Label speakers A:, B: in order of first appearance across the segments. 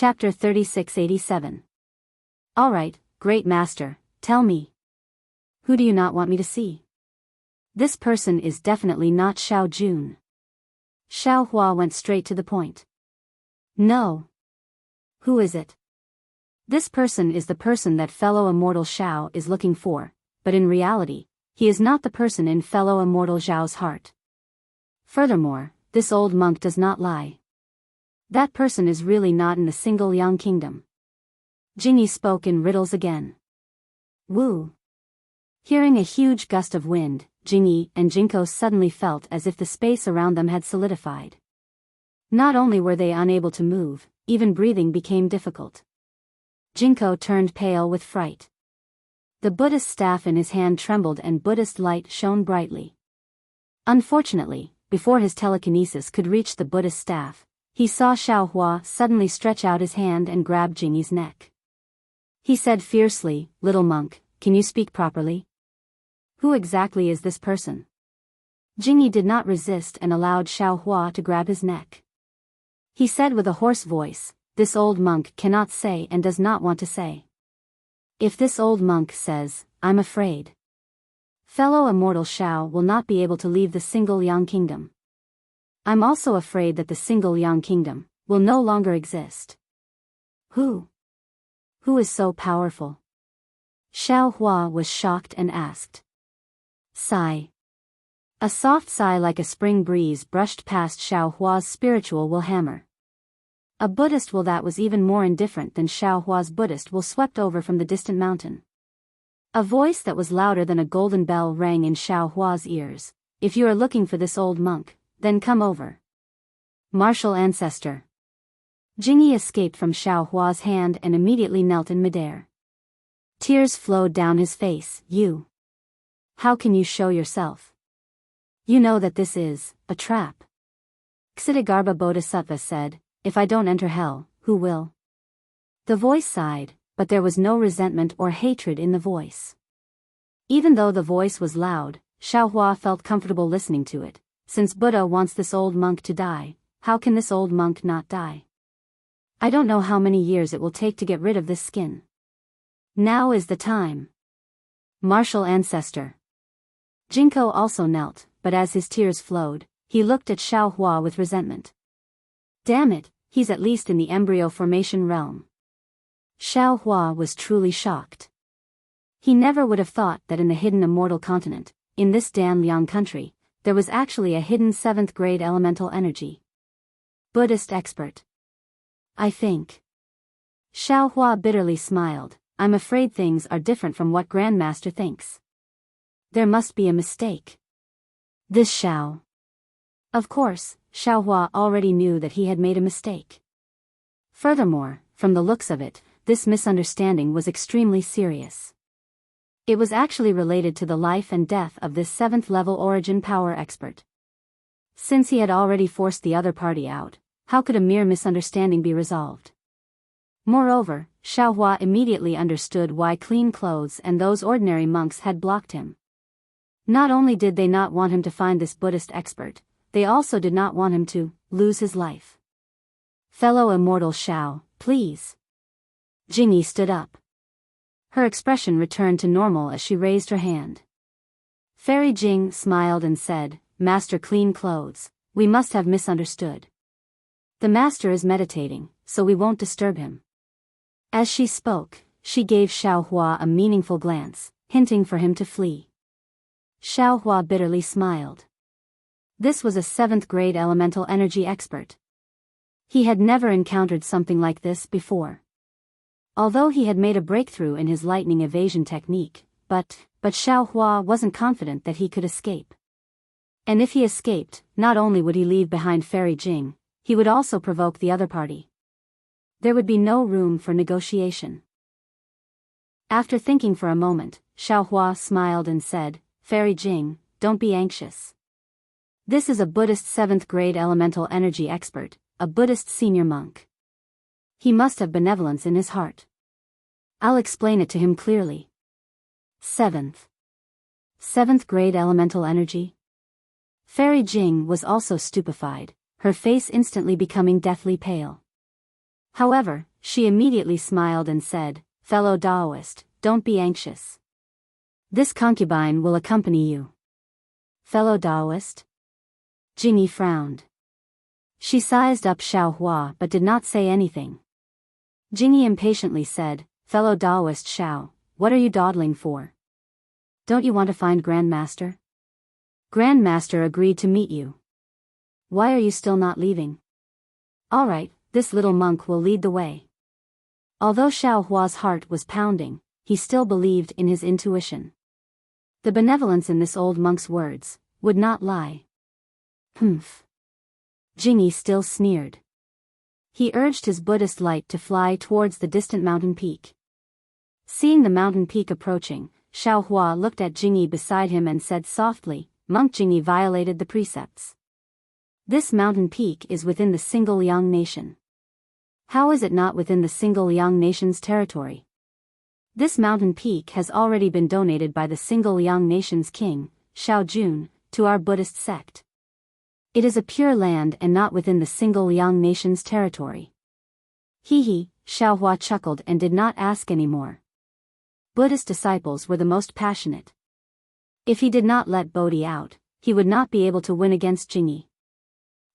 A: Chapter 3687. Alright, great master, tell me. Who do you not want me to see? This person is definitely not Xiao Jun. Xiao Hua went straight to the point. No. Who is it? This person is the person that fellow Immortal Xiao is looking for, but in reality, he is not the person in fellow Immortal Xiao's heart. Furthermore, this old monk does not lie. That person is really not in the single Yang kingdom. Jingyi spoke in riddles again. Woo. Hearing a huge gust of wind, Jingyi and Jinko suddenly felt as if the space around them had solidified. Not only were they unable to move, even breathing became difficult. Jinko turned pale with fright. The Buddhist staff in his hand trembled and Buddhist light shone brightly. Unfortunately, before his telekinesis could reach the Buddhist staff, he saw Xiao Hua suddenly stretch out his hand and grab Jingyi's neck. He said fiercely, "Little monk, can you speak properly? Who exactly is this person?" Jingyi did not resist and allowed Xiao Hua to grab his neck. He said with a hoarse voice, "This old monk cannot say and does not want to say. If this old monk says, I'm afraid. Fellow Immortal Xiao will not be able to leave the single Yang kingdom. I'm also afraid that the single Yang kingdom will no longer exist." Who? Who is so powerful? Xiao Hua was shocked and asked. Sigh. A soft sigh like a spring breeze brushed past Xiao Hua's spiritual will hammer. A Buddhist will that was even more indifferent than Xiao Hua's Buddhist will swept over from the distant mountain. A voice that was louder than a golden bell rang in Xiao Hua's ears. "If you are looking for this old monk, then come over." Martial ancestor. Jingyi escaped from Xiao Hua's hand and immediately knelt in midair. Tears flowed down his face. "You. How can you show yourself? You know that this is a trap." Ksitigarbha Bodhisattva said, "If I don't enter hell, who will?" The voice sighed, but there was no resentment or hatred in the voice. Even though the voice was loud, Xiao Hua felt comfortable listening to it. Since Buddha wants this old monk to die, how can this old monk not die? I don't know how many years it will take to get rid of this skin. Now is the time. Martial ancestor. Jinko also knelt, but as his tears flowed, he looked at Xiao Hua with resentment. Damn it, he's at least in the embryo formation realm. Xiao Hua was truly shocked. He never would have thought that in the hidden immortal continent, in this Dan Liang country, there was actually a hidden 7th grade elemental energy. Buddhist expert. I think. Xiao Hua bitterly smiled. I'm afraid things are different from what Grandmaster thinks. There must be a mistake. This Xiao. Of course, Xiao Hua already knew that he had made a mistake. Furthermore, from the looks of it, this misunderstanding was extremely serious. It was actually related to the life and death of this 7th level origin power expert. Since he had already forced the other party out, how could a mere misunderstanding be resolved? Moreover, Xiao Hua immediately understood why clean clothes and those ordinary monks had blocked him. Not only did they not want him to find this Buddhist expert, they also did not want him to lose his life. Fellow Immortal Xiao, please. Jingyi stood up. Her expression returned to normal as she raised her hand. Fairy Jing smiled and said, "Master Clean Clothes, we must have misunderstood. The master is meditating, so we won't disturb him." As she spoke, she gave Xiao Hua a meaningful glance, hinting for him to flee. Xiao Hua bitterly smiled. This was a 7th grade elemental energy expert. He had never encountered something like this before. Although he had made a breakthrough in his lightning evasion technique, but Xiao Hua wasn't confident that he could escape. And if he escaped, not only would he leave behind Fairy Jing, he would also provoke the other party. There would be no room for negotiation. After thinking for a moment, Xiao Hua smiled and said, "Fairy Jing, don't be anxious. This is a Buddhist 7th grade elemental energy expert, a Buddhist senior monk. He must have benevolence in his heart. I'll explain it to him clearly." 7th grade elemental energy? Fairy Jing was also stupefied, her face instantly becoming deathly pale. However, she immediately smiled and said, "Fellow Daoist, don't be anxious. This concubine will accompany you." Fellow Daoist? Jingyi frowned. She sized up Xiaohua but did not say anything. Jingyi impatiently said, "Fellow Daoist Xiao, what are you dawdling for? Don't you want to find Grandmaster? Grandmaster agreed to meet you. Why are you still not leaving? All right, this little monk will lead the way." Although Xiaohua's heart was pounding, he still believed in his intuition. The benevolence in this old monk's words would not lie. Humph. Jingyi still sneered. He urged his Buddhist light to fly towards the distant mountain peak. Seeing the mountain peak approaching, Xiaohua looked at Jingyi beside him and said softly, "Monk Jingyi violated the precepts. This mountain peak is within the single Yang nation. How is it not within the single Yang nation's territory? This mountain peak has already been donated by the single Yang nation's king, Xiao Jun, to our Buddhist sect. It is a pure land and not within the single Yang nation's territory." Hee, Xiaohua chuckled and did not ask any more. Buddhist disciples were the most passionate. If he did not let Bodhi out, he would not be able to win against Jingyi.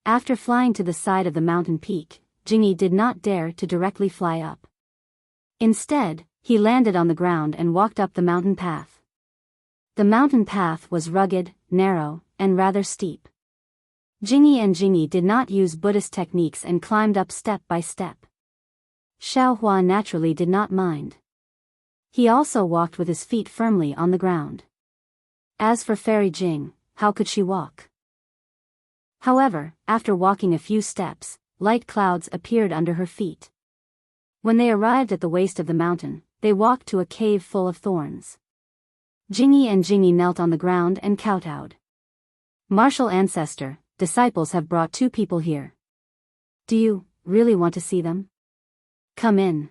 A: After flying to the side of the mountain peak, Jingyi did not dare to directly fly up. Instead, he landed on the ground and walked up the mountain path. The mountain path was rugged, narrow, and rather steep. Jingyi did not use Buddhist techniques and climbed up step by step. Xiaohua naturally did not mind. He also walked with his feet firmly on the ground. As for Fairy Jing, how could she walk? However, after walking a few steps, light clouds appeared under her feet. When they arrived at the waist of the mountain, they walked to a cave full of thorns. Jingyi knelt on the ground and kowtowed. "Martial ancestor, disciples have brought 2 people here. Do you really want to see them? Come in."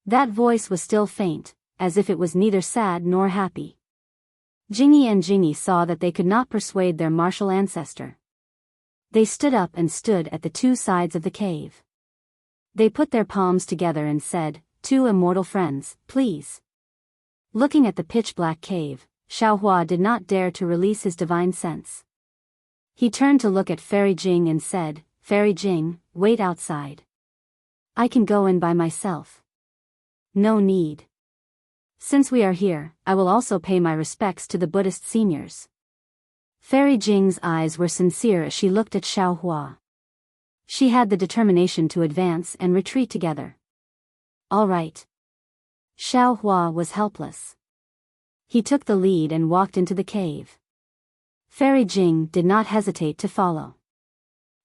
A: That voice was still faint, as if it was neither sad nor happy. Jingyi saw that they could not persuade their martial ancestor. They stood up and stood at the 2 sides of the cave. They put their palms together and said, "2 immortal friends, please." Looking at the pitch-black cave, Xiaohua did not dare to release his divine sense. He turned to look at Fairy Jing and said, "Fairy Jing, wait outside. I can go in by myself." "No need. Since we are here, I will also pay my respects to the Buddhist seniors." Fairy Jing's eyes were sincere as she looked at Xiaohua. She had the determination to advance and retreat together. All right. Xiaohua was helpless. He took the lead and walked into the cave. Fairy Jing did not hesitate to follow.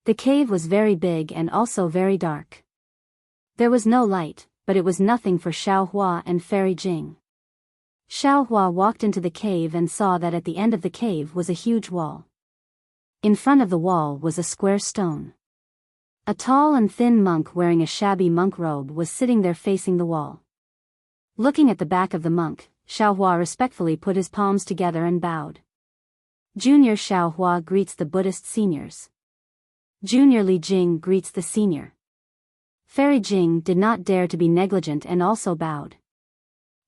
A: The cave was very big and also very dark. There was no light, but it was nothing for Xiaohua and Fairy Jing. Xiaohua walked into the cave and saw that at the end of the cave was a huge wall. In front of the wall was a square stone. A tall and thin monk wearing a shabby monk robe was sitting there facing the wall. Looking at the back of the monk, Xiaohua respectfully put his palms together and bowed. Junior Xiaohua greets the Buddhist seniors. Junior Li Jing greets the senior. Fairy Jing did not dare to be negligent and also bowed.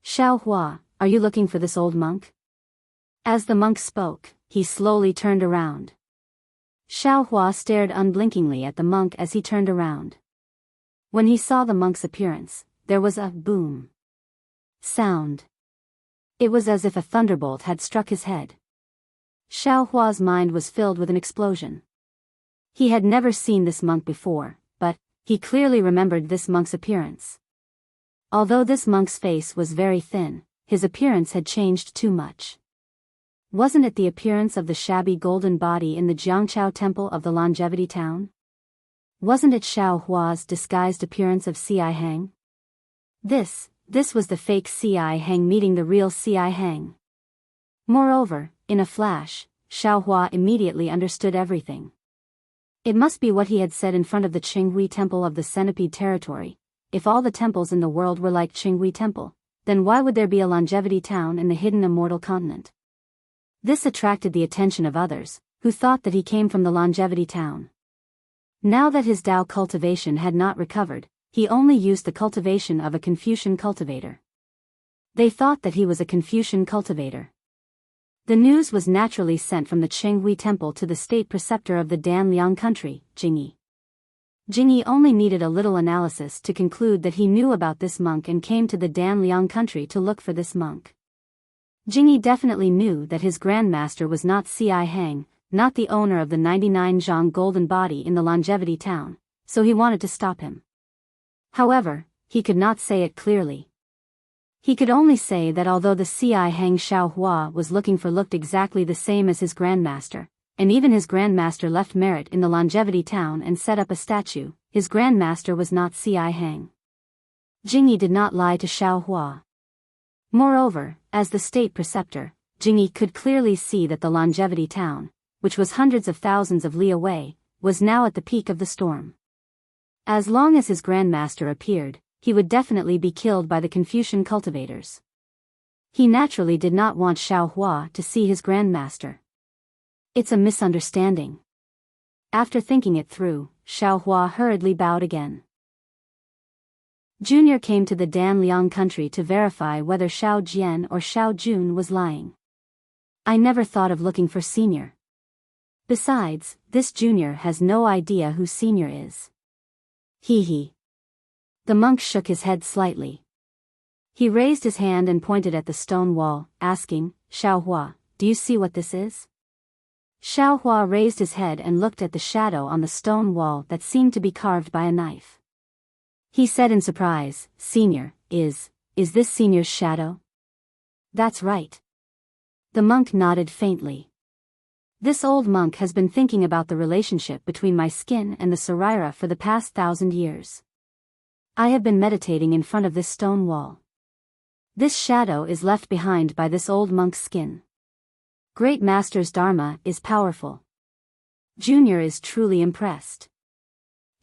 A: "Xiaohua, are you looking for this old monk?" As the monk spoke, he slowly turned around. Xiaohua stared unblinkingly at the monk as he turned around. When he saw the monk's appearance, there was a boom sound. It was as if a thunderbolt had struck his head. Xiaohua's mind was filled with an explosion. He had never seen this monk before, but he clearly remembered this monk's appearance. Although this monk's face was very thin, his appearance had changed too much. Wasn't it the appearance of the shabby golden body in the Jiangqiao temple of the Longevity Town? Wasn't it Xiaohua's disguised appearance of C.I. Hang? This was the fake C.I. Hang meeting the real C.I. Hang. Moreover, in a flash, Xiaohua immediately understood everything. It must be what he had said in front of the Qinghui Temple of the Centipede Territory. If all the temples in the world were like Qinghui Temple, then why would there be a Longevity Town in the hidden Immortal continent? This attracted the attention of others, who thought that he came from the Longevity Town. Now that his Tao cultivation had not recovered, he only used the cultivation of a Confucian cultivator. They thought that he was a Confucian cultivator. The news was naturally sent from the Chenghui temple to the state preceptor of the Danliang country, Jingyi. Jingyi only needed a little analysis to conclude that he knew about this monk and came to the Danliang country to look for this monk. Jingyi definitely knew that his grandmaster was not C.I. Hang, not the owner of the 99 zhang golden body in the Longevity Town, so he wanted to stop him. However, he could not say it clearly. He could only say that although the C.I. Hang Xiaohua was looking for looked exactly the same as his grandmaster, and even his grandmaster left merit in the Longevity Town and set up a statue, his grandmaster was not C.I. Hang. Jingyi did not lie to Xiaohua. Moreover, as the state preceptor, Jingyi could clearly see that the Longevity Town, which was hundreds of thousands of li away, was now at the peak of the storm. As long as his grandmaster appeared, he would definitely be killed by the Confucian cultivators. He naturally did not want Xiaohua to see his grandmaster. It's a misunderstanding. After thinking it through, Xiaohua hurriedly bowed again. Junior came to the Danliang country to verify whether Xiao Jian or Xiao Jun was lying. I never thought of looking for Senior. Besides, this Junior has no idea who Senior is. Hee hee. The monk shook his head slightly. He raised his hand and pointed at the stone wall, asking, Xiaohua, do you see what this is? Xiaohua raised his head and looked at the shadow on the stone wall that seemed to be carved by a knife. He said in surprise, Senior, is this Senior's shadow? That's right. The monk nodded faintly. This old monk has been thinking about the relationship between my skin and the Saraira for the past 1,000 years. I have been meditating in front of this stone wall. This shadow is left behind by this old monk's skin. Great Master's Dharma is powerful. Junior is truly impressed.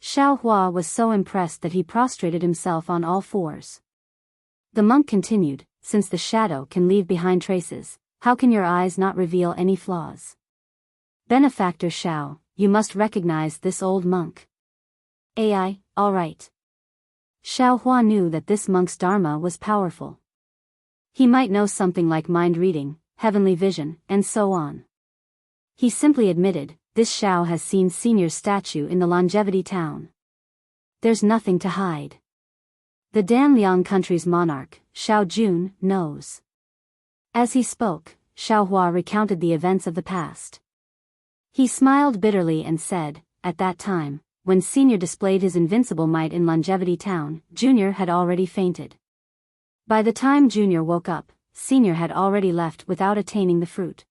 A: Xiaohua was so impressed that he prostrated himself on all fours. The monk continued, since the shadow can leave behind traces, how can your eyes not reveal any flaws? Benefactor Xiao, you must recognize this old monk. Ai, all right. Xiaohua knew that this monk's dharma was powerful. He might know something like mind reading, heavenly vision, and so on. He simply admitted, this Xiao has seen Senior's statue in the Longevity Town. There's nothing to hide. The Danliang country's monarch, Xiao Jun, knows. As he spoke, Xiaohua recounted the events of the past. He smiled bitterly and said, at that time, when Senior displayed his invincible might in Longevity Town, Junior had already fainted. By the time Junior woke up, Senior had already left without attaining the fruit.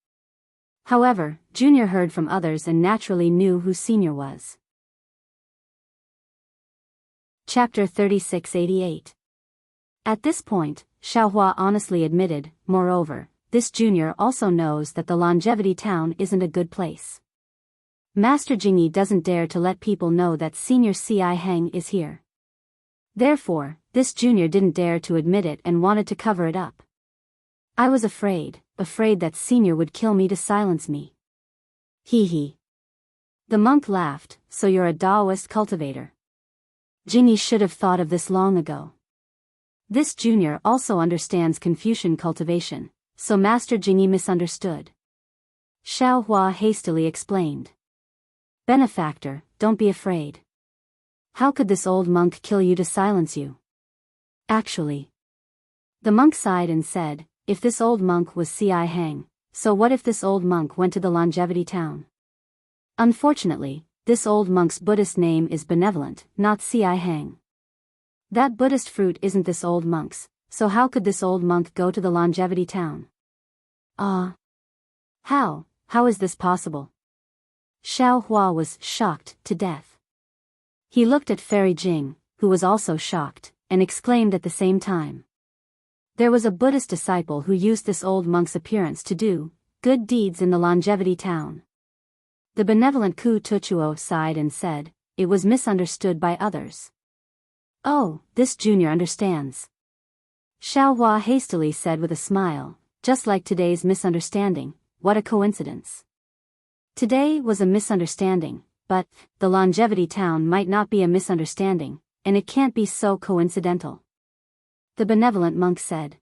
A: However, Junior heard from others and naturally knew who Senior was. Chapter 3688. At this point, Xiaohua honestly admitted, moreover, this Junior also knows that the Longevity Town isn't a good place. Master Jingyi doesn't dare to let people know that Senior C.I. Hang is here. Therefore, this Junior didn't dare to admit it and wanted to cover it up. I was afraid that Senior would kill me to silence me. Hee hee. The monk laughed, so you're a Taoist cultivator. Jingyi should have thought of this long ago. This Junior also understands Confucian cultivation, so Master Jingyi misunderstood. Xiaohua hastily explained. Benefactor, don't be afraid. How could this old monk kill you to silence you? Actually. The monk sighed and said, if this old monk was C.I. Hang, so what if this old monk went to the Longevity Town? Unfortunately, this old monk's Buddhist name is Benevolent, not C.I. Hang. That Buddhist fruit isn't this old monk's, so how could this old monk go to the Longevity Town? How is this possible? Xiaohua was shocked to death. He looked at Fairy Jing, who was also shocked, and exclaimed at the same time. There was a Buddhist disciple who used this old monk's appearance to do good deeds in the Longevity Town. The benevolent Ku Tuchuo sighed and said, it was misunderstood by others. Oh, this Junior understands. Xiaohua hastily said with a smile, just like today's misunderstanding, what a coincidence. Today was a misunderstanding, but the Longevity Town might not be a misunderstanding, and it can't be so coincidental. The benevolent monk said.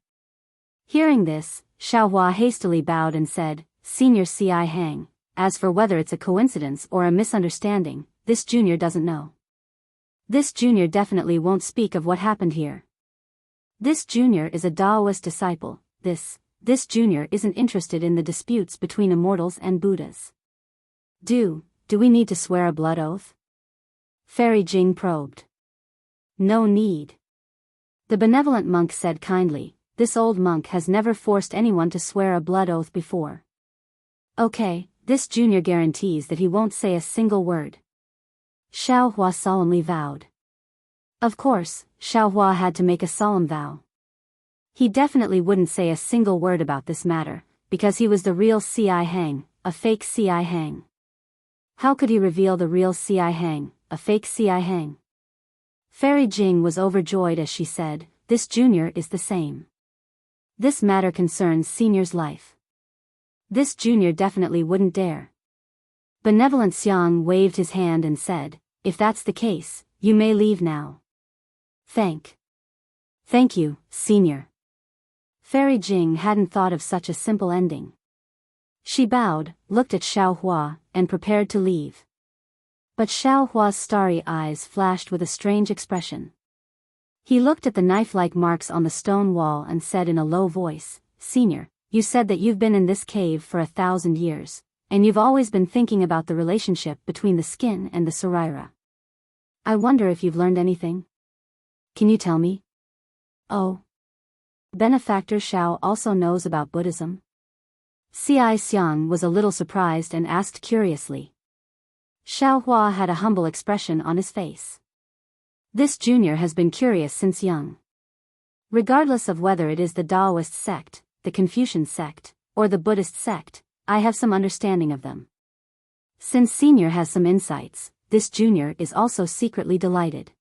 A: Hearing this, Xiaohua hastily bowed and said, Senior Ci Hang, as for whether it's a coincidence or a misunderstanding, this junior doesn't know. This junior definitely won't speak of what happened here. This junior is a Taoist disciple. This junior isn't interested in the disputes between immortals and Buddhas. Do we need to swear a blood oath? Fairy Jing probed. No need. The benevolent monk said kindly, this old monk has never forced anyone to swear a blood oath before. Okay, this junior guarantees that he won't say a single word. Xiaohua solemnly vowed. Of course, Xiaohua had to make a solemn vow. He definitely wouldn't say a single word about this matter, because he was the real Ci Hang, a fake Ci Hang. How could he reveal the real Ci Hang, a fake Ci Hang? Fairy Jing was overjoyed as she said, this junior is the same. This matter concerns Senior's life. This junior definitely wouldn't dare. Benevolent Xiang waved his hand and said, if that's the case, you may leave now. Thank you, Senior. Fairy Jing hadn't thought of such a simple ending. She bowed, looked at Xiaohua, and prepared to leave. But Xiaohua's starry eyes flashed with a strange expression. He looked at the knife-like marks on the stone wall and said in a low voice, Senior, you said that you've been in this cave for 1,000 years, and you've always been thinking about the relationship between the skin and the saraira. I wonder if you've learned anything? Can you tell me? Oh. Benefactor Xiao also knows about Buddhism? Ci Xiang was a little surprised and asked curiously. Xiaohua had a humble expression on his face. This junior has been curious since young. Regardless of whether it is the Taoist sect, the Confucian sect, or the Buddhist sect, I have some understanding of them. Since Senior has some insights, this junior is also secretly delighted.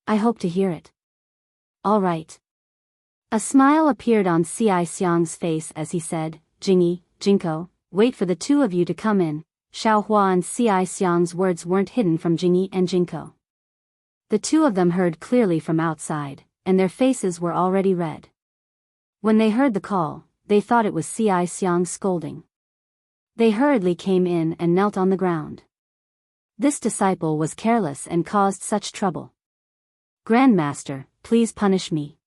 A: I hope to hear it. All right. A smile appeared on Ci Xiang's face as he said, Jingyi, Jinko, wait for the two of you to come in. Xiaohua and Ci Xiang's words weren't hidden from Jingyi and Jinko. The two of them heard clearly from outside, and their faces were already red. When they heard the call, they thought it was Ci Xiang scolding. They hurriedly came in and knelt on the ground. This disciple was careless and caused such trouble. Grandmaster, please punish me.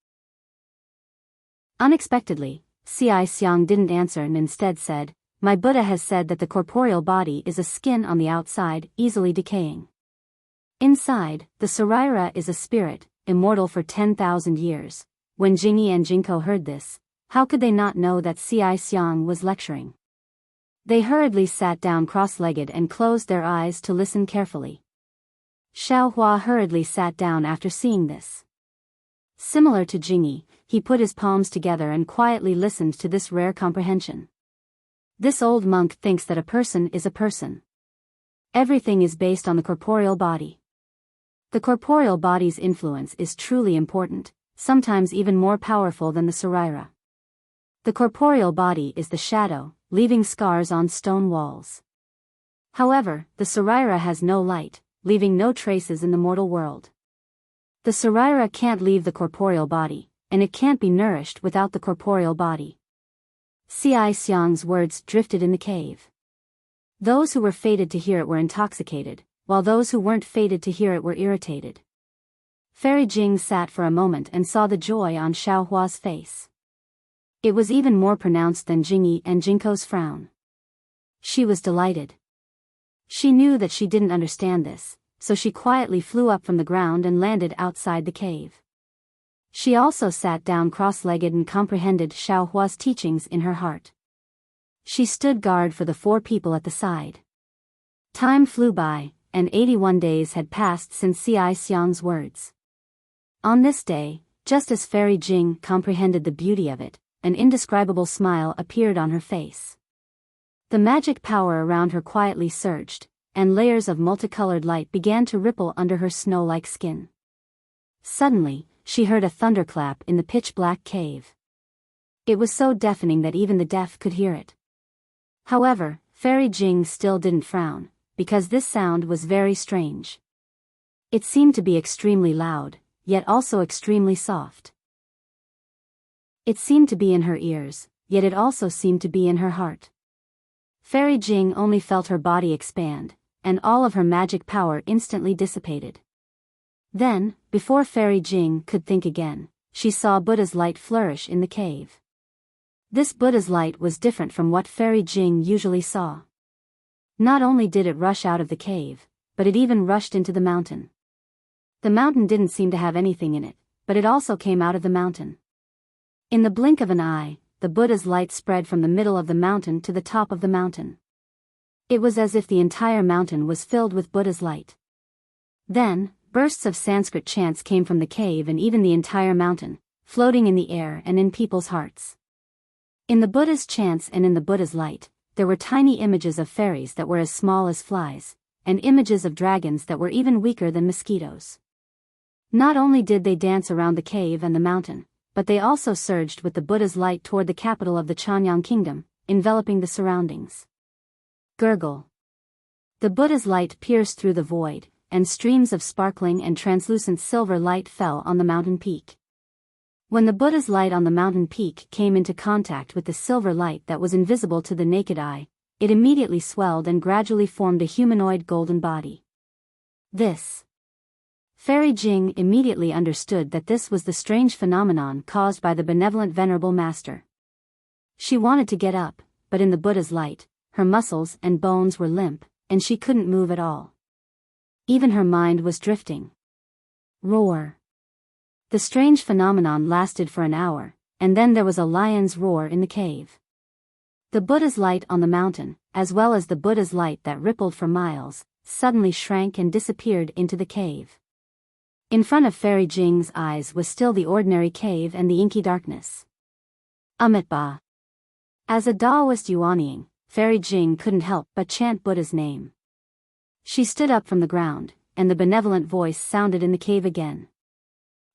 A: Unexpectedly, Ci Xiang didn't answer and instead said, my Buddha has said that the corporeal body is a skin on the outside, easily decaying. Inside, the saraira is a spirit, immortal for 10,000 years. When Jingyi and Jinko heard this, how could they not know that Ci Xiang was lecturing? They hurriedly sat down cross-legged and closed their eyes to listen carefully. Xiaohua hurriedly sat down after seeing this. Similar to Jingyi, he put his palms together and quietly listened to this rare comprehension. This old monk thinks that a person is a person. Everything is based on the corporeal body. The corporeal body's influence is truly important, sometimes even more powerful than the saraira. The corporeal body is the shadow, leaving scars on stone walls. However, the saraira has no light, leaving no traces in the mortal world. The saraira can't leave the corporeal body, and it can't be nourished without the corporeal body. Ci Xiang's words drifted in the cave. Those who were fated to hear it were intoxicated, while those who weren't fated to hear it were irritated. Fairy Jing sat for a moment and saw the joy on Xiaohua's face. It was even more pronounced than Jingyi and Jinko's frown. She was delighted. She knew that she didn't understand this, so she quietly flew up from the ground and landed outside the cave. She also sat down cross-legged and comprehended Xiaohua's teachings in her heart. She stood guard for the 4 people at the side. Time flew by, and 81 days had passed since Ci Xiang's words. On this day, just as Fairy Jing comprehended the beauty of it, an indescribable smile appeared on her face. The magic power around her quietly surged, and layers of multicolored light began to ripple under her snow-like skin. Suddenly, she heard a thunderclap in the pitch-black cave. It was so deafening that even the deaf could hear it. However, Fairy Jing still didn't frown, because this sound was very strange. It seemed to be extremely loud, yet also extremely soft. It seemed to be in her ears, yet it also seemed to be in her heart. Fairy Jing only felt her body expand, and all of her magic power instantly dissipated. Then, before Fairy Jing could think again, she saw Buddha's light flourish in the cave. This Buddha's light was different from what Fairy Jing usually saw. Not only did it rush out of the cave, but it even rushed into the mountain. The mountain didn't seem to have anything in it, but it also came out of the mountain. In the blink of an eye, the Buddha's light spread from the middle of the mountain to the top of the mountain. It was as if the entire mountain was filled with Buddha's light. Then, bursts of Sanskrit chants came from the cave and even the entire mountain, floating in the air and in people's hearts. In the Buddha's chants and in the Buddha's light, there were tiny images of fairies that were as small as flies, and images of dragons that were even weaker than mosquitoes. Not only did they dance around the cave and the mountain, but they also surged with the Buddha's light toward the capital of the Chanyang kingdom, enveloping the surroundings. Gurgle. The Buddha's light pierced through the void, and streams of sparkling and translucent silver light fell on the mountain peak. When the Buddha's light on the mountain peak came into contact with the silver light that was invisible to the naked eye, it immediately swelled and gradually formed a humanoid golden body. Fairy Jing immediately understood that this was the strange phenomenon caused by the benevolent Venerable Master. She wanted to get up, but in the Buddha's light, her muscles and bones were limp, and she couldn't move at all. Even her mind was drifting. Roar. The strange phenomenon lasted for an hour, and then there was a lion's roar in the cave. The Buddha's light on the mountain, as well as the Buddha's light that rippled for miles, suddenly shrank and disappeared into the cave. In front of Fairy Jing's eyes was still the ordinary cave and the inky darkness. Amitabha. As a Taoist Yuanying, Fairy Jing couldn't help but chant Buddha's name. She stood up from the ground, and the benevolent voice sounded in the cave again.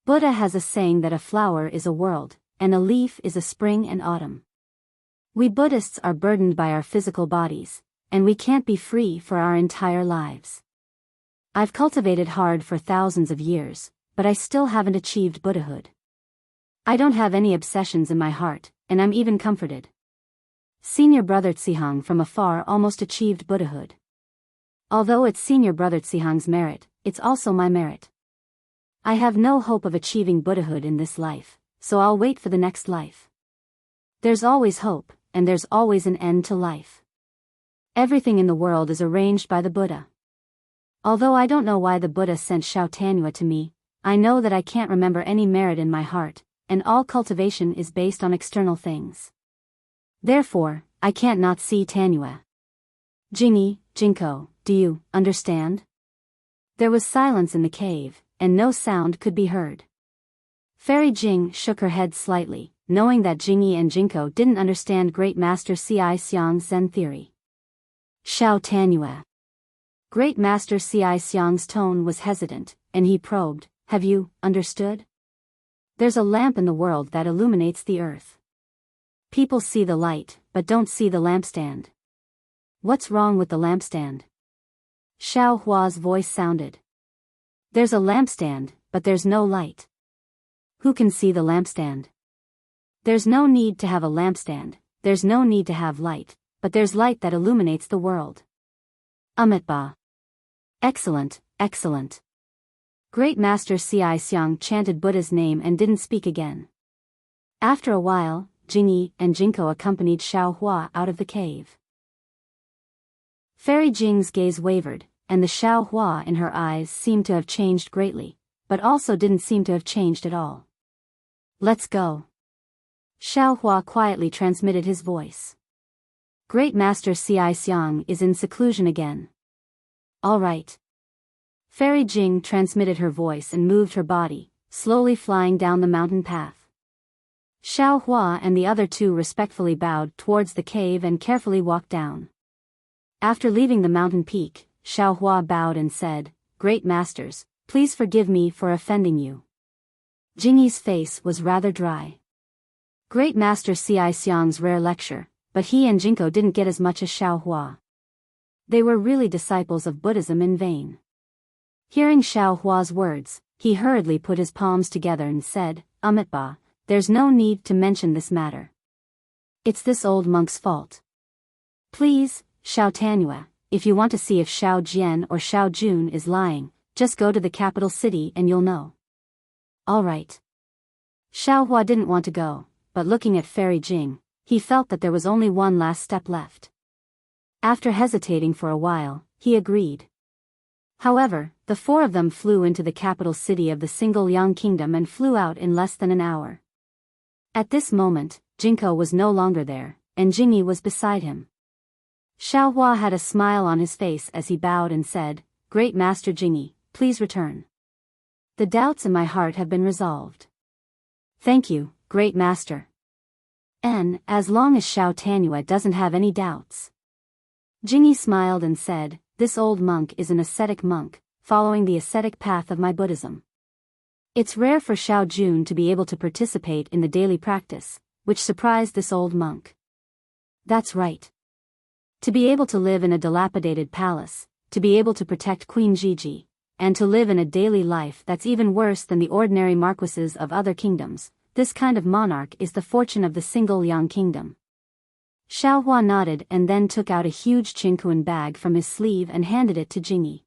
A: Buddha has a saying that a flower is a world, and a leaf is a spring and autumn. We Buddhists are burdened by our physical bodies, and we can't be free for our entire lives. I've cultivated hard for thousands of years, but I still haven't achieved Buddhahood. I don't have any obsessions in my heart, and I'm even comforted. Senior brother Tsihang from afar almost achieved Buddhahood. Although it's senior brother Tsihang's merit, it's also my merit. I have no hope of achieving Buddhahood in this life, so I'll wait for the next life. There's always hope, and there's always an end to life. Everything in the world is arranged by the Buddha. Although I don't know why the Buddha sent Xiao Tanua to me, I know that I can't remember any merit in my heart, and all cultivation is based on external things. Therefore, I can't not see Tanua. Jingy, Jinko, do you understand? There was silence in the cave, and no sound could be heard. Fairy Jing shook her head slightly, knowing that Jingy and Jinko didn't understand Great Master Ci Xiang's Zen theory. Xiao Tanua. Great Master Ci Xiang's tone was hesitant, and he probed, have you understood? There's a lamp in the world that illuminates the earth. People see the light, but don't see the lampstand. What's wrong with the lampstand? Xiao Hua's voice sounded. There's a lampstand, but there's no light. Who can see the lampstand? There's no need to have a lampstand, there's no need to have light, but there's light that illuminates the world. Amitabha. Excellent, excellent. Great Master Ci Xiang chanted Buddha's name and didn't speak again. After a while, Jingy and Jinko accompanied Xiao Hua out of the cave. Fairy Jing's gaze wavered, and the Xiao Hua in her eyes seemed to have changed greatly, but also didn't seem to have changed at all. Let's go. Xiao Hua quietly transmitted his voice. Great Master Ci Xiang is in seclusion again. All right. Fairy Jing transmitted her voice and moved her body, slowly flying down the mountain path. Xiao Hua and the other two respectfully bowed towards the cave and carefully walked down. After leaving the mountain peak, Xiao Hua bowed and said, Great Masters, please forgive me for offending you. Jingy's face was rather dry. Great Master Ci Xiang's rare lecture, but he and Jinko didn't get as much as Xiao Hua. They were really disciples of Buddhism in vain. Hearing Xiao Hua's words, he hurriedly put his palms together and said, Amitabha, there's no need to mention this matter. It's this old monk's fault. Please, Xiao Tanhua, if you want to see if Xiao Jian or Xiao Jun is lying, just go to the capital city and you'll know. All right. Xiao Hua didn't want to go, but looking at Fairy Jing, he felt that there was only one last step left. After hesitating for a while, he agreed. However, the four of them flew into the capital city of the single Yang Kingdom and flew out in less than an hour. At this moment, Jinko was no longer there, and Jingyi was beside him. Xiao Hua had a smile on his face as he bowed and said, Great Master Jingyi, please return. The doubts in my heart have been resolved. Thank you, Great Master. And, as long as Xiao Tanhua doesn't have any doubts. Jingyi smiled and said, This old monk is an ascetic monk, following the ascetic path of my Buddhism. It's rare for Xiao Jun to be able to participate in the daily practice, which surprised this old monk. That's right. To be able to live in a dilapidated palace, to be able to protect Queen Gigi, and to live in a daily life that's even worse than the ordinary marquises of other kingdoms, this kind of monarch is the fortune of the single Yang Kingdom. Xiao Hua nodded and then took out a huge Qingquan bag from his sleeve and handed it to Jingyi.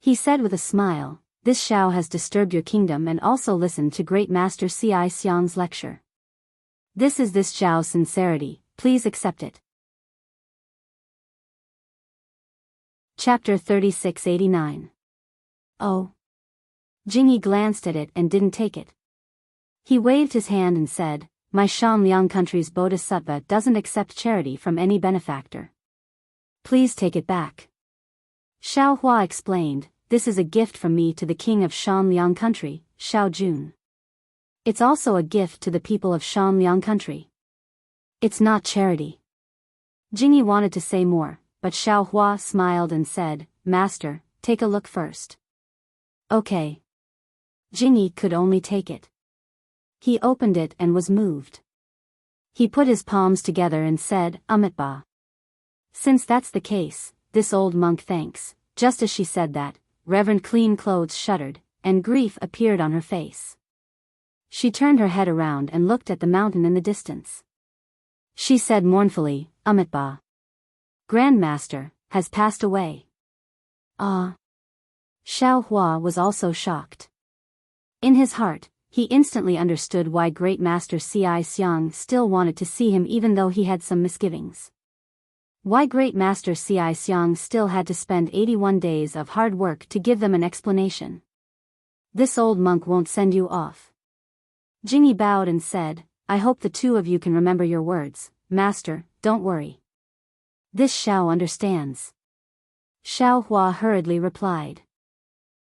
A: He said with a smile, This Xiao has disturbed your kingdom and also listened to Great Master Ci Xiang's lecture. This is this Xiao's sincerity, please accept it. Chapter 3689. Oh. Jingyi glanced at it and didn't take it. He waved his hand and said, My Shanliang country's bodhisattva doesn't accept charity from any benefactor. Please take it back. Xiao Hua explained, This is a gift from me to the king of Shanliang country, Xiao Jun. It's also a gift to the people of Shanliang country. It's not charity. Jingyi wanted to say more, but Xiao Hua smiled and said, Master, take a look first. Okay. Jingyi could only take it. He opened it and was moved. He put his palms together and said, Amitabha. Since that's the case, this old monk thanks. Just as she said that, Reverend Clean Clothes shuddered, and grief appeared on her face. She turned her head around and looked at the mountain in the distance. She said mournfully, Amitabha. Grandmaster, has passed away. Ah. Xiao Hua was also shocked. In his heart, he instantly understood why Great Master Ci Xiang still wanted to see him even though he had some misgivings. Why Great Master Ci Xiang still had to spend 81 days of hard work to give them an explanation. This old monk won't send you off. Jingyi bowed and said, I hope the two of you can remember your words, Master, don't worry. This Xiao understands. Xiao Hua hurriedly replied.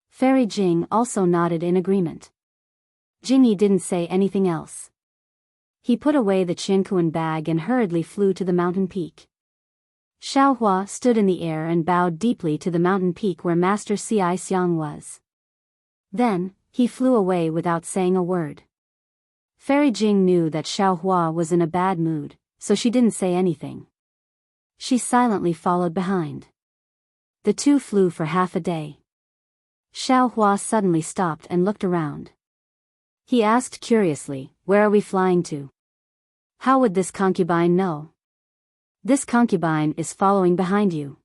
A: Fairy Jing also nodded in agreement. Jingyi didn't say anything else. He put away the Qingquan bag and hurriedly flew to the mountain peak. Xiao Hua stood in the air and bowed deeply to the mountain peak where Master Ci Xiang was. Then, he flew away without saying a word. Fairy Jing knew that Xiao Hua was in a bad mood, so she didn't say anything. She silently followed behind. The two flew for half a day. Xiao Hua suddenly stopped and looked around. He asked curiously, Where are we flying to? How would this concubine know? This concubine is following behind you.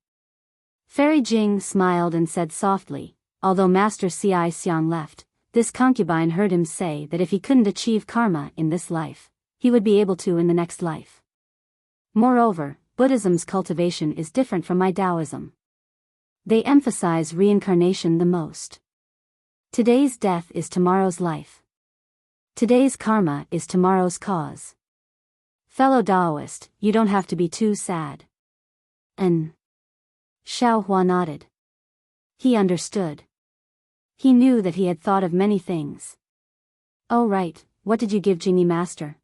A: Fairy Jing smiled and said softly, Although Master Ci Xiang left, this concubine heard him say that if he couldn't achieve karma in this life, he would be able to in the next life. Moreover, Buddhism's cultivation is different from my Taoism. They emphasize reincarnation the most. Today's death is tomorrow's life. Today's karma is tomorrow's cause. Fellow Taoist, you don't have to be too sad. And Xiao Hua nodded. He understood. He knew that he had thought of many things. Oh right, what did you give Jingyi Master?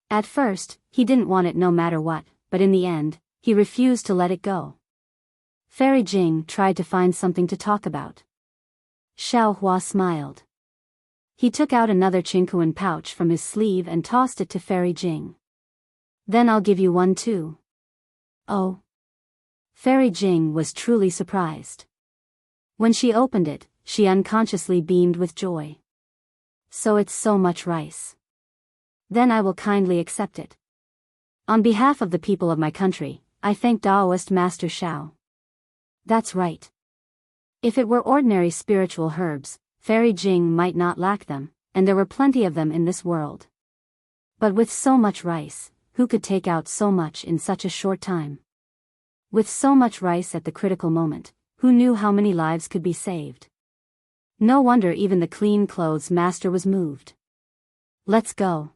A: At first, he didn't want it no matter what, but in the end, he refused to let it go. Fairy Jing tried to find something to talk about. Xiao Hua smiled. He took out another Qingquan pouch from his sleeve and tossed it to Fairy Jing. Then I'll give you one too. Oh. Fairy Jing was truly surprised. When she opened it, she unconsciously beamed with joy. So it's so much rice. Then I will kindly accept it. On behalf of the people of my country, I thank Taoist Master Shao. That's right. If it were ordinary spiritual herbs, Fairy Jing might not lack them, and there were plenty of them in this world. But with so much rice, who could take out so much in such a short time? With so much rice at the critical moment, who knew how many lives could be saved? No wonder even the clean clothes master was moved. Let's go.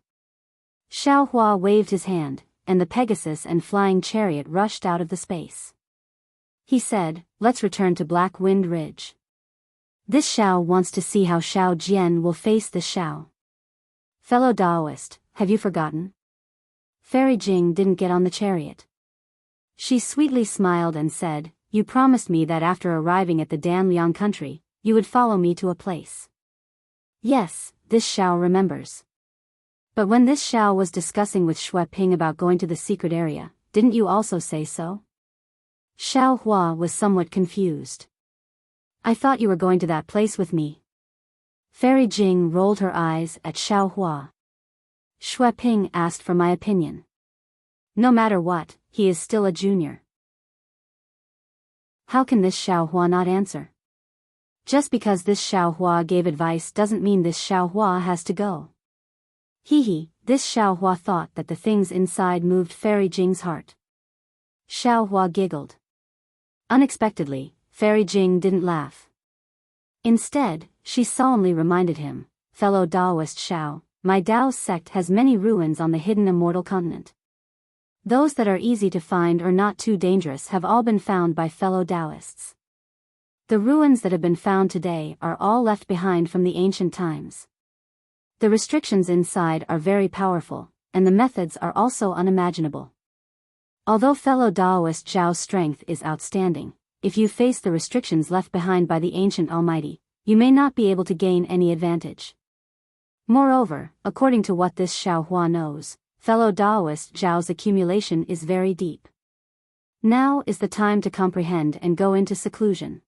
A: Xiao Hua waved his hand, and the Pegasus and flying chariot rushed out of the space. He said, let's return to Black Wind Ridge. This Xiao wants to see how Xiao Jian will face this Xiao. Fellow Taoist, have you forgotten? Fairy Jing didn't get on the chariot. She sweetly smiled and said, you promised me that after arriving at the Danliang country, you would follow me to a place. Yes, this Xiao remembers. But when this Xiao was discussing with Xue Ping about going to the secret area, didn't you also say so? Xiao Hua was somewhat confused. I thought you were going to that place with me. Fairy Jing rolled her eyes at Xiao Hua. Xue Ping asked for my opinion. No matter what, he is still a junior. How can this Xiao Hua not answer? Just because this Xiao Hua gave advice doesn't mean this Xiao Hua has to go. This Xiao Hua thought that the things inside moved Fairy Jing's heart. Xiao Hua giggled. Unexpectedly, Fairy Jing didn't laugh. Instead, she solemnly reminded him, fellow Taoist Xiao, my Tao sect has many ruins on the hidden Immortal continent. Those that are easy to find or not too dangerous have all been found by fellow Taoists. The ruins that have been found today are all left behind from the ancient times. The restrictions inside are very powerful, and the methods are also unimaginable. Although fellow Taoist Zhao's strength is outstanding, if you face the restrictions left behind by the ancient Almighty, you may not be able to gain any advantage. Moreover, according to what this Xiao Hua knows, fellow Taoist Zhao's accumulation is very deep. Now is the time to comprehend and go into seclusion.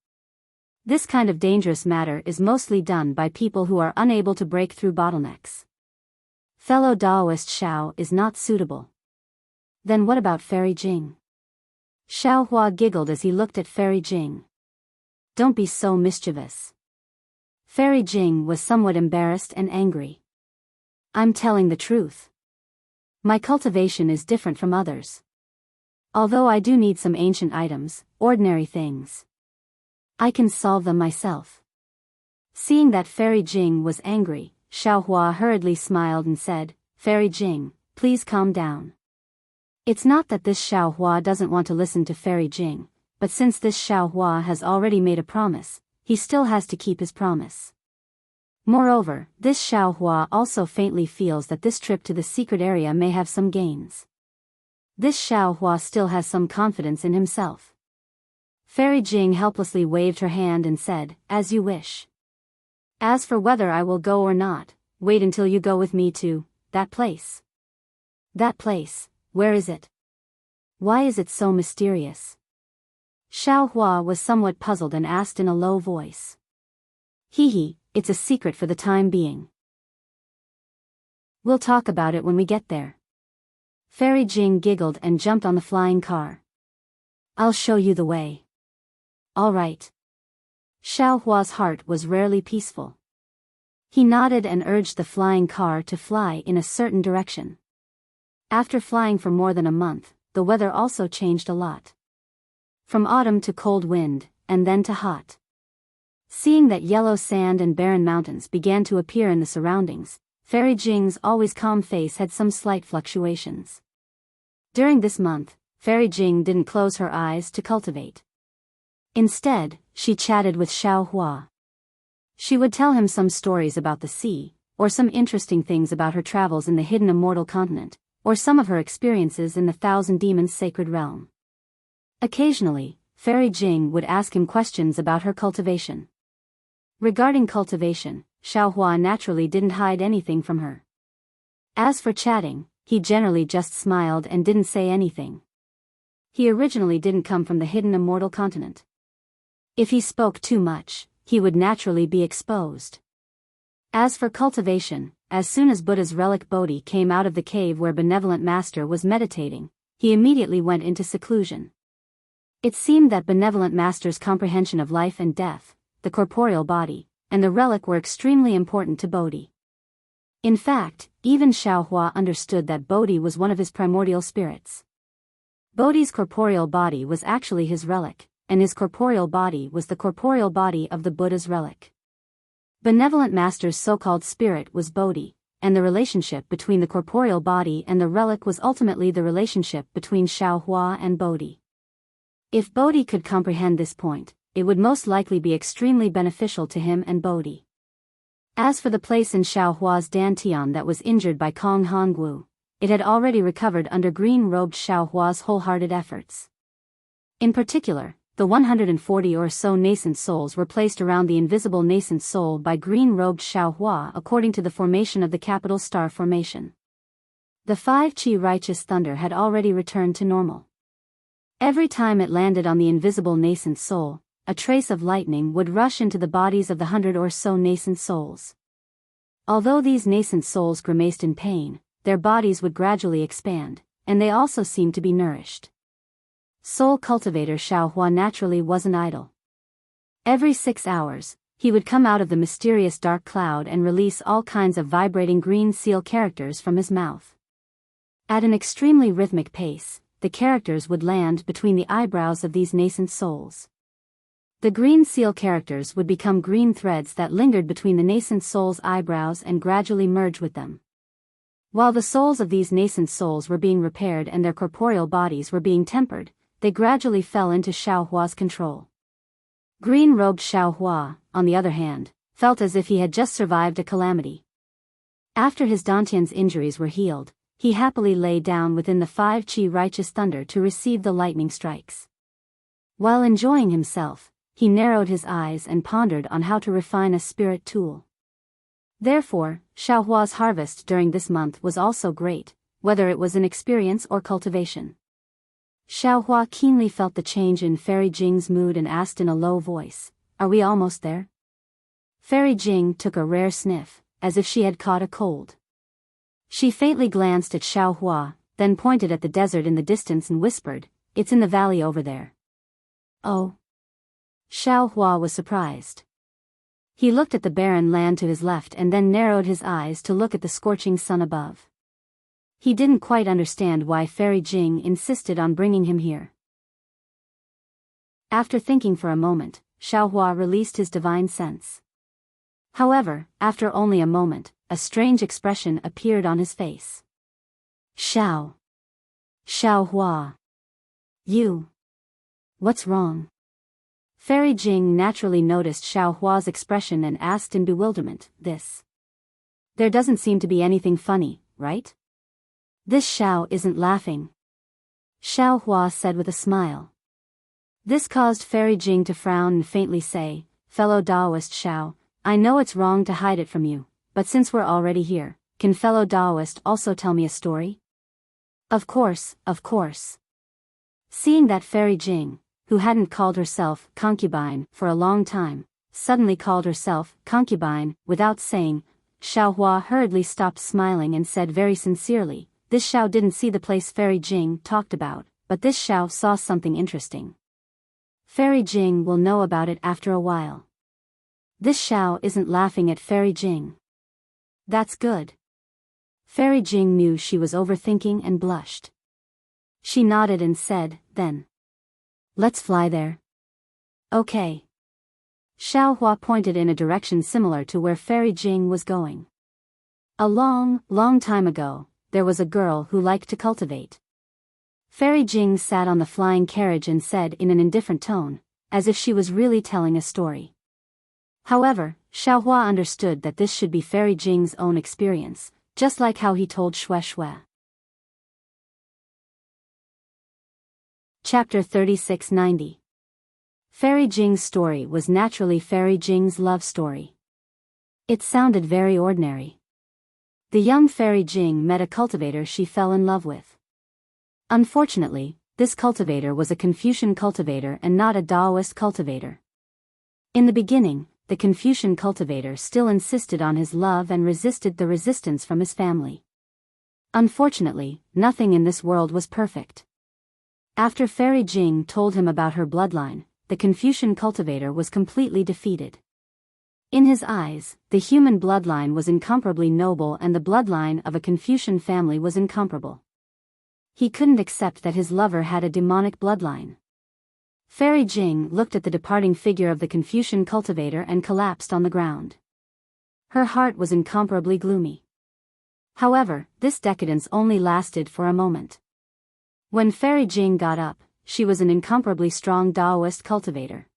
A: This kind of dangerous matter is mostly done by people who are unable to break through bottlenecks. Fellow Taoist Xiao is not suitable. Then what about Fairy Jing? Xiao Hua giggled as he looked at Fairy Jing. Don't be so mischievous. Fairy Jing was somewhat embarrassed and angry. I'm telling the truth. My cultivation is different from others. Although I do need some ancient items, ordinary things, I can solve them myself. Seeing that Fairy Jing was angry, Xiao Hua hurriedly smiled and said, Fairy Jing, please calm down. It's not that this Xiao Hua doesn't want to listen to Fairy Jing, but since this Xiao Hua has already made a promise, he still has to keep his promise. Moreover, this Xiao Hua also faintly feels that this trip to the secret area may have some gains. This Xiao Hua still has some confidence in himself. Fairy Jing helplessly waved her hand and said, as you wish. As for whether I will go or not, wait until you go with me to that place. That place, where is it? Why is it so mysterious? Xiao Hua was somewhat puzzled and asked in a low voice. It's a secret for the time being. We'll talk about it when we get there. Fairy Jing giggled and jumped on the flying car. I'll show you the way. All right. Xiao Hua's heart was rarely peaceful. He nodded and urged the flying car to fly in a certain direction. After flying for more than a month, the weather also changed a lot. From autumn to cold wind, and then to hot. Seeing that yellow sand and barren mountains began to appear in the surroundings, Fairy Jing's always calm face had some slight fluctuations. During this month, Fairy Jing didn't close her eyes to cultivate. Instead, she chatted with Xiao Hua. She would tell him some stories about the sea, or some interesting things about her travels in the hidden Immortal continent, or some of her experiences in the Thousand Demons sacred realm. Occasionally, Fairy Jing would ask him questions about her cultivation. Regarding cultivation, Xiao Hua naturally didn't hide anything from her. As for chatting, he generally just smiled and didn't say anything. He originally didn't come from the hidden Immortal continent. If he spoke too much, he would naturally be exposed. As for cultivation, as soon as Buddha's relic Bodhi came out of the cave where Benevolent Master was meditating, he immediately went into seclusion. It seemed that Benevolent Master's comprehension of life and death, the corporeal body, and the relic were extremely important to Bodhi. In fact, even Xiaohua understood that Bodhi was one of his primordial spirits. Bodhi's corporeal body was actually his relic, and his corporeal body was the corporeal body of the Buddha's relic. Benevolent Master's so-called spirit was Bodhi, and the relationship between the corporeal body and the relic was ultimately the relationship between Xiaohua and Bodhi. If Bodhi could comprehend this point, it would most likely be extremely beneficial to him and Bodhi. As for the place in Xiaohua's dantian that was injured by Kong Hongwu, it had already recovered under green-robed Xiaohua's wholehearted efforts. In particular, the 140 or so nascent souls were placed around the invisible nascent soul by green-robed Xiaohua according to the formation of the capital star formation. The 5 Qi righteous thunder had already returned to normal. Every time it landed on the invisible nascent soul, a trace of lightning would rush into the bodies of the 100 or so nascent souls. Although these nascent souls grimaced in pain, their bodies would gradually expand, and they also seemed to be nourished. Soul cultivator Xiaohua naturally wasn't idle. Every 6 hours, he would come out of the mysterious dark cloud and release all kinds of vibrating green seal characters from his mouth. At an extremely rhythmic pace, the characters would land between the eyebrows of these nascent souls. The green seal characters would become green threads that lingered between the nascent soul's eyebrows and gradually merge with them. While the souls of these nascent souls were being repaired and their corporeal bodies were being tempered, they gradually fell into Xiaohua's control. Green-robed Xiaohua, on the other hand, felt as if he had just survived a calamity. After his dantian's injuries were healed, he happily lay down within the 5 Qi righteous thunder to receive the lightning strikes. While enjoying himself, he narrowed his eyes and pondered on how to refine a spirit tool. Therefore, Xiaohua's harvest during this month was also great, whether it was in experience or cultivation. Xiaohua keenly felt the change in Fairy Jing's mood and asked in a low voice, "Are we almost there?" Fairy Jing took a rare sniff, as if she had caught a cold. She faintly glanced at Xiaohua, then pointed at the desert in the distance and whispered, "It's in the valley over there." "Oh." Xiaohua was surprised. He looked at the barren land to his left and then narrowed his eyes to look at the scorching sun above. He didn't quite understand why Fairy Jing insisted on bringing him here. After thinking for a moment, Xiaohua released his divine sense. However, after only a moment, a strange expression appeared on his face. Xiaohua. You. What's wrong?" Fairy Jing naturally noticed Xiaohua's expression and asked in bewilderment, There doesn't seem to be anything funny, right? This Xiao isn't laughing." Xiaohua said with a smile. This caused Fairy Jing to frown and faintly say, "Fellow Taoist Xiao, I know it's wrong to hide it from you, but since we're already here, can fellow Taoist also tell me a story?" Of course. Seeing that Fairy Jing, who hadn't called herself concubine for a long time, suddenly called herself concubine without saying, Xiaohua hurriedly stopped smiling and said very sincerely, "This Xiao didn't see the place Fairy Jing talked about, but this Xiao saw something interesting. Fairy Jing will know about it after a while." This Xiao isn't laughing at Fairy Jing. That's good. Fairy Jing knew she was overthinking and blushed. She nodded and said, "Then. Let's fly there." "Okay." Xiaohua pointed in a direction similar to where Fairy Jing was going. A long time ago, there was a girl who liked to cultivate. Fairy Jing sat on the flying carriage and said in an indifferent tone, as if she was really telling a story. However, Xiaohua understood that this should be Fairy Jing's own experience, just like how he told Shui. Chapter 3690. Fairy Jing's story was naturally Fairy Jing's love story. It sounded very ordinary. The young Fairy Jing met a cultivator she fell in love with. Unfortunately, this cultivator was a Confucian cultivator and not a Taoist cultivator. In the beginning, the Confucian cultivator still insisted on his love and resisted the resistance from his family. Unfortunately, nothing in this world was perfect. After Fairy Jing told him about her bloodline, the Confucian cultivator was completely defeated. In his eyes, the human bloodline was incomparably noble and the bloodline of a Confucian family was incomparable. He couldn't accept that his lover had a demonic bloodline. Fairy Jing looked at the departing figure of the Confucian cultivator and collapsed on the ground. Her heart was incomparably gloomy. However, this decadence only lasted for a moment. When Fairy Jing got up, she was an incomparably strong Taoist cultivator.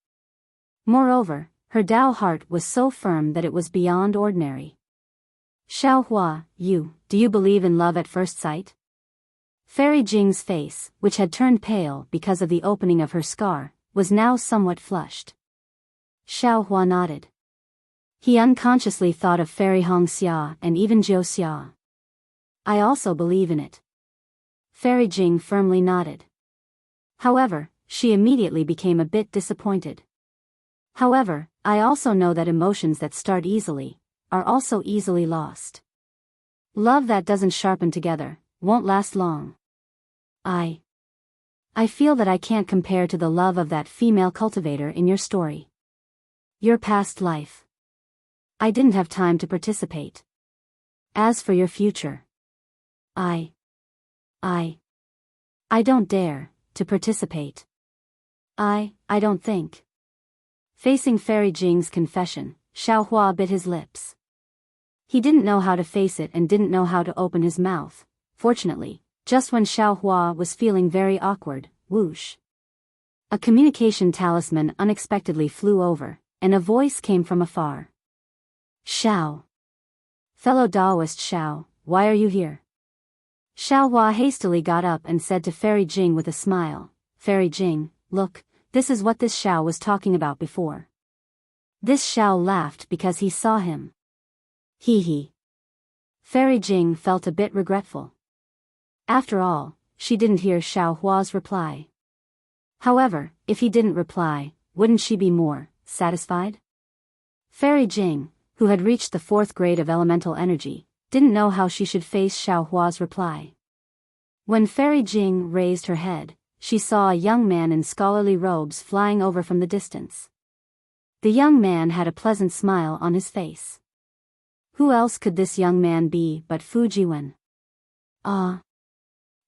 A: Moreover, her Tao heart was so firm that it was beyond ordinary. Xiaohua, do you believe in love at first sight? Fairy Jing's face, which had turned pale because of the opening of her scar, was now somewhat flushed. Xiaohua nodded. He unconsciously thought of Fairy Hongxia and even Jiu Xia. I also believe in it. Fairy Jing firmly nodded. However, she immediately became a bit disappointed. However, I also know that emotions that start easily are also easily lost. Love that doesn't sharpen together won't last long. I feel that I can't compare to the love of that female cultivator in your story. Your past life. I didn't have time to participate. As for your future, I don't dare to participate. I don't think. Facing Fairy Jing's confession, Xiaohua bit his lips. He didn't know how to face it and didn't know how to open his mouth. Fortunately, just when Xiaohua was feeling very awkward, whoosh. A communication talisman unexpectedly flew over, and a voice came from afar. Xiao. Fellow Taoist Xiao, why are you here? Xiaohua hastily got up and said to Fairy Jing with a smile, Fairy Jing, look, this is what this Xiao was talking about before. This Xiao laughed because he saw him. Hee. Fairy Jing felt a bit regretful. After all, she didn't hear Xiaohua's reply. However, if he didn't reply, wouldn't she be more satisfied? Fairy Jing, who had reached the 4th grade of elemental energy, didn't know how she should face Xiaohua's reply. When Fairy Jing raised her head, she saw a young man in scholarly robes flying over from the distance. The young man had a pleasant smile on his face. Who else could this young man be but Fu Jiwen?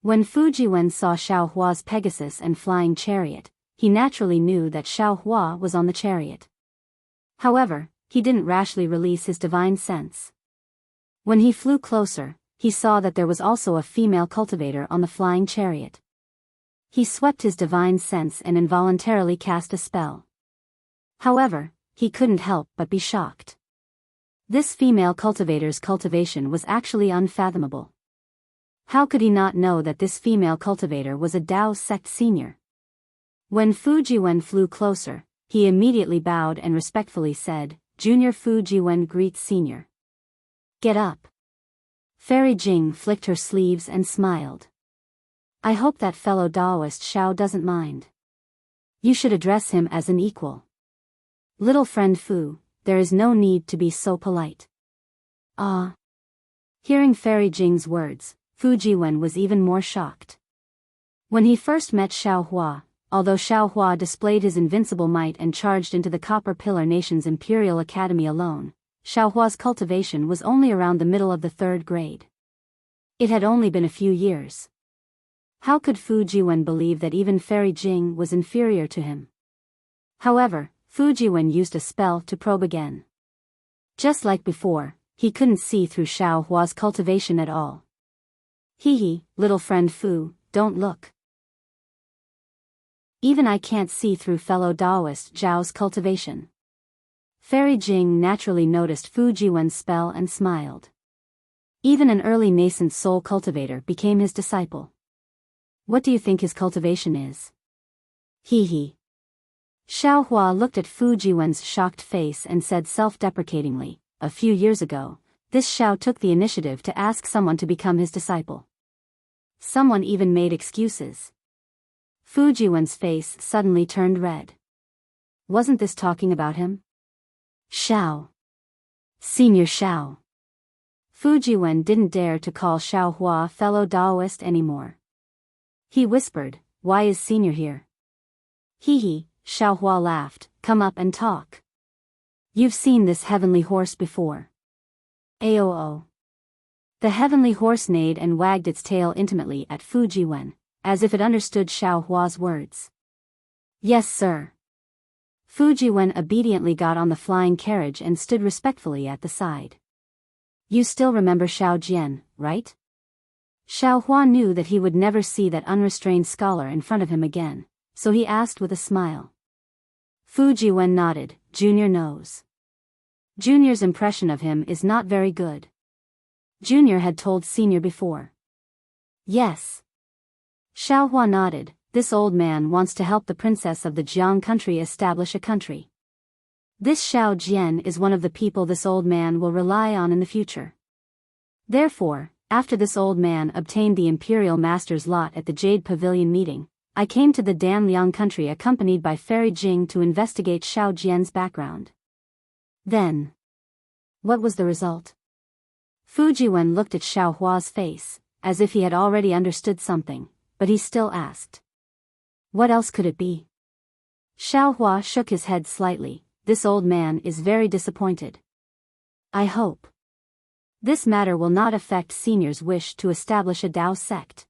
A: When Fu Jiwen saw Xiaohua's Pegasus and flying chariot, he naturally knew that Xiaohua was on the chariot. However, he didn't rashly release his divine sense. When he flew closer, he saw that there was also a female cultivator on the flying chariot. He swept his divine sense and involuntarily cast a spell. However, he couldn't help but be shocked. This female cultivator's cultivation was actually unfathomable. How could he not know that this female cultivator was a Tao sect senior? When Fu Jiwen flew closer, he immediately bowed and respectfully said, Junior Fu Jiwen greets senior. Get up. Fairy Jing flicked her sleeves and smiled. I hope that fellow Taoist Xiao doesn't mind. You should address him as an equal. Little friend Fu, there is no need to be so polite. Hearing Fairy Jing's words, Fu Jiwen was even more shocked. When he first met Xiaohua, although Xiaohua displayed his invincible might and charged into the Copper Pillar Nation's Imperial Academy alone, Xiaohua's cultivation was only around the middle of the 3rd grade. It had only been a few years. How could Fu Jiwen believe that even Fairy Jing was inferior to him? However, Fu Jiwen used a spell to probe again. Just like before, he couldn't see through Xiaohua's cultivation at all. Hee, little friend Fu, don't look. Even I can't see through fellow Taoist Zhao's cultivation. Fairy Jing naturally noticed Fu Jiwen's spell and smiled. Even an early nascent soul cultivator became his disciple. What do you think his cultivation is? Hee. Xiaohua looked at Fu Jiwen's shocked face and said self-deprecatingly, a few years ago, this Xiao took the initiative to ask someone to become his disciple. Someone even made excuses. Fu Jiwen's face suddenly turned red. Wasn't this talking about him? Xiao. Senior Xiao. Fu Jiwen didn't dare to call Xiao Hua fellow Daoist anymore. He whispered, "Why is Senior here?" Hee, Xiao Hua laughed, "Come up and talk. You've seen this heavenly horse before." Aoo. The heavenly horse neighed and wagged its tail intimately at Fu Jiwen, as if it understood Xiao Hua's words. "Yes, sir." Fu Jiwen obediently got on the flying carriage and stood respectfully at the side. "You still remember Xiao Jian, right?" Xiao Hua knew that he would never see that unrestrained scholar in front of him again, so he asked with a smile. Fu Jiwen nodded. "Junior knows." Junior's impression of him is not very good. Junior had told Senior before. "Yes." Xiao Hua nodded. "This old man wants to help the princess of the Jiang country establish a country. This Xiao Jian is one of the people this old man will rely on in the future. Therefore, after this old man obtained the imperial master's lot at the Jade Pavilion meeting, I came to the Danliang country accompanied by Fairy Jing to investigate Xiao Jian's background." Then, what was the result? Fu Jiwen looked at Xiao Hua's face, as if he had already understood something, but he still asked. "What else could it be?" Xiao Hua shook his head slightly. "This old man is very disappointed. I hope this matter will not affect Senior's wish to establish a Dao sect."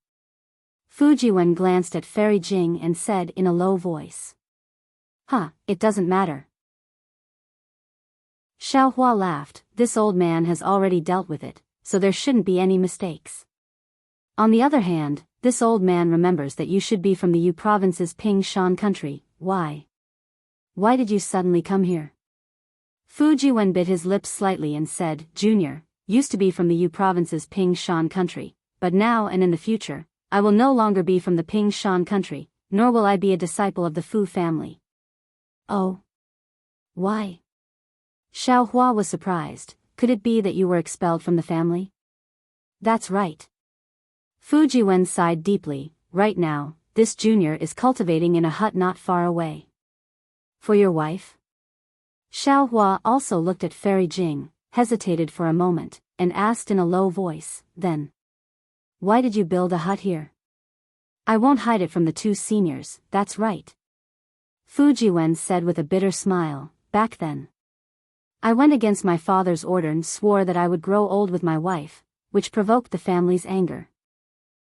A: Fu Jiwen glanced at Fairy Jing and said in a low voice. It doesn't matter." Xiao Hua laughed. "This old man has already dealt with it, so there shouldn't be any mistakes. On the other hand, this old man remembers that you should be from the Yu province's Ping Shan country. Why did you suddenly come here?" Fu Jiwen bit his lips slightly and said, "Junior used to be from the Yu province's Ping Shan country, but now and in the future, I will no longer be from the Ping Shan country, nor will I be a disciple of the Fu family." "Oh. Why?" Xiao Hua was surprised. "Could it be that you were expelled from the family?" "That's right." Fu Jiwen sighed deeply. "Right now, this junior is cultivating in a hut not far away." "For your wife?" Xiao Hua also looked at Fairy Jing, hesitated for a moment, and asked in a low voice, "Then, why did you build a hut here?" "I won't hide it from the two seniors, that's right." Fu Jiwen said with a bitter smile. "Back then, I went against my father's order and swore that I would grow old with my wife, which provoked the family's anger.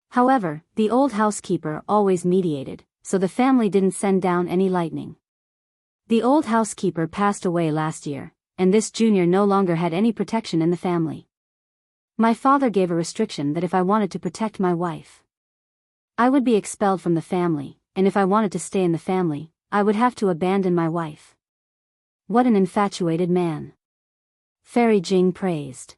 A: However, the old housekeeper always mediated, so the family didn't send down any lightning. The old housekeeper passed away last year, and this junior no longer had any protection in the family. My father gave a restriction that if I wanted to protect my wife, I would be expelled from the family, and if I wanted to stay in the family, I would have to abandon my wife." "What an infatuated man," Fairy Jing praised.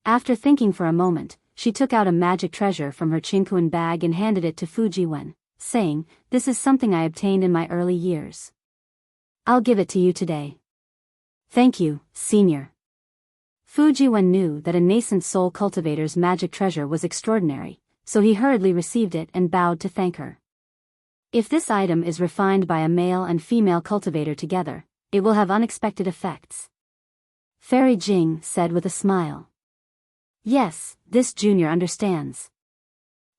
A: After thinking for a moment, she took out a magic treasure from her Qingquan bag and handed it to Fu Jiwen, saying, "This is something I obtained in my early years. I'll give it to you today." "Thank you, Senior." Fu Jiwen knew that a nascent soul cultivator's magic treasure was extraordinary, so he hurriedly received it and bowed to thank her. If this item is refined by a male and female cultivator together, it will have unexpected effects, Fairy Jing said with a smile. "Yes, this junior understands."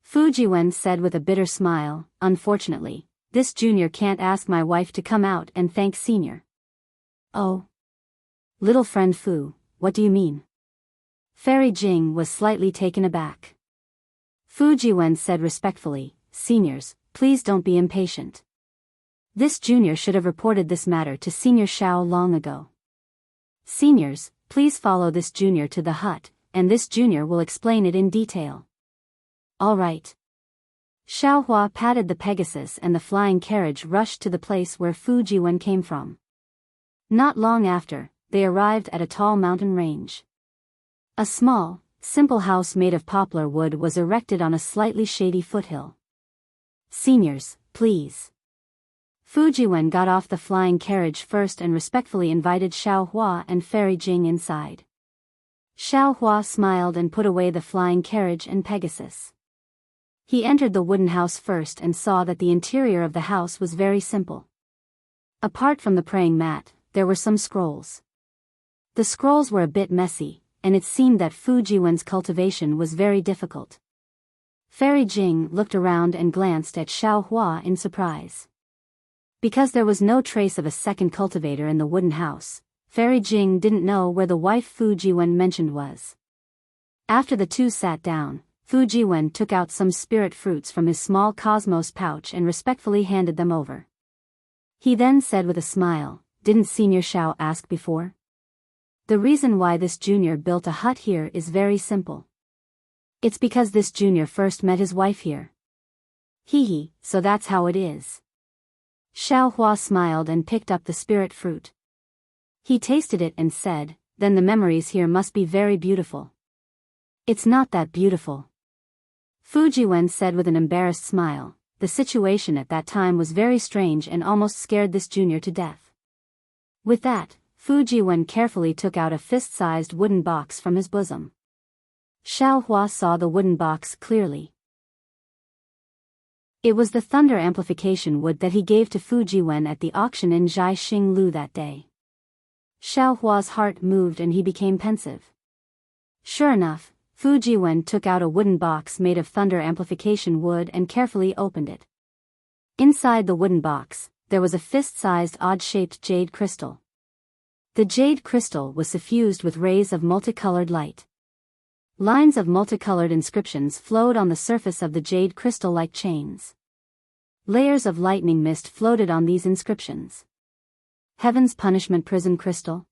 A: Fu Jiwen said with a bitter smile, "Unfortunately, this junior can't ask my wife to come out and thank Senior." "Oh. Little friend Fu, what do you mean?" Fairy Jing was slightly taken aback. Fu Jiwen said respectfully, "Seniors, please don't be impatient. This junior should have reported this matter to Senior Xiao long ago. Seniors, please follow this junior to the hut, and this junior will explain it in detail." "All right." Xiao Hua patted the Pegasus and the flying carriage rushed to the place where Fu Jiwen came from. Not long after, they arrived at a tall mountain range. A small, simple house made of poplar wood was erected on a slightly shady foothill. "Seniors, please." Fu Jiwen got off the flying carriage first and respectfully invited Xiao Hua and Fairy Jing inside. Xiao Hua smiled and put away the flying carriage and Pegasus. He entered the wooden house first and saw that the interior of the house was very simple. Apart from the praying mat, there were some scrolls. The scrolls were a bit messy, and it seemed that Fu Jiwen's cultivation was very difficult. Fairy Jing looked around and glanced at Xiao Hua in surprise. Because there was no trace of a second cultivator in the wooden house, Fairy Jing didn't know where the wife Fu Jiwen mentioned was. After the two sat down, Fu Jiwen took out some spirit fruits from his small cosmos pouch and respectfully handed them over. He then said with a smile, "Didn't Senior Xiao ask before? The reason why this junior built a hut here is very simple. It's because this junior first met his wife here. Hee, so that's how it is." Xiao Hua smiled and picked up the spirit fruit. He tasted it and said, "Then the memories here must be very beautiful." "It's not that beautiful," Fu Jiwen said with an embarrassed smile. The situation at that time was very strange and almost scared this junior to death. With that, Fu Jiwen carefully took out a fist-sized wooden box from his bosom. Xiao Hua saw the wooden box clearly. It was the thunder amplification wood that he gave to Fu Jiwen at the auction in Jiaxing Lu that day. Xiao Hua's heart moved and he became pensive. Sure enough, Fu Jiwen took out a wooden box made of thunder amplification wood and carefully opened it. Inside the wooden box, there was a fist-sized odd-shaped jade crystal. The jade crystal was suffused with rays of multicolored light. Lines of multicolored inscriptions flowed on the surface of the jade crystal like chains. Layers of lightning mist floated on these inscriptions. Heaven's Punishment Prison Crystal?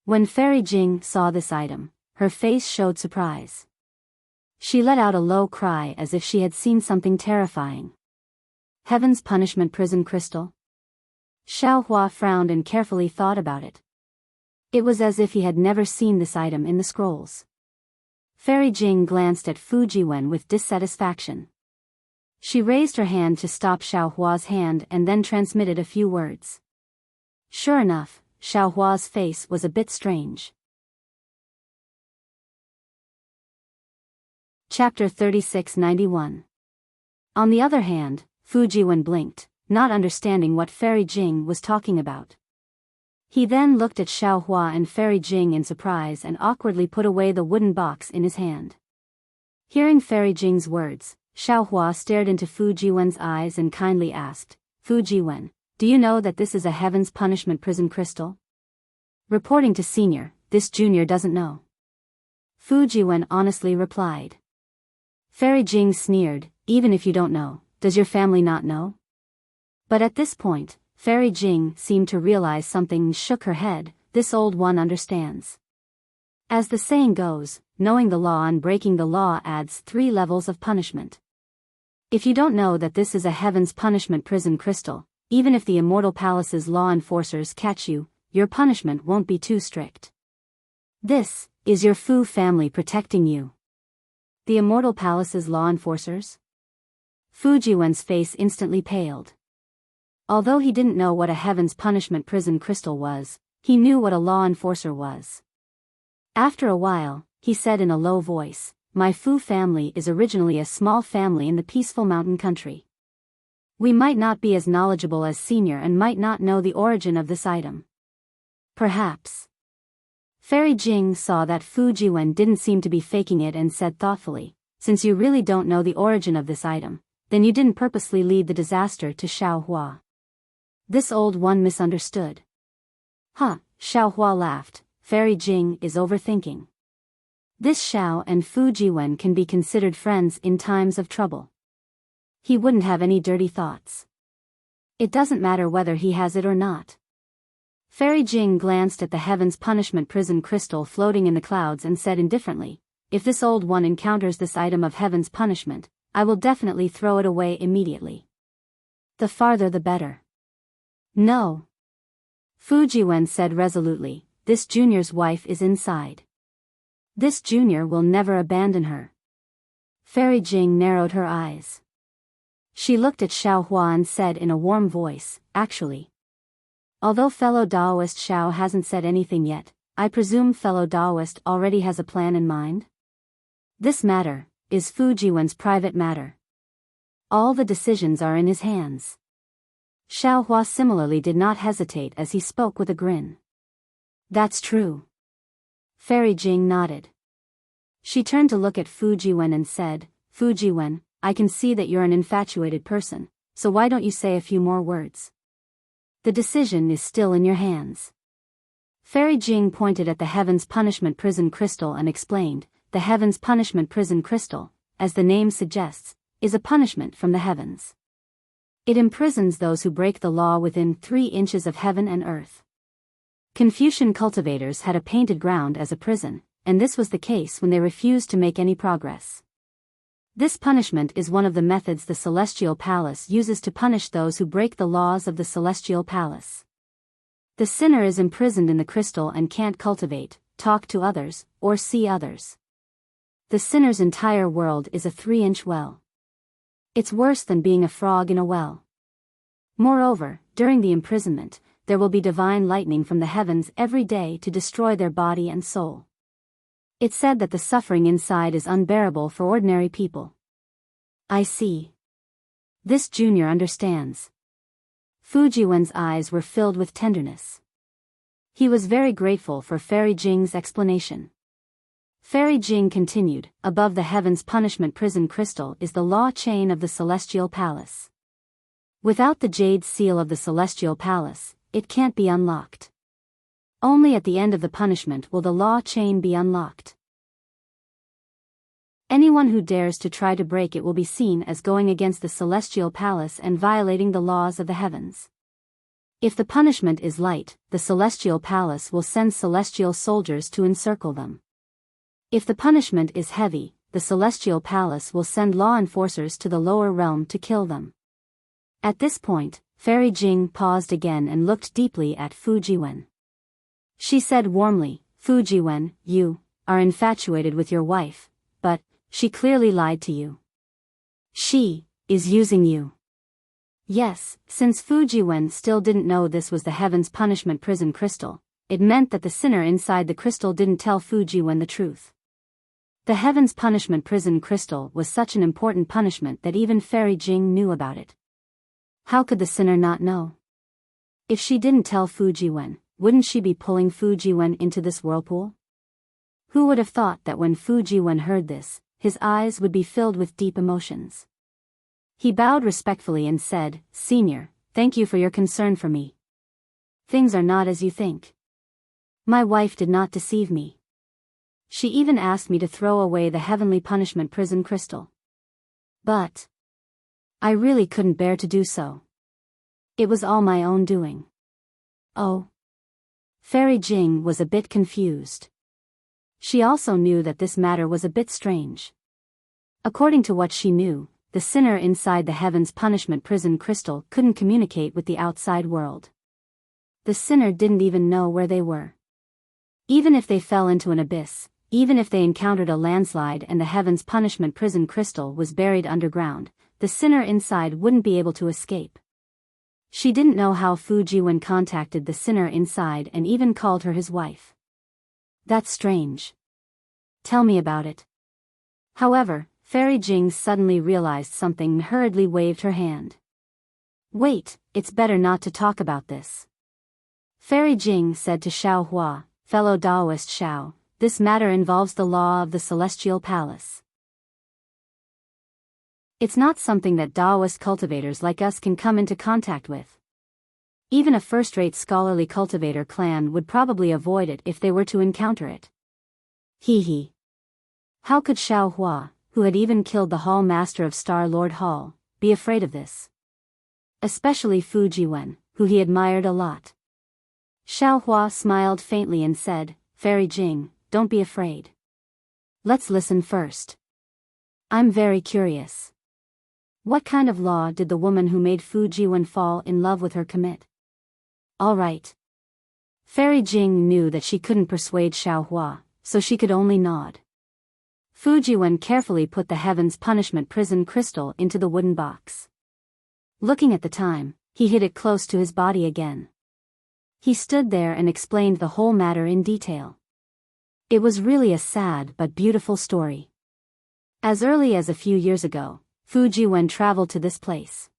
A: When Fairy Jing saw this item, her face showed surprise. She let out a low cry as if she had seen something terrifying. Heaven's Punishment Prison Crystal? Xiao Hua frowned and carefully thought about it. It was as if he had never seen this item in the scrolls. Fairy Jing glanced at Fu Jiwen with dissatisfaction. She raised her hand to stop Xiao Hua's hand and then transmitted a few words. Sure enough, Xiao Hua's face was a bit strange. Chapter 3691. On the other hand, Fu Jiwen blinked, not understanding what Fairy Jing was talking about. He then looked at Xiao Hua and Fairy Jing in surprise and awkwardly put away the wooden box in his hand. Hearing Fairy Jing's words, Xiao Hua stared into Fu Jiwen's eyes and kindly asked, "Fu Jiwen, do you know that this is a Heaven's Punishment Prison Crystal?" Reporting to Senior, this junior doesn't know. Fu Jiwen honestly replied. Fairy Jing sneered, "Even if you don't know, does your family not know?" But at this point, Fairy Jing seemed to realize something and shook her head. "This old one understands." As the saying goes, knowing the law and breaking the law adds 3 levels of punishment. If you don't know that this is a Heaven's Punishment Prison Crystal, even if the Immortal Palace's law enforcers catch you, your punishment won't be too strict. This is your Fu family protecting you. The Immortal Palace's law enforcers? Fu Jiwen's face instantly paled. Although he didn't know what a Heaven's Punishment Prison Crystal was, he knew what a law enforcer was. After a while, he said in a low voice, "My Fu family is originally a small family in the peaceful mountain country. We might not be as knowledgeable as Senior and might not know the origin of this item. Perhaps." Fairy Jing saw that Fu Jiwen didn't seem to be faking it and said thoughtfully, "Since you really don't know the origin of this item, then you didn't purposely lead the disaster to Xiao Hua." This old one misunderstood. "Huh," Xiao Hua laughed, "Fairy Jing is overthinking. This Xiao and Fu Jiwen can be considered friends in times of trouble. He wouldn't have any dirty thoughts. It doesn't matter whether he has it or not." Fairy Jing glanced at the Heaven's Punishment Prison Crystal floating in the clouds and said indifferently, "If this old one encounters this item of Heaven's punishment, I will definitely throw it away immediately. The farther the better." "No," Fu Jiwen said resolutely, "this junior's wife is inside. This junior will never abandon her." Fairy Jing narrowed her eyes. She looked at Xiao Hua and said in a warm voice, "Actually, although fellow Daoist Xiao hasn't said anything yet, I presume fellow Daoist already has a plan in mind? This matter is Fu Jiwen's private matter. All the decisions are in his hands. Xiaohua similarly did not hesitate as he spoke with a grin. That's true. Fairy Jing nodded. She turned to look at Fujiwen and said, Fujiwen, I can see that you're an infatuated person, so why don't you say a few more words? The decision is still in your hands. Fairy Jing pointed at the Heaven's Punishment Prison Crystal and explained, the Heaven's Punishment Prison Crystal, as the name suggests, is a punishment from the heavens. It imprisons those who break the law within 3 inches of heaven and earth. Confucian cultivators had a painted ground as a prison, and this was the case when they refused to make any progress. This punishment is one of the methods the Celestial Palace uses to punish those who break the laws of the Celestial Palace. The sinner is imprisoned in the crystal and can't cultivate, talk to others, or see others. The sinner's entire world is a 3-inch well. It's worse than being a frog in a well. Moreover, during the imprisonment, there will be divine lightning from the heavens every day to destroy their body and soul. It's said that the suffering inside is unbearable for ordinary people. I see. This junior understands. Fujiwen's eyes were filled with tenderness. He was very grateful for Fairy Jing's explanation. Fairy Jing continued, above the Heaven's Punishment Prison Crystal is the law chain of the Celestial Palace. Without the jade seal of the Celestial Palace, it can't be unlocked. Only at the end of the punishment will the law chain be unlocked. Anyone who dares to try to break it will be seen as going against the Celestial Palace and violating the laws of the heavens. If the punishment is light, the Celestial Palace will send celestial soldiers to encircle them. If the punishment is heavy, the Celestial Palace will send law enforcers to the lower realm to kill them. At this point, Fairy Jing paused again and looked deeply at Fujiwen. She said warmly, Fujiwen, you are infatuated with your wife, but she clearly lied to you. She is using you. Yes, since Fujiwen still didn't know this was the Heaven's Punishment Prison Crystal, it meant that the sinner inside the crystal didn't tell Fujiwen the truth. The Heaven's Punishment Prison Crystal was such an important punishment that even Fairy Jing knew about it. How could the sinner not know? If she didn't tell Fujiwen, wouldn't she be pulling Fujiwen into this whirlpool? Who would have thought that when Fujiwen heard this, his eyes would be filled with deep emotions? He bowed respectfully and said, Senior, thank you for your concern for me. Things are not as you think. My wife did not deceive me. She even asked me to throw away the Heavenly Punishment Prison Crystal. But I really couldn't bear to do so. It was all my own doing. Oh. Fairy Jing was a bit confused. She also knew that this matter was a bit strange. According to what she knew, the sinner inside the Heaven's Punishment Prison Crystal couldn't communicate with the outside world. The sinner didn't even know where they were. Even if they fell into an abyss, even if they encountered a landslide and the Heaven's Punishment Prison Crystal was buried underground, the sinner inside wouldn't be able to escape. She didn't know how Fujiwen contacted the sinner inside and even called her his wife. That's strange. Tell me about it. However, Fairy Jing suddenly realized something and hurriedly waved her hand. Wait, it's better not to talk about this. Fairy Jing said to Xiao Hua, fellow Taoist Xiao, this matter involves the law of the Celestial Palace. It's not something that Taoist cultivators like us can come into contact with. Even a first-rate scholarly cultivator clan would probably avoid it if they were to encounter it. Hee. How could Xiao Hua, who had even killed the Hall Master of Star Lord Hall, be afraid of this? Especially Fujiwen, who he admired a lot. Xiao Hua smiled faintly and said, Fairy Jing, don't be afraid. Let's listen first. I'm very curious. What kind of law did the woman who made Fujiwen fall in love with her commit? All right. Fairy Jing knew that she couldn't persuade Xiao Hua, so she could only nod. Fujiwen carefully put the Heaven's Punishment Prison Crystal into the wooden box. Looking at the time, he hid it close to his body again. He stood there and explained the whole matter in detail. It was really a sad but beautiful story. As early as a few years ago, Fujiwen traveled to this place.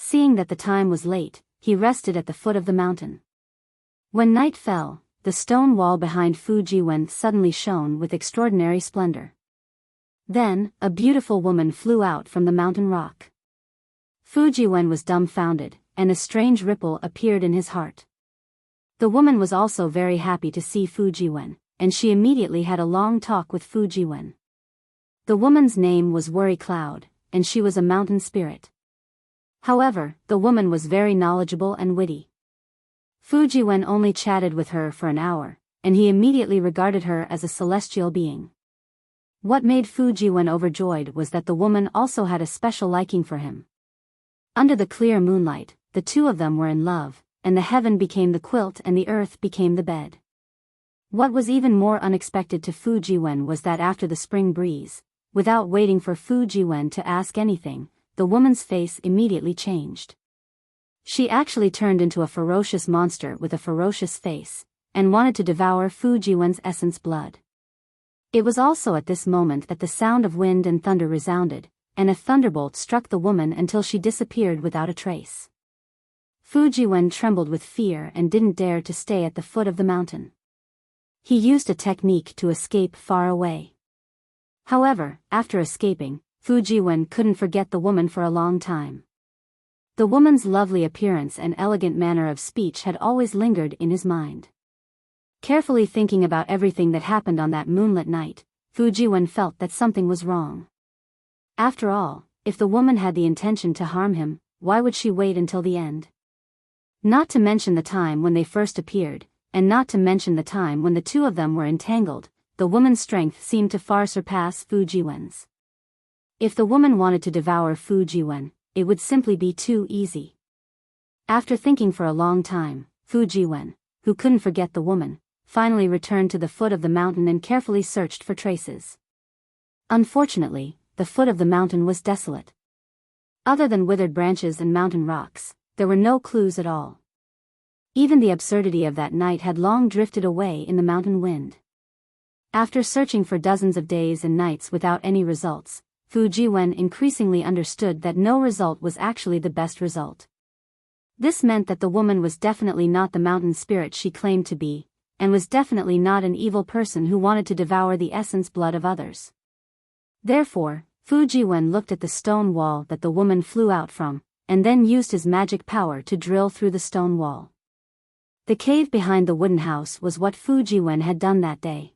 A: Seeing that the time was late, he rested at the foot of the mountain. When night fell, the stone wall behind Fujiwen suddenly shone with extraordinary splendor. Then, a beautiful woman flew out from the mountain rock. Fujiwen was dumbfounded, and a strange ripple appeared in his heart. The woman was also very happy to see Fujiwen, and she immediately had a long talk with Fujiwen. The woman's name was Worry Cloud, and she was a mountain spirit. However, the woman was very knowledgeable and witty. Fujiwen only chatted with her for an hour, and he immediately regarded her as a celestial being. What made Fujiwen overjoyed was that the woman also had a special liking for him. Under the clear moonlight, the two of them were in love, and the heaven became the quilt and the earth became the bed. What was even more unexpected to Fujiwen was that after the spring breeze, without waiting for Fujiwen to ask anything, the woman's face immediately changed. She actually turned into a ferocious monster with a ferocious face, and wanted to devour Fujiwen's essence blood. It was also at this moment that the sound of wind and thunder resounded, and a thunderbolt struck the woman until she disappeared without a trace. Fujiwen trembled with fear and didn't dare to stay at the foot of the mountain. He used a technique to escape far away. However, after escaping, Fujiwen couldn't forget the woman for a long time. The woman's lovely appearance and elegant manner of speech had always lingered in his mind. Carefully thinking about everything that happened on that moonlit night, Fujiwen felt that something was wrong. After all, if the woman had the intention to harm him, why would she wait until the end? Not to mention the time when they first appeared, and not to mention the time when the two of them were entangled, the woman's strength seemed to far surpass Fujiwen's. If the woman wanted to devour Fujiwen, it would simply be too easy. After thinking for a long time, Fujiwen, who couldn't forget the woman, finally returned to the foot of the mountain and carefully searched for traces. Unfortunately, the foot of the mountain was desolate. Other than withered branches and mountain rocks, there were no clues at all. Even the absurdity of that night had long drifted away in the mountain wind. After searching for dozens of days and nights without any results, Fujiwen increasingly understood that no result was actually the best result. This meant that the woman was definitely not the mountain spirit she claimed to be, and was definitely not an evil person who wanted to devour the essence blood of others. Therefore, Fujiwen looked at the stone wall that the woman flew out from, and then used his magic power to drill through the stone wall. The cave behind the wooden house was what Fujiwen had done that day.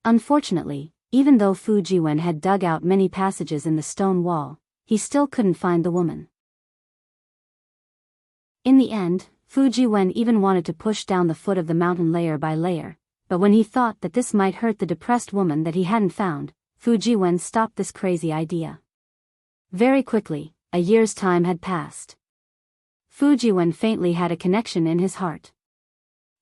A: Unfortunately, even though Fujiwen had dug out many passages in the stone wall, he still couldn't find the woman. In the end, Fujiwen even wanted to push down the foot of the mountain layer by layer, but when he thought that this might hurt the depressed woman that he hadn't found, Fujiwen stopped this crazy idea. Very quickly, a year's time had passed. Fujiwen faintly had a connection in his heart.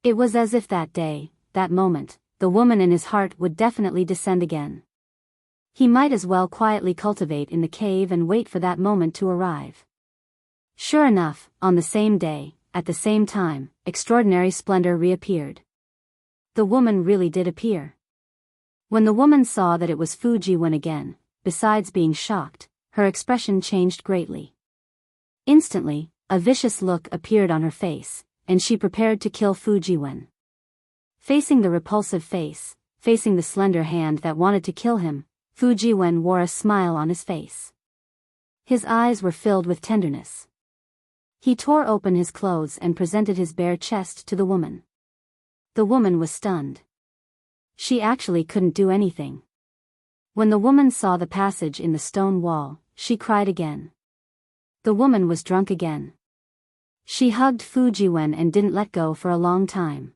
A: It was as if that day, that moment, the woman in his heart would definitely descend again. He might as well quietly cultivate in the cave and wait for that moment to arrive. Sure enough, on the same day, at the same time, extraordinary splendor reappeared. The woman really did appear. When the woman saw that it was Fujiwen again, besides being shocked, her expression changed greatly. Instantly, a vicious look appeared on her face, and she prepared to kill Fujiwen. Facing the repulsive face, facing the slender hand that wanted to kill him, Fujiwen wore a smile on his face. His eyes were filled with tenderness. He tore open his clothes and presented his bare chest to the woman. The woman was stunned. She actually couldn't do anything. When the woman saw the passage in the stone wall, she cried again. The woman was drunk again. She hugged Fujiwen and didn't let go for a long time.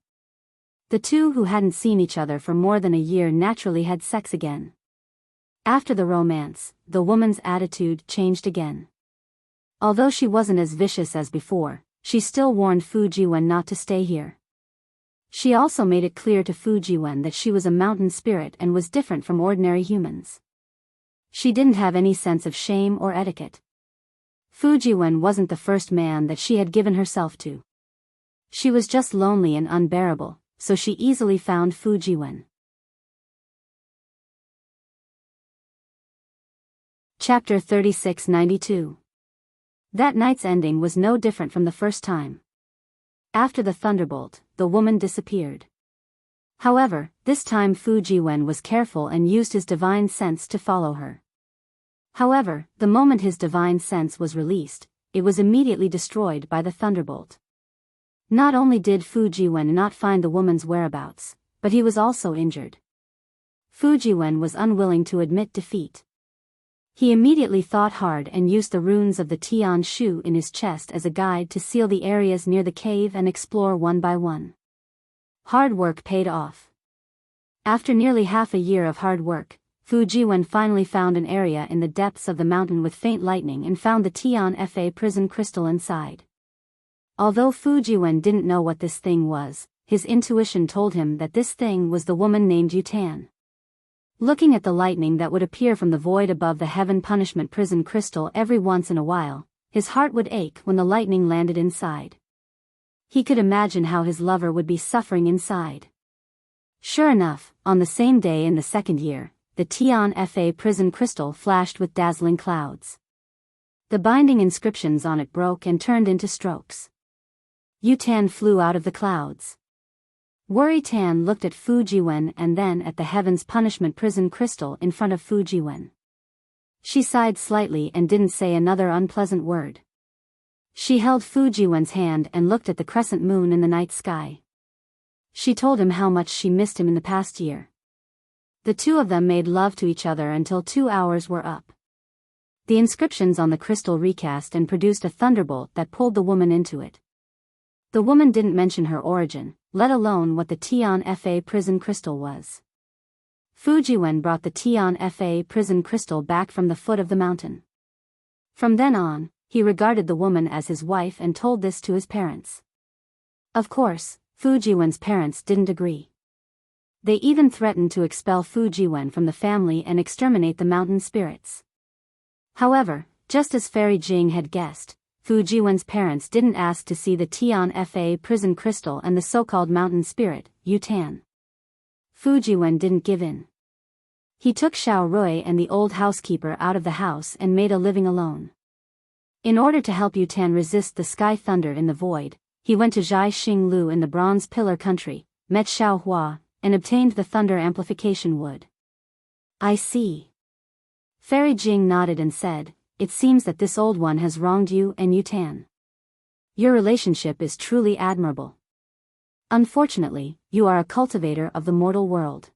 A: The two who hadn't seen each other for more than a year naturally had sex again. After the romance, the woman's attitude changed again. Although she wasn't as vicious as before, she still warned Fujiwen not to stay here. She also made it clear to Fujiwen that she was a mountain spirit and was different from ordinary humans. She didn't have any sense of shame or etiquette. Fujiwen wasn't the first man that she had given herself to. She was just lonely and unbearable, so she easily found Fujiwen. Chapter 3692. That night's ending was no different from the first time. After the thunderbolt, the woman disappeared. However, this time Fu Jiwen was careful and used his divine sense to follow her. However, the moment his divine sense was released, it was immediately destroyed by the thunderbolt. Not only did Fu Jiwen not find the woman's whereabouts, but he was also injured. Fu Jiwen was unwilling to admit defeat. He immediately thought hard and used the runes of the Tian Shu in his chest as a guide to seal the areas near the cave and explore one by one. Hard work paid off. After nearly half a year of hard work, Fu Jiwen finally found an area in the depths of the mountain with faint lightning and found the Tian Fa prison crystal inside. Although Fu Jiwen didn't know what this thing was, his intuition told him that this thing was the woman named Yutan. Looking at the lightning that would appear from the void above the heaven punishment prison crystal every once in a while, his heart would ache when the lightning landed inside. He could imagine how his lover would be suffering inside. Sure enough, on the same day in the second year, the Tian Fa prison crystal flashed with dazzling clouds. The binding inscriptions on it broke and turned into strokes. Yutan flew out of the clouds. Worry Tan looked at Fu Jiwen and then at the Heaven's Punishment prison crystal in front of Fu Jiwen. She sighed slightly and didn't say another unpleasant word. She held Fu Jiwen's hand and looked at the crescent moon in the night sky. She told him how much she missed him in the past year. The two of them made love to each other until 2 hours were up. The inscriptions on the crystal recast and produced a thunderbolt that pulled the woman into it. The woman didn't mention her origin, let alone what the Tian Fa prison crystal was. Fu Jiwen brought the Tian Fa prison crystal back from the foot of the mountain. From then on, he regarded the woman as his wife and told this to his parents. Of course, Fu Jiwen's parents didn't agree. They even threatened to expel Fu Jiwen from the family and exterminate the mountain spirits. However, just as Fairy Jing had guessed, Fu Jiwen's parents didn't ask to see the Tian Fa prison crystal and the so-called mountain spirit, Yutan. Fu Jiwen didn't give in. He took Xiao Rui and the old housekeeper out of the house and made a living alone. In order to help Yutan resist the sky thunder in the void, he went to Zhai Xinglu in the Bronze Pillar country, met Xiao Hua, and obtained the thunder amplification wood. I see. Fairy Jing nodded and said, it seems that this old one has wronged you and Yutan. Your relationship is truly admirable. Unfortunately, you are a cultivator of the mortal world.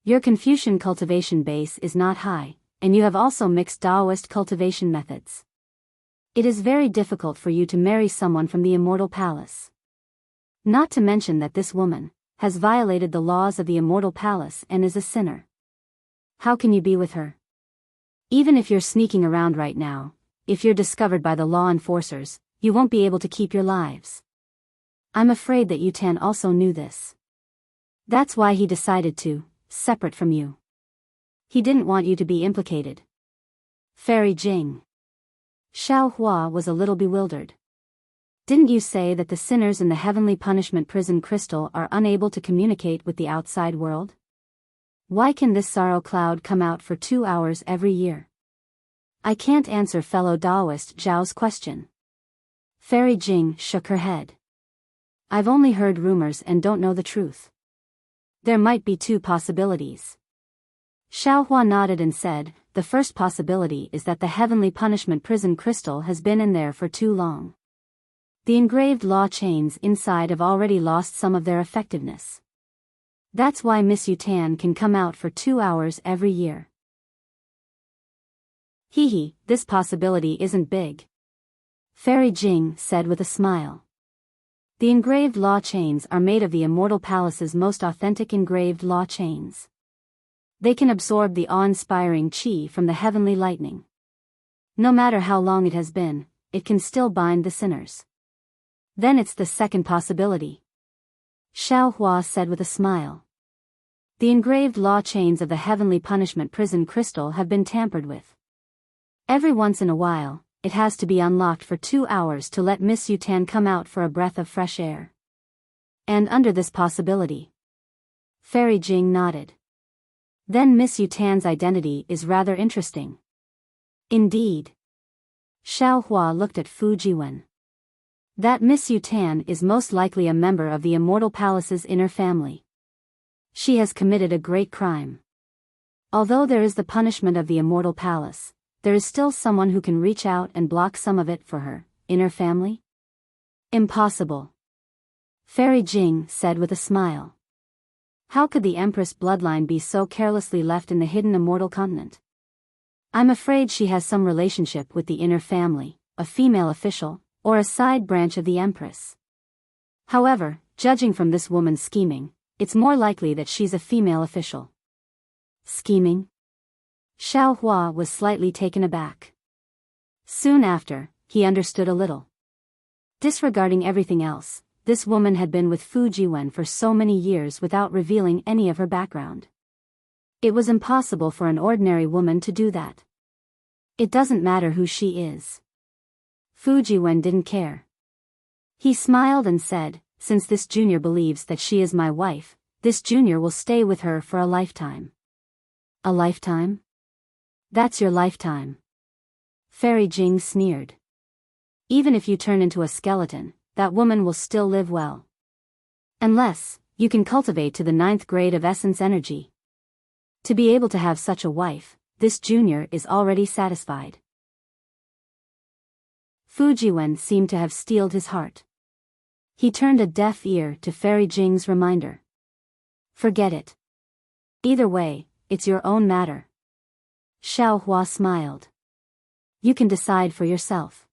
A: Your Confucian cultivation base is not high, and you have also mixed Taoist cultivation methods. It is very difficult for you to marry someone from the Immortal Palace. Not to mention that this woman has violated the laws of the Immortal Palace and is a sinner. How can you be with her? Even if you're sneaking around right now, if you're discovered by the law enforcers, you won't be able to keep your lives. I'm afraid that Yutan also knew this. That's why he decided to, separate from you. He didn't want you to be implicated. Fairy Jing. Xiao Hua was a little bewildered. Didn't you say that the sinners in the heavenly punishment prison crystal are unable to communicate with the outside world? Why can this sorrow cloud come out for 2 hours every year? I can't answer fellow Taoist Zhao's question. Fairy Jing shook her head. I've only heard rumors and don't know the truth. There might be 2 possibilities. Xiao Hua nodded and said, the first possibility is that the heavenly punishment prison crystal has been in there for too long. The engraved law chains inside have already lost some of their effectiveness. That's why Miss Yutan can come out for 2 hours every year. Hee, this possibility isn't big. Fairy Jing said with a smile. The engraved law chains are made of the Immortal Palace's most authentic engraved law chains. They can absorb the awe-inspiring qi from the heavenly lightning. No matter how long it has been, it can still bind the sinners. Then it's the second possibility. Xiao Hua said with a smile. The engraved law chains of the heavenly punishment prison crystal have been tampered with. Every once in a while, it has to be unlocked for 2 hours to let Miss Yutan come out for a breath of fresh air. And under this possibility. Fairy Jing nodded. Then Miss Yutan's identity is rather interesting. Indeed. Xiao Hua looked at Fu Jiwen. That Miss Yu Tan is most likely a member of the Immortal Palace's inner family. She has committed a great crime. Although there is the punishment of the Immortal Palace, there is still someone who can reach out and block some of it for her inner family? Impossible. Fairy Jing said with a smile. How could the Empress bloodline be so carelessly left in the hidden Immortal continent? I'm afraid she has some relationship with the inner family, a female official, or a side branch of the Empress. However, judging from this woman's scheming, it's more likely that she's a female official. Scheming? Xiao Hua was slightly taken aback. Soon after, he understood a little. Disregarding everything else, this woman had been with Fu Jiwen for so many years without revealing any of her background. It was impossible for an ordinary woman to do that. It doesn't matter who she is. Fu Jiwen didn't care. He smiled and said, since this junior believes that she is my wife, this junior will stay with her for a lifetime. A lifetime? That's your lifetime. Fairy Jing sneered. Even if you turn into a skeleton, that woman will still live well. Unless, you can cultivate to the 9th grade of essence energy. To be able to have such a wife, this junior is already satisfied. Fu Jiwen seemed to have steeled his heart. He turned a deaf ear to Fairy Jing's reminder. Forget it. Either way, it's your own matter. Xiao Hua smiled. You can decide for yourself.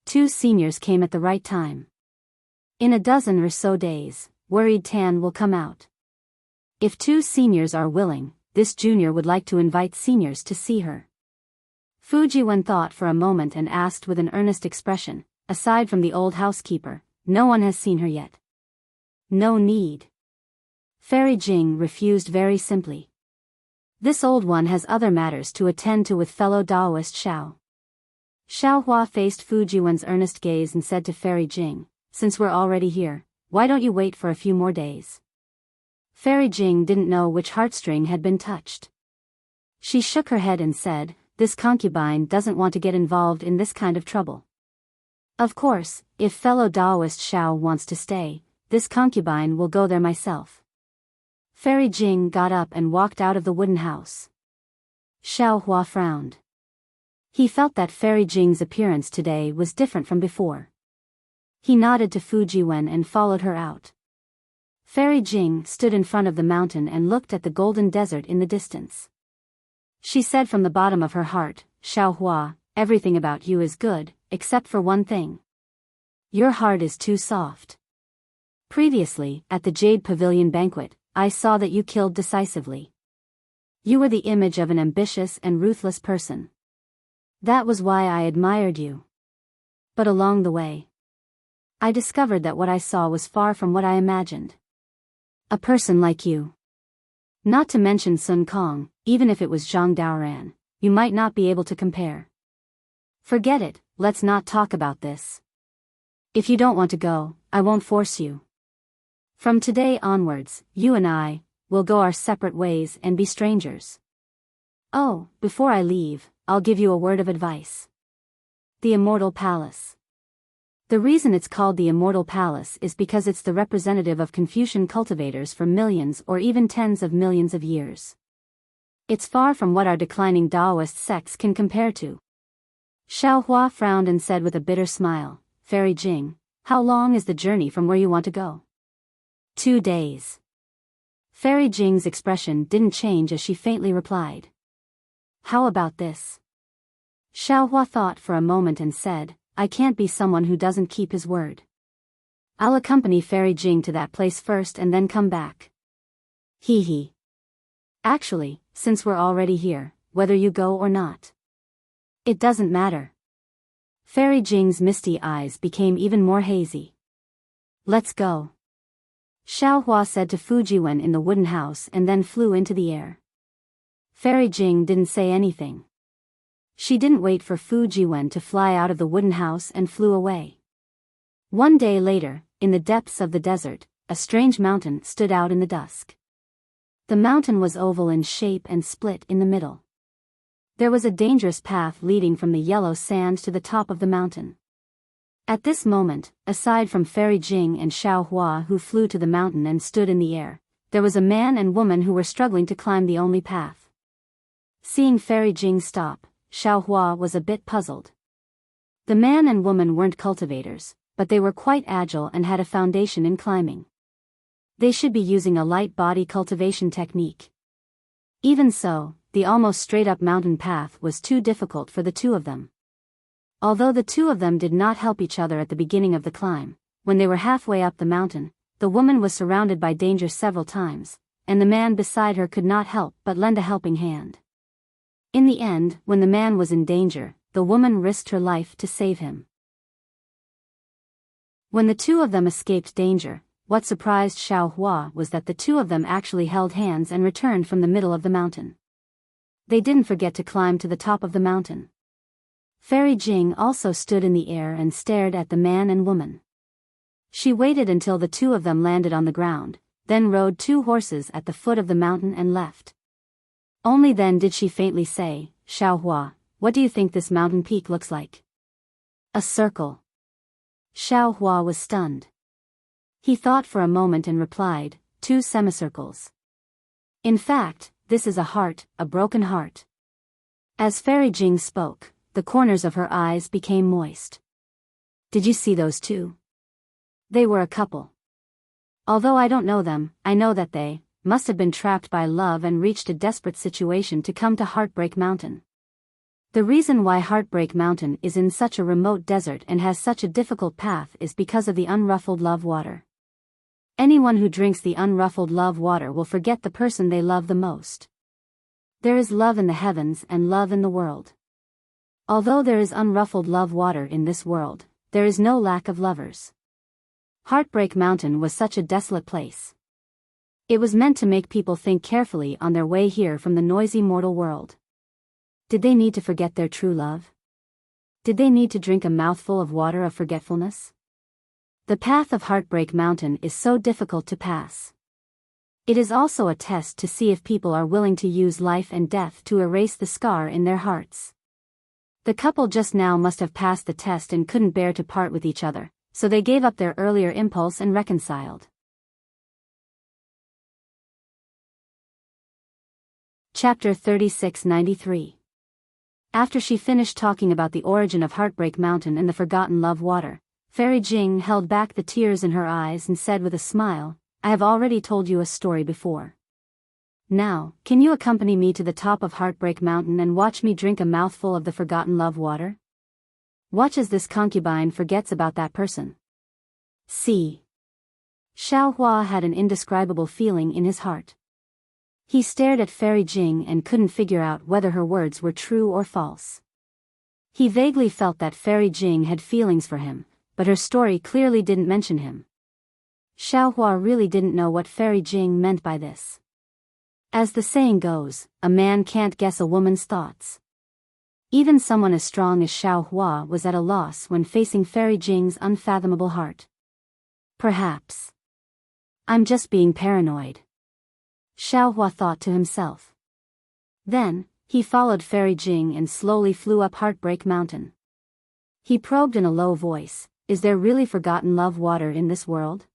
A: 2 seniors came at the right time. In a dozen or so days, worried Tan will come out. If 2 seniors are willing, this junior would like to invite seniors to see her. Fu Jiwen thought for a moment and asked with an earnest expression, aside from the old housekeeper, no one has seen her yet. No need. Fairy Jing refused very simply. This old one has other matters to attend to with fellow Daoist Xiao. Xiao Hua faced Fu Jiwen's earnest gaze and said to Fairy Jing, since we're already here, why don't you wait for a few more days? Fairy Jing didn't know which heartstring had been touched. She shook her head and said, this concubine doesn't want to get involved in this kind of trouble. Of course, if fellow Daoist Xiao wants to stay, this concubine will go there myself. Fairy Jing got up and walked out of the wooden house. Xiao Hua frowned. He felt that Fairy Jing's appearance today was different from before. He nodded to Fu Jiwen and followed her out. Fairy Jing stood in front of the mountain and looked at the golden desert in the distance. She said from the bottom of her heart, Xiao Hua, everything about you is good, except for one thing. Your heart is too soft. Previously, at the Jade Pavilion banquet, I saw that you killed decisively. You were the image of an ambitious and ruthless person. That was why I admired you. But along the way, I discovered that what I saw was far from what I imagined. A person like you. Not to mention Sun Kong, even if it was Zhang Daoran, you might not be able to compare. Forget it, let's not talk about this. If you don't want to go, I won't force you. From today onwards, you and I will go our separate ways and be strangers. Oh, before I leave, I'll give you a word of advice. The Immortal Palace. The reason it's called the Immortal Palace is because it's the representative of Confucian cultivators for millions or even tens of millions of years. It's far from what our declining Daoist sects can compare to. Xiao Hua frowned and said with a bitter smile, Fairy Jing, how long is the journey from where you want to go? 2 days. Fairy Jing's expression didn't change as she faintly replied. How about this? Xiao Hua thought for a moment and said, I can't be someone who doesn't keep his word. I'll accompany Fairy Jing to that place first and then come back. Hee hee. Actually, since we're already here, whether you go or not, it doesn't matter. Fairy Jing's misty eyes became even more hazy. Let's go. Xiao Hua said to Fu Jiwen in the wooden house and then flew into the air. Fairy Jing didn't say anything. She didn't wait for Fu Jiwen to fly out of the wooden house and flew away. 1 day later, in the depths of the desert, a strange mountain stood out in the dusk. The mountain was oval in shape and split in the middle. There was a dangerous path leading from the yellow sand to the top of the mountain. At this moment, aside from Fairy Jing and Xiao Hua who flew to the mountain and stood in the air, there was a man and woman who were struggling to climb the only path. Seeing Fairy Jing stop, Xiao Hua was a bit puzzled. The man and woman weren't cultivators, but they were quite agile and had a foundation in climbing. They should be using a light body cultivation technique. Even so, the almost straight-up mountain path was too difficult for the two of them. Although the two of them did not help each other at the beginning of the climb, when they were halfway up the mountain, the woman was surrounded by danger several times, and the man beside her could not help but lend a helping hand. In the end, when the man was in danger, the woman risked her life to save him. When the two of them escaped danger, what surprised Xiao Hua was that the two of them actually held hands and returned from the middle of the mountain. They didn't forget to climb to the top of the mountain. Fairy Jing also stood in the air and stared at the man and woman. She waited until the two of them landed on the ground, then rode 2 horses at the foot of the mountain and left. Only then did she faintly say, "Xiao Hua, what do you think this mountain peak looks like?" "A circle." Xiao Hua was stunned. He thought for a moment and replied, 2 semicircles. "In fact, this is a heart, a broken heart." As Fairy Jing spoke, the corners of her eyes became moist. "Did you see those 2? They were a couple. Although I don't know them, I know that they must have been trapped by love and reached a desperate situation to come to Heartbreak Mountain. The reason why Heartbreak Mountain is in such a remote desert and has such a difficult path is because of the unruffled love water. Anyone who drinks the unruffled love water will forget the person they love the most. There is love in the heavens and love in the world. Although there is unruffled love water in this world, there is no lack of lovers. Heartbreak Mountain was such a desolate place. It was meant to make people think carefully on their way here from the noisy mortal world. Did they need to forget their true love? Did they need to drink a mouthful of water of forgetfulness? The path of Heartbreak Mountain is so difficult to pass. It is also a test to see if people are willing to use life and death to erase the scar in their hearts. The couple just now must have passed the test and couldn't bear to part with each other, so they gave up their earlier impulse and reconciled. Chapter 3693. After she finished talking about the origin of Heartbreak Mountain and the forgotten love water, Fairy Jing held back the tears in her eyes and said with a smile, "I have already told you a story before. Now, can you accompany me to the top of Heartbreak Mountain and watch me drink a mouthful of the forgotten love water? Watch as this concubine forgets about that person." See. Xiao Hua had an indescribable feeling in his heart. He stared at Fairy Jing and couldn't figure out whether her words were true or false. He vaguely felt that Fairy Jing had feelings for him, but her story clearly didn't mention him. Xiao Hua really didn't know what Fairy Jing meant by this. As the saying goes, a man can't guess a woman's thoughts. Even someone as strong as Xiao Hua was at a loss when facing Fairy Jing's unfathomable heart. Perhaps I'm just being paranoid, Xiao Hua thought to himself. Then, he followed Fairy Jing and slowly flew up Heartbreak Mountain. He probed in a low voice, "Is there really forgotten love water in this world?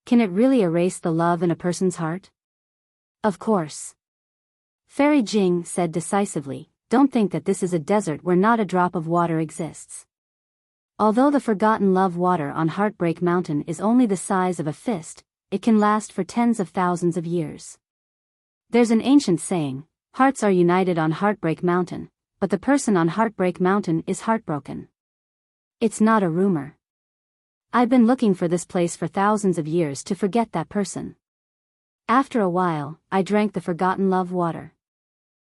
A: Can it really erase the love in a person's heart?" "Of course." Fairy Jing said decisively, "Don't think that this is a desert where not a drop of water exists. Although the forgotten love water on Heartbreak Mountain is only the size of a fist, it can last for tens of thousands of years. There's an ancient saying, hearts are united on Heartbreak Mountain, but the person on Heartbreak Mountain is heartbroken. It's not a rumor. I've been looking for this place for thousands of years to forget that person. After a while, I drank the forgotten love water.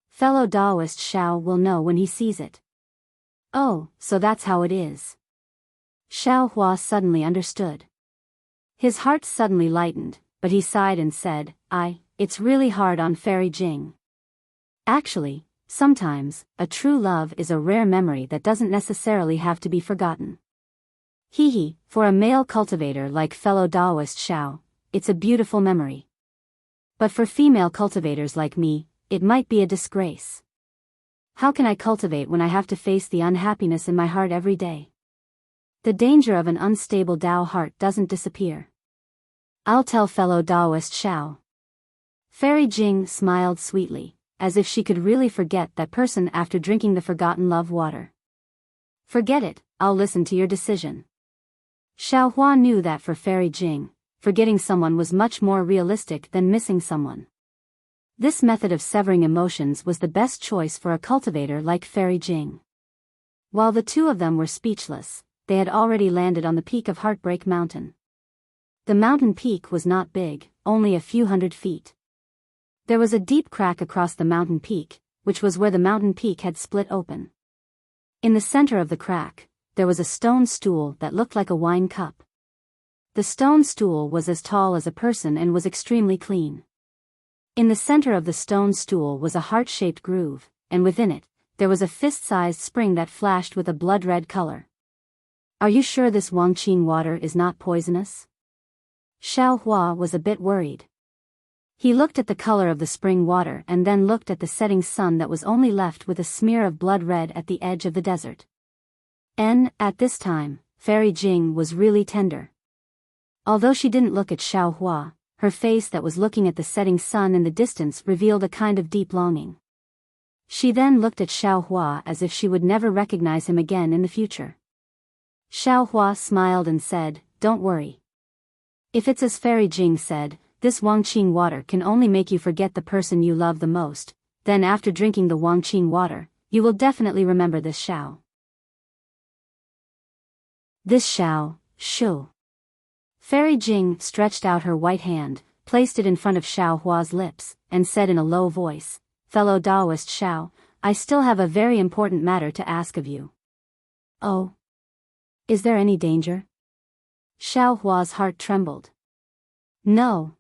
A: Fellow Taoist Xiao will know when he sees it." "Oh, so that's how it is." Xiao Hua suddenly understood. His heart suddenly lightened, but he sighed and said, It's really hard on Fairy Jing. Actually, sometimes, a true love is a rare memory that doesn't necessarily have to be forgotten. Hee, for a male cultivator like fellow Taoist Xiao, it's a beautiful memory. But for female cultivators like me, it might be a disgrace. How can I cultivate when I have to face the unhappiness in my heart every day? The danger of an unstable Dao heart doesn't disappear. I'll tell fellow Daoist Xiao. Fairy Jing smiled sweetly, as if she could really forget that person after drinking the forgotten love water. Forget it, I'll listen to your decision. Xiao Hua knew that for Fairy Jing, forgetting someone was much more realistic than missing someone. This method of severing emotions was the best choice for a cultivator like Fairy Jing. While the two of them were speechless, they had already landed on the peak of Heartbreak Mountain. The mountain peak was not big, only a few hundred feet. There was a deep crack across the mountain peak, which was where the mountain peak had split open. In the center of the crack, there was a stone stool that looked like a wine cup. The stone stool was as tall as a person and was extremely clean. In the center of the stone stool was a heart-shaped groove, and within it, there was a fist-sized spring that flashed with a blood-red color. Are you sure this Wangqing water is not poisonous? Xiao Hua was a bit worried. He looked at the color of the spring water and then looked at the setting sun that was only left with a smear of blood red at the edge of the desert. At this time, Fairy Jing was really tender. Although she didn't look at Xiao Hua, her face that was looking at the setting sun in the distance revealed a kind of deep longing. She then looked at Xiao Hua as if she would never recognize him again in the future. Xiao Hua smiled and said, "Don't worry. If it's as Fairy Jing said, this Wangqing water can only make you forget the person you love the most, then after drinking the Wangqing water, you will definitely remember this Xiao. This Xiao, Shu." Fairy Jing stretched out her white hand, placed it in front of Xiao Hua's lips, and said in a low voice, "Fellow Daoist Xiao, I still have a very important matter to ask of you." "Oh? Is there any danger?" Xiao Hua's heart trembled. "No."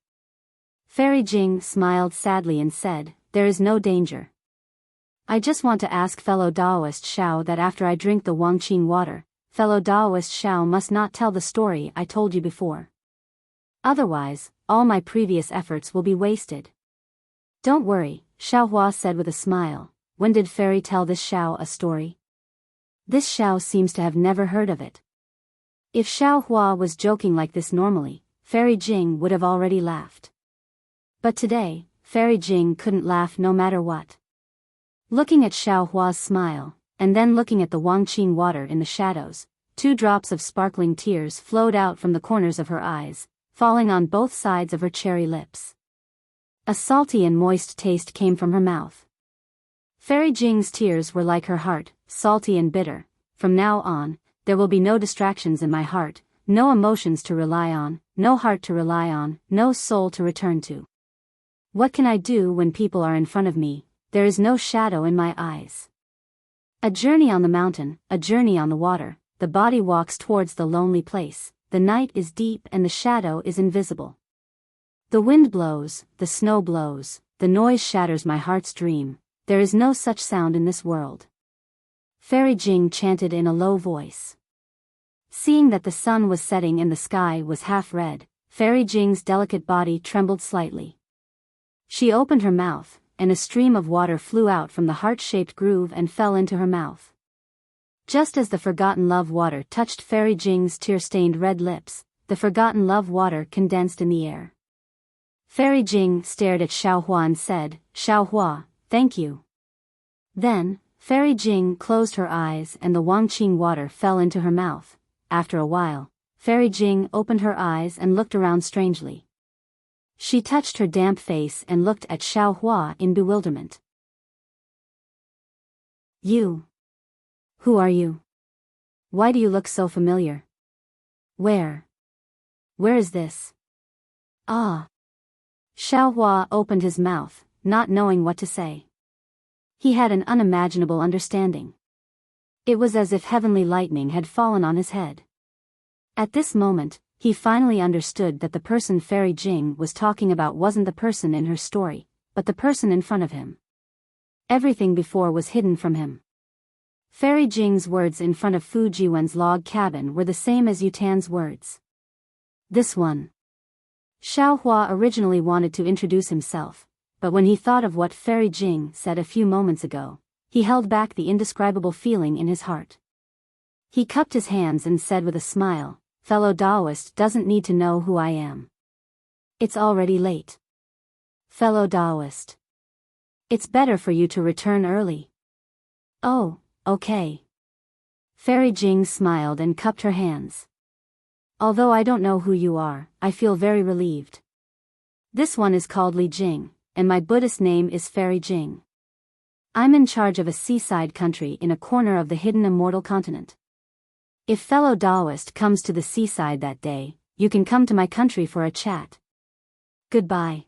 A: Fairy Jing smiled sadly and said, "There is no danger. I just want to ask fellow Daoist Xiao that after I drink the Wangqing water, fellow Daoist Xiao must not tell the story I told you before. Otherwise, all my previous efforts will be wasted." "Don't worry," Xiao Hua said with a smile. "When did Fairy tell this Xiao a story? This Xiao seems to have never heard of it." If Xiao Hua was joking like this normally, Fairy Jing would have already laughed. But today, Fairy Jing couldn't laugh no matter what. Looking at Xiao Hua's smile, and then looking at the Wangqing water in the shadows, 2 drops of sparkling tears flowed out from the corners of her eyes, falling on both sides of her cherry lips. A salty and moist taste came from her mouth. Fairy Jing's tears were like her heart, salty and bitter. From now on, there will be no distractions in my heart, no emotions to rely on, no heart to rely on, no soul to return to. What can I do when people are in front of me? There is no shadow in my eyes. A journey on the mountain, a journey on the water, the body walks towards the lonely place, the night is deep and the shadow is invisible. The wind blows, the snow blows, the noise shatters my heart's dream, there is no such sound in this world." Fairy Jing chanted in a low voice. Seeing that the sun was setting and the sky was half red, Fairy Jing's delicate body trembled slightly. She opened her mouth, and a stream of water flew out from the heart-shaped groove and fell into her mouth. Just as the forgotten love water touched Fairy Jing's tear-stained red lips, the forgotten love water condensed in the air. Fairy Jing stared at Xiao Hua and said, "Xiao Hua, thank you." Then, Fairy Jing closed her eyes and the Wangqing water fell into her mouth. After a while, Fairy Jing opened her eyes and looked around strangely. She touched her damp face and looked at Xiao Hua in bewilderment. "You? Who are you? Why do you look so familiar? Where is this?" "Ah." Xiao Hua opened his mouth, not knowing what to say. He had an unimaginable understanding. It was as if heavenly lightning had fallen on his head. At this moment, he finally understood that the person Fairy Jing was talking about wasn't the person in her story, but the person in front of him. Everything before was hidden from him. Fairy Jing's words in front of Fu Jiwen's log cabin were the same as Yutan's words. This one. Xiao Hua originally wanted to introduce himself, but when he thought of what Fairy Jing said a few moments ago, he held back the indescribable feeling in his heart. He cupped his hands and said with a smile, "Fellow Taoist doesn't need to know who I am. It's already late. Fellow Taoist. It's better for you to return early." "Oh, okay." Fairy Jing smiled and cupped her hands. "Although I don't know who you are, I feel very relieved. This one is called Li Jing, and my Buddhist name is Fairy Jing. I'm in charge of a seaside country in a corner of the hidden Immortal continent. If fellow Taoist comes to the seaside that day, you can come to my country for a chat. Goodbye."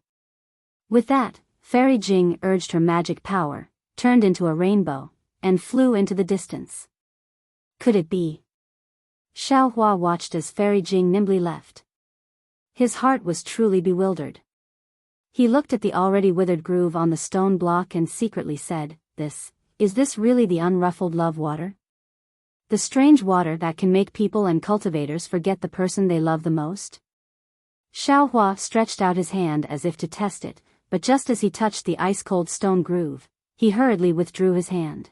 A: With that, Fairy Jing urged her magic power, turned into a rainbow, and flew into the distance. Could it be? Xiao Hua watched as Fairy Jing nimbly left. His heart was truly bewildered. He looked at the already withered groove on the stone block and secretly said, Is this really the unruffled love water? The strange water that can make people and cultivators forget the person they love the most?" Xiao Hua stretched out his hand as if to test it, but just as he touched the ice-cold stone groove, he hurriedly withdrew his hand.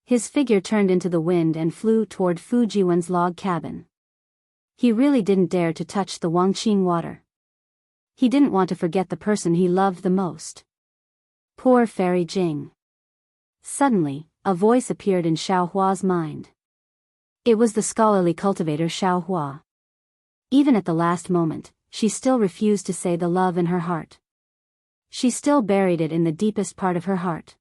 A: His figure turned into the wind and flew toward Fu Jiwen's log cabin. He really didn't dare to touch the Wangqing water. He didn't want to forget the person he loved the most. Poor Fairy Jing. Suddenly, a voice appeared in Xiao Hua's mind. It was the scholarly cultivator Xiao Hua. Even at the last moment, she still refused to say the love in her heart. She still buried it in the deepest part of her heart.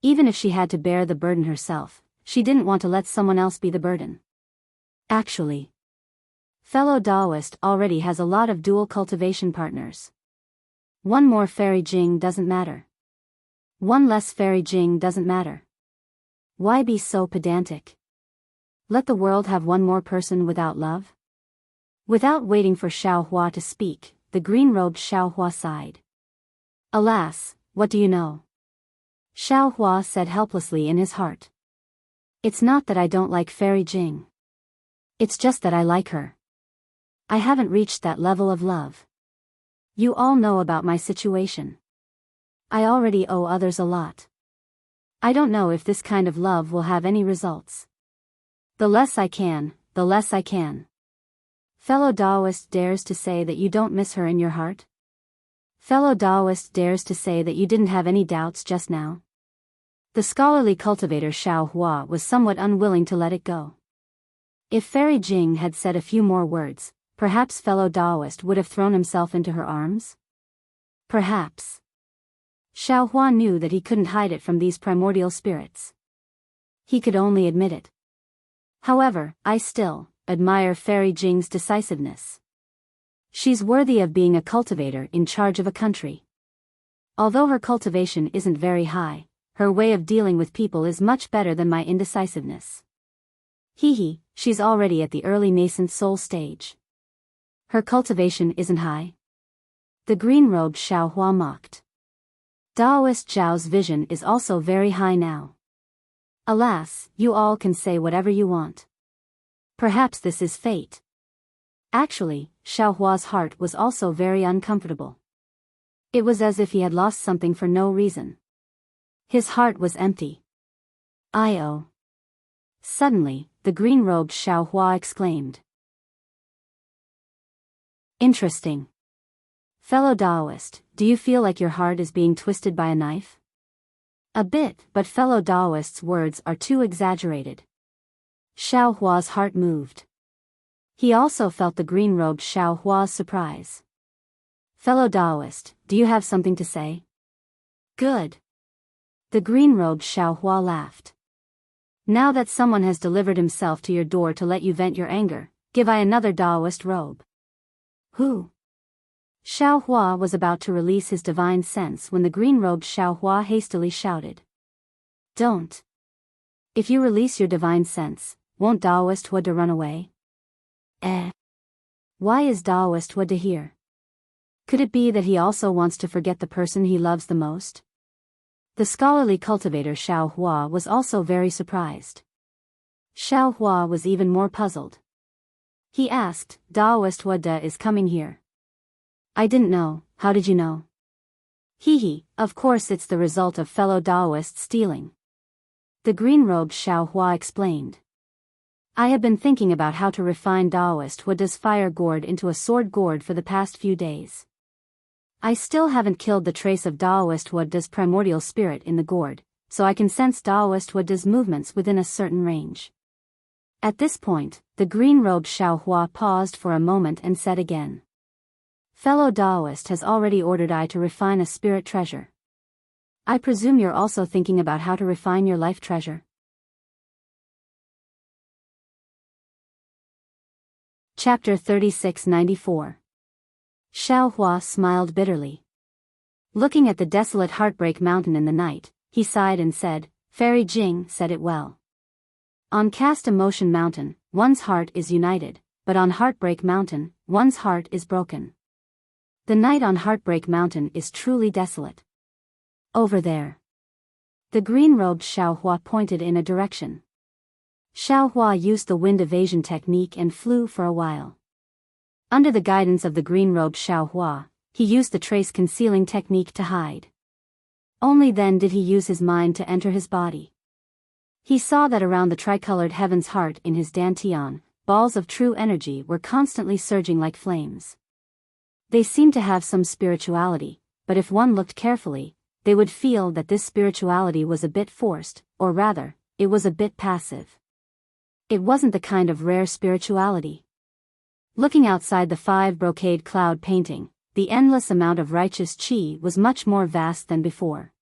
A: Even if she had to bear the burden herself, she didn't want to let someone else be the burden. Actually, fellow Taoist already has a lot of dual cultivation partners. One more Fairy Jing doesn't matter. One less Fairy Jing doesn't matter. Why be so pedantic? Let the world have one more person without love? Without waiting for Xiao Hua to speak, the green-robed Xiao Hua sighed. "Alas, what do you know?" Xiao Hua said helplessly in his heart. "It's not that I don't like Fairy Jing. It's just that I like her. I haven't reached that level of love. You all know about my situation. I already owe others a lot. I don't know if this kind of love will have any results. The less I can, the less I can." Fellow Taoist dares to say that you don't miss her in your heart? Fellow Taoist dares to say that you didn't have any doubts just now? The scholarly cultivator Xiao Hua was somewhat unwilling to let it go. If Fairy Jing had said a few more words, perhaps fellow Taoist would have thrown himself into her arms? Perhaps. Xiao Hua knew that he couldn't hide it from these primordial spirits. He could only admit it. However, I still admire Fairy Jing's decisiveness. She's worthy of being a cultivator in charge of a country. Although her cultivation isn't very high, her way of dealing with people is much better than my indecisiveness. She's already at the early nascent soul stage. Her cultivation isn't high? The green-robed Xiao Hua mocked. Taoist Zhao's vision is also very high now. Alas, you all can say whatever you want. Perhaps this is fate. Actually, Xiao Hua's heart was also very uncomfortable. It was as if he had lost something for no reason. His heart was empty. "I-oh." Suddenly, the green-robed Xiao Hua exclaimed. "Interesting. Fellow Taoist, do you feel like your heart is being twisted by a knife?" "A bit, but fellow Taoist's words are too exaggerated." Xiao Hua's heart moved. He also felt the green-robed Xiao Hua's surprise. "Fellow Taoist, do you have something to say?" "Good." The green-robed Xiao Hua laughed. "Now that someone has delivered himself to your door to let you vent your anger, give I another Taoist robe." "Who?" Xiao Hua was about to release his divine sense when the green-robed Xiao Hua hastily shouted. "Don't. If you release your divine sense, won't Taoist Hua run away?" Why is Taoist Hua here? Could it be that he also wants to forget the person he loves the most? The scholarly cultivator Xiao Hua was also very surprised. Xiao Hua was even more puzzled. He asked, "Taoist Hua is coming here." "I didn't know, how did you know?" Of course it's the result of fellow Taoists stealing. The green-robed Xiao Hua explained. I have been thinking about how to refine Taoist wood's fire gourd into a sword gourd for the past few days. I still haven't killed the trace of Taoist wood's primordial spirit in the gourd, so I can sense Taoist wood's movements within a certain range. At this point, the green-robed Xiao Hua paused for a moment and said again. Fellow Taoist has already ordered I to refine a spirit treasure. I presume you're also thinking about how to refine your life treasure. Chapter 3694. Xiao Hua smiled bitterly. Looking at the desolate Heartbreak Mountain in the night, he sighed and said, Fairy Jing said it well. On Cast Emotion Mountain, one's heart is united, but on Heartbreak Mountain, one's heart is broken. The night on Heartbreak Mountain is truly desolate. Over there. The green-robed Xiao Hua pointed in a direction. Xiao Hua used the wind evasion technique and flew for a while. Under the guidance of the green-robed Xiao Hua, he used the trace concealing technique to hide. Only then did he use his mind to enter his body. He saw that around the tricolored heaven's heart in his dantian, balls of true energy were constantly surging like flames. They seemed to have some spirituality, but if one looked carefully, they would feel that this spirituality was a bit forced, or rather, it was a bit passive. It wasn't the kind of rare spirituality. Looking outside the 5 brocade cloud painting, the endless amount of righteous qi was much more vast than before.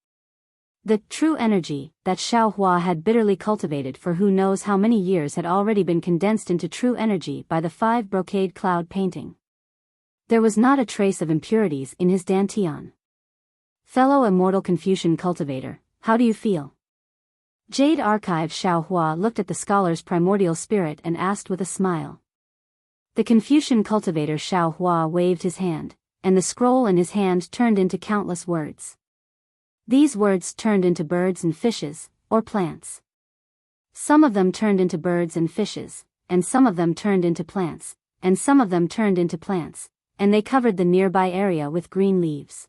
A: The true energy that Xiao Hua had bitterly cultivated for who knows how many years had already been condensed into true energy by the 5 brocade cloud painting. There was not a trace of impurities in his dantian. Fellow Immortal Confucian cultivator, how do you feel? Jade Archive Xiao Hua looked at the scholar's primordial spirit and asked with a smile. The Confucian cultivator Xiao Hua waved his hand, and the scroll in his hand turned into countless words. These words turned into birds and fishes, or plants. Some of them turned into birds and fishes, and some of them turned into plants, and some of them turned into plants, and they covered the nearby area with green leaves.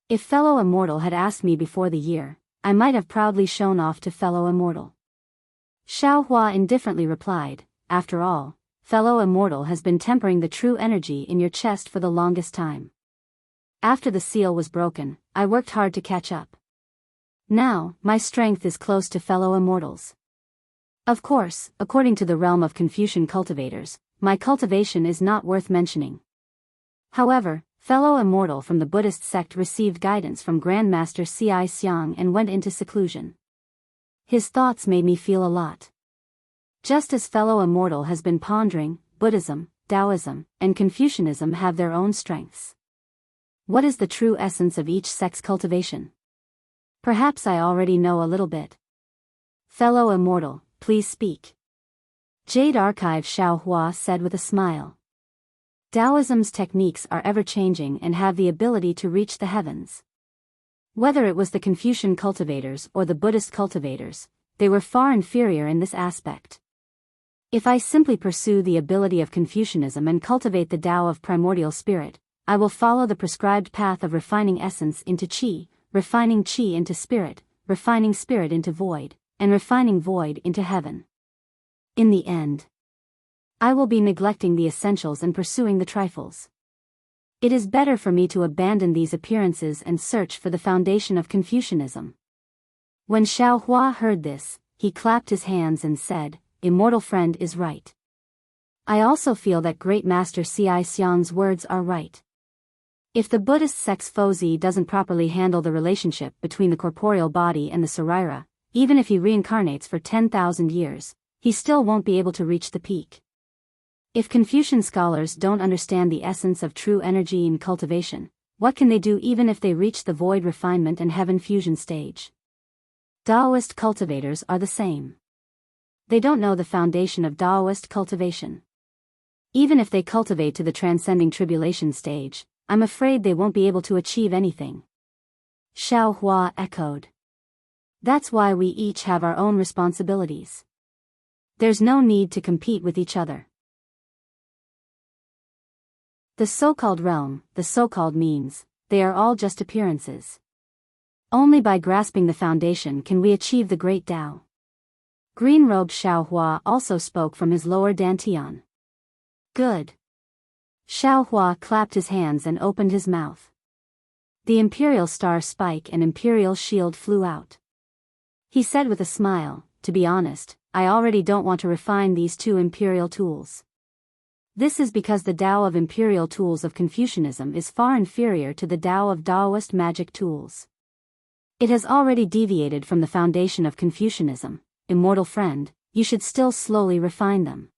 A: If fellow Immortal had asked me before the year, I might have proudly shown off to fellow Immortal. Xiao Hua indifferently replied, after all, fellow Immortal has been tempering the true energy in your chest for the longest time. After the seal was broken, I worked hard to catch up. Now, my strength is close to fellow Immortals. Of course, according to the realm of Confucian cultivators, my cultivation is not worth mentioning. However, fellow Immortal from the Buddhist sect received guidance from Grandmaster Ci Xiang and went into seclusion. His thoughts made me feel a lot. Just as fellow Immortal has been pondering, Buddhism, Taoism, and Confucianism have their own strengths. What is the true essence of each sect's cultivation? Perhaps I already know a little bit. Fellow Immortal, please speak. Jade Archive Xiao Hua said with a smile. Taoism's techniques are ever-changing and have the ability to reach the heavens. Whether it was the Confucian cultivators or the Buddhist cultivators, they were far inferior in this aspect. If I simply pursue the ability of Confucianism and cultivate the Tao of primordial spirit, I will follow the prescribed path of refining essence into qi, refining qi into spirit, refining spirit into void, and refining void into heaven. In the end, I will be neglecting the essentials and pursuing the trifles. It is better for me to abandon these appearances and search for the foundation of Confucianism. When Xiao Hua heard this, he clapped his hands and said, Immortal friend is right. I also feel that Great Master Ci Xiang's words are right. If the Buddhist sect's Fozi doesn't properly handle the relationship between the corporeal body and the Sarira, even if he reincarnates for 10,000 years, he still won't be able to reach the peak. If Confucian scholars don't understand the essence of true energy in cultivation, what can they do even if they reach the void refinement and heaven fusion stage? Taoist cultivators are the same. They don't know the foundation of Taoist cultivation. Even if they cultivate to the transcending tribulation stage, I'm afraid they won't be able to achieve anything. Xiao Hua echoed. That's why we each have our own responsibilities. There's no need to compete with each other. The so-called realm, the so-called means, they are all just appearances. Only by grasping the foundation can we achieve the great Tao. Green-robed Xiaohua also spoke from his lower dantian. Good. Xiaohua clapped his hands and opened his mouth. The imperial star spike and imperial shield flew out. He said with a smile, to be honest, I already don't want to refine these two imperial tools. This is because the Tao of imperial tools of Confucianism is far inferior to the Tao of Taoist magic tools. It has already deviated from the foundation of Confucianism. Immortal friend, you should still slowly refine them.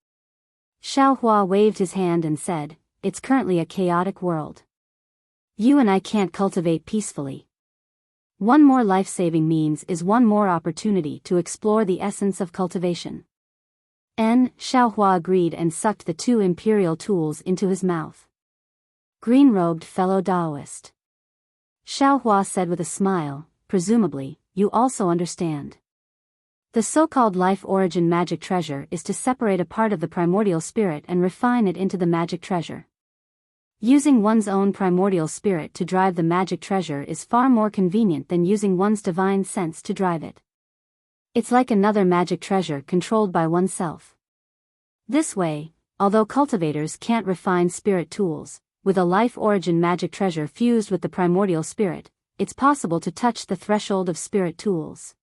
A: Xiaohua waved his hand and said, it's currently a chaotic world. You and I can't cultivate peacefully. One more life-saving means is one more opportunity to explore the essence of cultivation. Xiaohua agreed and sucked the two imperial tools into his mouth. Green-robed fellow Taoist. Xiaohua said with a smile, presumably, you also understand. The so-called life origin magic treasure is to separate a part of the primordial spirit and refine it into the magic treasure. Using one's own primordial spirit to drive the magic treasure is far more convenient than using one's divine sense to drive it. It's like another magic treasure controlled by oneself. This way, although cultivators can't refine spirit tools, with a life origin magic treasure fused with the primordial spirit, it's possible to touch the threshold of spirit tools.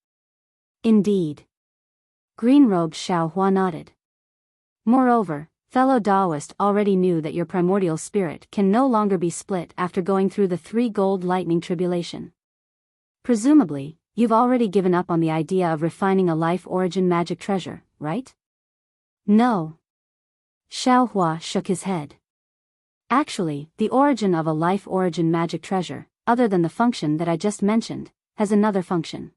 A: Indeed. Green-robed Xiaohua nodded. Moreover, fellow Taoist already knew that your primordial spirit can no longer be split after going through the three gold lightning tribulation. Presumably, you've already given up on the idea of refining a life origin magic treasure, right? No. Xiaohua shook his head. Actually, the origin of a life origin magic treasure, other than the function that I just mentioned, has another function.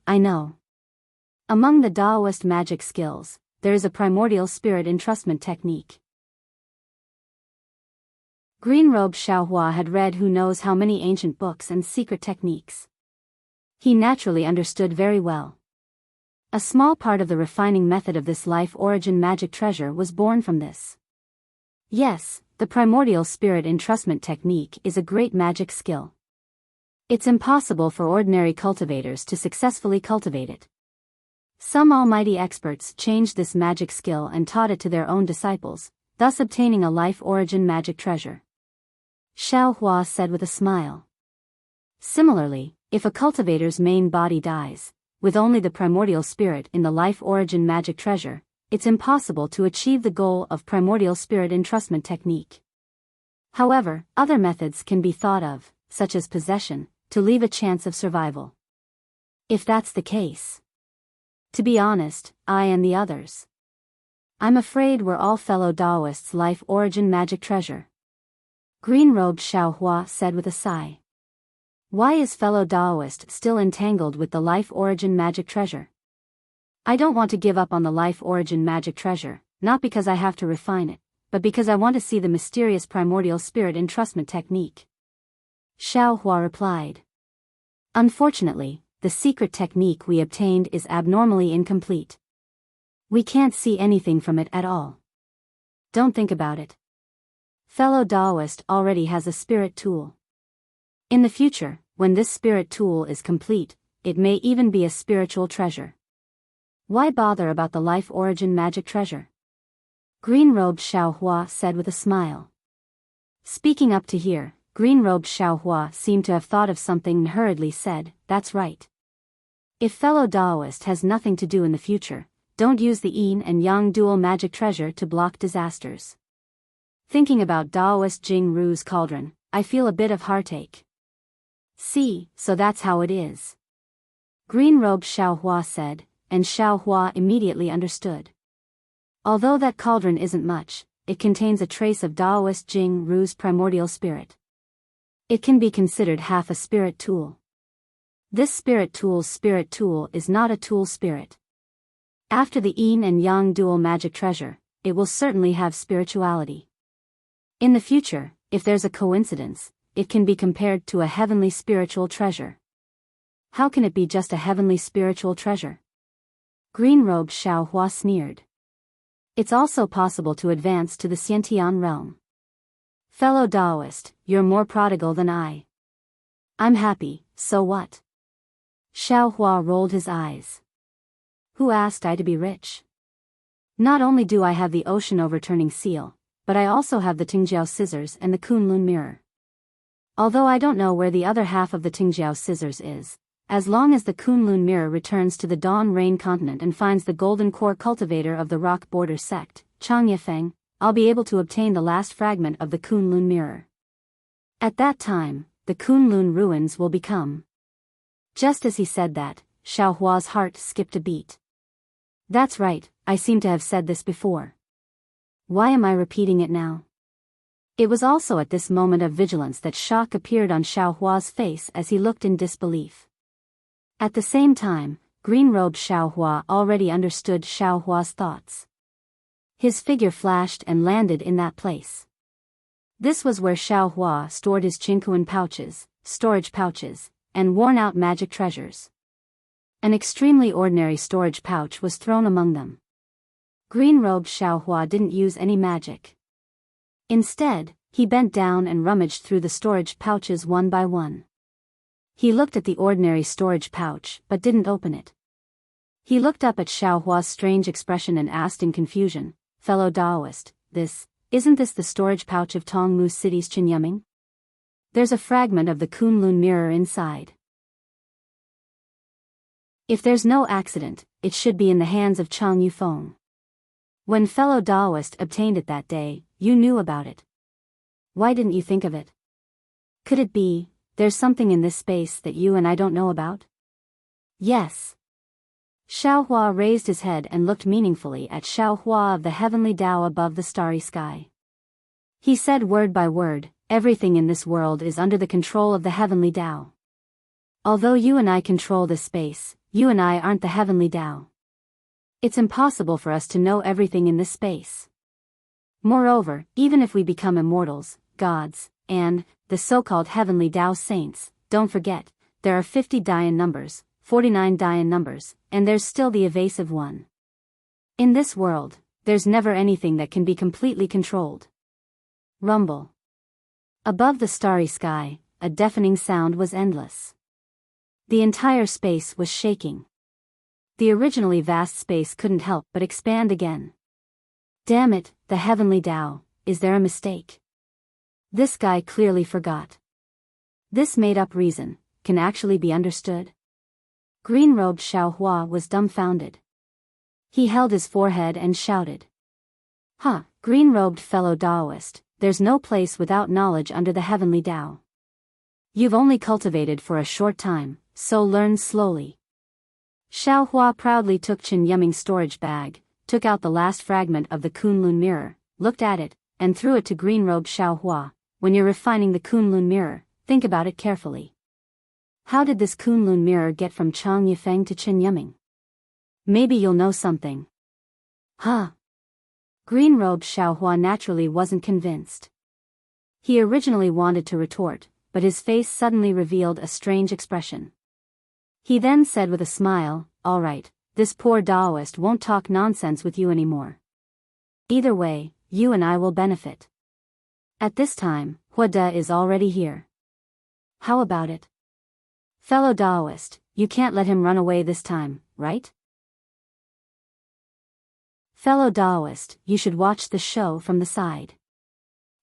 A: I know. Among the Taoist magic skills, there is a primordial spirit entrustment technique. Green-robed Xiaohua had read who knows how many ancient books and secret techniques. He naturally understood very well. A small part of the refining method of this life origin magic treasure was born from this. Yes, the primordial spirit entrustment technique is a great magic skill. It's impossible for ordinary cultivators to successfully cultivate it. Some almighty experts changed this magic skill and taught it to their own disciples, thus obtaining a life origin magic treasure. Xiaohua said with a smile. Similarly, if a cultivator's main body dies, with only the primordial spirit in the life origin magic treasure, it's impossible to achieve the goal of primordial spirit entrustment technique. However, other methods can be thought of, such as possession, to leave a chance of survival. If that's the case. To be honest, I and the others. I'm afraid we're all fellow Taoists' life origin magic treasure. Green-robed Xiaohua said with a sigh. Why is fellow Taoist still entangled with the life origin magic treasure? I don't want to give up on the life origin magic treasure, not because I have to refine it, but because I want to see the mysterious primordial spirit entrustment technique. Xiaohua replied. Unfortunately, the secret technique we obtained is abnormally incomplete. We can't see anything from it at all. Don't think about it. Fellow Taoist already has a spirit tool. In the future, when this spirit tool is complete, it may even be a spiritual treasure. Why bother about the life origin magic treasure? Green-robed Xiaohua said with a smile. Speaking up to here, Green-robed Xiaohua seemed to have thought of something and hurriedly said, that's right. If fellow Taoist has nothing to do in the future, don't use the yin and yang dual magic treasure to block disasters. Thinking about Taoist Jing Ru's cauldron, I feel a bit of heartache. See, so that's how it is. Green-robed Xiaohua said, and Xiaohua immediately understood. Although that cauldron isn't much, it contains a trace of Taoist Jing Ru's primordial spirit. It can be considered half a spirit tool. This spirit tool is not a tool spirit. After the yin and yang dual magic treasure, it will certainly have spirituality. In the future, if there's a coincidence, it can be compared to a heavenly spiritual treasure. How can it be just a heavenly spiritual treasure? Green-robed Xiaohua sneered. It's also possible to advance to the Xiantian realm. Fellow Taoist, you're more prodigal than I. I'm happy, so what? Xiao Hua rolled his eyes. Who asked I to be rich? Not only do I have the ocean overturning seal, but I also have the Tingjiao scissors and the Kunlun mirror. Although I don't know where the other half of the Tingjiao scissors is, as long as the Kunlun mirror returns to the Dawn Rain continent and finds the golden core cultivator of the rock border sect, Chang Yifeng, I'll be able to obtain the last fragment of the Kunlun mirror. At that time, the Kunlun ruins will become. Just as he said that, Xiao Hua's heart skipped a beat. That's right, I seem to have said this before. Why am I repeating it now? It was also at this moment of vigilance that shock appeared on Xiao Hua's face as he looked in disbelief. At the same time, green-robed Xiao Hua already understood Xiao Hua's thoughts. His figure flashed and landed in that place. This was where Xiao Hua stored his Qingkuan pouches, storage pouches, and worn-out magic treasures. An extremely ordinary storage pouch was thrown among them. Green-robed Xiao Hua didn't use any magic. Instead, he bent down and rummaged through the storage pouches one by one. He looked at the ordinary storage pouch but didn't open it. He looked up at Xiao Hua's strange expression and asked in confusion, "Fellow Daoist, isn't this the storage pouch of Tongmu City's Qinyeming? There's a fragment of the Kunlun mirror inside. If there's no accident, it should be in the hands of Chang Yufeng. When fellow Daoist obtained it that day, you knew about it. Why didn't you think of it? Could it be, there's something in this space that you and I don't know about?" Yes. Xiao Hua raised his head and looked meaningfully at Xiao Hua of the heavenly Tao above the starry sky. He said word by word, "Everything in this world is under the control of the heavenly Tao. Although you and I control this space, you and I aren't the heavenly Tao. It's impossible for us to know everything in this space. Moreover, even if we become immortals, gods, and the so-called heavenly Tao saints, don't forget, there are 50 Dayan numbers, 49 Dayan numbers, and there's still the evasive one. In this world, there's never anything that can be completely controlled." Rumble. Above the starry sky, a deafening sound was endless. The entire space was shaking. The originally vast space couldn't help but expand again. Damn it, the heavenly Tao, is there a mistake? This guy clearly forgot. This made-up reason can actually be understood? Green-robed Xiao Hua was dumbfounded. He held his forehead and shouted. Green-robed fellow Daoist, there's no place without knowledge under the heavenly Tao. You've only cultivated for a short time, so learn slowly. Xiao Hua proudly took Chen Yiming's storage bag, took out the last fragment of the Kunlun mirror, looked at it, and threw it to green-robed Xiao Hua. When you're refining the Kunlun mirror, think about it carefully. How did this Kunlun mirror get from Chang Yifeng to Chen Yiming? Maybe you'll know something. Green-robed Xiao Hua naturally wasn't convinced. He originally wanted to retort, but his face suddenly revealed a strange expression. He then said with a smile, "All right, this poor Daoist won't talk nonsense with you anymore. Either way, you and I will benefit. At this time, Huada is already here. How about it? Fellow Daoist, you can't let him run away this time, right? Fellow Daoist, you should watch the show from the side.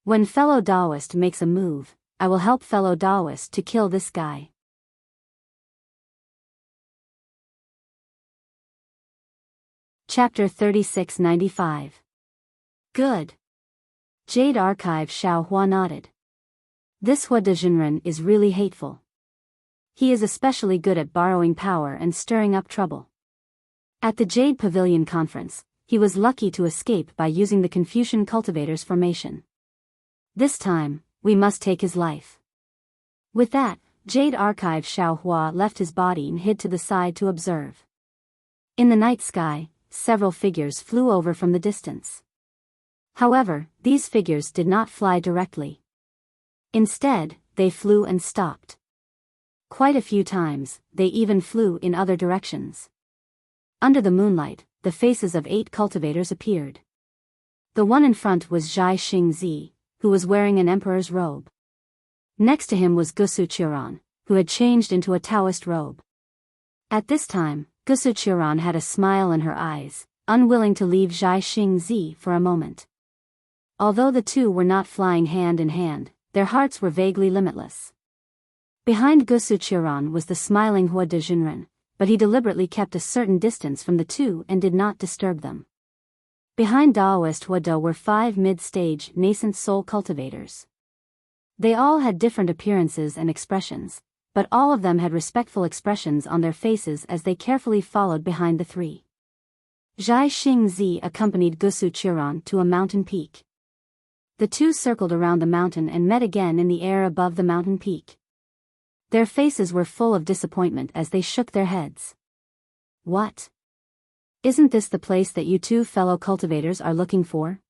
A: When fellow Daoist makes a move, I will help fellow Daoist to kill this guy." Chapter 3695. Good. Jade Archive. Xiao Hua nodded. This Hua de Jinren is really hateful. He is especially good at borrowing power and stirring up trouble. At the Jade Pavilion conference, he was lucky to escape by using the Confucian cultivator's formation. This time, we must take his life. With that, Jade Archive Xiao Hua left his body and hid to the side to observe. In the night sky, several figures flew over from the distance. However, these figures did not fly directly. Instead, they flew and stopped. Quite a few times, they even flew in other directions. Under the moonlight, the faces of 8 cultivators appeared. The one in front was Zhai Xingzi, who was wearing an emperor's robe. Next to him was Gusu Qiran, who had changed into a Taoist robe. At this time, Gusu Churan had a smile in her eyes, unwilling to leave Zhai Xingzi for a moment. Although the two were not flying hand in hand, their hearts were vaguely limitless. Behind Gusu Churan was the smiling Hua Dejinren, but he deliberately kept a certain distance from the two and did not disturb them. Behind Daoist Hua De were 5 mid-stage nascent soul cultivators. They all had different appearances and expressions, but all of them had respectful expressions on their faces as they carefully followed behind the 3. Zhai Xingzi accompanied Gusu Churan to a mountain peak. The two circled around the mountain and met again in the air above the mountain peak. Their faces were full of disappointment as they shook their heads. What? Isn't this the place that you two fellow cultivators are looking for?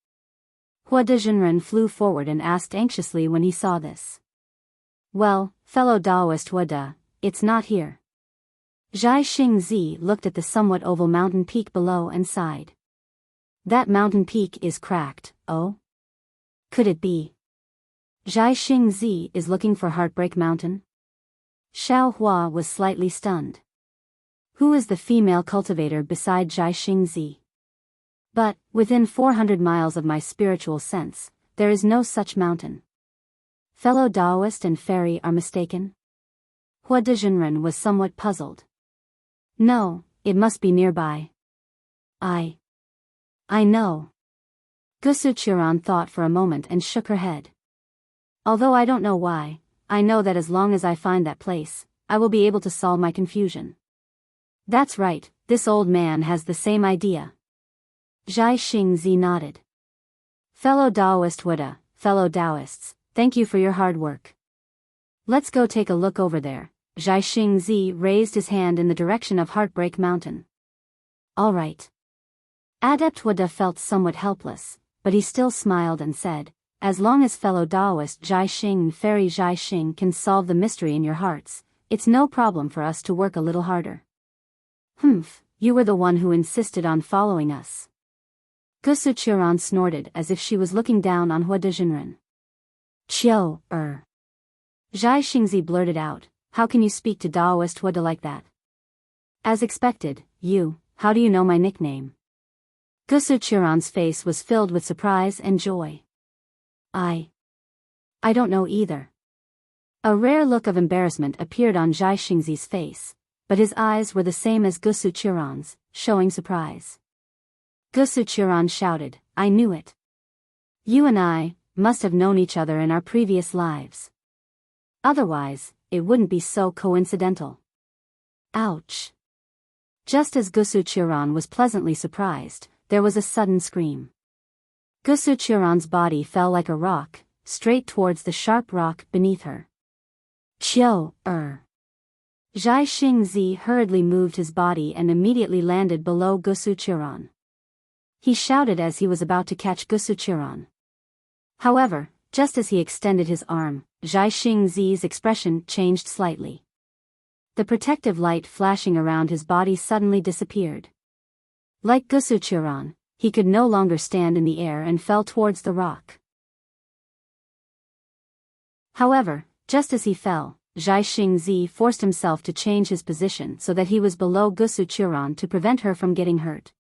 A: Hua Dejinren flew forward and asked anxiously when he saw this. Well, fellow Daoist Hua De, it's not here. Zhai Xingzi looked at the somewhat oval mountain peak below and sighed. That mountain peak is cracked, oh? Could it be? Zhai Xingzi is looking for Heartbreak Mountain? Xiao Hua was slightly stunned. Who is the female cultivator beside Zhai Xingzi? But, within 400 miles of my spiritual sense, there is no such mountain. Fellow Daoist and fairy are mistaken? Hua Dejinren was somewhat puzzled. No, it must be nearby. I know. Gusu Churan thought for a moment and shook her head. Although I don't know why, I know that as long as I find that place, I will be able to solve my confusion. That's right, this old man has the same idea. Zhai Xingzi nodded. Fellow Daoist Hua De, fellow Daoists, thank you for your hard work. Let's go take a look over there. Zhai Xingzi raised his hand in the direction of Heartbreak Mountain. All right. Adept Hua De felt somewhat helpless, but he still smiled and said, as long as fellow Daoist Zhai Xing and fairy Zhai Xing can solve the mystery in your hearts, it's no problem for us to work a little harder. Humph, you were the one who insisted on following us. Gusu Churan snorted as if she was looking down on Hua Dejinren. Zhai Xingzi blurted out, how can you speak to Daoist Hua De like that? As expected, how do you know my nickname? Gusu Churan's face was filled with surprise and joy. I don't know either. A rare look of embarrassment appeared on Zhai Xingzi's face, but his eyes were the same as Gusu Churan's, showing surprise. Gusu Churan shouted, I knew it. You and I must have known each other in our previous lives. Otherwise, it wouldn't be so coincidental. Ouch. Just as Gusu Churan was pleasantly surprised, there was a sudden scream. Gusu Churan's body fell like a rock, straight towards the sharp rock beneath her. Zhai Xingzi hurriedly moved his body and immediately landed below Gusu Churan. He shouted as he was about to catch Gusu Churan. However, just as he extended his arm, Zhai Xingzi's expression changed slightly. The protective light flashing around his body suddenly disappeared. Like Gusu Churan, he could no longer stand in the air and fell towards the rock. However, just as he fell, Zhai Xingzi forced himself to change his position so that he was below Gusu Churan to prevent her from getting hurt.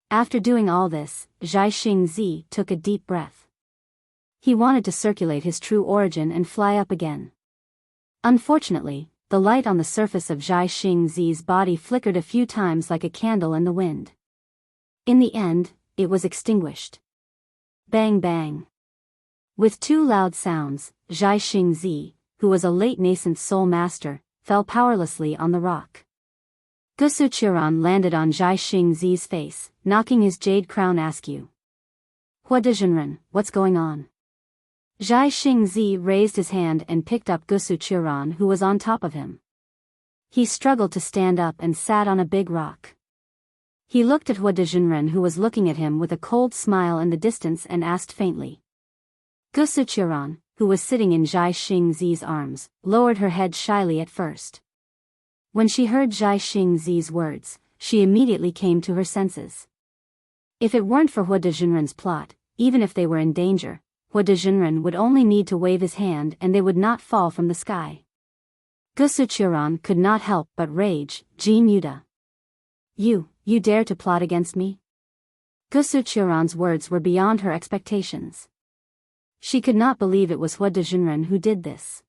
A: After doing all this, Zhai Xingzi took a deep breath. He wanted to circulate his true origin and fly up again. Unfortunately, the light on the surface of Zhai Xingzi's body flickered a few times like a candle in the wind. In the end, it was extinguished. Bang bang. With 2 loud sounds, Zhai Xingzi, who was a late nascent soul master, fell powerlessly on the rock. Gusu Churan landed on Zhai Xingzi's face, knocking his jade crown askew. Hua Dejinren, what's going on? Zhai Xingzi raised his hand and picked up Gusu Churan, who was on top of him. He struggled to stand up and sat on a big rock. He looked at Hua Dejinren, who was looking at him with a cold smile in the distance, and asked faintly. Gusu Churan, who was sitting in Zhai Xingzi's arms, lowered her head shyly at first. When she heard Zhai Xingzi's words, she immediately came to her senses. If it weren't for Hua Dejinren's plot, even if they were in danger, Hua Dejinren would only need to wave his hand and they would not fall from the sky. Gusuchuran could not help but rage. Jin Yuta. You dare to plot against me? Gusuchuran's words were beyond her expectations. She could not believe it was Hua Dejinren who did this.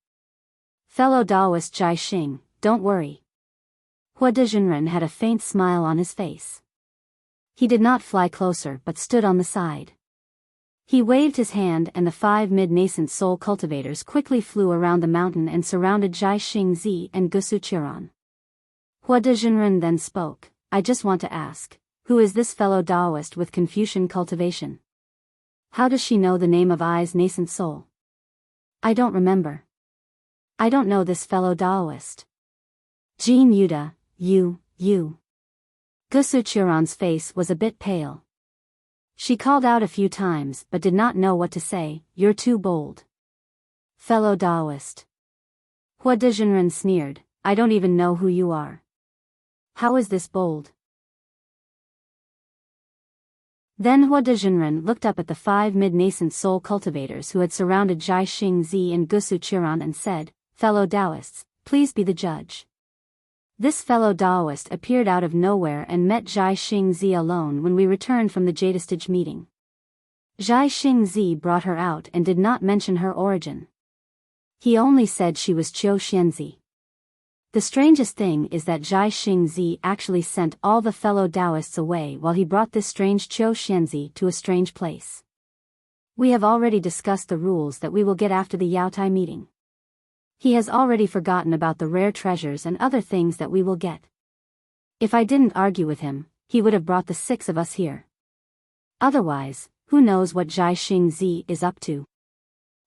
A: Fellow Taoist Jai Xing, don't worry. Hua Dejinren had a faint smile on his face. He did not fly closer but stood on the side. He waved his hand and the 5 mid-nascent soul cultivators quickly flew around the mountain and surrounded Jai Xingzi and Gusuchuran. Hua Dejinren then spoke, I just want to ask, who is this fellow Taoist with Confucian cultivation? How does she know the name of I's nascent soul? I don't remember. I don't know this fellow Taoist. Jin Yuta, you. Gusuchuran's face was a bit pale. She called out a few times but did not know what to say. You're too bold. Fellow Taoist. Hua Dejinren sneered, I don't even know who you are. How is this bold? Then Hua Dejinren looked up at the 5 mid-nascent soul cultivators who had surrounded Jai Xingzi and Gusuchuran and said, Fellow Taoists, please be the judge. This fellow Taoist appeared out of nowhere and met Jai Xingzi alone when we returned from the Jadestage meeting. Jai Xingzi brought her out and did not mention her origin. He only said she was Qiu Xianzi. The strangest thing is that Jai Xingzi actually sent all the fellow Taoists away while he brought this strange Qiu Xianzi to a strange place. We have already discussed the rules that we will get after the Yaotai meeting. He has already forgotten about the rare treasures and other things that we will get. If I didn't argue with him, he would have brought the 6 of us here. Otherwise, who knows what Jai Xingzi is up to?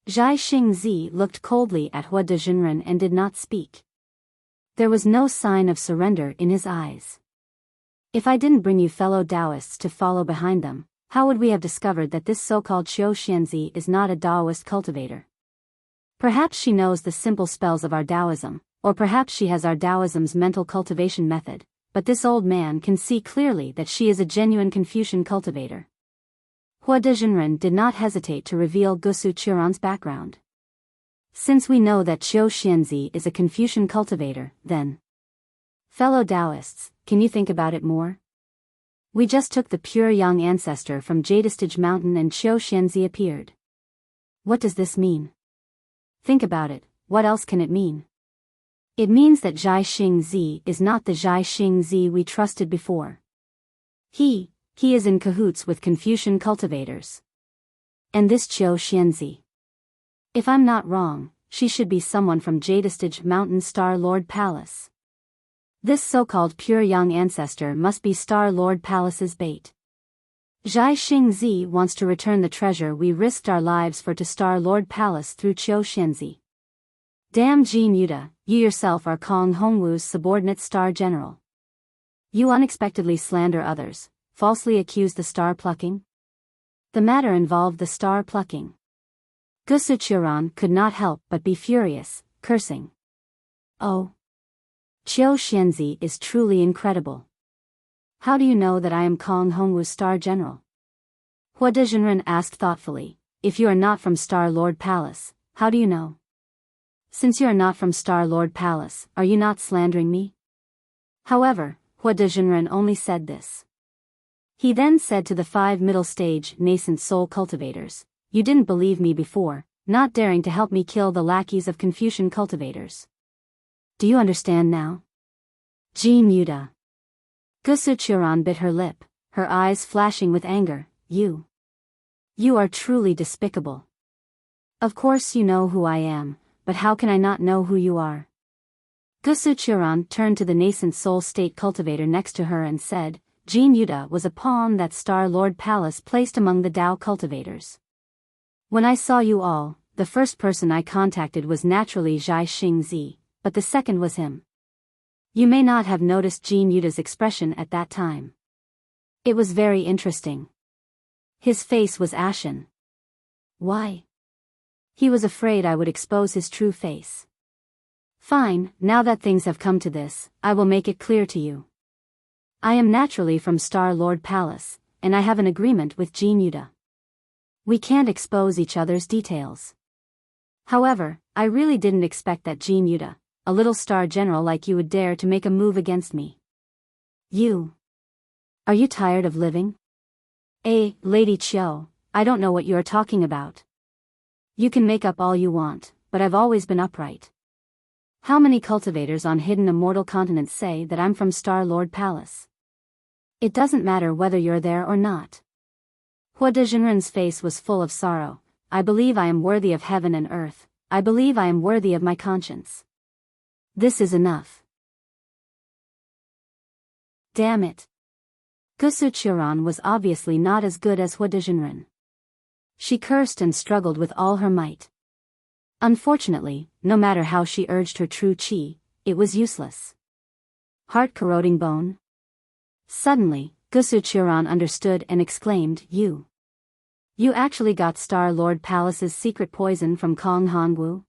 A: Jai Xingzi looked coldly at Hua Dejinren and did not speak. There was no sign of surrender in his eyes. If I didn't bring you fellow Taoists to follow behind them, how would we have discovered that this so-called Qiu Xianzi is not a Taoist cultivator? Perhaps she knows the simple spells of our Taoism, or perhaps she has our Taoism's mental cultivation method, but this old man can see clearly that she is a genuine Confucian cultivator. Hua Dejinren did not hesitate to reveal Gusuchuran's background. Since we know that Qiu Xianzi is a Confucian cultivator, then, fellow Taoists, can you think about it more? We just took the pure young ancestor from Jadestage Mountain and Qiu Xianzi appeared. What does this mean? Think about it, what else can it mean? It means that Jai Xingzi is not the Jai Xingzi we trusted before. He is in cahoots with Confucian cultivators. And this Qiu Xianzi. If I'm not wrong, she should be someone from Jadestage Mountain Star Lord Palace. This so-called pure young ancestor must be Star Lord Palace's bait. Jai Xingzi wants to return the treasure we risked our lives for to Star Lord Palace through Qiu Xianzi. Damn Jin Yuta, you yourself are Kong Hongwu's subordinate Star General. You unexpectedly slander others, falsely accuse the star plucking? The matter involved the star plucking. Gusuchuran could not help but be furious, cursing. Oh! Qiu Xianzi is truly incredible. How do you know that I am Kong Hongwu's Star General? Hua Dejinren asked thoughtfully, if you are not from Star Lord Palace, how do you know? Since you are not from Star Lord Palace, are you not slandering me? However, Hua Dejinren only said this. He then said to the 5 middle-stage nascent soul cultivators, you didn't believe me before, not daring to help me kill the lackeys of Confucian cultivators. Do you understand now? Jin Yuta. Gusuchuran bit her lip, her eyes flashing with anger. You are truly despicable. Of course you know who I am, but how can I not know who you are? Gusuchuran turned to the nascent soul state cultivator next to her and said, Jin Yuta was a pawn that Star Lord Palace placed among the Tao cultivators. When I saw you all, the first person I contacted was naturally Jai Xingzi, but the second was him. You may not have noticed Jin Yuta's expression at that time. It was very interesting. His face was ashen. Why? He was afraid I would expose his true face. Fine, now that things have come to this, I will make it clear to you. I am naturally from Star Lord Palace, and I have an agreement with Jin Yuta. We can't expose each other's details. However, I really didn't expect that Jin Yuta, a little star general like you would dare to make a move against me. You. Are you tired of living? Lady Chiao, I don't know what you are talking about. You can make up all you want, but I've always been upright. How many cultivators on hidden immortal continents say that I'm from Star-Lord Palace? It doesn't matter whether you're there or not. Hua Dezhenren's face was full of sorrow. I believe I am worthy of heaven and earth. I believe I am worthy of my conscience. This is enough. Damn it. Wuxia Chronicles was obviously not as good as Hua Dezhenren. She cursed and struggled with all her might. Unfortunately, no matter how she urged her true chi, it was useless. Heart-corroding bone. Suddenly, Wuxia Chronicles understood and exclaimed, You actually got Star-Lord Palace's secret poison from Kong Hongwu?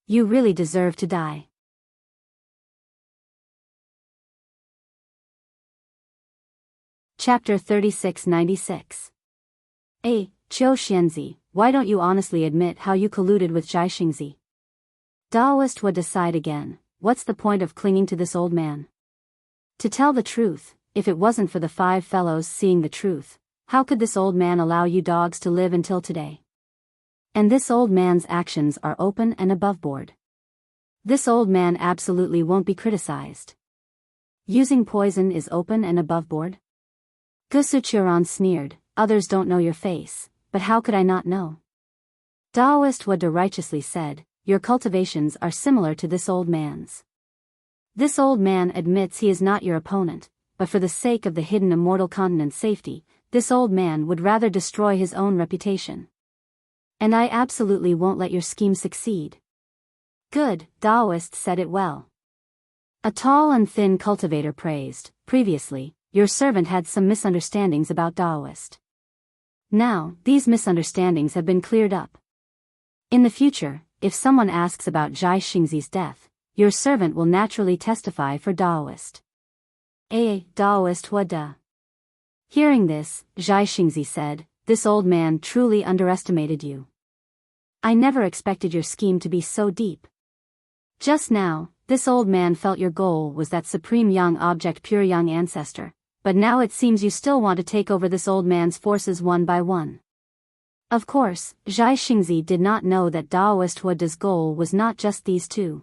A: You really deserve to die. Chapter 3696. Qiu Xianzi, why don't you honestly admit how you colluded with Zhai Xingzi? Daoist would decide again, what's the point of clinging to this old man? To tell the truth, if it wasn't for the 5 fellows seeing the truth, how could this old man allow you dogs to live until today? And this old man's actions are open and above board. This old man absolutely won't be criticized. Using poison is open and above board? Wuxia Chronicles sneered, others don't know your face, but how could I not know? Daoist Wada righteously said, your cultivations are similar to this old man's. This old man admits he is not your opponent, but for the sake of the hidden immortal continent's safety, this old man would rather destroy his own reputation. And I absolutely won't let your scheme succeed. Good, Daoist said it well. A tall and thin cultivator praised, previously, your servant had some misunderstandings about Daoist. Now, these misunderstandings have been cleared up. In the future, if someone asks about Zhai Xingzi's death, your servant will naturally testify for Daoist. Daoist Wada. Hearing this, Zhai Xingzi said, this old man truly underestimated you. I never expected your scheme to be so deep. Just now, this old man felt your goal was that supreme young object, pure young ancestor, but now it seems you still want to take over this old man's forces one by one. Of course, Zhai Xingzi did not know that Daoist Wada's goal was not just these two.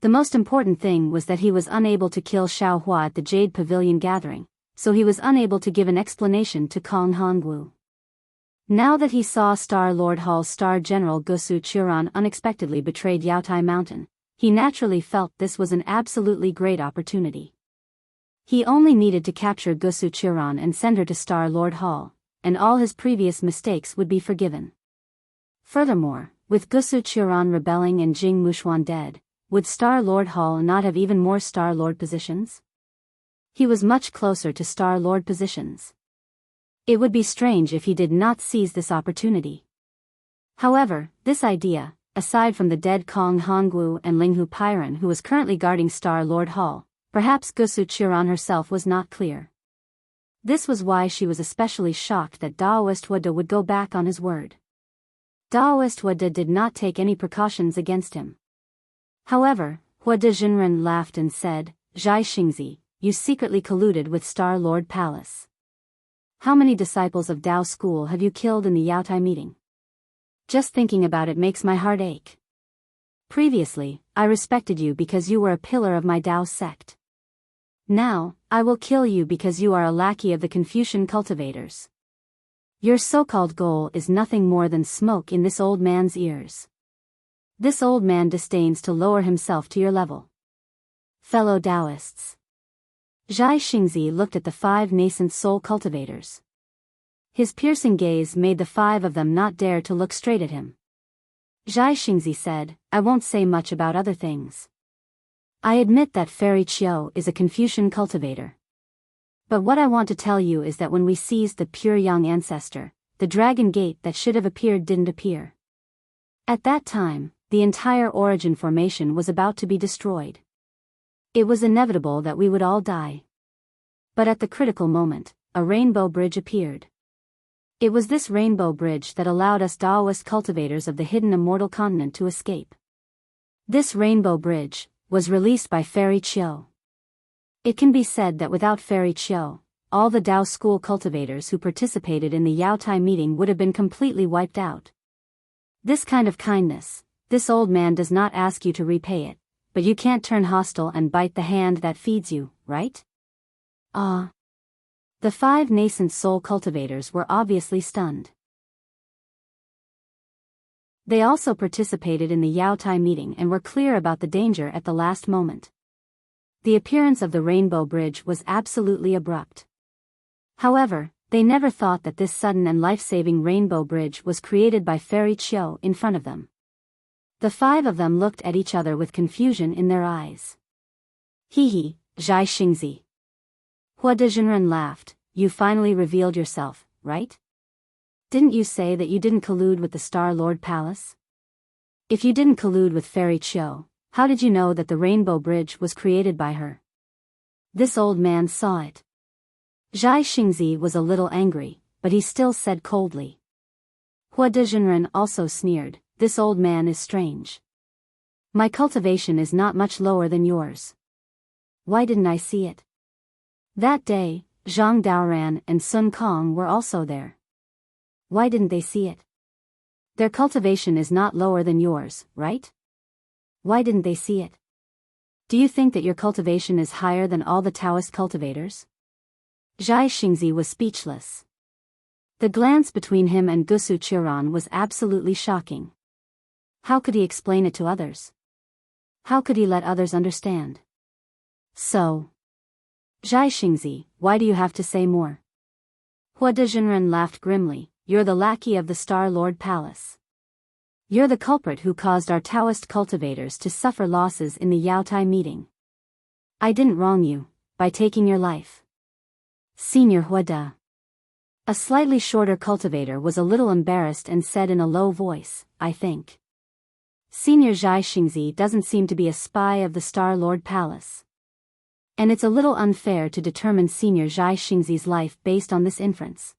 A: The most important thing was that he was unable to kill Xiao Hua at the Jade Pavilion gathering, so he was unable to give an explanation to Kong Hongwu. Now that he saw Star-Lord Hall's Star General Wuxia Chronicles unexpectedly betrayed Yaotai Mountain, he naturally felt this was an absolutely great opportunity. He only needed to capture Wuxia Chronicles and send her to Star-Lord Hall, and all his previous mistakes would be forgiven. Furthermore, with Wuxia Chronicles rebelling and Jing Mushuan dead, would Star-Lord Hall not have even more Star-Lord positions? He was much closer to Star-Lord positions. It would be strange if he did not seize this opportunity. However, this idea, aside from the dead Kong Hongwu and Linghu Pairan who was currently guarding Star-Lord Hall, perhaps Wuxia Chronicles herself was not clear. This was why she was especially shocked that Daoist Wada would go back on his word. Daoist Wada did not take any precautions against him. However, Hua Dezhenren laughed and said, Zhai Xingzi, you secretly colluded with Star-Lord Palace. How many disciples of Dao School have you killed in the Yaotai meeting? Just thinking about it makes my heart ache. Previously, I respected you because you were a pillar of my Dao sect. Now, I will kill you because you are a lackey of the Confucian cultivators. Your so-called goal is nothing more than smoke in this old man's ears. This old man disdains to lower himself to your level. Fellow Taoists. Zhai Xingzi looked at the 5 nascent soul cultivators. His piercing gaze made the 5 of them not dare to look straight at him. Zhai Xingzi said, I won't say much about other things. I admit that Fairy Qiu is a Confucian cultivator. But what I want to tell you is that when we seized the pure young ancestor, the dragon gate that should have appeared didn't appear. At that time, the entire origin formation was about to be destroyed. It was inevitable that we would all die. But at the critical moment, a rainbow bridge appeared. It was this rainbow bridge that allowed us Daoist cultivators of the hidden immortal continent to escape. This rainbow bridge was released by Fairy Chiu. It can be said that without Fairy Chiu, all the Dao school cultivators who participated in the Yaotai meeting would have been completely wiped out. This kind of kindness, this old man does not ask you to repay it, but you can't turn hostile and bite the hand that feeds you, right? Ah. The 5 nascent soul cultivators were obviously stunned. They also participated in the Yaotai meeting and were clear about the danger at the last moment. The appearance of the Rainbow Bridge was absolutely abrupt. However, they never thought that this sudden and life-saving Rainbow Bridge was created by Fairy Chiu in front of them. The 5 of them looked at each other with confusion in their eyes. Hee, Zhai Xingzi. Hua Dezhenren laughed. You finally revealed yourself, right? Didn't you say that you didn't collude with the Star Lord Palace? If you didn't collude with Fairy Chiu, how did you know that the Rainbow Bridge was created by her? This old man saw it. Zhai Xingzi was a little angry, but he still said coldly. Hua Dezhenren also sneered, this old man is strange. My cultivation is not much lower than yours. Why didn't I see it? That day, Zhang Daoran and Sun Kong were also there. Why didn't they see it? Their cultivation is not lower than yours, right? Why didn't they see it? Do you think that your cultivation is higher than all the Taoist cultivators? Zhai Xingzi was speechless. The glance between him and Gusu Qiran was absolutely shocking. How could he explain it to others? How could he let others understand? So, Zhai Xingzi, why do you have to say more? Hua Dezhenren laughed grimly. You're the lackey of the Star Lord Palace. You're the culprit who caused our Taoist cultivators to suffer losses in the Yaotai meeting. I didn't wrong you, by taking your life. Senior Hua De. A slightly shorter cultivator was a little embarrassed and said in a low voice, I think. Senior Zhai Xingzi doesn't seem to be a spy of the Star Lord Palace. And it's a little unfair to determine Senior Zhai Xingzi's life based on this inference.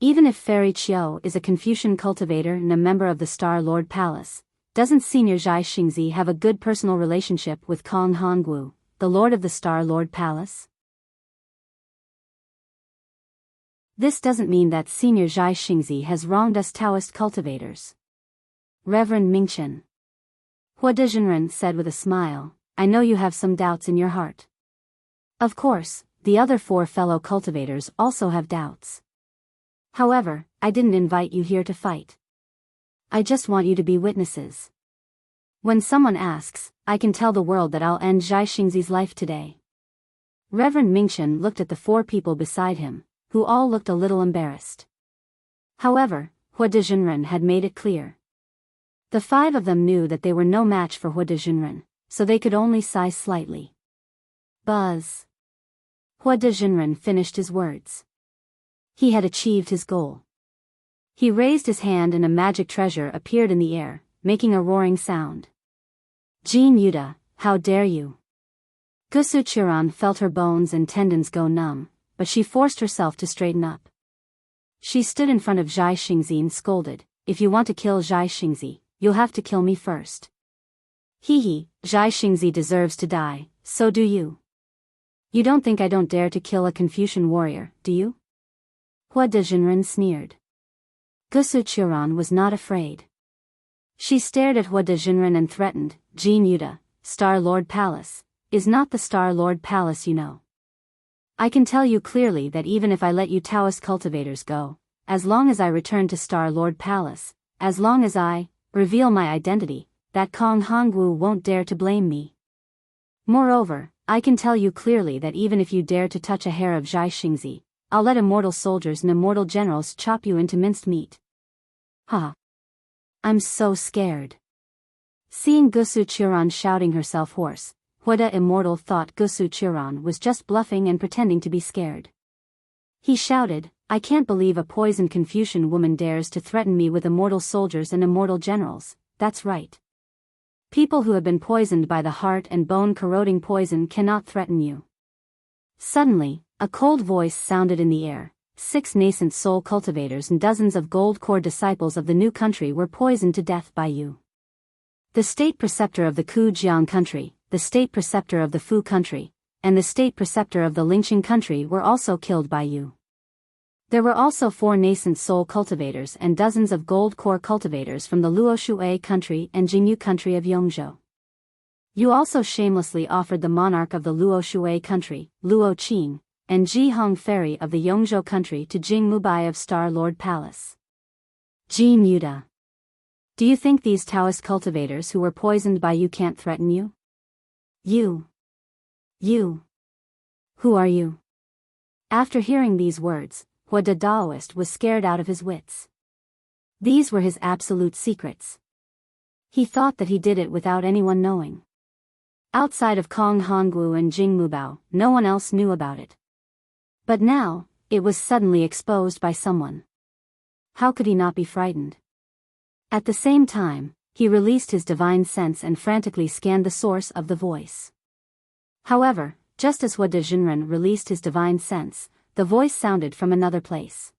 A: Even if Fairy Chiu is a Confucian cultivator and a member of the Star Lord Palace, doesn't Senior Zhai Xingzi have a good personal relationship with Kong Hongwu, the Lord of the Star Lord Palace? This doesn't mean that Senior Zhai Xingzi has wronged us Taoist cultivators. Reverend Mingchen. Hua Dezhenren said with a smile, I know you have some doubts in your heart. Of course, the other 4 fellow cultivators also have doubts. However, I didn't invite you here to fight. I just want you to be witnesses. When someone asks, I can tell the world that I'll end Zhai Xingzi's life today. Reverend Mingchen looked at the 4 people beside him, who all looked a little embarrassed. However, Hua Dezhenren had made it clear. The 5 of them knew that they were no match for Hua Dezhenren, so they could only sigh slightly. Buzz. Hua Dezhenren finished his words. He had achieved his goal. He raised his hand and a magic treasure appeared in the air, making a roaring sound. Jean Yuda, how dare you? Gusu Qiran felt her bones and tendons go numb, but she forced herself to straighten up. She stood in front of Zhai Xingzi and scolded, if you want to kill Zhai Xingzi, you'll have to kill me first. Zhai Xingzi deserves to die, so do you. You don't think I don't dare to kill a Confucian warrior, do you? Hua Dezhenren sneered. Gusu Qiran was not afraid. She stared at Hua Dezhenren and threatened, Jean Yuda, Star Lord Palace, is not the Star Lord Palace you know. I can tell you clearly that even if I let you Taoist cultivators go, as long as I return to Star Lord Palace, as long as I reveal my identity, that Kong Hongwu won't dare to blame me. Moreover, I can tell you clearly that even if you dare to touch a hair of Zhai Xingzi, I'll let immortal soldiers and immortal generals chop you into minced meat. Ha! I'm so scared. Seeing Gusu Qiran shouting herself hoarse, Hua De Immortal thought Gusu Qiran was just bluffing and pretending to be scared. He shouted, I can't believe a poisoned Confucian woman dares to threaten me with immortal soldiers and immortal generals, that's right. People who have been poisoned by the heart and bone corroding poison cannot threaten you. Suddenly, a cold voice sounded in the air. 6 nascent soul cultivators and dozens of gold core disciples of the new country were poisoned to death by you. The state preceptor of the Kujiang country, the state preceptor of the Fu country, and the state preceptor of the Lingqing country were also killed by you. There were also 4 nascent soul cultivators and dozens of gold core cultivators from the Luoshui country and Jingyu country of Yongzhou. You also shamelessly offered the monarch of the Luoshui country, Luo Qing, and Jihong Ferry of the Yongzhou country to Jing Mubai of Star Lord Palace. Ji Muda. Do you think these Taoist cultivators who were poisoned by you can't threaten you? You. Who are you? After hearing these words, Hua the Daoist was scared out of his wits. These were his absolute secrets. He thought that he did it without anyone knowing. Outside of Kong Hongwu and Jing Mubao, no one else knew about it. But now, it was suddenly exposed by someone. How could he not be frightened? At the same time, he released his divine sense and frantically scanned the source of the voice. However, just as Hua de Jinren released his divine sense, the voice sounded from another place.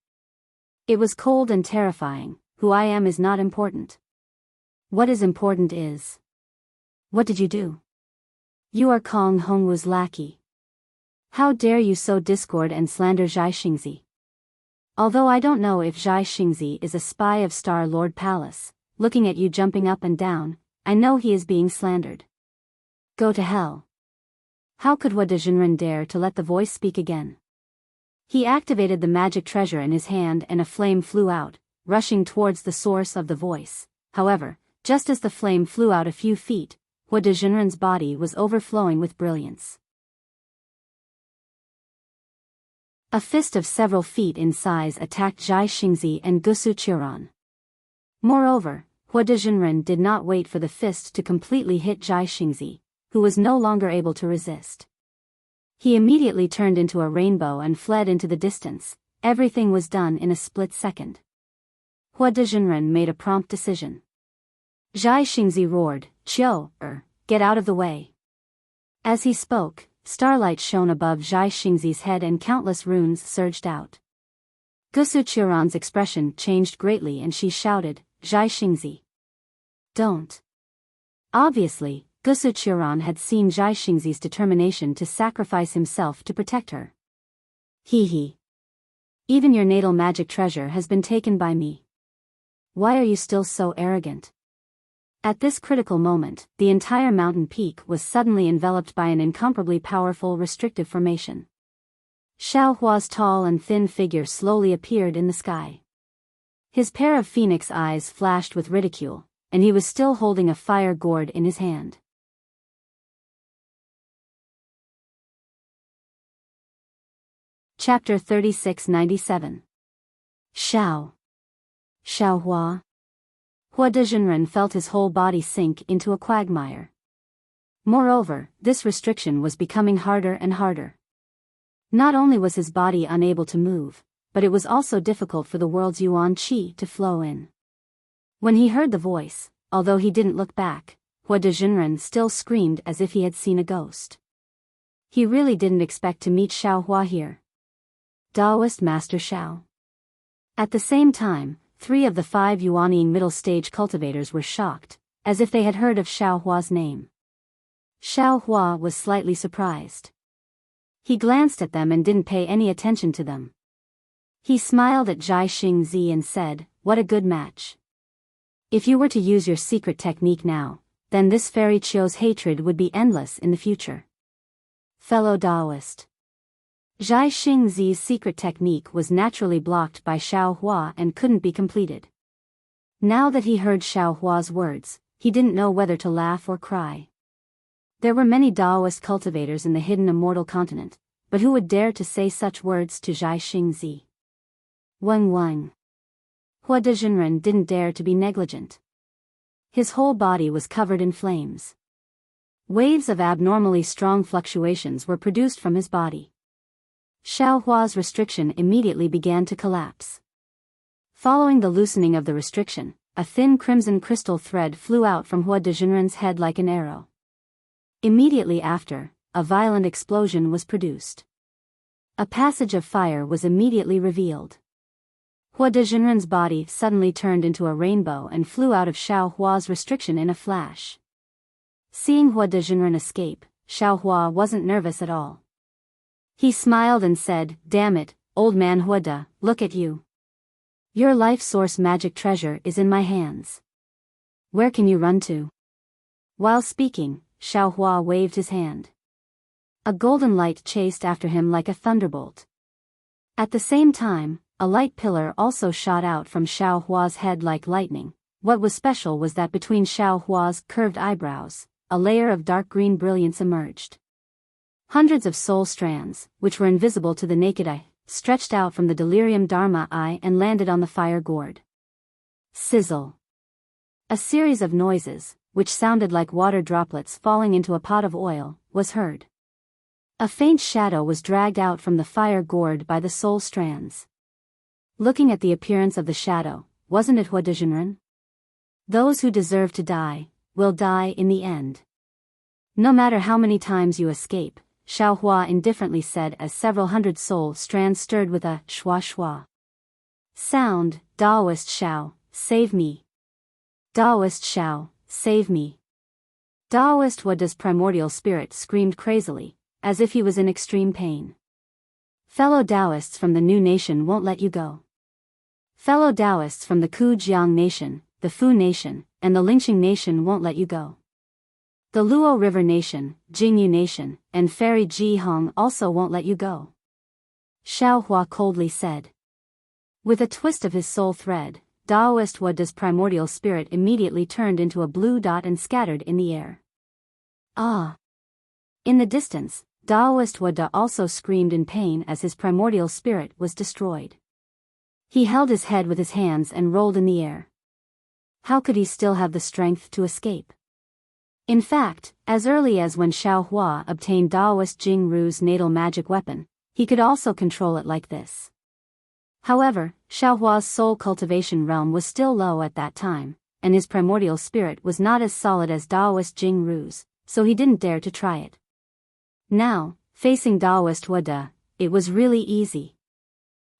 A: It was cold and terrifying. Who I am is not important. What is important is... What did you do? You are Kong Hongwu's lackey. How dare you sow discord and slander Zhai Xingzi? Although I don't know if Zhai Xingzi is a spy of Star Lord Palace, looking at you jumping up and down, I know he is being slandered. Go to hell. How could Hua de Jinren dare to let the voice speak again? He activated the magic treasure in his hand and a flame flew out, rushing towards the source of the voice. However, just as the flame flew out a few feet, Hua de Jinren's body was overflowing with brilliance. A fist of several feet in size attacked Zhai Xingzi and Gusu Qiran. Moreover, Hua de Jinren did not wait for the fist to completely hit Zhai Xingzi, who was no longer able to resist. He immediately turned into a rainbow and fled into the distance. Everything was done in a split second. Hua de Jinren made a prompt decision. Zhai Xingzi roared, "Qiu, get out of the way." As he spoke, starlight shone above Zhai Xingzi's head and countless runes surged out. Gusu Qiran's expression changed greatly and she shouted, "Zhai Xingzi! Don't!" Obviously, Gusu Qiran had seen Zhai Xingzi's determination to sacrifice himself to protect her. Hee. Even your natal magic treasure has been taken by me. Why are you still so arrogant? At this critical moment, the entire mountain peak was suddenly enveloped by an incomparably powerful restrictive formation. Xiao Hua's tall and thin figure slowly appeared in the sky. His pair of phoenix eyes flashed with ridicule, and he was still holding a fire gourd in his hand. Chapter 3697. Xiao Hua. Hua de Jinren felt his whole body sink into a quagmire. Moreover, this restriction was becoming harder and harder. Not only was his body unable to move, but it was also difficult for the world's yuan qi to flow in. When he heard the voice, although he didn't look back, Hua de Jinren still screamed as if he had seen a ghost. He really didn't expect to meet Xiao Hua here. Daoist Master Xiao. At the same time, 3 of the 5 Yuanying middle stage cultivators were shocked, as if they had heard of Xiao Hua's name. Xiao Hua was slightly surprised. He glanced at them and didn't pay any attention to them. He smiled at Zhai Xingzi and said, "What a good match. If you were to use your secret technique now, then this fairy Qiu's hatred would be endless in the future." Fellow Daoist. Zhai Xingzi's secret technique was naturally blocked by Xiao Hua and couldn't be completed. Now that he heard Xiao Hua's words, he didn't know whether to laugh or cry. There were many Daoist cultivators in the hidden Immortal continent, but who would dare to say such words to Zhai Xingzi? Wang. Hua de Jinren didn't dare to be negligent. His whole body was covered in flames. Waves of abnormally strong fluctuations were produced from his body. Xiao Hua's restriction immediately began to collapse. Following the loosening of the restriction, a thin crimson crystal thread flew out from Hua de Jinren's head like an arrow. Immediately after, a violent explosion was produced. A passage of fire was immediately revealed. Hua Dezhenren's body suddenly turned into a rainbow and flew out of Xiao Hua's restriction in a flash. Seeing Hua Dezhenren escape, Xiao Hua wasn't nervous at all. He smiled and said, "Damn it, old man Hua De, look at you. Your life source magic treasure is in my hands. Where can you run to?" While speaking, Xiao Hua waved his hand. A golden light chased after him like a thunderbolt. At the same time, a light pillar also shot out from Xiao Hua's head like lightning. What was special was that between Xiao Hua's curved eyebrows, a layer of dark green brilliance emerged. Hundreds of soul strands, which were invisible to the naked eye, stretched out from the delirium dharma eye and landed on the fire gourd. Sizzle. A series of noises, which sounded like water droplets falling into a pot of oil, was heard. A faint shadow was dragged out from the fire gourd by the soul strands. Looking at the appearance of the shadow, wasn't it Hua Dezhenren? Those who deserve to die, will die in the end. No matter how many times you escape, Xiao Hua indifferently said as several hundred soul strands stirred with a shua shua sound. Daoist Xiao, save me. Daoist Xiao, save me. Daoist Hua De's primordial spirit screamed crazily, as if he was in extreme pain. Fellow Taoists from the New Nation won't let you go. Fellow Taoists from the Kujiang Nation, the Fu Nation, and the Lingxing Nation won't let you go. The Luo River Nation, Jingyu Nation, and Fairy Jihong also won't let you go. Xiao Hua coldly said. With a twist of his soul thread, Daoist Hua De's primordial spirit immediately turned into a blue dot and scattered in the air. Ah! In the distance, Daoist Hua De also screamed in pain as his primordial spirit was destroyed. He held his head with his hands and rolled in the air. How could he still have the strength to escape? In fact, as early as when Xiao Hua obtained Daoist Jing Ru's natal magic weapon, he could also control it like this. However, Xiao Hua's soul cultivation realm was still low at that time, and his primordial spirit was not as solid as Daoist Jing Ru's, so he didn't dare to try it. Now, facing Daoist Hua De, it was really easy.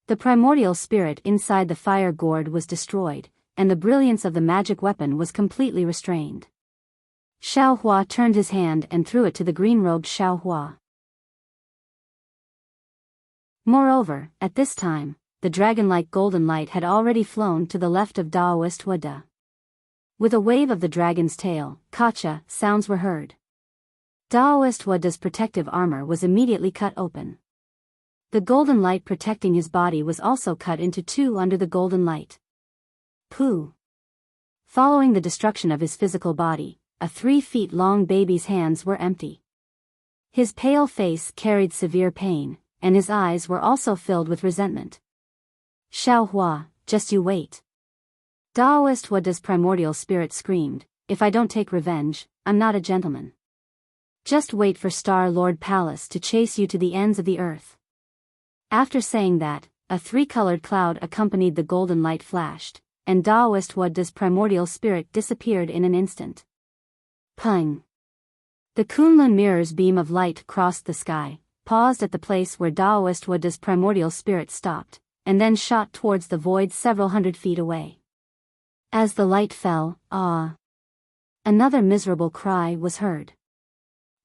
A: The primordial spirit inside the fire gourd was destroyed, and the brilliance of the magic weapon was completely restrained. Xiao Hua turned his hand and threw it to the green-robed Xiao Hua. Moreover, at this time, the dragon-like golden light had already flown to the left of Daoist Hua De. With a wave of the dragon's tail, "Kacha" sounds were heard. Daoist Hua De's protective armor was immediately cut open. The golden light protecting his body was also cut into two under the golden light. Pooh! Following the destruction of his physical body, a 3-feet-long baby's hands were empty. His pale face carried severe pain, and his eyes were also filled with resentment. "Xiao Hua, just you wait." Daoist Hua De's primordial spirit screamed, "If I don't take revenge, I'm not a gentleman. Just wait for Star Lord Palace to chase you to the ends of the earth." After saying that, a 3-colored cloud accompanied the golden light flashed, and Daoist Hua De's primordial spirit disappeared in an instant. Pung! The Kunlun mirror's beam of light crossed the sky, paused at the place where Daoist Hua De's primordial spirit stopped, and then shot towards the void several hundred feet away. As the light fell, another miserable cry was heard.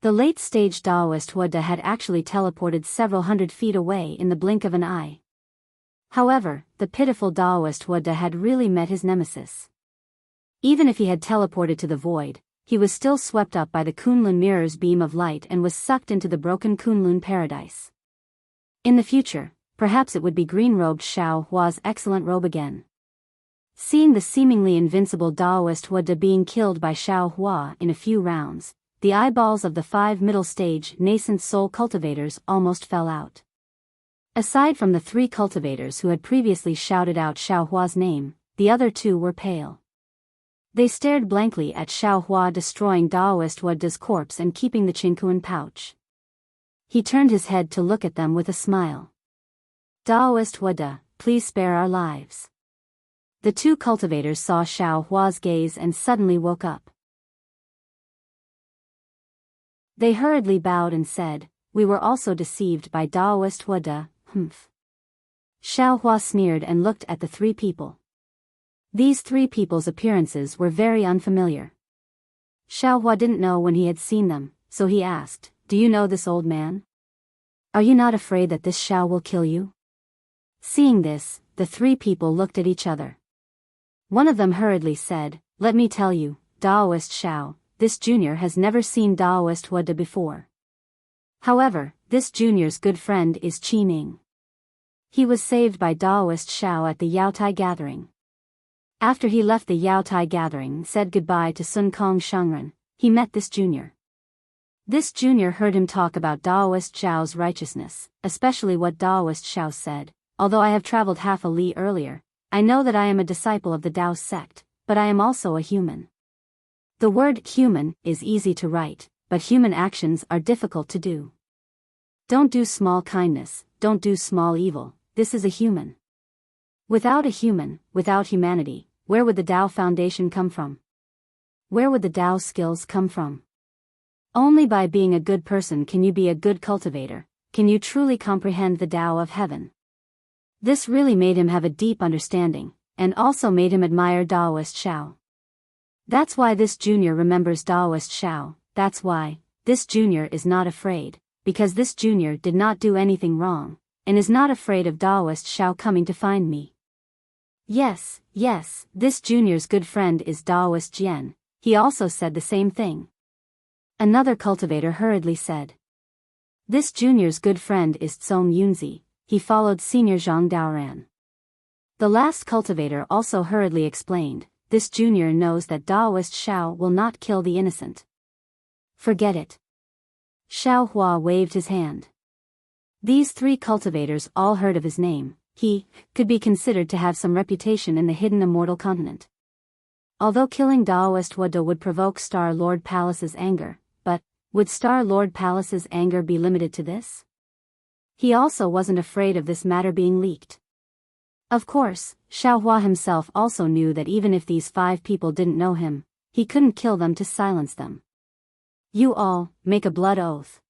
A: The late-stage Daoist Hua De had actually teleported several hundred feet away in the blink of an eye. However, the pitiful Daoist Hua De had really met his nemesis. Even if he had teleported to the void, he was still swept up by the Kunlun mirror's beam of light and was sucked into the broken Kunlun paradise. In the future, perhaps it would be green-robed Xiao Hua's excellent robe again. Seeing the seemingly invincible Daoist Hua De being killed by Xiao Hua in a few rounds, the eyeballs of the 5 middle-stage nascent soul cultivators almost fell out. Aside from the 3 cultivators who had previously shouted out Xiao Hua's name, the other 2 were pale. They stared blankly at Xiao Hua destroying Daoist Hua De's corpse and keeping the Qingkuan pouch. He turned his head to look at them with a smile. "Daoist Hua De, please spare our lives." The 2 cultivators saw Xiao Hua's gaze and suddenly woke up. They hurriedly bowed and said, "We were also deceived by Daoist Hua De, humph." Xiao Hua sneered and looked at the three people. These three people's appearances were very unfamiliar. Xiao Hua didn't know when he had seen them, so he asked, "Do you know this old man? Are you not afraid that this Xiao will kill you?" Seeing this, the three people looked at each other. One of them hurriedly said, "Let me tell you, Daoist Xiao, this junior has never seen Daoist Wada before. However, this junior's good friend is Qi Ning. He was saved by Daoist Xiao at the Yaotai gathering." After he left the Yaotai gathering and said goodbye to Sun Kong Shangren, he met this junior. This junior heard him talk about Daoist Xiao's righteousness, especially what Daoist Xiao said, "Although I have traveled half a li earlier, I know that I am a disciple of the Dao sect, but I am also a human." The word human is easy to write, but human actions are difficult to do. Don't do small kindness, don't do small evil, this is a human. Without a human, without humanity, where would the Dao foundation come from? Where would the Dao skills come from? Only by being a good person can you be a good cultivator, can you truly comprehend the Dao of heaven. This really made him have a deep understanding, and also made him admire Daoist Xiao. That's why this junior remembers Daoist Xiao, that's why this junior is not afraid, because this junior did not do anything wrong, and is not afraid of Daoist Xiao coming to find me. Yes, this junior's good friend is Daoist Jian, he also said the same thing. Another cultivator hurriedly said. This junior's good friend is Tsong Yunzi, he followed senior Zhang Daoran. The last cultivator also hurriedly explained, this junior knows that Daoist Xiao will not kill the innocent. Forget it. Xiao Hua waved his hand. These three cultivators all heard of his name. He could be considered to have some reputation in the hidden Immortal continent. Although killing Daoist Wada would provoke Star Lord Palace's anger, but would Star Lord Palace's anger be limited to this? He also wasn't afraid of this matter being leaked. Of course, Xiao Hua himself also knew that even if these 5 people didn't know him, he couldn't kill them to silence them. You all, make a blood oath.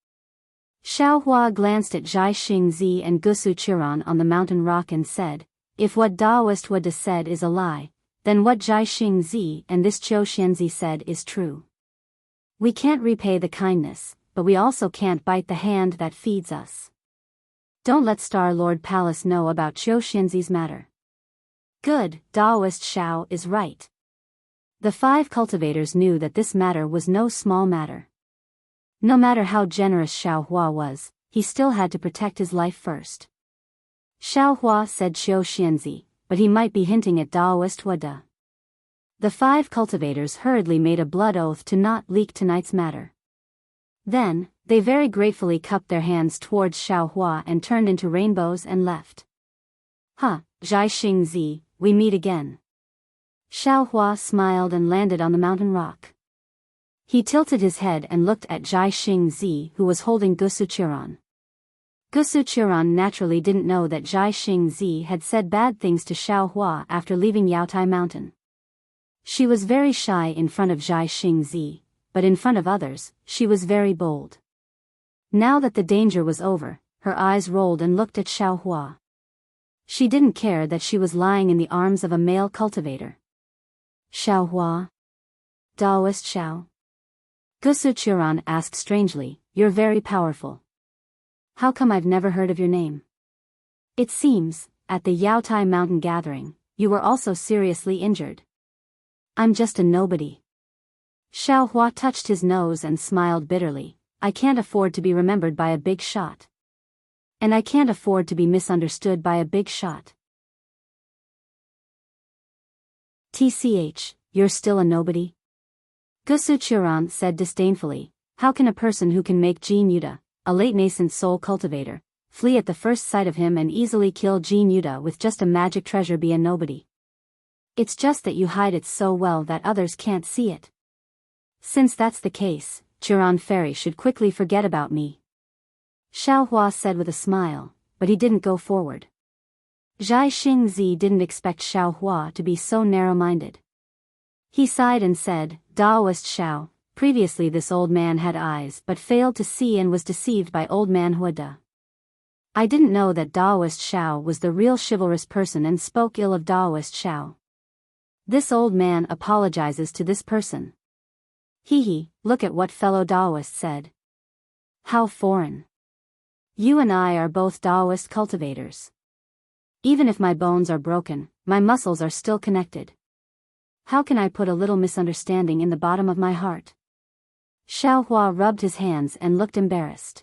A: Xiao Hua glanced at Zhai Xingzi and Gusu Chiron on the mountain rock and said, "If what Daoist Wada said is a lie, then what Zhai Xingzi and this Qiu Xianzi said is true. We can't repay the kindness, but we also can't bite the hand that feeds us. Don't let Star Lord Palace know about Qiu Xianzi's matter." Good, Daoist Xiao is right. The 5 cultivators knew that this matter was no small matter. No matter how generous Xiao Hua was, he still had to protect his life first. Xiao Hua said Qiu Xianzi, but he might be hinting at Daoist Wada. The 5 cultivators hurriedly made a blood oath to not leak tonight's matter. Then, they very gratefully cupped their hands towards Xiao Hua and turned into rainbows and left. Zhai Xingzi, we meet again. Xiao Hua smiled and landed on the mountain rock. He tilted his head and looked at Zhai Xingzi, who was holding Gusu Chiron. Gusu Chiron naturally didn't know that Zhai Xingzi had said bad things to Xiao Hua after leaving Yaotai Mountain. She was very shy in front of Zhai Xingzi, but in front of others, she was very bold. Now that the danger was over, her eyes rolled and looked at Xiao Hua. She didn't care that she was lying in the arms of a male cultivator. Xiao Hua? Daoist Xiao? Gusu Chiron asked strangely, "You're very powerful. How come I've never heard of your name? It seems, at the Yaotai Mountain gathering, you were also seriously injured." "I'm just a nobody." Xiao Hua touched his nose and smiled bitterly. "I can't afford to be remembered by a big shot. And I can't afford to be misunderstood by a big shot." "TCH, you're still a nobody?" Gusu Chiron said disdainfully, "How can a person who can make Jin Yuda, a late nascent soul cultivator, flee at the first sight of him and easily kill Jin Yuda with just a magic treasure be a nobody? It's just that you hide it so well that others can't see it. Since that's the case, Chiron Fairy should quickly forget about me." Xiao Hua said with a smile, but he didn't go forward. Zhai Xingzi didn't expect Xiao Hua to be so narrow-minded. He sighed and said, "Daoist Xiao, previously this old man had eyes but failed to see and was deceived by old man Huada. I didn't know that Daoist Xiao was the real chivalrous person and spoke ill of Daoist Xiao. This old man apologizes to this person. Hee, look at what fellow Daoist said. How foreign. You and I are both Daoist cultivators. Even if my bones are broken, my muscles are still connected. How can I put a little misunderstanding in the bottom of my heart? Xiao Hua rubbed his hands and looked embarrassed.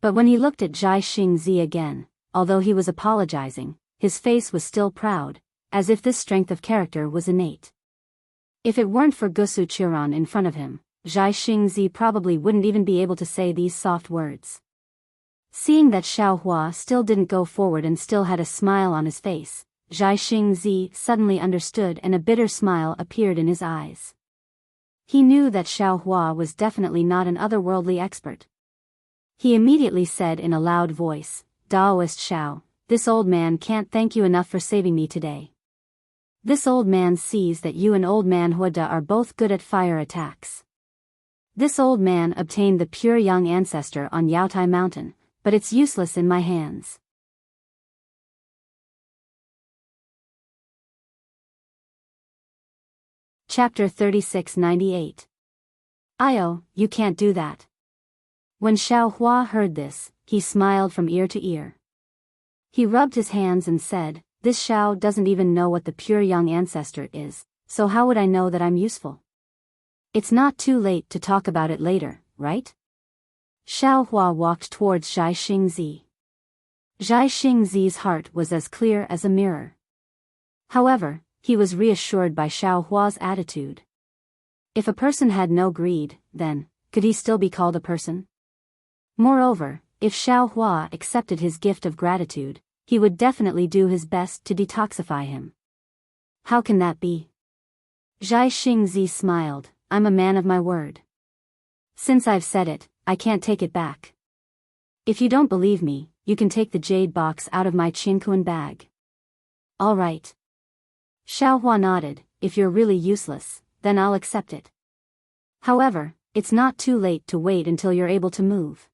A: But when he looked at Zhai Xingzi again, although he was apologizing, his face was still proud, as if this strength of character was innate. If it weren't for Gusu Qiran in front of him, Zhai Xingzi probably wouldn't even be able to say these soft words. Seeing that Xiao Hua still didn't go forward and still had a smile on his face, Zhai Xingzi suddenly understood and a bitter smile appeared in his eyes. He knew that Xiao Hua was definitely not an otherworldly expert. He immediately said in a loud voice, Daoist Xiao, this old man can't thank you enough for saving me today. This old man sees that you and old man Huada are both good at fire attacks. This old man obtained the pure young ancestor on Yaotai Mountain, but it's useless in my hands. Chapter 3698. Io, you can't do that. When Xiao Hua heard this, he smiled from ear to ear. He rubbed his hands and said, this Xiao doesn't even know what the pure young ancestor is, so how would I know that I'm useful? It's not too late to talk about it later, right? Xiao Hua walked towards Zhai Xingzi. Zhai Xingzi's heart was as clear as a mirror. However, he was reassured by Xiao Hua's attitude. If a person had no greed, then, could he still be called a person? Moreover, if Xiao Hua accepted his gift of gratitude, he would definitely do his best to detoxify him. How can that be? Zhai Xingzi smiled, I'm a man of my word. Since I've said it, I can't take it back. If you don't believe me, you can take the jade box out of my Qingkuan bag. All right. Xiao Hua nodded, if you're really useless, then I'll accept it. However, it's not too late to wait until you're able to move.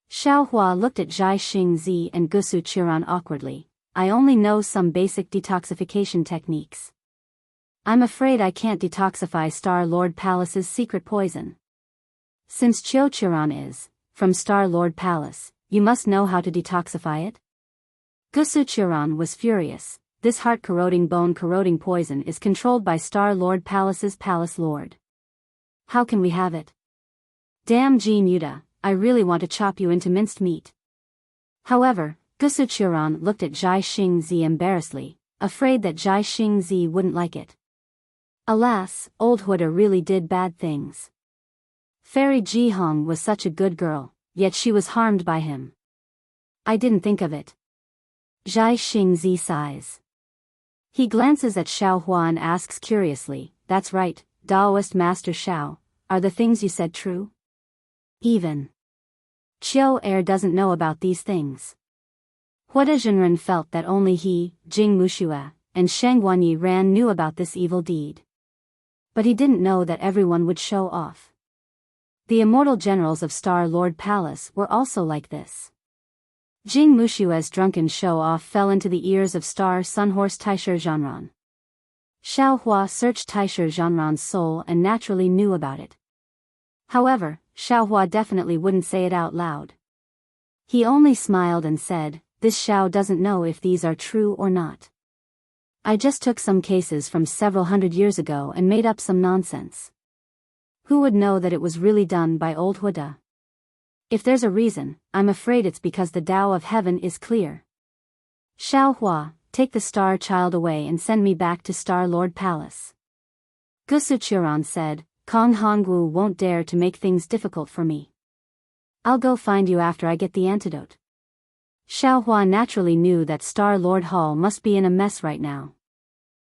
A: Xiao Hua looked at Zhai Xingzi and Gusu Qiran awkwardly. I only know some basic detoxification techniques. I'm afraid I can't detoxify Star Lord Palace's secret poison. Since Qiu Qiran is, from Star Lord Palace, you must know how to detoxify it? Gusu Qiran was furious. This heart-corroding bone-corroding poison is controlled by Star Lord Palace's Palace Lord. How can we have it? Damn Jean Yuda, I really want to chop you into minced meat. However, Gusu Qiran looked at Zhai Xingzi embarrassedly, afraid that Zhai Xingzi wouldn't like it. Alas, old Huda really did bad things. Fairy Jihong was such a good girl, yet she was harmed by him. I didn't think of it. Zhai Xingzi sighs. He glances at Xiao Hua and asks curiously, that's right, Daoist Master Xiao, are the things you said true? Even Qiu Er doesn't know about these things. Huada Zhenren felt that only he, Jing Mushue, and Sheng Guanyi Ran knew about this evil deed. But he didn't know that everyone would show off. The immortal generals of Star Lord Palace were also like this. Jing Mushue's drunken show-off fell into the ears of Star Sunhorse Taisher Zhanran. Xiao Hua searched Taisher Zhanran's soul and naturally knew about it. However, Xiao Hua definitely wouldn't say it out loud. He only smiled and said, this Xiao doesn't know if these are true or not. I just took some cases from several hundred years ago and made up some nonsense. Who would know that it was really done by old Huda? If there's a reason, I'm afraid it's because the Tao of heaven is clear. Xiao Hua, take the Star Child away and send me back to Star Lord Palace. Gusu Qiran said, Kong Hongwu won't dare to make things difficult for me. I'll go find you after I get the antidote. Xiao Hua naturally knew that Star Lord Hall must be in a mess right now.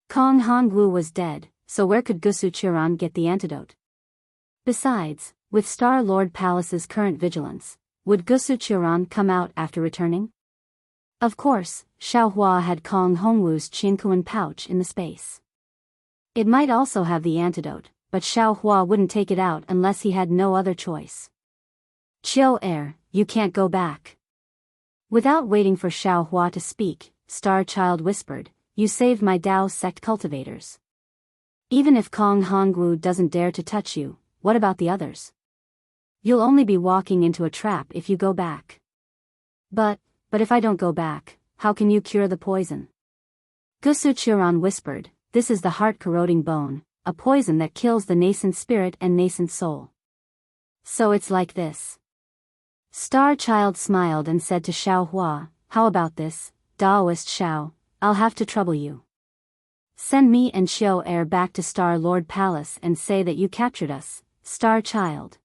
A: Kong Hongwu was dead, so where could Gusu Qiran get the antidote? Besides, with Star Lord Palace's current vigilance, would Gusu Qiran come out after returning? Of course, Xiao Hua had Kong Hongwu's Qinkuan pouch in the space. It might also have the antidote, but Xiao Hua wouldn't take it out unless he had no other choice. Qiu Er, you can't go back. Without waiting for Xiao Hua to speak, Star Child whispered, "You saved my Dao sect cultivators. Even if Kong Hongwu doesn't dare to touch you, what about the others? You'll only be walking into a trap if you go back." But if I don't go back, how can you cure the poison?" Gusu Churan whispered, "This is the heart-corroding bone, a poison that kills the nascent spirit and nascent soul. So it's like this." Star Child smiled and said to Xiao Hua, "How about this, Daoist Xiao, I'll have to trouble you. Send me and Xiao Air back to Star Lord Palace and say that you captured us, Star Child."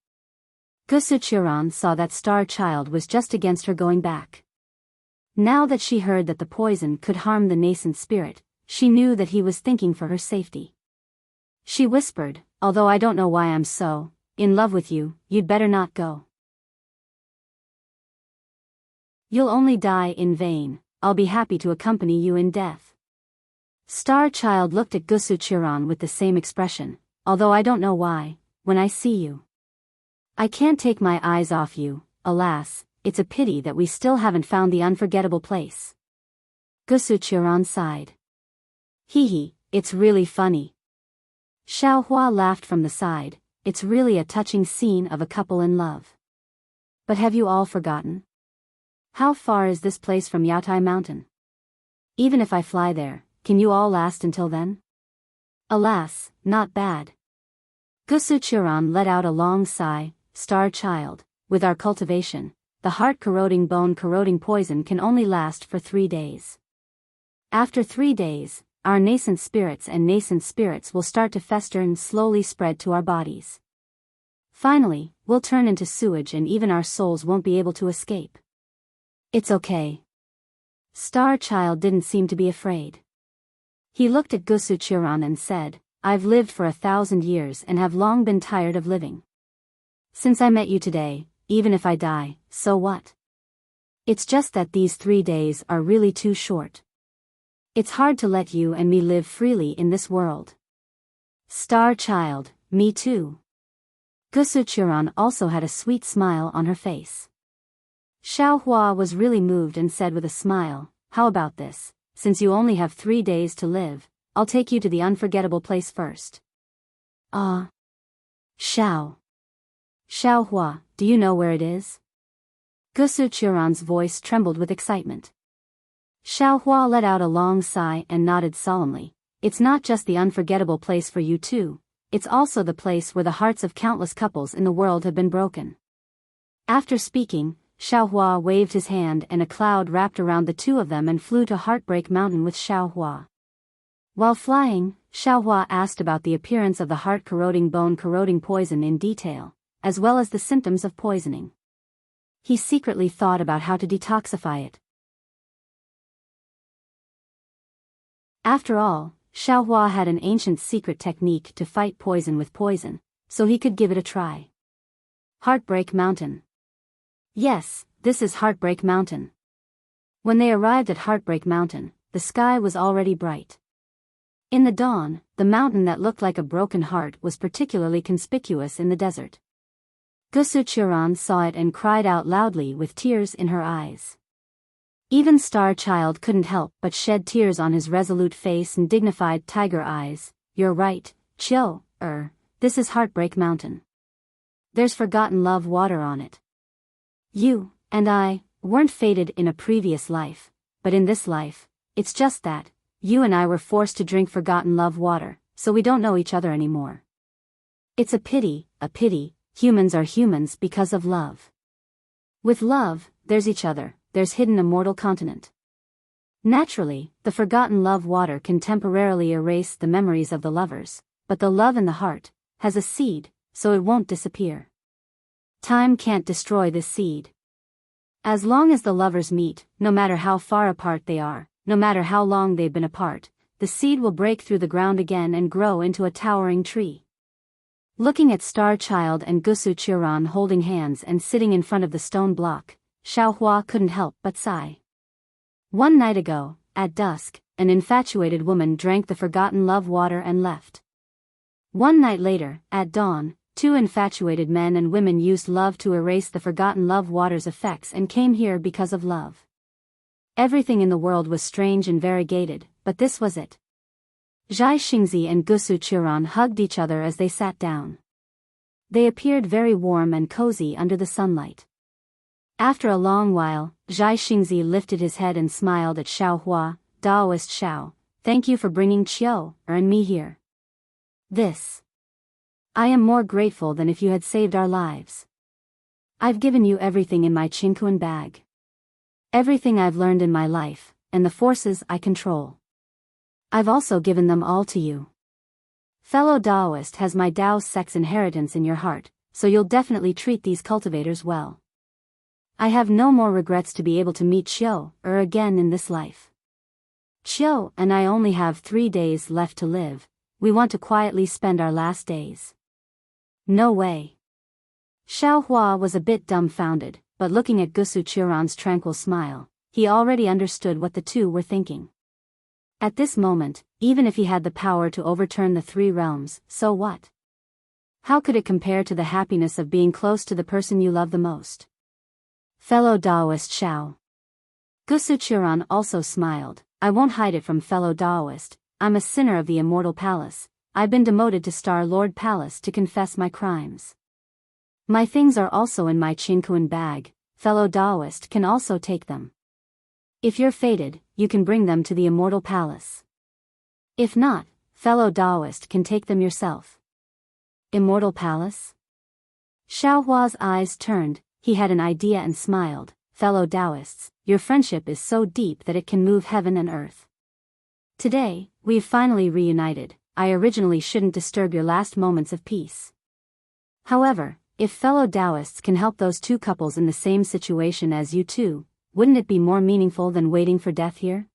A: Gusu Churan saw that Star Child was just against her going back. Now that she heard that the poison could harm the nascent spirit, she knew that he was thinking for her safety. She whispered, "Although I don't know why I'm so in love with you, you'd better not go. You'll only die in vain. I'll be happy to accompany you in death." Star Child looked at Gusu Churan with the same expression, "Although I don't know why, when I see you, I can't take my eyes off you. Alas, it's a pity that we still haven't found the unforgettable place." Gusu Churan sighed. "Hee, it's really funny." Xiao Hua laughed from the side, "It's really a touching scene of a couple in love. But have you all forgotten? How far is this place from Yatai Mountain? Even if I fly there, can you all last until then?" "Alas, not bad." Gusu Churan let out a long sigh, "Star Child, with our cultivation, the heart-corroding bone-corroding poison can only last for 3 days. After 3 days, our nascent spirits will start to fester and slowly spread to our bodies. Finally, we'll turn into sewage and even our souls won't be able to escape." "It's okay." Star Child didn't seem to be afraid. He looked at Gusu Churan and said, "I've lived for 1,000 years and have long been tired of living. Since I met you today, even if I die, so what? It's just that these 3 days are really too short. It's hard to let you and me live freely in this world." Star Child, "Me too." Gusu Churan also had a sweet smile on her face. Xiao Hua was really moved and said with a smile, "How about this? Since you only have 3 days to live, I'll take you to the unforgettable place first." "Ah. Xiao Hua, do you know where it is?" Gusu Churan's voice trembled with excitement. Xiao Hua let out a long sigh and nodded solemnly. "It's not just the unforgettable place for you too, it's also the place where the hearts of countless couples in the world have been broken." After speaking, Xiao Hua waved his hand and a cloud wrapped around the two of them and flew to Heartbreak Mountain with Xiao Hua. While flying, Xiao Hua asked about the appearance of the heart-corroding bone-corroding poison in detail, as well as the symptoms of poisoning. He secretly thought about how to detoxify it. After all, Xiao Hua had an ancient secret technique to fight poison with poison, so he could give it a try. Heartbreak Mountain. Yes, this is Heartbreak Mountain. When they arrived at Heartbreak Mountain, the sky was already bright. In the dawn, the mountain that looked like a broken heart was particularly conspicuous in the desert. Gusu Churan saw it and cried out loudly with tears in her eyes. Even Star Child couldn't help but shed tears on his resolute face and dignified tiger eyes. "You're right, Chiu, this is Heartbreak Mountain. There's forgotten love water on it. You and I weren't fated in a previous life, but in this life, it's just that you and I were forced to drink forgotten love water, so we don't know each other anymore. It's a pity, humans are humans because of love. With love, there's each other, there's hidden immortal continent. Naturally, the forgotten love water can temporarily erase the memories of the lovers, but the love in the heart has a seed, so it won't disappear. Time can't destroy this seed. As long as the lovers meet, no matter how far apart they are, no matter how long they've been apart, the seed will break through the ground again and grow into a towering tree." Looking at Star Child and Gusu Churan holding hands and sitting in front of the stone block, Xiao Hua couldn't help but sigh. One night ago, at dusk, an infatuated woman drank the forgotten love water and left. One night later, at dawn, 2 infatuated men and women used love to erase the forgotten love water's effects and came here because of love. Everything in the world was strange and variegated, but this was it. Zhai Xingzi and Gusu Churan hugged each other as they sat down. They appeared very warm and cozy under the sunlight. After a long while, Zhai Xingzi lifted his head and smiled at Xiao Hua. Daoist Xiao, thank you for bringing Qiu and me here. I am more grateful than if you had saved our lives. I've given you everything in my Qingquan bag. Everything I've learned in my life, and the forces I control. I've also given them all to you. Fellow Daoist has my Dao sex inheritance in your heart, so you'll definitely treat these cultivators well. I have no more regrets to be able to meet Qiu again in this life. Qiu and I only have 3 days left to live. We want to quietly spend our last days. No way. Xiao Hua was a bit dumbfounded, but looking at Gusu Churan's tranquil smile, he already understood what the two were thinking. At this moment, even if he had the power to overturn the 3 realms, so what? How could it compare to the happiness of being close to the person you love the most? Fellow Daoist Xiao. Gusu Churan also smiled. I won't hide it from fellow Daoist, I'm a sinner of the Immortal Palace. I've been demoted to Star Lord Palace to confess my crimes. My things are also in my Qingquan bag, fellow Daoist can also take them. If you're fated, you can bring them to the Immortal Palace. If not, fellow Daoist can take them yourself. Immortal Palace? Xiao Hua's eyes turned, he had an idea and smiled. Fellow Daoists, your friendship is so deep that it can move heaven and earth. Today, we've finally reunited. I originally shouldn't disturb your last moments of peace. However, if fellow Daoists can help those 2 couples in the same situation as you two, wouldn't it be more meaningful than waiting for death here?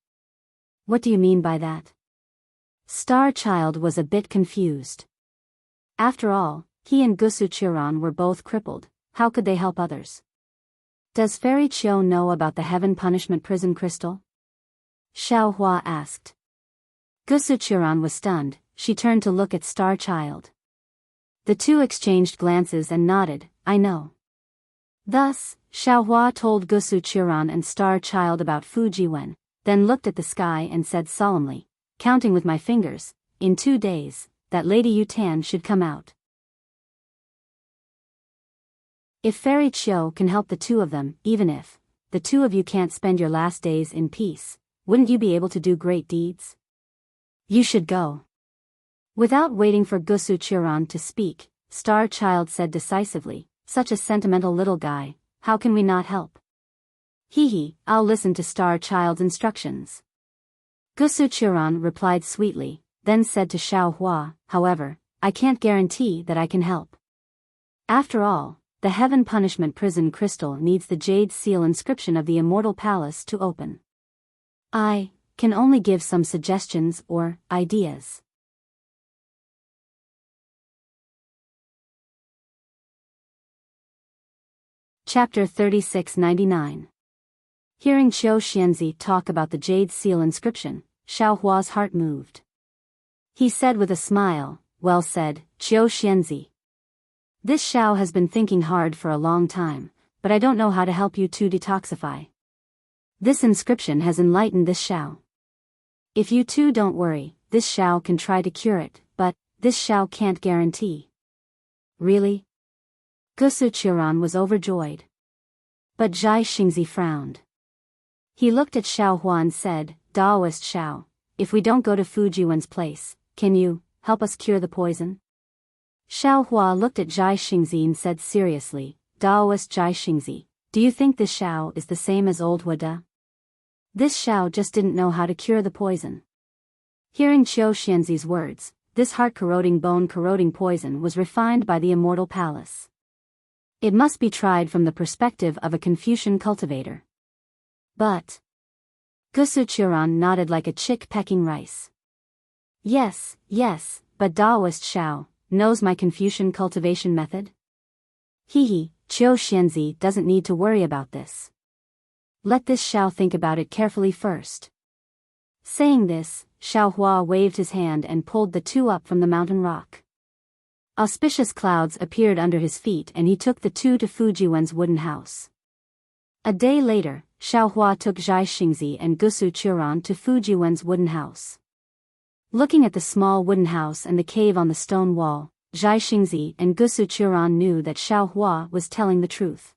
A: What do you mean by that? Star Child was a bit confused. After all, he and Gusu Churan were both crippled. How could they help others? Does Fairy Qiu know about the Heaven Punishment Prison Crystal? Xiao Hua asked. Gusu Churan was stunned. She turned to look at Star Child. The two exchanged glances and nodded. I know. Thus, Xiao Hua told Gusu Churan and Star Child about Fujiwen, then looked at the sky and said solemnly, counting with my fingers, in 2 days, that Lady Yutan should come out. If Fairy Qiu can help the 2 of them, even if the 2 of you can't spend your last days in peace, wouldn't you be able to do great deeds? You should go. Without waiting for Gusu Churan to speak, Star Child said decisively, such a sentimental little guy, how can we not help? Hee, I'll listen to Star Child's instructions. Gusu Churan replied sweetly, then said to Xiao Hua, however, I can't guarantee that I can help. After all, the Heaven Punishment Prison Crystal needs the Jade Seal inscription of the Immortal Palace to open. I can only give some suggestions or ideas. Chapter 3699. Hearing Qiu Xianzi talk about the Jade Seal inscription, Xiao Hua's heart moved. He said with a smile, well said, Qiu Xianzi. This Xiao has been thinking hard for a long time, but I don't know how to help you two detoxify. This inscription has enlightened this Xiao. If you two don't worry, this Xiao can try to cure it, but this Xiao can't guarantee. Really? Gusu Churan was overjoyed. But Zhai Xingzi frowned. He looked at Xiao Hua and said, Daoist Xiao, if we don't go to Fujiwen's place, can you help us cure the poison? Xiao Hua looked at Zhai Xingzi and said seriously, Daoist Zhai Xingzi, do you think this Xiao is the same as old Huada? This Xiao just didn't know how to cure the poison. Hearing Qiu Xianzi's words, this heart-corroding bone-corroding poison was refined by the Immortal Palace. It must be tried from the perspective of a Confucian cultivator. But Gusu Churan nodded like a chick pecking rice. Yes, but Daoist Xiao knows my Confucian cultivation method? Qiu Xianzi doesn't need to worry about this. Let this Xiao think about it carefully first. Saying this, Xiao Hua waved his hand and pulled the two up from the mountain rock. Auspicious clouds appeared under his feet and he took the two to Fujiwen's wooden house. A day later, Xiaohua took Zhai Xingzi and Gusu Churan to Fujiwen's wooden house. Looking at the small wooden house and the cave on the stone wall, Zhai Xingzi and Gusu Churan knew that Xiaohua was telling the truth.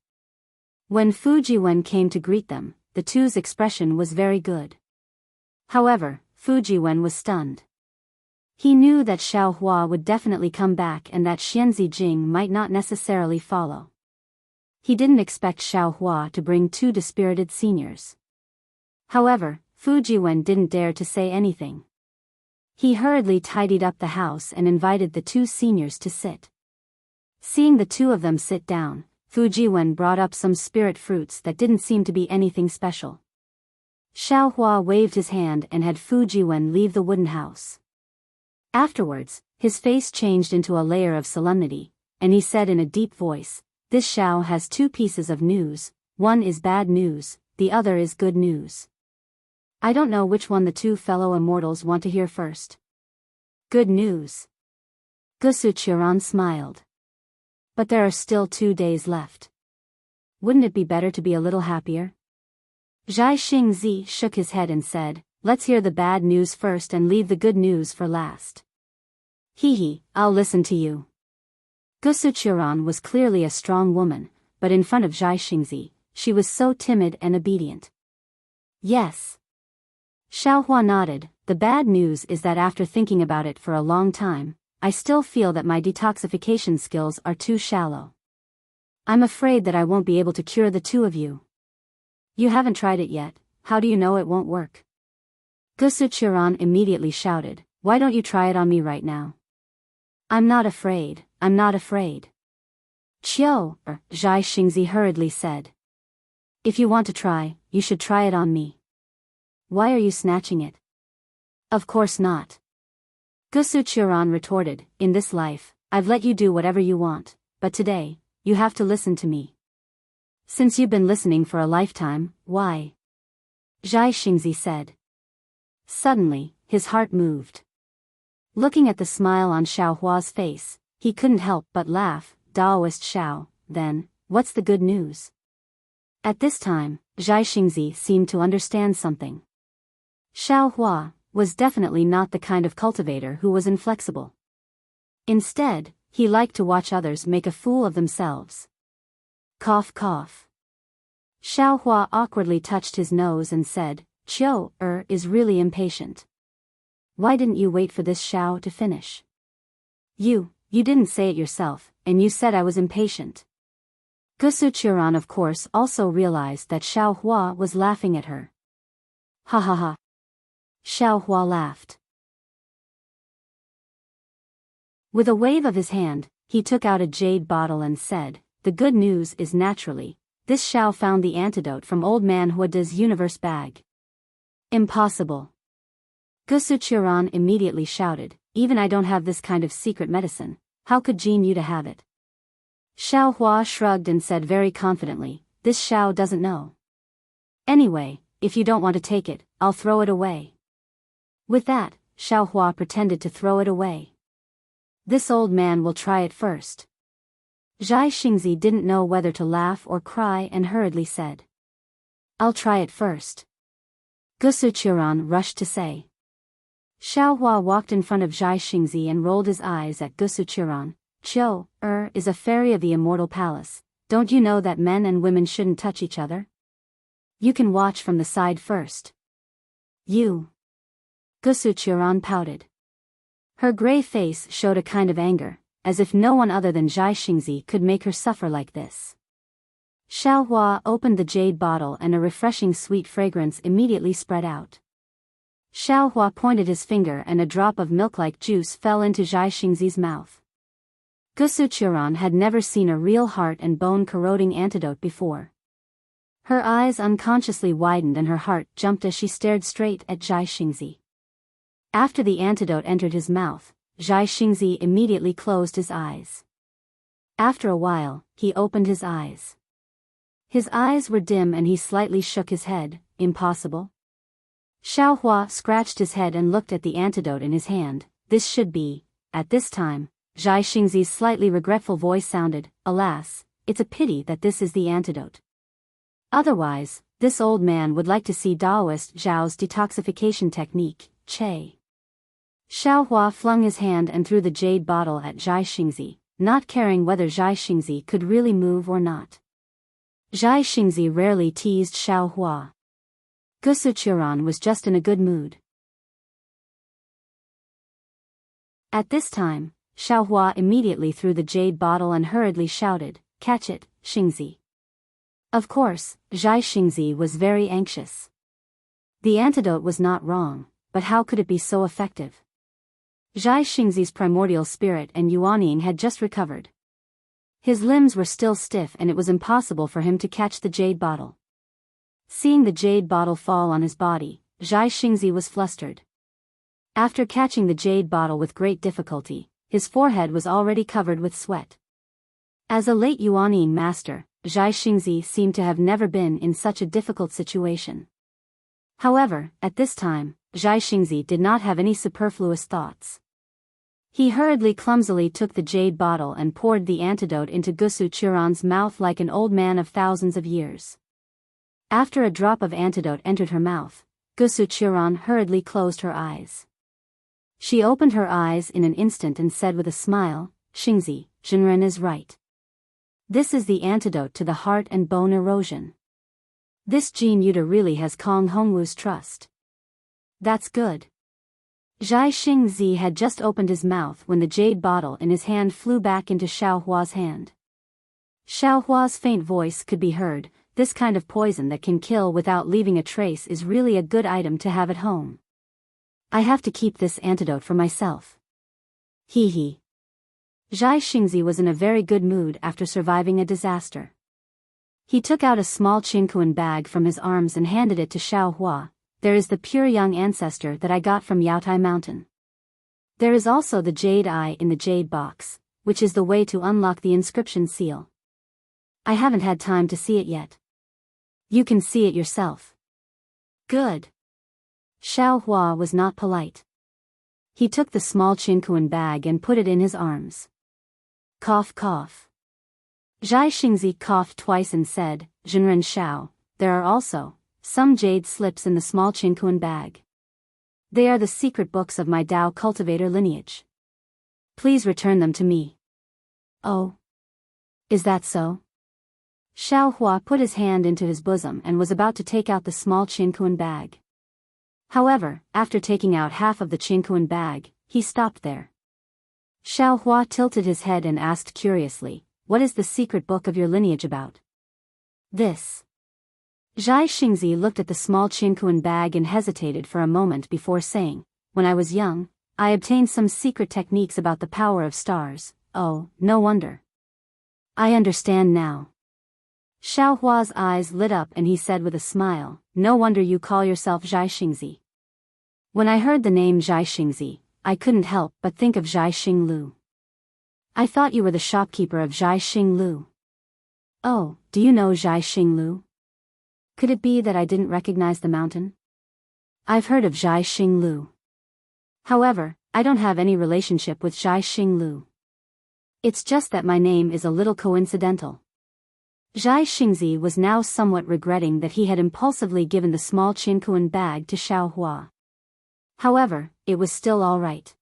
A: When Fujiwen came to greet them, the two's expression was very good. However, Fujiwen was stunned. He knew that Xiaohua would definitely come back and that Xianzi Jing might not necessarily follow. He didn't expect Xiaohua to bring two dispirited seniors. However, Fujiwen didn't dare to say anything. He hurriedly tidied up the house and invited the two seniors to sit. Seeing the two of them sit down, Fujiwen brought up some spirit fruits that didn't seem to be anything special. Xiaohua waved his hand and had Fujiwen leave the wooden house. Afterwards, his face changed into a layer of solemnity, and he said in a deep voice, "This Xiao has two pieces of news, one is bad news, the other is good news. I don't know which one the two fellow immortals want to hear first." "Good news." Gusu Churan smiled. "But there are still 2 days left. Wouldn't it be better to be a little happier?" Zhai Xingzi shook his head and said, "Let's hear the bad news first and leave the good news for last." "Hee, I'll listen to you." Gusu Churan was clearly a strong woman, but in front of Zhai Xingzi, she was so timid and obedient. "Yes." Xiaohua nodded. "The bad news is that after thinking about it for a long time, I still feel that my detoxification skills are too shallow. I'm afraid that I won't be able to cure the two of you." "You haven't tried it yet, how do you know it won't work?" Gusu Churan immediately shouted, "Why don't you try it on me right now?" I'm not afraid. Zhai Xingzi hurriedly said. "If you want to try, you should try it on me." "Why are you snatching it?" "Of course not." Gusu Churan retorted, "In this life, I've let you do whatever you want, but today, you have to listen to me." "Since you've been listening for a lifetime, why?" Zhai Xingzi said. Suddenly, his heart moved. Looking at the smile on Xiaohua's face, he couldn't help but laugh. "Daoist Xiao, then, what's the good news?" At this time, Zhai Xingzi seemed to understand something. Xiaohua was definitely not the kind of cultivator who was inflexible. Instead, he liked to watch others make a fool of themselves. Cough cough. Xiaohua awkwardly touched his nose and said, "Qiu is really impatient. Why didn't you wait for this Xiao to finish?" You didn't say it yourself, and you said I was impatient." Gusu Churan of course also realized that Xiaohua was laughing at her. "Ha ha ha." Xiaohua laughed. With a wave of his hand, he took out a jade bottle and said, "The good news is naturally, this Xiao found the antidote from Old Man Huada's universe bag." "Impossible." Gusu Churan immediately shouted, "Even I don't have this kind of secret medicine, how could Jin Yuta have it?" Xiaohua shrugged and said very confidently, "This Xiao doesn't know. Anyway, if you don't want to take it, I'll throw it away." With that, Xiaohua pretended to throw it away. "This old man will try it first." Zhai Xingzi didn't know whether to laugh or cry and hurriedly said, "I'll try it first." Gusu Churan rushed to say. Xiaohua walked in front of Zhai Xingzi and rolled his eyes at Gusu Churan. "Qiu is a fairy of the Immortal Palace, don't you know that men and women shouldn't touch each other? You can watch from the side first." "You." Gusu Churan pouted. Her gray face showed a kind of anger, as if no one other than Zhai Xingzi could make her suffer like this. Xiaohua opened the jade bottle and a refreshing sweet fragrance immediately spread out. Xiaohua pointed his finger and a drop of milk-like juice fell into Zhai Xingzi's mouth. Gusu Churan had never seen a real heart and bone-corroding antidote before. Her eyes unconsciously widened and her heart jumped as she stared straight at Zhai Xingzi. After the antidote entered his mouth, Zhai Xingzi immediately closed his eyes. After a while, he opened his eyes. His eyes were dim and he slightly shook his head. "Impossible?" Xiaohua scratched his head and looked at the antidote in his hand. "This should be." At this time, Zhai Xingzi's slightly regretful voice sounded, "Alas, it's a pity that this is the antidote. Otherwise, This old man would like to see Daoist Zhao's detoxification technique, Che. Xiao Hua flung his hand and threw the jade bottle at Zhai Xingzi, not caring whether Zhai Xingzi could really move or not. Zhai Xingzi rarely teased Xiao Hua. Gusuchuran was just in a good mood. At this time, Xiao Hua immediately threw the jade bottle and hurriedly shouted, "Catch it, Xingzi." Of course, Zhai Xingzi was very anxious. The antidote was not wrong, but how could it be so effective? Zhai Xingzi's primordial spirit and Yuanying had just recovered. His limbs were still stiff and it was impossible for him to catch the jade bottle. Seeing the jade bottle fall on his body, Zhai Xingzi was flustered. After catching the jade bottle with great difficulty, his forehead was already covered with sweat. As a late Yuanying master, Zhai Xingzi seemed to have never been in such a difficult situation. However, at this time, Zhai Xingzi did not have any superfluous thoughts. He hurriedly clumsily took the jade bottle and poured the antidote into Gusuchuran's mouth like an old man of thousands of years. After a drop of antidote entered her mouth, Gusuchuran hurriedly closed her eyes. She opened her eyes in an instant and said with a smile, "Xingzi, Jinren is right. This is the antidote to the heart and bone erosion. This Jin Yuta really has Kong Hongwu's trust." "That's good." Zhai Xingzi had just opened his mouth when the jade bottle in his hand flew back into Xiao Hua's hand. Xiao Hua's faint voice could be heard, "This kind of poison that can kill without leaving a trace is really a good item to have at home. I have to keep this antidote for myself." Hee hee. Zhai Xingzi was in a very good mood after surviving a disaster. He took out a small Qingkuan bag from his arms and handed it to Xiao Hua. "There is the pure young ancestor that I got from Yaotai Mountain. There is also the jade eye in the jade box, which is the way to unlock the inscription seal. I haven't had time to see it yet. You can see it yourself." "Good." Xiao Hua was not polite. He took the small Qingkuan bag and put it in his arms. Cough cough. Zhai Xingzi coughed twice and said, "Jinren Xiao, there are also some jade slips in the small Qingkuan bag. They are the secret books of my Dao cultivator lineage. Please return them to me." "Oh. Is that so?" Xiao Hua put his hand into his bosom and was about to take out the small Qingkuan bag. However, after taking out half of the Qingkuan bag, he stopped there. Xiao Hua tilted his head and asked curiously, "What is the secret book of your lineage about?" "This." Zhai Xingzi looked at the small Qingkuan bag and hesitated for a moment before saying, "When I was young, I obtained some secret techniques about the power of stars." "Oh, no wonder. I understand now." Xiao Hua's eyes lit up and he said with a smile, "No wonder you call yourself Zhai Xingzi. When I heard the name Zhai Xingzi, I couldn't help but think of Zhai Xinglu. I thought you were the shopkeeper of Zhai Xinglu." "Oh, do you know Zhai Xinglu? Could it be that I didn't recognize the mountain? I've heard of Zhai Xinglu. However, I don't have any relationship with Zhai Xinglu. It's just that my name is a little coincidental." Zhai Xingzi was now somewhat regretting that he had impulsively given the small Qingkuan bag to Xiao Hua. However, it was still all right.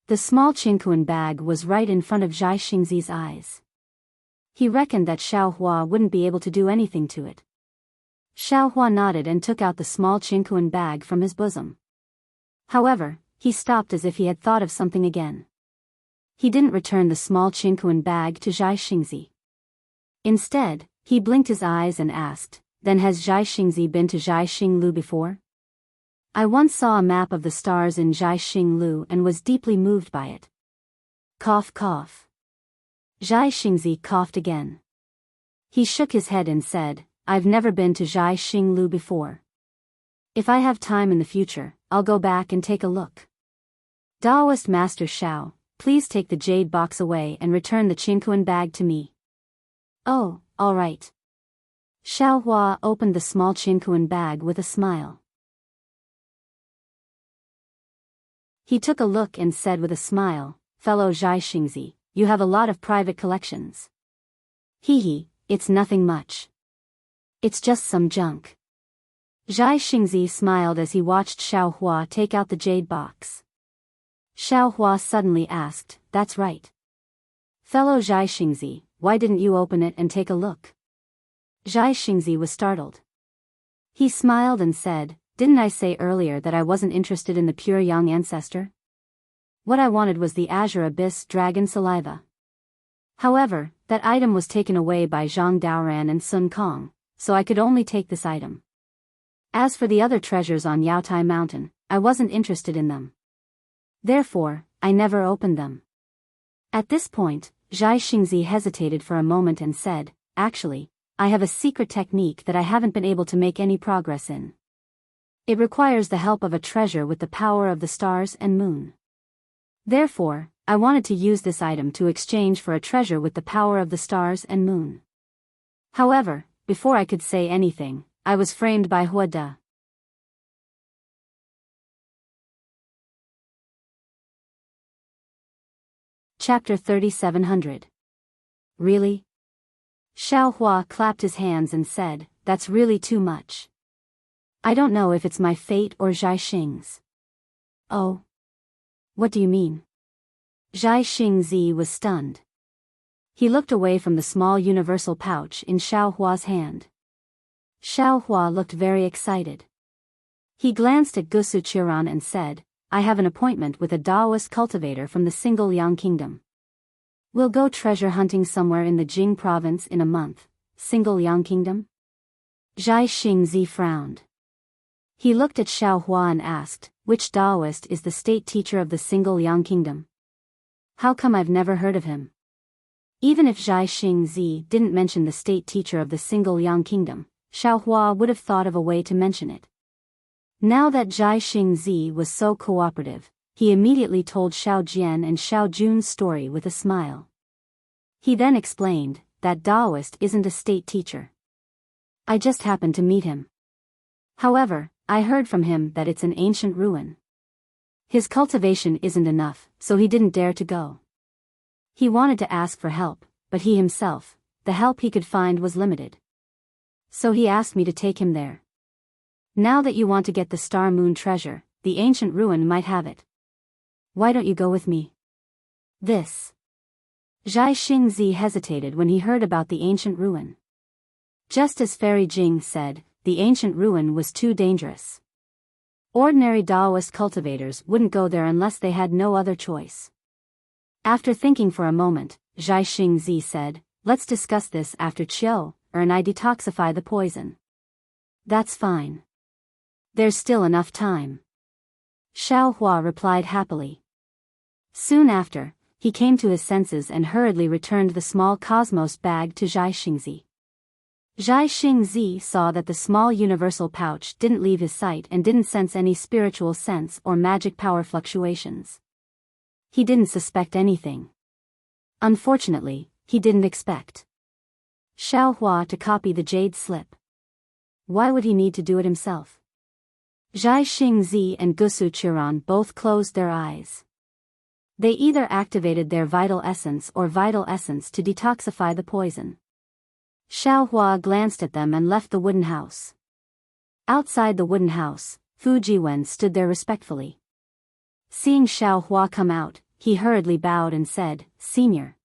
A: The small Qingkuan bag was right in front of Zhai Xingzi's eyes. He reckoned that Xiao Hua wouldn't be able to do anything to it. Xiao Hua nodded and took out the small Qingkuan bag from his bosom. However, he stopped as if he had thought of something again. He didn't return the small Qingkuan bag to Zhai Xingzi. Instead, he blinked his eyes and asked, "Then has Zhai Xingzi been to Zhai Xinglu before? I once saw a map of the stars in Zhai Xinglu and was deeply moved by it." Cough cough. Zhai Xingzi coughed again. He shook his head and said, "I've never been to Zhai Xinglu before. If I have time in the future, I'll go back and take a look. Daoist Master Xiao, please take the jade box away and return the Qingkuan bag to me." "Oh, all right." Xiao Hua opened the small Qingkuan bag with a smile. He took a look and said with a smile, "Fellow Zhai Xingzi, you have a lot of private collections." "Hee hee, it's nothing much. It's just some junk. Zhai Xingzi smiled as he watched Xiao Hua take out the jade box. Xiao Hua suddenly asked, "That's right. Fellow Zhai Xingzi, why didn't you open it and take a look?" Zhai Xingzi was startled. He smiled and said, "Didn't I say earlier that I wasn't interested in the pure young ancestor? What I wanted was the Azure Abyss Dragon Saliva. However, that item was taken away by Zhang Daoran and Sun Kong, so I could only take this item. As for the other treasures on Yaotai Mountain, I wasn't interested in them. Therefore, I never opened them." At this point, Zhai Xingzi hesitated for a moment and said, "Actually, I have a secret technique that I haven't been able to make any progress in. It requires the help of a treasure with the power of the stars and moon. Therefore, I wanted to use this item to exchange for a treasure with the power of the stars and moon." However, before I could say anything, I was framed by Hua De. Chapter 3700. Really? Xiao Hua clapped his hands and said, "That's really too much. I don't know if it's my fate or Zhai Xing's." "Oh? What do you mean?" Zhai Xingzi was stunned. He looked away from the small universal pouch in Xiao Hua's hand. Xiao Hua looked very excited. He glanced at Gusu Qiran and said, "I have an appointment with a Daoist cultivator from the Single Yang Kingdom. We'll go treasure hunting somewhere in the Jing province in a month." Single Yang Kingdom? Zhai Xingzi frowned. He looked at Xiao Hua and asked, "Which Daoist is the state teacher of the Single Yang Kingdom? How come I've never heard of him?" Even if Zhai Xingzi didn't mention the state teacher of the Single Yang Kingdom, Xiao Hua would have thought of a way to mention it. Now that Zhai Xingzi was so cooperative, he immediately told Xiao Jian and Xiao Jun's story with a smile. He then explained that Daoist isn't a state teacher. "I just happened to meet him. However, I heard from him that it's an ancient ruin. His cultivation isn't enough, so he didn't dare to go. He wanted to ask for help, but he himself, the help he could find was limited. So he asked me to take him there. Now that you want to get the Star Moon treasure, the ancient ruin might have it. Why don't you go with me?" This. Zhai Xingzi hesitated when he heard about the ancient ruin. Just as Fairy Jing said, the ancient ruin was too dangerous. Ordinary Daoist cultivators wouldn't go there unless they had no other choice. After thinking for a moment, Zhai Xingzi said, "Let's discuss this after Qiu and I detoxify the poison." "That's fine. There's still enough time." Xiao Hua replied happily. Soon after, he came to his senses and hurriedly returned the small cosmos bag to Zhai Xingzi. Zhai Xingzi saw that the small universal pouch didn't leave his sight and didn't sense any spiritual sense or magic power fluctuations. He didn't suspect anything. Unfortunately, he didn't expect Xiao Hua to copy the jade slip. Why would he need to do it himself? Zhai Xingzi and Gusu Qiran both closed their eyes. They either activated their vital essence or vital essence to detoxify the poison. Xiao Hua glanced at them and left the wooden house. Outside the wooden house, Fu Jiwen stood there respectfully. Seeing Xiao Hua come out, he hurriedly bowed and said, "Senior."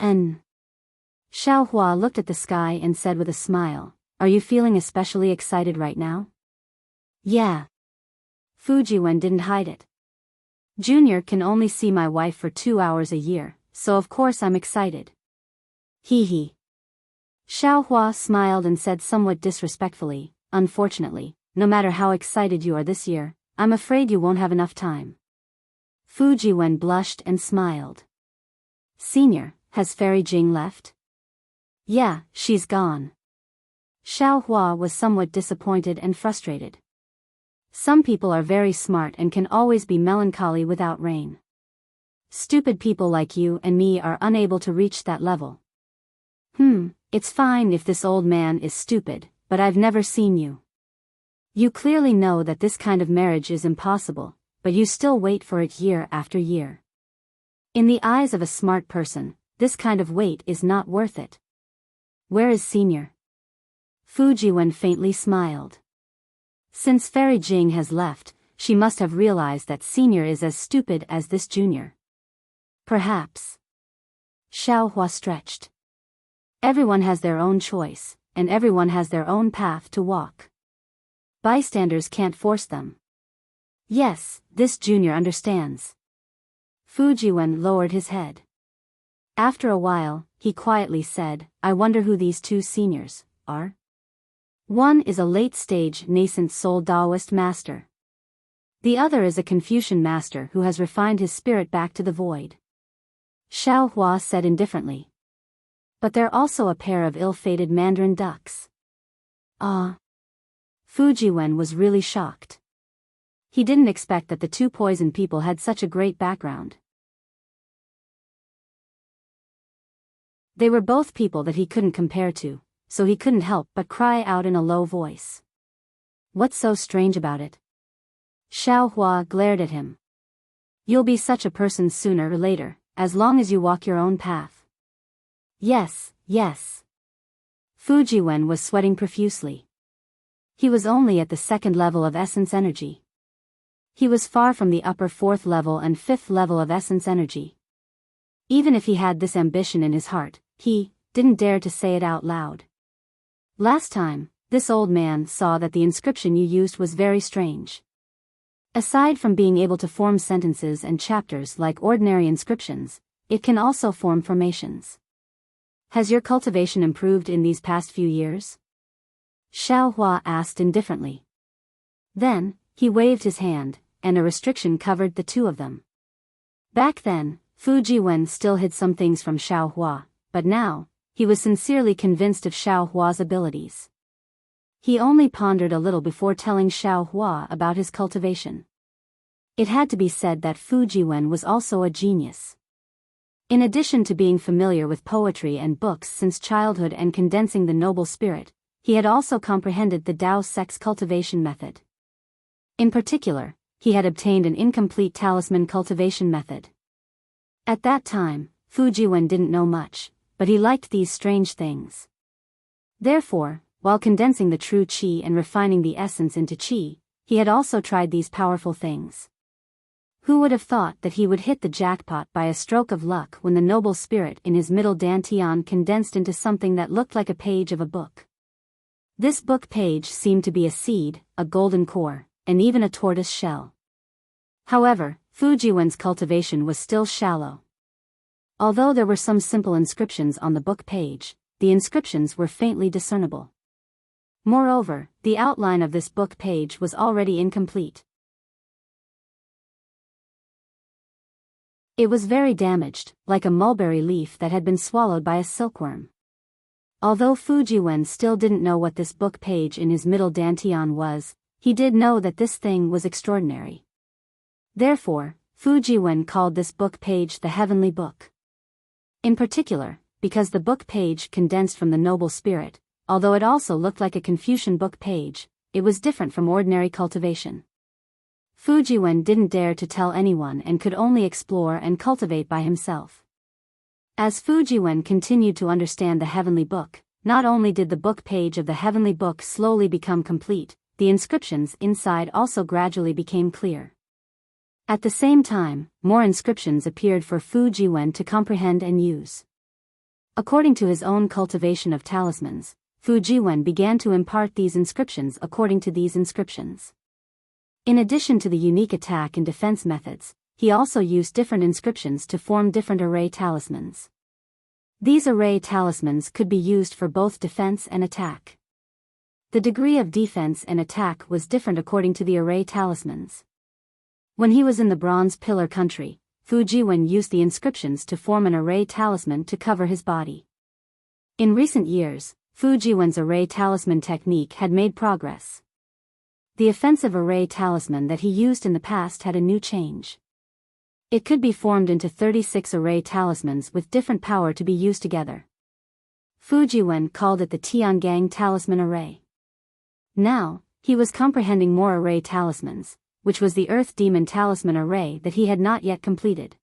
A: Xiao Hua looked at the sky and said with a smile, "Are you feeling especially excited right now?" "Yeah." Fu Jiwen didn't hide it. "Junior can only see my wife for 2 hours a year, so of course I'm excited." Hee hee. Xiao Hua smiled and said somewhat disrespectfully, "Unfortunately, no matter how excited you are this year, I'm afraid you won't have enough time." Fu Jiwen blushed and smiled. "Senior, has Fairy Jing left?" "Yeah, she's gone." Xiao Hua was somewhat disappointed and frustrated. Some people are very smart and can always be melancholy without rain. Stupid people like you and me are unable to reach that level. It's fine if this old man is stupid, but I've never seen you. You clearly know that this kind of marriage is impossible, but you still wait for it year after year. In the eyes of a smart person, this kind of wait is not worth it. Where is Senior?" Fu Jiwen faintly smiled. Since Fairy Jing has left, she must have realized that senior is as stupid as this junior. Perhaps. Xiao Hua stretched. Everyone has their own choice, and everyone has their own path to walk. Bystanders can't force them. Yes, this junior understands. Fu Jiwen lowered his head. After a while, he quietly said, I wonder who these two seniors are. One is a late-stage nascent soul Taoist master. The other is a Confucian master who has refined his spirit back to the void. Xiao Hua said indifferently. But they're also a pair of ill-fated mandarin ducks. Ah. Fu Jiwen was really shocked. He didn't expect that the two poison people had such a great background. They were both people that he couldn't compare to, so he couldn't help but cry out in a low voice. What's so strange about it? Xiao Hua glared at him. You'll be such a person sooner or later, as long as you walk your own path. Yes, yes. Fu Jiwen was sweating profusely. He was only at the second level of essence energy. He was far from the upper fourth level and fifth level of essence energy. Even if he had this ambition in his heart, he didn't dare to say it out loud. Last time, this old man saw that the inscription you used was very strange. Aside from being able to form sentences and chapters like ordinary inscriptions, it can also form formations. Has your cultivation improved in these past few years? Xiao Hua asked indifferently. Then, he waved his hand, and a restriction covered the two of them. Back then, Fu Jiwen still hid some things from Xiao Hua, but now, he was sincerely convinced of Xiao Hua's abilities. He only pondered a little before telling Xiao Hua about his cultivation. It had to be said that Fu Jiwen was also a genius. In addition to being familiar with poetry and books since childhood and condensing the noble spirit, he had also comprehended the Dao sex cultivation method. In particular, he had obtained an incomplete talisman cultivation method. At that time, Fu Jiwen didn't know much, but he liked these strange things. Therefore, while condensing the true qi and refining the essence into qi, he had also tried these powerful things. Who would have thought that he would hit the jackpot by a stroke of luck when the noble spirit in his middle dantian condensed into something that looked like a page of a book? This book page seemed to be a seed, a golden core, and even a tortoise shell. However, Fu Jiwen's cultivation was still shallow. Although there were some simple inscriptions on the book page, the inscriptions were faintly discernible. Moreover, the outline of this book page was already incomplete. It was very damaged, like a mulberry leaf that had been swallowed by a silkworm. Although Fu Jiwen still didn't know what this book page in his middle dantian was, he did know that this thing was extraordinary. Therefore, Fu Jiwen called this book page the Heavenly Book. In particular, because the book page condensed from the noble spirit, although it also looked like a Confucian book page, it was different from ordinary cultivation. Fu Jiwen didn't dare to tell anyone and could only explore and cultivate by himself. As Fu Jiwen continued to understand the Heavenly Book, not only did the book page of the Heavenly Book slowly become complete, the inscriptions inside also gradually became clear. At the same time, more inscriptions appeared for Fu Jiwen to comprehend and use. According to his own cultivation of talismans, Fu Jiwen began to impart these inscriptions according to these inscriptions. In addition to the unique attack and defense methods, he also used different inscriptions to form different array talismans. These array talismans could be used for both defense and attack. The degree of defense and attack was different according to the array talismans. When he was in the Bronze Pillar country, Fu Jiwen used the inscriptions to form an array talisman to cover his body. In recent years, Fu Jiwen's array talisman technique had made progress. The offensive array talisman that he used in the past had a new change. It could be formed into 36 array talismans with different power to be used together. Fu Jiwen called it the Tiangang Talisman Array. Now, he was comprehending more array talismans, which was the Earth Demon Talisman Array that he had not yet completed.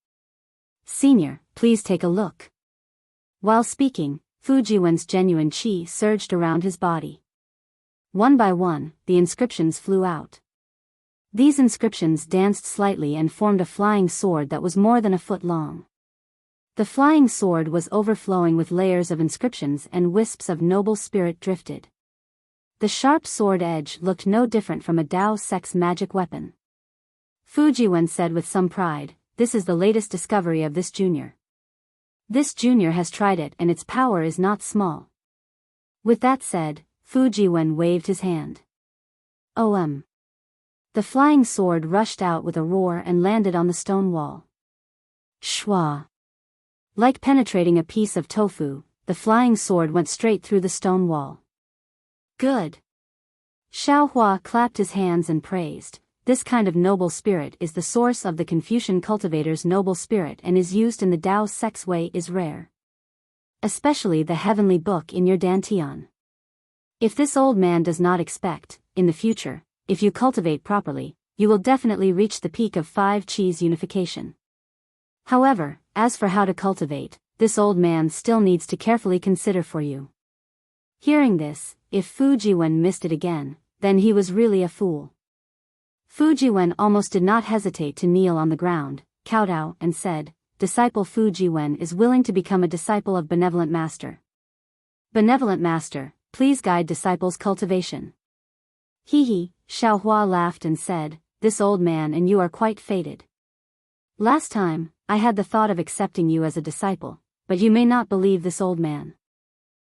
A: Senior, please take a look. While speaking, Fu Jiwen's genuine qi surged around his body. One by one, the inscriptions flew out. These inscriptions danced slightly and formed a flying sword that was more than a foot long. The flying sword was overflowing with layers of inscriptions, and wisps of noble spirit drifted. The sharp sword edge looked no different from a Dao sex magic weapon. Fu Jiwen said with some pride, "This is the latest discovery of this junior. This junior has tried it and its power is not small." With that said, Fu Jiwen waved his hand. The flying sword rushed out with a roar and landed on the stone wall. Shwa! Like penetrating a piece of tofu, the flying sword went straight through the stone wall. Good! Xiao Hua clapped his hands and praised. This kind of noble spirit is the source of the Confucian cultivator's noble spirit and is used in the Dao sex way is rare. Especially the heavenly book in your dantian. If this old man does not expect, in the future, if you cultivate properly, you will definitely reach the peak of 5 Qis unification. However, as for how to cultivate, this old man still needs to carefully consider for you. Hearing this, if Fu Jiwen missed it again, then he was really a fool. Fu Jiwen almost did not hesitate to kneel on the ground, kowtow, and said, "Disciple Fu Jiwen is willing to become a disciple of Benevolent Master. Benevolent Master, please guide disciples' cultivation." Hee, Xiao Hua laughed and said, "This old man and you are quite fated. Last time, I had the thought of accepting you as a disciple, but you may not believe this old man."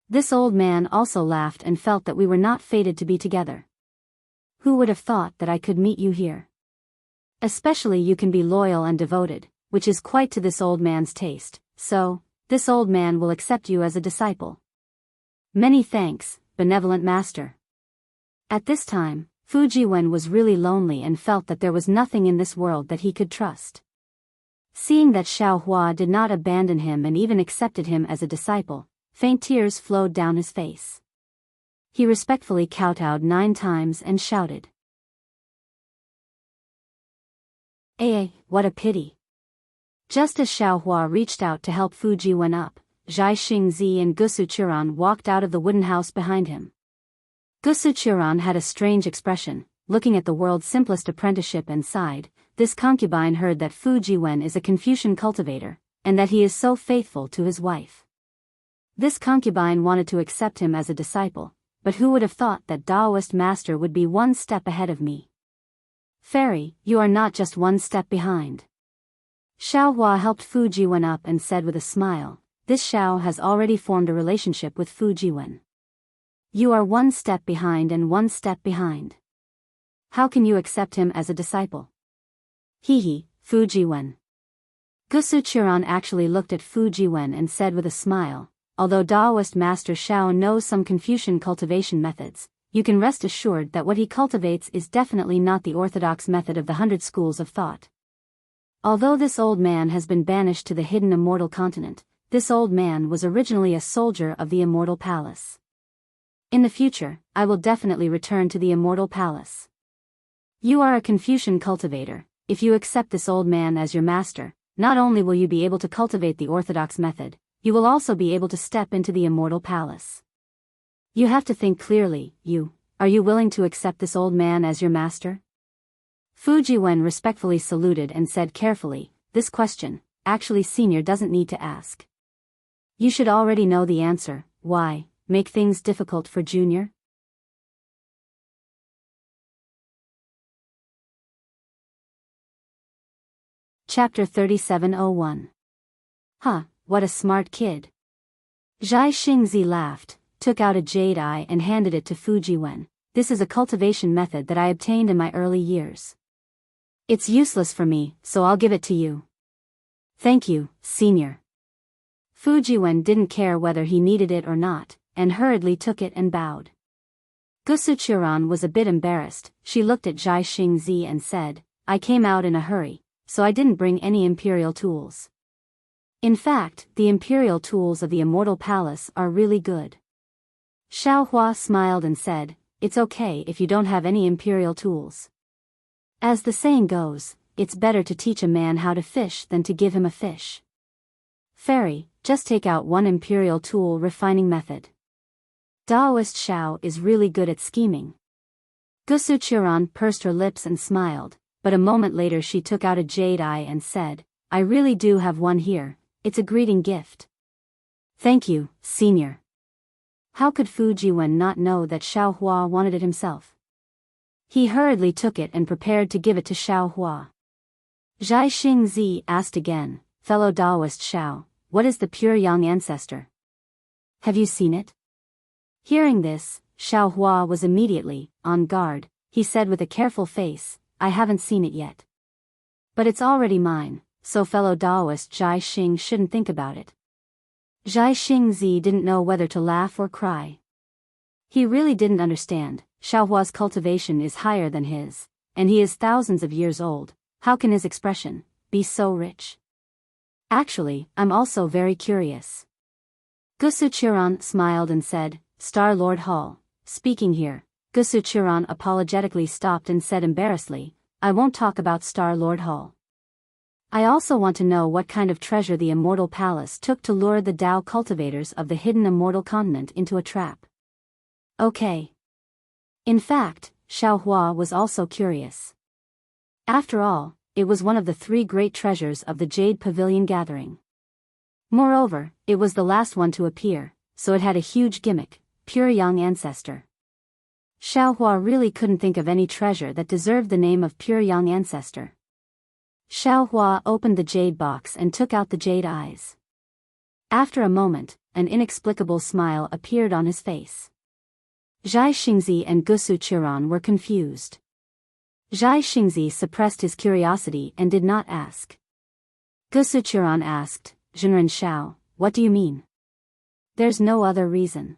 A: This old man also laughed and felt that we were not fated to be together. Who would have thought that I could meet you here? Especially you can be loyal and devoted, which is quite to this old man's taste, so, this old man will accept you as a disciple. Many thanks, Benevolent Master. At this time, Fu Jiwen was really lonely and felt that there was nothing in this world that he could trust. Seeing that Xiao Hua did not abandon him and even accepted him as a disciple, faint tears flowed down his face. He respectfully kowtowed 9 times and shouted, what a pity. Just as Xiao Hua reached out to help Fu Jiwen up, Zhai Xingzi and Gusu Churan walked out of the wooden house behind him. Gusu Churan had a strange expression, looking at the world's simplest apprenticeship, and sighed. This concubine heard that Fu Jiwen is a Confucian cultivator, and that he is so faithful to his wife. This concubine wanted to accept him as a disciple, but who would have thought that Taoist master would be 1 step ahead of me? Fairy, you are not just 1 step behind. Xiao Hua helped Fu Jiwen up and said with a smile, "This Xiao has already formed a relationship with Fu Jiwen. You are 1 step behind and 1 step behind. How can you accept him as a disciple?" Fu Jiwen. Gusu Churan actually looked at Fu Jiwen and said with a smile, "Although Taoist Master Xiao knows some Confucian cultivation methods, you can rest assured that what he cultivates is definitely not the orthodox method of the 100 schools of thought. Although this old man has been banished to the hidden Immortal continent, this old man was originally a soldier of the Immortal Palace. In the future, I will definitely return to the Immortal Palace. You are a Confucian cultivator. If you accept this old man as your master, not only will you be able to cultivate the orthodox method, you will also be able to step into the Immortal Palace. You have to think clearly. Are you willing to accept this old man as your master?" Fu Jiwen respectfully saluted and said carefully, "This question, actually senior doesn't need to ask. You should already know the answer. Why make things difficult for junior?" Chapter 3701. What a smart kid. Zhai Xingzi laughed, took out a jade eye and handed it to Fu Jiwen. "This is a cultivation method that I obtained in my early years. It's useless for me, so I'll give it to you." "Thank you, senior." Fu Jiwen didn't care whether he needed it or not, and hurriedly took it and bowed. Gusu Churan was a bit embarrassed. She looked at Zhai Xingzi and said, "I came out in a hurry, so I didn't bring any imperial tools. In fact, the imperial tools of the Immortal Palace are really good." Xiao Hua smiled and said, "It's okay if you don't have any imperial tools. As the saying goes, it's better to teach a man how to fish than to give him a fish. Fairy, just take out 1 imperial tool refining method." Daoist Xiao is really good at scheming. Gusuchuran pursed her lips and smiled, but a moment later she took out a jade eye and said, I really do have one here, it's a greeting gift. Thank you, senior. How could Fu Jiwen not know that Xiao Hua wanted it himself? He hurriedly took it and prepared to give it to Xiao Hua. Zhai Xingzi asked again, fellow Daoist Xiao, what is the pure young ancestor? Have you seen it? Hearing this, Xiao Hua was immediately on guard. He said with a careful face, I haven't seen it yet. But it's already mine, so fellow Daoist Zhai Xing shouldn't think about it. Zhai Xingzi didn't know whether to laugh or cry. He really didn't understand. Xiao Hua's cultivation is higher than his, and he is thousands of years old. How can his expression be so rich? Actually, I'm also very curious. Gusuchuran smiled and said, Star Lord Hall, speaking here. Gusuchuran apologetically stopped and said embarrassedly, I won't talk about Star Lord Hall. I also want to know what kind of treasure the Immortal Palace took to lure the Dao cultivators of the hidden Immortal Continent into a trap. Okay. In fact, Xiao Hua was also curious. After all, it was one of the 3 great treasures of the Jade Pavilion gathering. Moreover, it was the last one to appear, so it had a huge gimmick, pure young ancestor. Xiao Hua really couldn't think of any treasure that deserved the name of pure young ancestor. Xiao Hua opened the jade box and took out the jade eyes. After a moment, an inexplicable smile appeared on his face. Zhai Xingzi and Gusuchuran were confused. Zhai Xingzi suppressed his curiosity and did not ask. Gusuchuran asked, Zhenren Xiao, what do you mean? There's no other reason.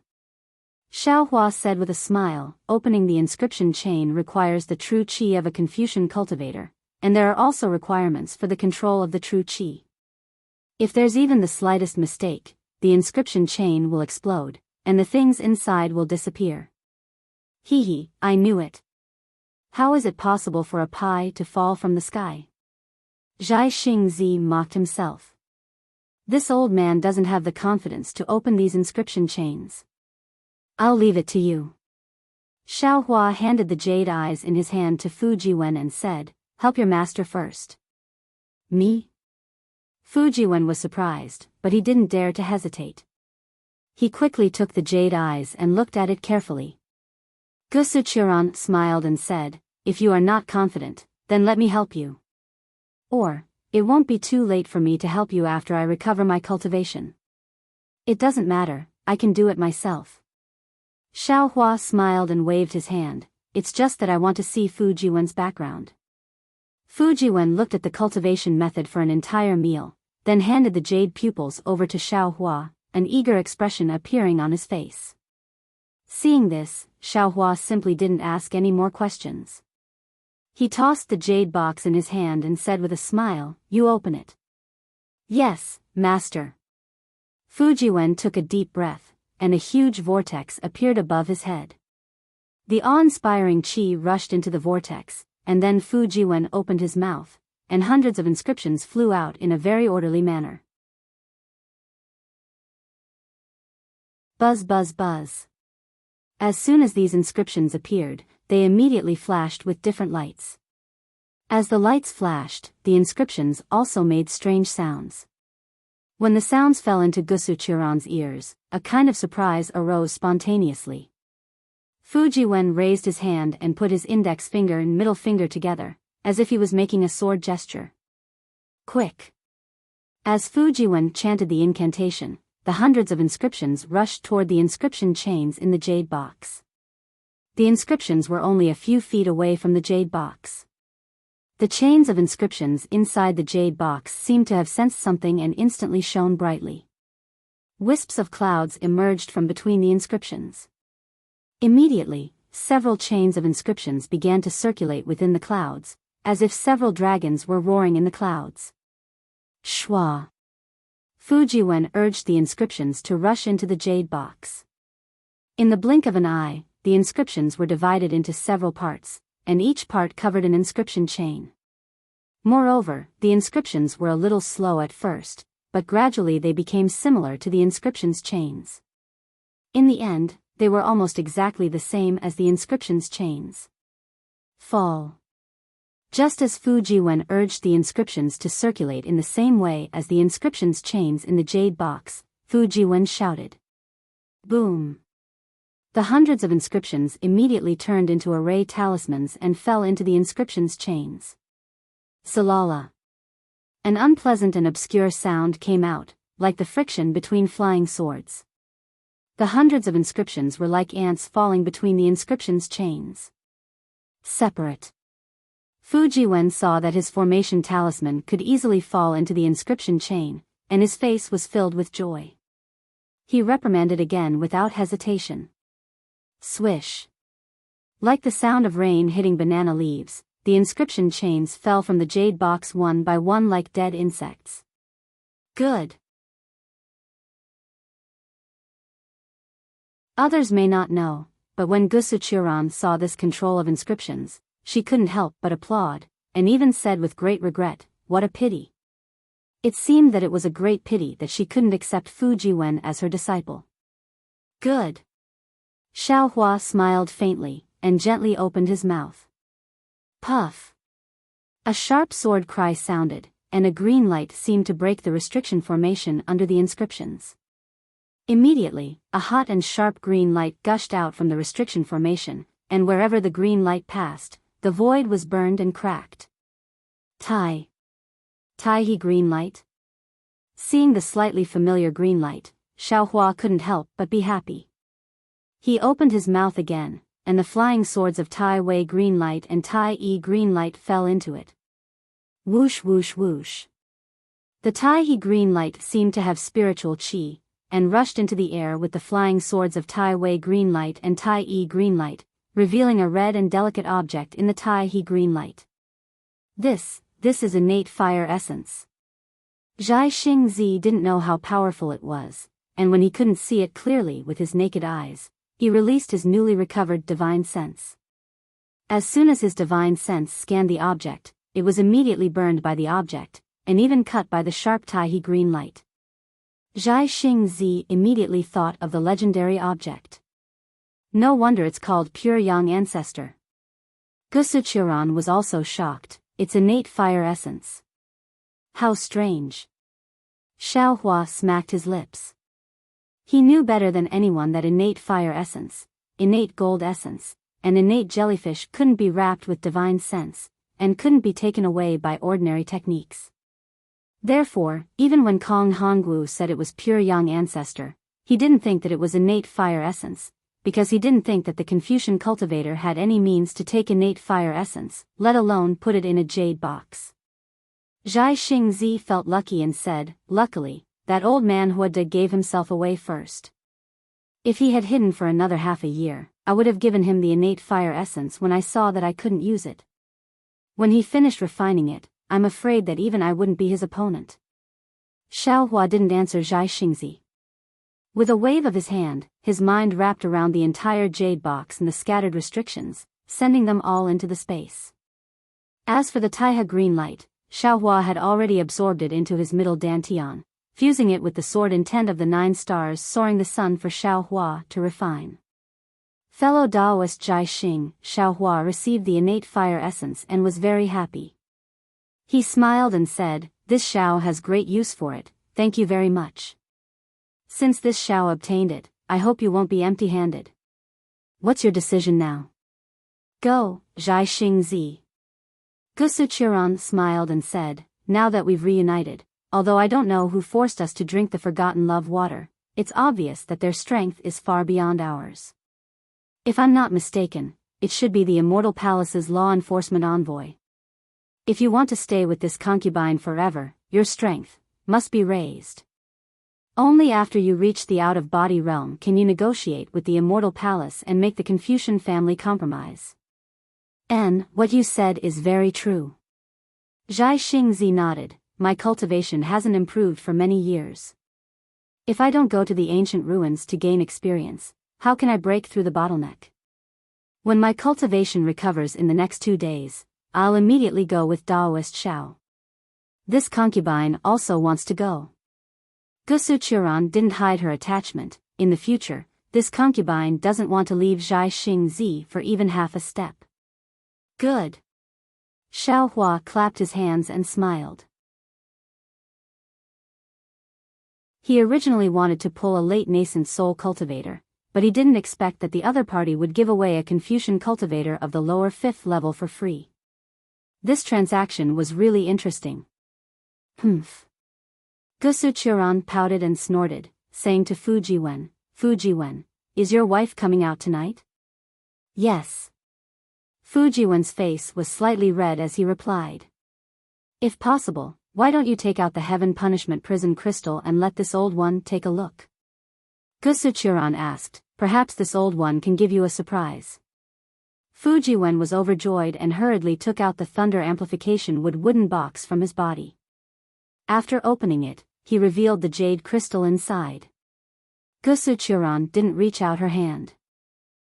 A: Xiao Hua said with a smile, opening the inscription chain requires the true qi of a Confucian cultivator, and there are also requirements for the control of the true qi. If there's even the slightest mistake, the inscription chain will explode, and the things inside will disappear. Hee, I knew it. How is it possible for a pie to fall from the sky? Zhai Xingzi mocked himself. This old man doesn't have the confidence to open these inscription chains. I'll leave it to you. Xiao Hua handed the jade eyes in his hand to Fu Jiwen and said, help your master first. Me? Fu Jiwen was surprised, but he didn't dare to hesitate. He quickly took the jade eyes and looked at it carefully. Gusuchuran smiled and said, if you are not confident, then let me help you. Or, it won't be too late for me to help you after I recover my cultivation. It doesn't matter, I can do it myself. Xiao Hua smiled and waved his hand, it's just that I want to see Fu Jiwen's background. Fu Jiwen looked at the cultivation method for an entire meal, then handed the jade pupils over to Xiao Hua, an eager expression appearing on his face. Seeing this, Xiao Hua simply didn't ask any more questions. He tossed the jade box in his hand and said with a smile, you open it. Yes, master. Fu Jiwen took a deep breath, and a huge vortex appeared above his head. The awe-inspiring qi rushed into the vortex, and then Fu Jiwen opened his mouth, and hundreds of inscriptions flew out in a very orderly manner. Buzz buzz buzz. As soon as these inscriptions appeared, they immediately flashed with different lights. As the lights flashed, the inscriptions also made strange sounds. When the sounds fell into Gusuchuran's ears, a kind of surprise arose spontaneously. Fu Jiwen raised his hand and put his index finger and middle finger together, as if he was making a sword gesture. Quick! As Fu Jiwen chanted the incantation, the hundreds of inscriptions rushed toward the inscription chains in the jade box. The inscriptions were only a few feet away from the jade box. The chains of inscriptions inside the jade box seemed to have sensed something and instantly shone brightly. Wisps of clouds emerged from between the inscriptions. Immediately, several chains of inscriptions began to circulate within the clouds, as if several dragons were roaring in the clouds. Shwa! Fu Jiwen urged the inscriptions to rush into the jade box. In the blink of an eye, the inscriptions were divided into several parts, and each part covered an inscription chain. Moreover, the inscriptions were a little slow at first, but gradually they became similar to the inscriptions' chains. In the end, they were almost exactly the same as the inscription's chains. Fall. Just as Fu Jiwen urged the inscriptions to circulate in the same way as the inscription's chains in the jade box, Fu Jiwen shouted. Boom. The hundreds of inscriptions immediately turned into array talismans and fell into the inscription's chains. Salala. An unpleasant and obscure sound came out, like the friction between flying swords. The hundreds of inscriptions were like ants falling between the inscription's chains. Separate. Fu Jiwen saw that his formation talisman could easily fall into the inscription chain, and his face was filled with joy. He reprimanded again without hesitation. Swish. Like the sound of rain hitting banana leaves, the inscription chains fell from the jade box one by one like dead insects. Good. Others may not know, but when Gusuchuran saw this control of inscriptions, she couldn't help but applaud, and even said with great regret, "What a pity." It seemed that it was a great pity that she couldn't accept Fu Jiwen as her disciple. Good. Xiao Hua smiled faintly, and gently opened his mouth. Puff. A sharp sword cry sounded, and a green light seemed to break the restriction formation under the inscriptions. Immediately, a hot and sharp green light gushed out from the restriction formation, and wherever the green light passed, the void was burned and cracked. Tai he green light? Seeing the slightly familiar green light, Xiao Hua couldn't help but be happy. He opened his mouth again, and the flying swords of Tai Wei green light and Tai Yi green light fell into it. Whoosh whoosh whoosh. The Tai He green light seemed to have spiritual qi, and rushed into the air with the flying swords of Tai Wei green light and Tai Yi green light, revealing a red and delicate object in the Tai He green light. This is innate fire essence. Zhai Xingzi didn't know how powerful it was, and when he couldn't see it clearly with his naked eyes, he released his newly recovered divine sense. As soon as his divine sense scanned the object, it was immediately burned by the object, and even cut by the sharp Tai He green light. Zhai Xingzi immediately thought of the legendary object. No wonder it's called Pure Young Ancestor. Gusuchuran was also shocked, its innate fire essence. How strange. Xiao Hua smacked his lips. He knew better than anyone that innate fire essence, innate gold essence, and innate jellyfish couldn't be wrapped with divine sense, and couldn't be taken away by ordinary techniques. Therefore, even when Kong Hongwu said it was pure young ancestor, he didn't think that it was innate fire essence, because he didn't think that the Confucian cultivator had any means to take innate fire essence, let alone put it in a jade box. Zhai Xingzi felt lucky and said, "Luckily, that old man Huada gave himself away first. If he had hidden for another half a year, I would have given him the innate fire essence when I saw that I couldn't use it. When he finished refining it, I'm afraid that even I wouldn't be his opponent." Xiao Hua didn't answer Zhai Xingzi. With a wave of his hand, his mind wrapped around the entire jade box and the scattered restrictions, sending them all into the space. As for the Taiha green light, Xiao Hua had already absorbed it into his middle dantian, fusing it with the sword intent of the 9 stars soaring the sun for Xiao Hua to refine. Fellow Daoist Zhai Xing, Xiao Hua received the innate fire essence and was very happy. He smiled and said, "This Xiao has great use for it, thank you very much. Since this Xiao obtained it, I hope you won't be empty-handed. What's your decision now?" "Go, Zhai Xingzi." Gusuchuran smiled and said, "Now that we've reunited, although I don't know who forced us to drink the forgotten love water, it's obvious that their strength is far beyond ours. If I'm not mistaken, it should be the Immortal Palace's law enforcement envoy. If you want to stay with this concubine forever, your strength must be raised. Only after you reach the out-of-body realm can you negotiate with the Immortal Palace and make the Confucian family compromise." What you said is very true." Zhai Xingzi nodded. "My cultivation hasn't improved for many years. If I don't go to the ancient ruins to gain experience, how can I break through the bottleneck? When my cultivation recovers in the next 2 days, I'll immediately go with Daoist Xiao. This concubine also wants to go." Gusuchuran didn't hide her attachment. In the future, this concubine doesn't want to leave Zhai Xingzi for even half a step. Good. Xiao Hua clapped his hands and smiled. He originally wanted to pull a late nascent soul cultivator, but he didn't expect that the other party would give away a Confucian cultivator of the lower 5th level for free. This transaction was really interesting. Humph. Gusu Churan pouted and snorted, saying to Fujiwen, Fujiwen, is your wife coming out tonight? Yes. Fujiwen's face was slightly red as he replied. If possible, why don't you take out the Heaven Punishment Prison crystal and let this old one take a look? Gusu Churan asked, perhaps this old one can give you a surprise. Fujiwen was overjoyed and hurriedly took out the thunder amplification wooden box from his body. After opening it, he revealed the jade crystal inside. Gusu Churan didn't reach out her hand.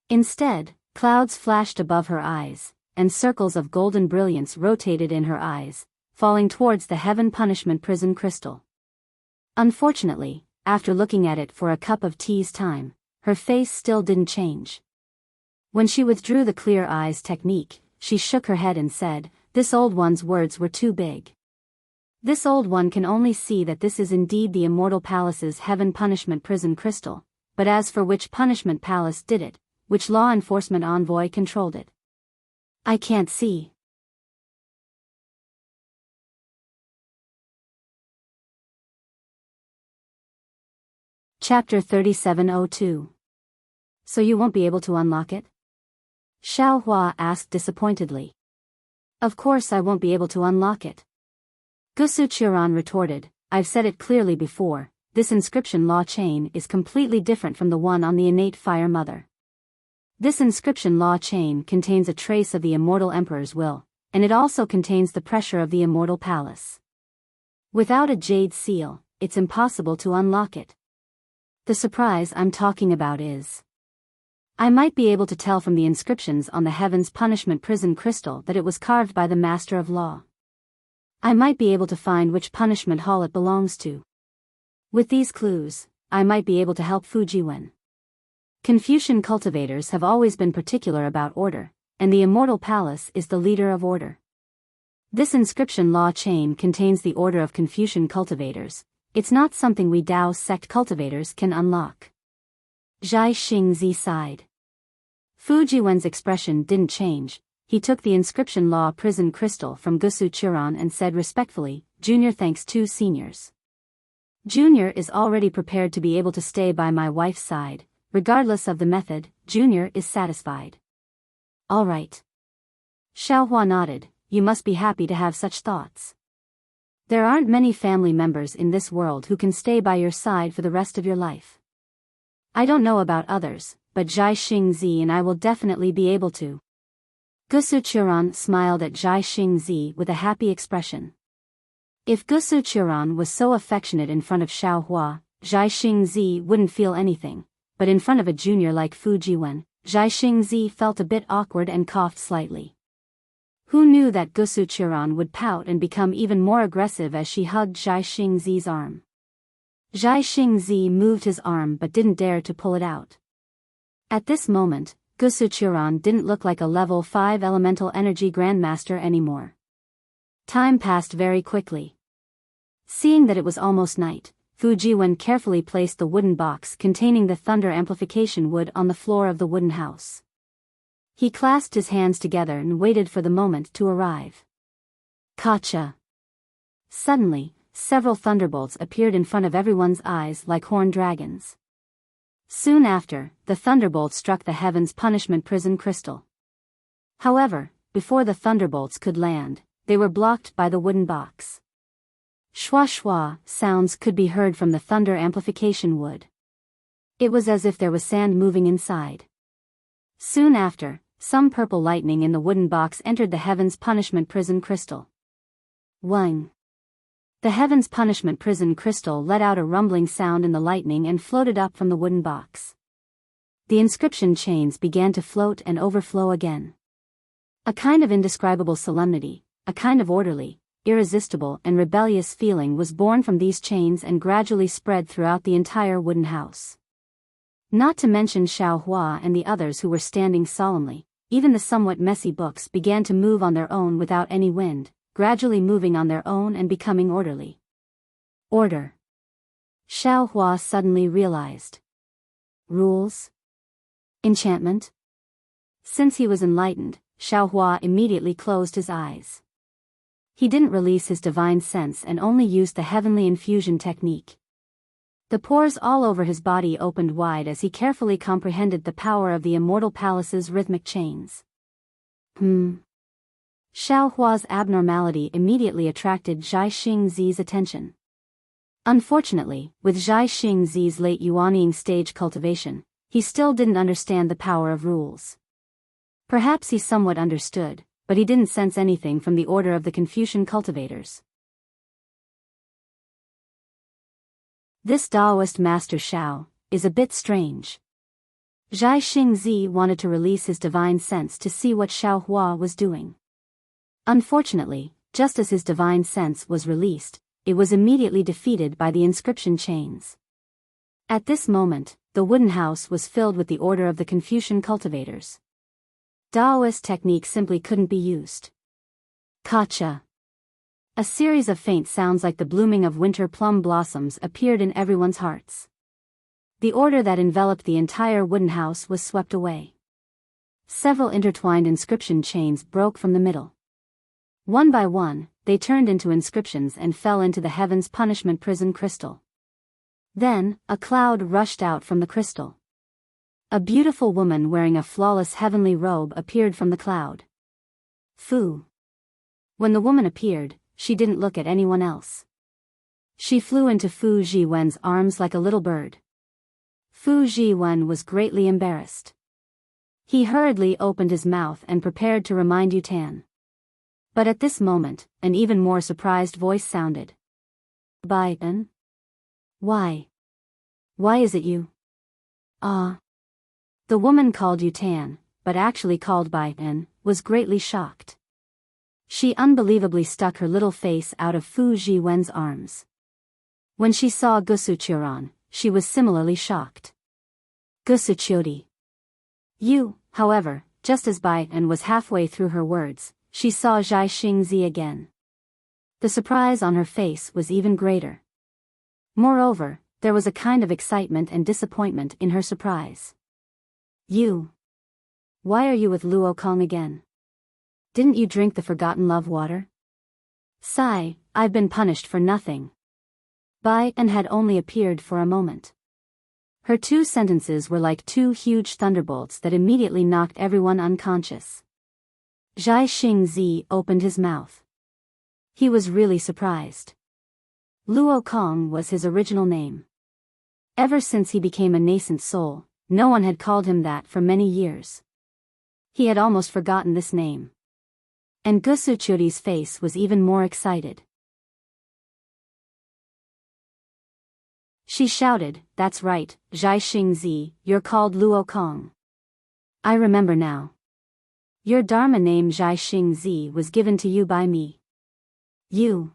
A: Instead, clouds flashed above her eyes, and circles of golden brilliance rotated in her eyes, falling towards the Heaven Punishment Prison crystal. Unfortunately, after looking at it for a cup of tea's time, her face still didn't change. When she withdrew the clear eyes technique, she shook her head and said, this old one's words were too big. This old one can only see that this is indeed the Immortal Palace's Heaven Punishment Prison crystal, but as for which punishment palace did it, which law enforcement envoy controlled it, I can't see. Chapter 3702. So you won't be able to unlock it? Xiao Hua asked disappointedly. Of course I won't be able to unlock it. Gusu Churan retorted, I've said it clearly before, this inscription law chain is completely different from the one on the innate Fire Mother. This inscription law chain contains a trace of the Immortal Emperor's will, and it also contains the pressure of the Immortal Palace. Without a jade seal, it's impossible to unlock it. The surprise I'm talking about is, I might be able to tell from the inscriptions on the Heaven's Punishment Prison crystal that it was carved by the Master of Law. I might be able to find which punishment hall it belongs to. With these clues, I might be able to help Fujiwen. Confucian cultivators have always been particular about order, and the Immortal Palace is the leader of order. This inscription law chain contains the order of Confucian cultivators. It's not something we Dao sect cultivators can unlock. Zhai Xingzi sighed. Fujiwen's expression didn't change. He took the inscription law prison crystal from Gusu Churan and said respectfully, Junior thanks two seniors. Junior is already prepared to be able to stay by my wife's side. Regardless of the method, Junior is satisfied. All right. Xiao Hua nodded, you must be happy to have such thoughts. There aren't many family members in this world who can stay by your side for the rest of your life. I don't know about others, but Zhai Xingzi and I will definitely be able to. Gusu Churan smiled at Zhai Xingzi with a happy expression. If Gusu Churan was so affectionate in front of Xiao Hua, Zhai Xingzi wouldn't feel anything, but in front of a junior like Fujiwen, Zhai Xingzi felt a bit awkward and coughed slightly. Who knew that Gusu Churan would pout and become even more aggressive as she hugged Zhai Xingzi's arm? Zhai Xingzi moved his arm but didn't dare to pull it out. At this moment, Gusu Churan didn't look like a level 5 elemental energy grandmaster anymore. Time passed very quickly. Seeing that it was almost night, Fujiwen carefully placed the wooden box containing the thunder amplification wood on the floor of the wooden house. He clasped his hands together and waited for the moment to arrive. Kacha! Suddenly, several thunderbolts appeared in front of everyone's eyes like horned dragons. Soon after, the thunderbolts struck the Heaven's Punishment Prison crystal. However, before the thunderbolts could land, they were blocked by the wooden box. Shwa shwa sounds could be heard from the thunder amplification wood. It was as if there was sand moving inside. Soon after, some purple lightning in the wooden box entered the Heaven's Punishment Prison crystal. Wang! The Heaven's Punishment Prison crystal let out a rumbling sound in the lightning and floated up from the wooden box. The inscription chains began to float and overflow again. A kind of indescribable solemnity, a kind of orderly, irresistible and rebellious feeling was born from these chains and gradually spread throughout the entire wooden house. Not to mention Xiao Hua and the others who were standing solemnly. Even the somewhat messy books began to move on their own without any wind, gradually moving on their own and becoming orderly. Order. Xiao Hua suddenly realized. Rules? Enchantment? Since he was enlightened, Xiao Hua immediately closed his eyes. He didn't release his divine sense and only used the heavenly infusion technique. The pores all over his body opened wide as he carefully comprehended the power of the Immortal Palace's rhythmic chains. Xiao Hua's abnormality immediately attracted Zhai Xingzi's attention. Unfortunately, with Zhai Xingzi's late Yuanying stage cultivation, he still didn't understand the power of rules. Perhaps he somewhat understood, but he didn't sense anything from the order of the Confucian cultivators. This Taoist master Xiao is a bit strange. Zhai Xingzi wanted to release his divine sense to see what Xiao Hua was doing. Unfortunately, just as his divine sense was released, it was immediately defeated by the inscription chains. At this moment, the wooden house was filled with the order of the Confucian cultivators. Taoist technique simply couldn't be used. Kacha. A series of faint sounds like the blooming of winter plum blossoms appeared in everyone's hearts. The order that enveloped the entire wooden house was swept away. Several intertwined inscription chains broke from the middle. One by one, they turned into inscriptions and fell into the heaven's punishment prison crystal. Then, a cloud rushed out from the crystal. A beautiful woman wearing a flawless heavenly robe appeared from the cloud. Fu. When the woman appeared, she didn't look at anyone else. She flew into Fu Jiwen's arms like a little bird. Fu Jiwen was greatly embarrassed. He hurriedly opened his mouth and prepared to remind Yutan. But at this moment, an even more surprised voice sounded. Biden? Why? Why is it you? Ah. The woman called Yutan, but actually called Biden, was greatly shocked. She unbelievably stuck her little face out of Fu Jiwen's arms. When she saw Gusuchuran, she was similarly shocked. Gusuchuri. You, however, just as Biden was halfway through her words, she saw Zhai Xingzi again. The surprise on her face was even greater. Moreover, there was a kind of excitement and disappointment in her surprise. You. Why are you with Luo Kong again? Didn't you drink the forgotten love water? Sigh, I've been punished for nothing. Bai and had only appeared for a moment. Her two sentences were like two huge thunderbolts that immediately knocked everyone unconscious. Zhai Xingzi opened his mouth. He was really surprised. Luo Kong was his original name. Ever since he became a nascent soul, no one had called him that for many years. He had almost forgotten this name. And Gusuchuri's face was even more excited. She shouted, "That's right, Zhai Xingzi, you're called Luo Kong. I remember now. Your Dharma name Zhai Xingzi was given to you by me. You.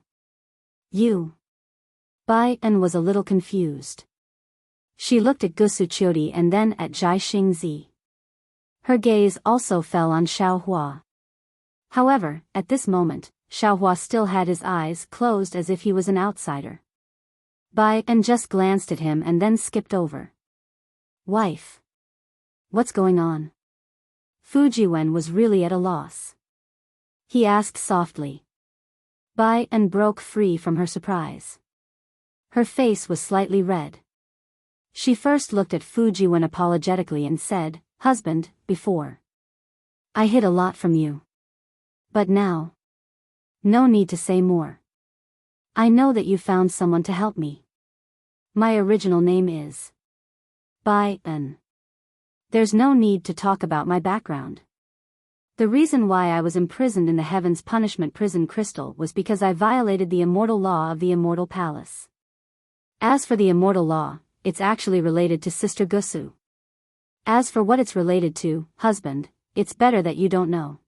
A: Bai En was a little confused. She looked at Gusuchuri and then at Zhai Xingzi. Her gaze also fell on Xiao Hua. However, at this moment, Xiao Hua still had his eyes closed as if he was an outsider. Bai En just glanced at him and then skipped over. Wife. What's going on? Fujiwen was really at a loss. He asked softly. Bai En broke free from her surprise. Her face was slightly red. She first looked at Fujiwen apologetically and said, "Husband, before. I hid a lot from you. But now. No need to say more. I know that you found someone to help me. My original name is Bai En. There's no need to talk about my background. The reason why I was imprisoned in the Heaven's Punishment Prison Crystal was because I violated the immortal law of the Immortal Palace. As for the immortal law, it's actually related to Sister Gusu. As for what it's related to, husband, it's better that you don't know.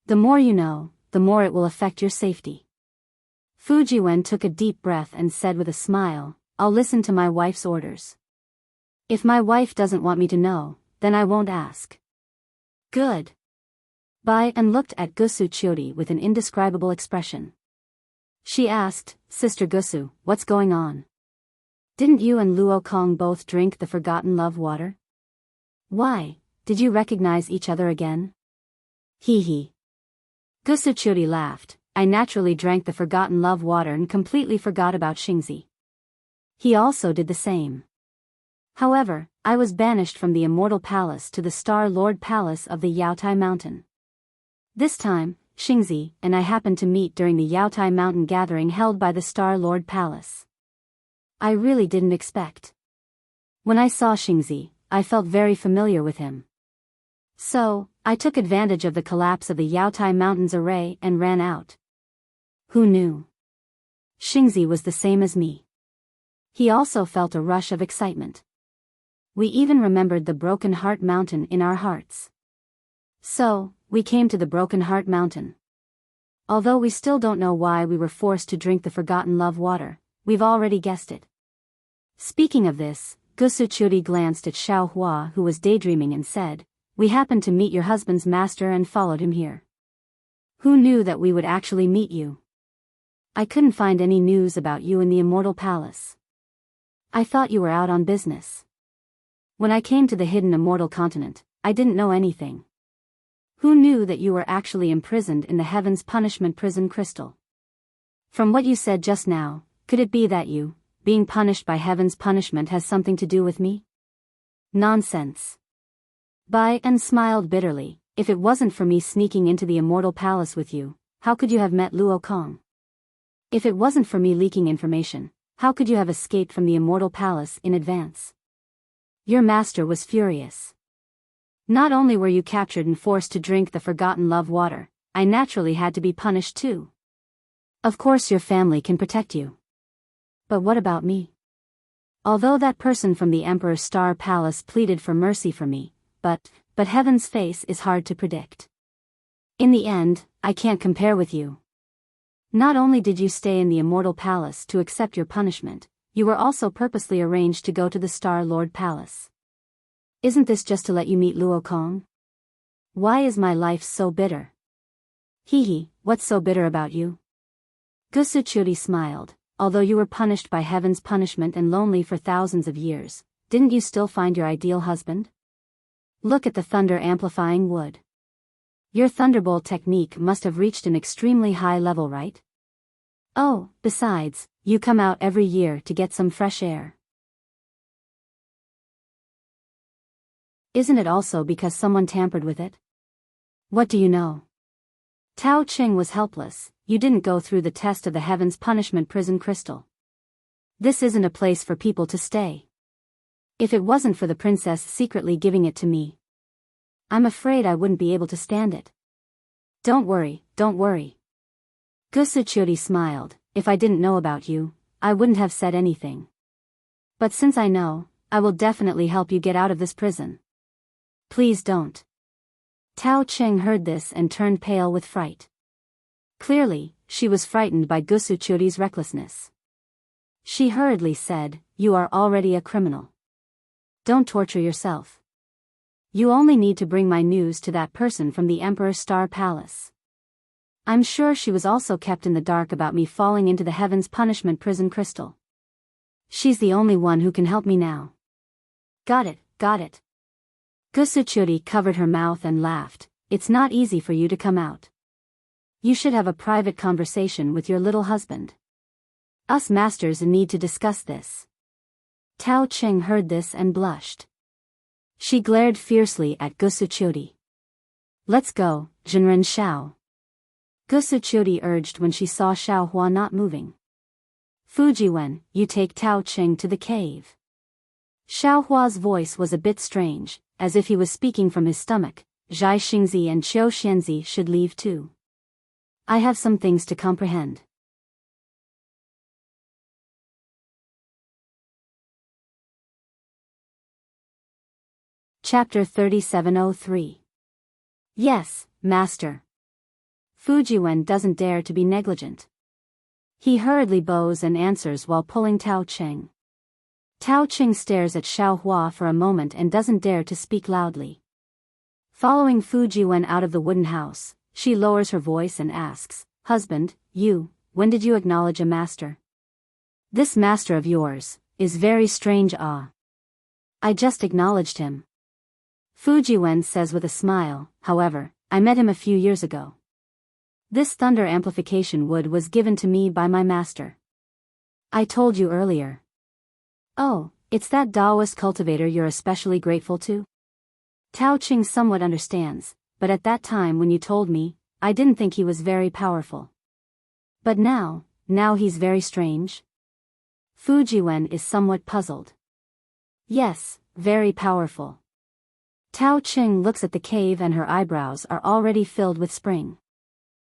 A: The more you know, the more it will affect your safety." Fujiwen took a deep breath and said with a smile, "I'll listen to my wife's orders." If my wife doesn't want me to know, then I won't ask. Good. Biyao looked at Gusu Chori with an indescribable expression. She asked, Sister Gusu, what's going on? Didn't you and Luo Kong both drink the forgotten love water? Why, did you recognize each other again? Hee hee. Gusu Chori laughed. I naturally drank the forgotten love water and completely forgot about Xingzi. He also did the same. However, I was banished from the Immortal Palace to the Star Lord Palace of the Yaotai Mountain. This time, Xingzi and I happened to meet during the Yaotai Mountain gathering held by the Star Lord Palace. I really didn't expect. When I saw Xingzi, I felt very familiar with him. So, I took advantage of the collapse of the Yaotai Mountain's array and ran out. Who knew? Xingzi was the same as me. He also felt a rush of excitement. We even remembered the Broken Heart Mountain in our hearts. So, we came to the Broken Heart Mountain. Although we still don't know why we were forced to drink the forgotten love water, we've already guessed it. Speaking of this, Gusu Chori glanced at Xiao Hua, who was daydreaming, and said, We happened to meet your husband's master and followed him here. Who knew that we would actually meet you? I couldn't find any news about you in the Immortal Palace. I thought you were out on business. When I came to the hidden Immortal Continent, I didn't know anything. Who knew that you were actually imprisoned in the Heaven's Punishment Prison Crystal? From what you said just now, could it be that you, being punished by Heaven's punishment, has something to do with me? Nonsense. Biyao smiled bitterly. If it wasn't for me sneaking into the Immortal Palace with you, how could you have met Luo Kong? If it wasn't for me leaking information, how could you have escaped from the Immortal Palace in advance? Your master was furious. Not only were you captured and forced to drink the forgotten love water, I naturally had to be punished too. Of course your family can protect you. But what about me? Although that person from the Emperor's Star Palace pleaded for mercy for me, but Heaven's face is hard to predict. In the end, I can't compare with you. Not only did you stay in the Immortal Palace to accept your punishment, you were also purposely arranged to go to the Star Lord Palace. Isn't this just to let you meet Luo Kong? Why is my life so bitter? Hee hee, what's so bitter about you? Gusu Chori smiled. Although you were punished by Heaven's punishment and lonely for thousands of years, didn't you still find your ideal husband? Look at the thunder amplifying wood. Your thunderbolt technique must have reached an extremely high level, right? Oh, besides, you come out every year to get some fresh air. Isn't it also because someone tampered with it? What do you know? Tao Qing was helpless. You didn't go through the test of the Heaven's Punishment Prison Crystal. This isn't a place for people to stay. If it wasn't for the princess secretly giving it to me, I'm afraid I wouldn't be able to stand it. Don't worry, don't worry. Gusu Chori smiled. If I didn't know about you, I wouldn't have said anything. But since I know, I will definitely help you get out of this prison. Please don't. Tao Qing heard this and turned pale with fright. Clearly, she was frightened by Gusu Chori's recklessness. She hurriedly said, You are already a criminal. Don't torture yourself. You only need to bring my news to that person from the Emperor's Star Palace. I'm sure she was also kept in the dark about me falling into the Heaven's Punishment Prison Crystal. She's the only one who can help me now. Got it, got it. Gusu Chori covered her mouth and laughed. It's not easy for you to come out. You should have a private conversation with your little husband. Us masters need to discuss this. Tao Qing heard this and blushed. She glared fiercely at Gusu Chori. Let's go, Jinren Xiao. Gusu Chori urged when she saw Xiao Hua not moving. Fujiwen, you take Tao Qing to the cave. Xiao Hua's voice was a bit strange, as if he was speaking from his stomach. Zhai Xingzi and Qiu Xianzi should leave too. I have some things to comprehend. Chapter 3703. Yes, Master. Fujiwen doesn't dare to be negligent. He hurriedly bows and answers while pulling Tao Qing. Tao Qing stares at Xiao Hua for a moment and doesn't dare to speak loudly. Following Fu Jiwen out of the wooden house, she lowers her voice and asks, "Husband, when did you acknowledge a master? This master of yours is very strange. I just acknowledged him." Fu Jiwen says with a smile, "However, I met him a few years ago. This thunder amplification wood was given to me by my master. I told you earlier." "Oh, it's that Taoist cultivator you're especially grateful to?" Tao Qing somewhat understands, "But at that time when you told me, I didn't think he was very powerful. But now he's very strange?" Fu Jiwen is somewhat puzzled. "Yes, very powerful." Tao Qing looks at the cave and her eyebrows are already filled with spring.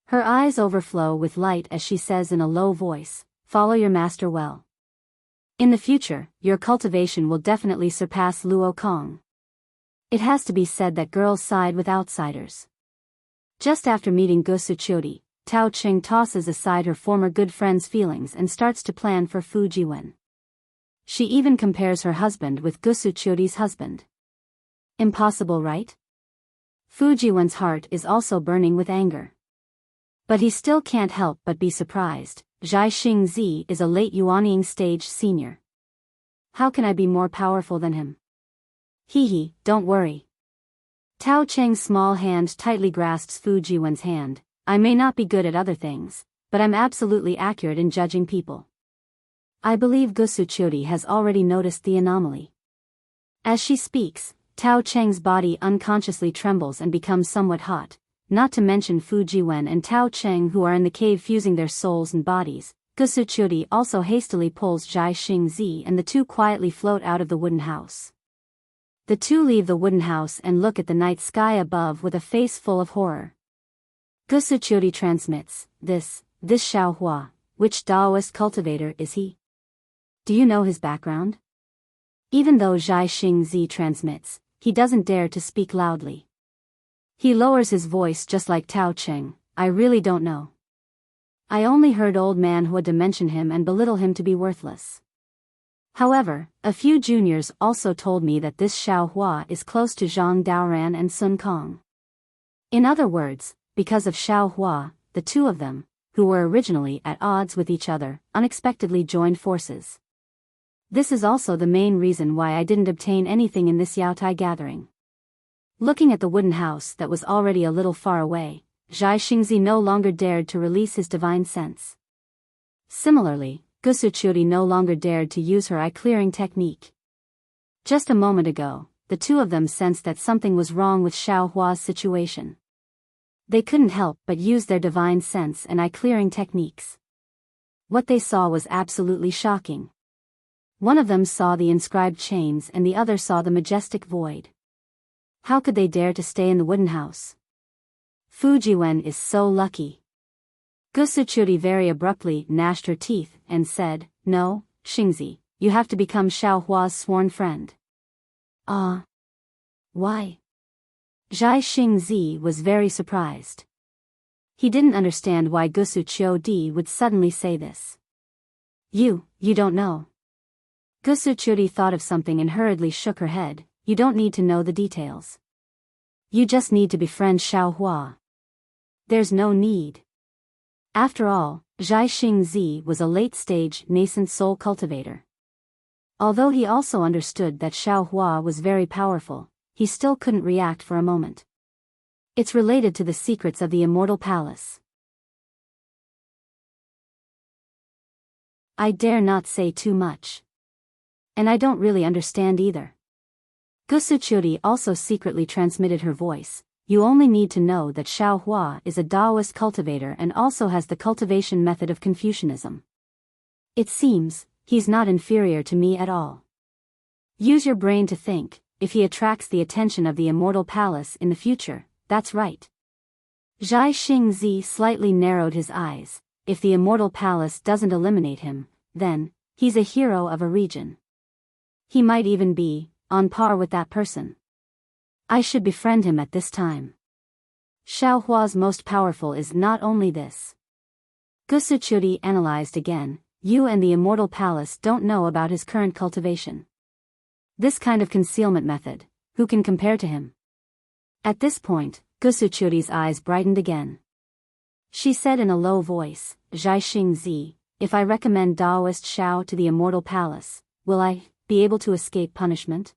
A: Her eyes overflow with light as she says in a low voice, "Follow your master well. In the future, your cultivation will definitely surpass Luo Kong." It has to be said that girls side with outsiders. Just after meeting Gusu Chiodi, Tao Qing tosses aside her former good friend's feelings and starts to plan for Fu Jiwen. She even compares her husband with Gusu Chiodi's husband. Impossible, right? Fu Jiwen's heart is also burning with anger. But he still can't help but be surprised. Zhai Xingzi is a late Yuanying stage senior. How can I be more powerful than him? Don't worry. Tao Cheng's small hand tightly grasps Fu Jiwen's hand. "I may not be good at other things, but I'm absolutely accurate in judging people. I believe Gusu Chiodi has already noticed the anomaly." As she speaks, Tao Cheng's body unconsciously trembles and becomes somewhat hot, not to mention Fu Jiwen and Tao Cheng who are in the cave fusing their souls and bodies. Gusu Chiodi also hastily pulls Zhai Xingzi and the two quietly float out of the wooden house. The two leave the wooden house and look at the night sky above with a face full of horror. Gusu Chiodi transmits, This Xiao Hua, which Taoist cultivator is he? Do you know his background?" Even though Zhai Xingzi transmits, he doesn't dare to speak loudly. He lowers his voice just like Tao Cheng, "I really don't know. I only heard old man Hua mention him and belittle him to be worthless. However, a few juniors also told me that this Xiao Hua is close to Zhang Daoran and Sun Kong. In other words, because of Xiao Hua, the two of them, who were originally at odds with each other, unexpectedly joined forces. This is also the main reason why I didn't obtain anything in this Yaotai gathering." Looking at the wooden house that was already a little far away, Zhai Xingzi no longer dared to release his divine sense. Similarly, Gusu Chiodi no longer dared to use her eye-clearing technique. Just a moment ago, the two of them sensed that something was wrong with Xiao Hua's situation. They couldn't help but use their divine sense and eye-clearing techniques. What they saw was absolutely shocking. One of them saw the inscribed chains and the other saw the majestic void. How could they dare to stay in the wooden house? Fu Jiwen is so lucky. Gusu Chiodi very abruptly gnashed her teeth and said, "No, Xingzi, you have to become Xiao Hua's sworn friend." Why? Zhai Xingzi was very surprised. He didn't understand why Gusu Chiodi would suddenly say this. You don't know." Gusu Chiodi thought of something and hurriedly shook her head. "You don't need to know the details. You just need to befriend Xiao Hua. There's no need." After all, Zhai Xingzi was a late-stage, nascent soul cultivator. Although he also understood that Xiao Hua was very powerful, he still couldn't react for a moment. It's related to the secrets of the Immortal Palace. I dare not say too much. And I don't really understand either. Gusu Chiodi also secretly transmitted her voice. "You only need to know that Xiao Hua is a Taoist cultivator and also has the cultivation method of Confucianism. It seems, he's not inferior to me at all. Use your brain to think, if he attracts the attention of the Immortal Palace in the future, that's right." Zhai Xingzi slightly narrowed his eyes. If the Immortal Palace doesn't eliminate him, then, he's a hero of a region. He might even be on par with that person. I should befriend him at this time. Xiao Hua's most powerful is not only this. Gusu Chiodi analyzed again. you and the Immortal Palace don't know about his current cultivation. This kind of concealment method, who can compare to him? At this point, Gusuchuri's eyes brightened again. She said in a low voice, Zhai Xingzi, if I recommend Daoist Shao to the Immortal Palace, will I be able to escape punishment?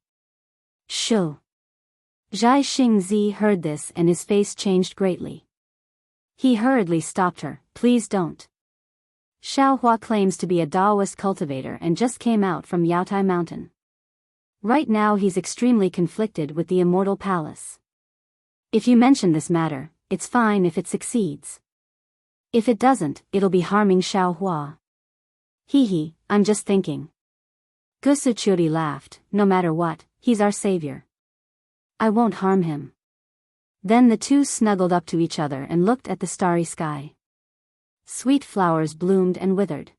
A: Shoo. Zhai Xingzi heard this and his face changed greatly. He hurriedly stopped her, please don't. Xiao Hua claims to be a Daoist cultivator and just came out from Yaotai Mountain. Right now he's extremely conflicted with the Immortal Palace. If you mention this matter, it's fine if it succeeds. If it doesn't, it'll be harming Xiao Hua. Hee, I'm just thinking. Gusuchuri laughed, no matter what, he's our savior. I won't harm him. Then the two snuggled up to each other and looked at the starry sky. Sweet flowers bloomed and withered.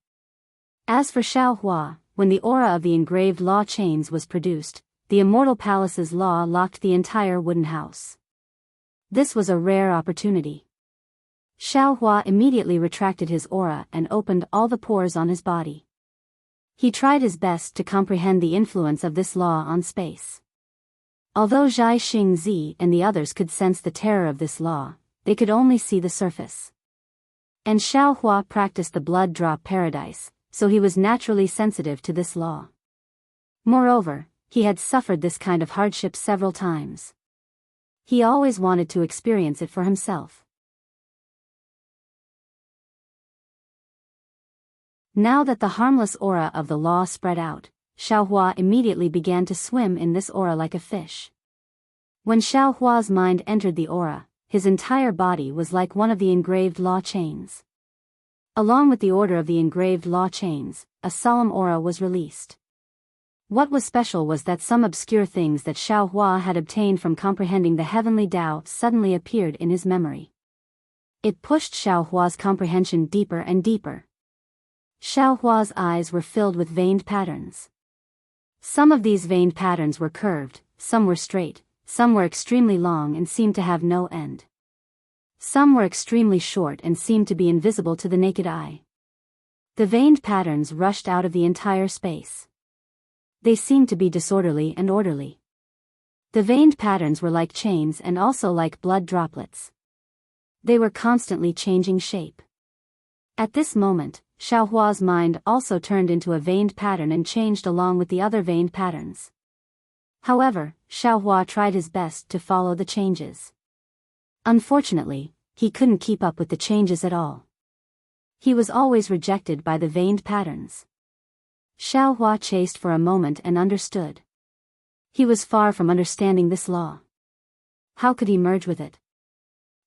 A: As for Xiao Hua, when the aura of the engraved law chains was produced, the Immortal Palace's law locked the entire wooden house. This was a rare opportunity. Xiao Hua immediately retracted his aura and opened all the pores on his body. He tried his best to comprehend the influence of this law on space. Although Zhai Xingzi and the others could sense the terror of this law, they could only see the surface. And Xiao Hua practiced the blood drop paradise, so he was naturally sensitive to this law. Moreover, he had suffered this kind of hardship several times. He always wanted to experience it for himself. Now that the harmless aura of the law spread out, Xiao Hua immediately began to swim in this aura like a fish. When Xiao Hua's mind entered the aura, his entire body was like one of the engraved law chains. Along with the order of the engraved law chains, a solemn aura was released. What was special was that some obscure things that Xiao Hua had obtained from comprehending the heavenly Tao suddenly appeared in his memory. It pushed Xiao Hua's comprehension deeper and deeper. Xiao Hua's eyes were filled with veined patterns. Some of these veined patterns were curved, some were straight, some were extremely long and seemed to have no end. Some were extremely short and seemed to be invisible to the naked eye. The veined patterns rushed out of the entire space. They seemed to be disorderly and orderly. The veined patterns were like chains and also like blood droplets. They were constantly changing shape. At this moment, Xiao Hua's mind also turned into a veined pattern and changed along with the other veined patterns. However, Xiao Hua tried his best to follow the changes. Unfortunately, he couldn't keep up with the changes at all. He was always rejected by the veined patterns. Xiao Hua chased for a moment and understood. He was far from understanding this law. How could he merge with it?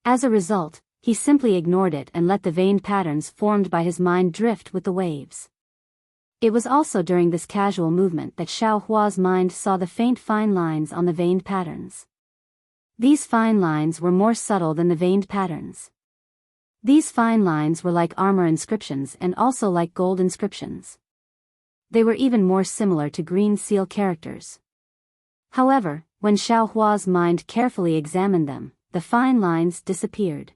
A: As a result, he simply ignored it and let the veined patterns formed by his mind drift with the waves. It was also during this casual movement that Xiao Hua's mind saw the faint fine lines on the veined patterns. These fine lines were more subtle than the veined patterns. These fine lines were like armor inscriptions and also like gold inscriptions. They were even more similar to green seal characters. However, when Xiao Hua's mind carefully examined them, the fine lines disappeared.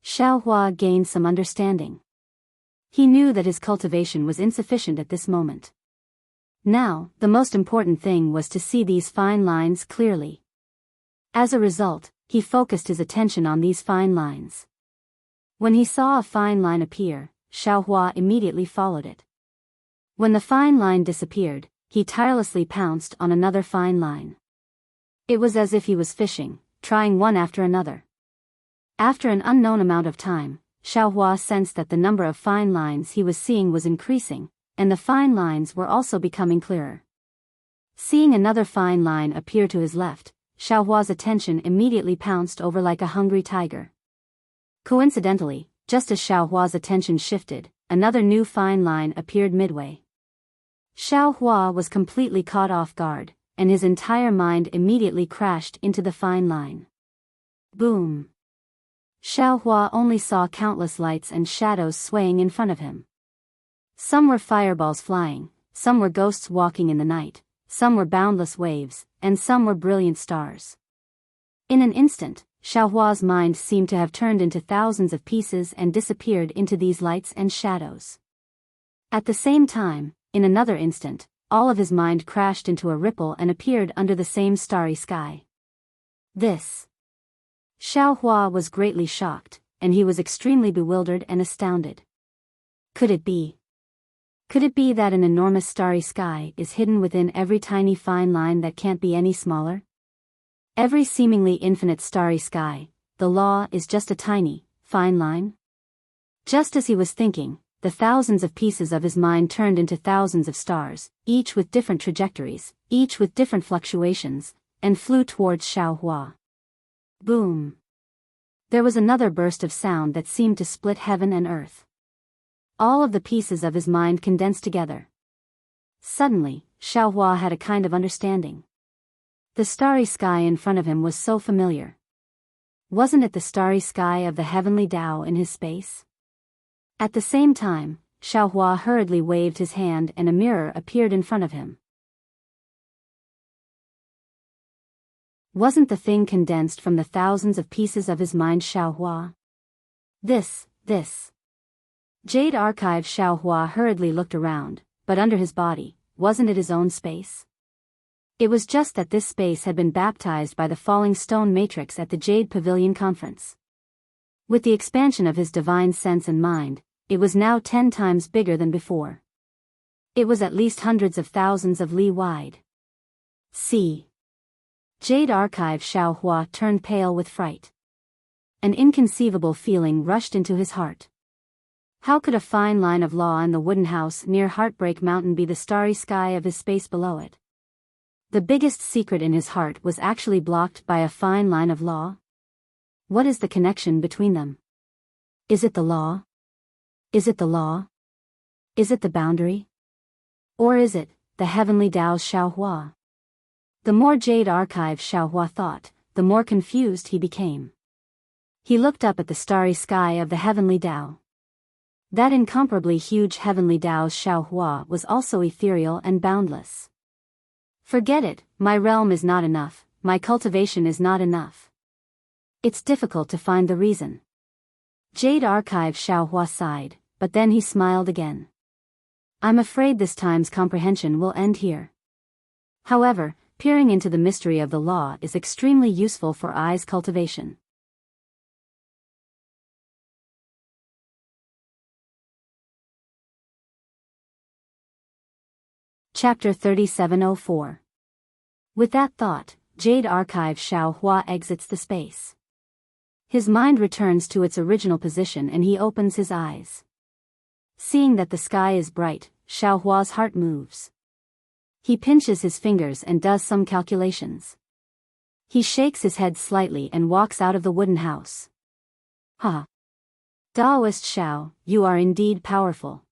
A: Xiao Hua gained some understanding. He knew that his cultivation was insufficient at this moment. Now, the most important thing was to see these fine lines clearly. As a result, he focused his attention on these fine lines. When he saw a fine line appear, Xiao Hua immediately followed it. When the fine line disappeared, he tirelessly pounced on another fine line. It was as if he was fishing, trying one after another. After an unknown amount of time, Xiao Hua sensed that the number of fine lines he was seeing was increasing, and the fine lines were also becoming clearer. Seeing another fine line appear to his left, Xiao Hua's attention immediately pounced over like a hungry tiger. Coincidentally, just as Xiao Hua's attention shifted, another new fine line appeared midway. Xiao Hua was completely caught off guard, and his entire mind immediately crashed into the fine line. Boom! Xiao Hua only saw countless lights and shadows swaying in front of him. Some were fireballs flying, some were ghosts walking in the night, some were boundless waves, and some were brilliant stars. In an instant, Xiao Hua's mind seemed to have turned into thousands of pieces and disappeared into these lights and shadows. At the same time, in another instant, all of his mind crashed into a ripple and appeared under the same starry sky. This. Xiao Hua was greatly shocked, and he was extremely bewildered and astounded. Could it be? Could it be that an enormous starry sky is hidden within every tiny fine line that can't be any smaller? Every seemingly infinite starry sky, the law is just a tiny, fine line? Just as he was thinking, the thousands of pieces of his mind turned into thousands of stars, each with different trajectories, each with different fluctuations, and flew towards Xiao Hua. Boom! There was another burst of sound that seemed to split heaven and earth. All of the pieces of his mind condensed together. Suddenly, Xiao Hua had a kind of understanding. The starry sky in front of him was so familiar. Wasn't it the starry sky of the heavenly Tao in his space? At the same time, Xiao Hua hurriedly waved his hand and a mirror appeared in front of him. Wasn't the thing condensed from the thousands of pieces of his mind Xiao Hua? This. Jade Archive. Xiao Hua hurriedly looked around, but under his body, wasn't it his own space? It was just that this space had been baptized by the falling stone matrix at the Jade Pavilion conference. With the expansion of his divine sense and mind, it was now 10 times bigger than before. It was at least hundreds of thousands of li wide. See. Jade Archive. Xiao Hua turned pale with fright. An inconceivable feeling rushed into his heart. How could a fine line of law in the wooden house near Heartbreak Mountain be the starry sky of his space below it? The biggest secret in his heart was actually blocked by a fine line of law? What is the connection between them? Is it the law? Is it the law? Is it the boundary? Or is it the heavenly Tao's Xiao Hua? The more Jade Archive Xiao Hua thought, the more confused he became. He looked up at the starry sky of the heavenly Tao. That incomparably huge heavenly Tao's Xiao Hua was also ethereal and boundless. Forget it, my realm is not enough, my cultivation is not enough. It's difficult to find the reason. Jade Archive Xiao Hua sighed, but then he smiled again. I'm afraid this time's comprehension will end here. However, peering into the mystery of the law is extremely useful for eyes cultivation. Chapter 3704. With that thought, Jade Archive Xiao Hua exits the space. His mind returns to its original position and he opens his eyes. Seeing that the sky is bright, Xiao Hua's heart moves. He pinches his fingers and does some calculations. He shakes his head slightly and walks out of the wooden house. Ha! Taoist Xiao, you are indeed powerful.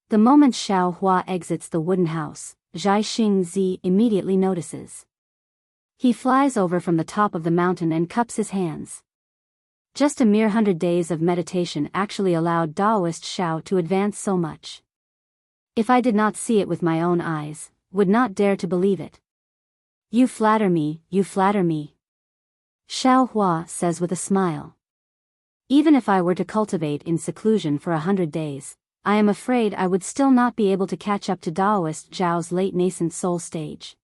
A: The moment Xiao Hua exits the wooden house, Zhai Xingzi immediately notices. He flies over from the top of the mountain and cups his hands. Just a mere 100 days of meditation actually allowed Taoist Xiao to advance so much. If I did not see it with my own eyes, would not dare to believe it. You flatter me, you flatter me. Xiao Hua says with a smile. Even if I were to cultivate in seclusion for 100 days, I am afraid I would still not be able to catch up to Taoist Zhao's late nascent soul stage.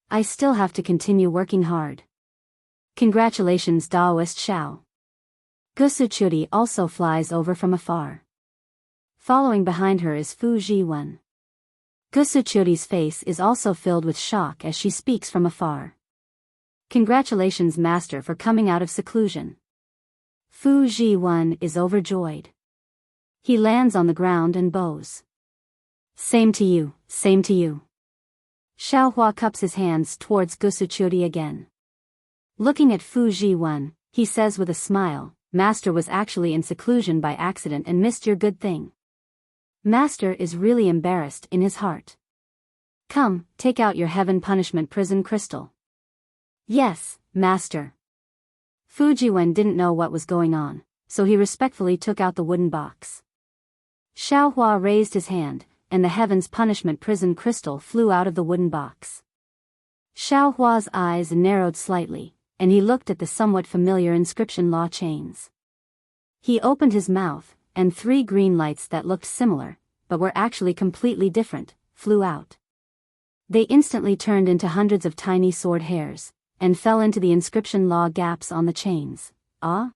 A: I still have to continue working hard. Congratulations Taoist Xiao. Gusuchuri also flies over from afar. Following behind her is Fu Jiwen. Gusuchuri's face is also filled with shock as she speaks from afar. Congratulations Master for coming out of seclusion. Fu Jiwen is overjoyed. He lands on the ground and bows. Same to you, same to you. Xiao Hua cups his hands towards Gusuchuri again. Looking at Fu Jiwen, he says with a smile, Master was actually in seclusion by accident and missed your good thing. Master is really embarrassed in his heart. Come, take out your heaven punishment prison crystal. Yes, Master. Fu Jiwen didn't know what was going on, so he respectfully took out the wooden box. Xiao Hua raised his hand, and the heaven's punishment prison crystal flew out of the wooden box. Xiao Hua's eyes narrowed slightly, and he looked at the somewhat familiar inscription law chains. He opened his mouth, and 3 green lights that looked similar, but were actually completely different, flew out. They instantly turned into hundreds of tiny sword hairs, and fell into the inscription law gaps on the chains. Ah?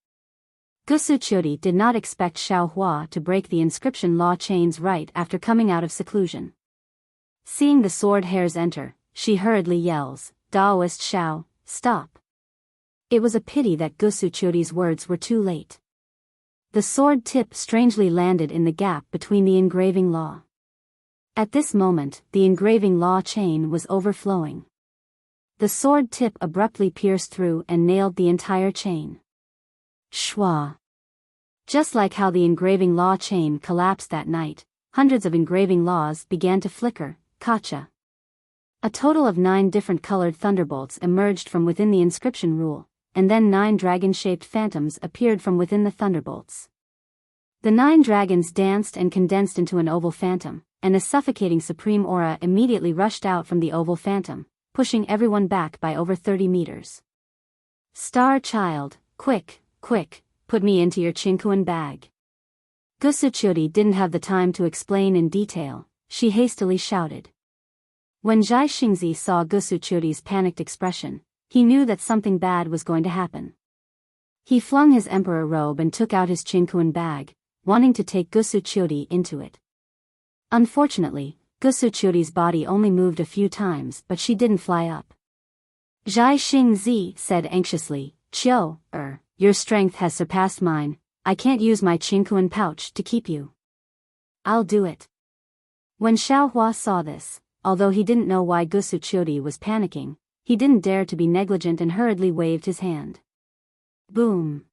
A: Gusuchuri did not expect Xiao Hua to break the inscription law chains right after coming out of seclusion. Seeing the sword hairs enter, she hurriedly yells, "Daoist Xiao, stop!" It was a pity that Gusuchuri's words were too late. The sword tip strangely landed in the gap between the engraving law. At this moment, the engraving law chain was overflowing. The sword tip abruptly pierced through and nailed the entire chain. Shwa. Just like how the engraving law chain collapsed that night, hundreds of engraving laws began to flicker, kacha. A total of 9 different colored thunderbolts emerged from within the inscription rule, and then 9 dragon-shaped phantoms appeared from within the thunderbolts. The 9 dragons danced and condensed into an oval phantom, and a suffocating supreme aura immediately rushed out from the oval phantom, pushing everyone back by over 30 meters. "Star Child, quick, quick, put me into your Chinkuan bag." Gusuchuri didn't have the time to explain in detail, she hastily shouted. When Zhai Xingzi saw Gusuchuri's panicked expression, he knew that something bad was going to happen. He flung his emperor robe and took out his Chinkuan bag, wanting to take Gusuchuri into it. Unfortunately, Gusuchuri's body only moved a few times, but she didn't fly up. Zhai Xingzi said anxiously, "Qiu, your strength has surpassed mine, I can't use my Chinkuan pouch to keep you." "I'll do it." When Xiao Hua saw this, although he didn't know why Gusuchuri was panicking, he didn't dare to be negligent and hurriedly waved his hand. Boom!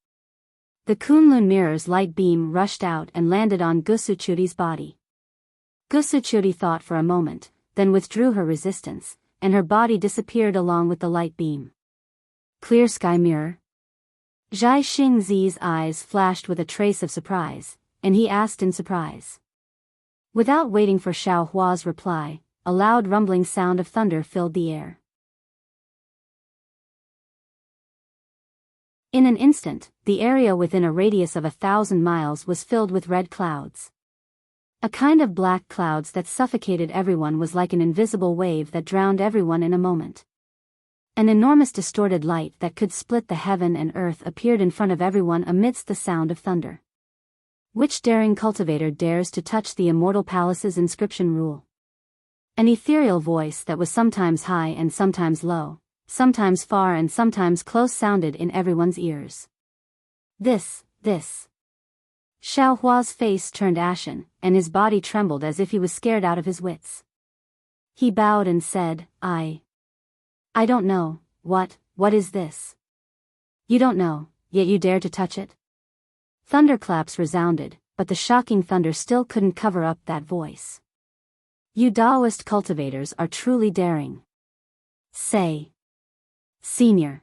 A: The Kunlun mirror's light beam rushed out and landed on Gusuchuri's body. Gusuchuri thought for a moment, then withdrew her resistance, and her body disappeared along with the light beam. "Clear sky mirror?" Zhai Xingzi's eyes flashed with a trace of surprise, and he asked in surprise. Without waiting for Xiao Hua's reply, a loud rumbling sound of thunder filled the air. In an instant, the area within a radius of 1,000 miles was filled with red clouds. A kind of black clouds that suffocated everyone was like an invisible wave that drowned everyone in a moment. An enormous distorted light that could split the heaven and earth appeared in front of everyone amidst the sound of thunder. Which daring cultivator dares to touch the Immortal Palace's inscription rule? An ethereal voice that was sometimes high and sometimes low, sometimes far and sometimes close sounded in everyone's ears. This. Xiao Hua's face turned ashen, and his body trembled as if he was scared out of his wits. He bowed and said, I don't know, what is this? You don't know, yet you dare to touch it? Thunderclaps resounded, but the shocking thunder still couldn't cover up that voice. You Daoist cultivators are truly daring. Say. Senior.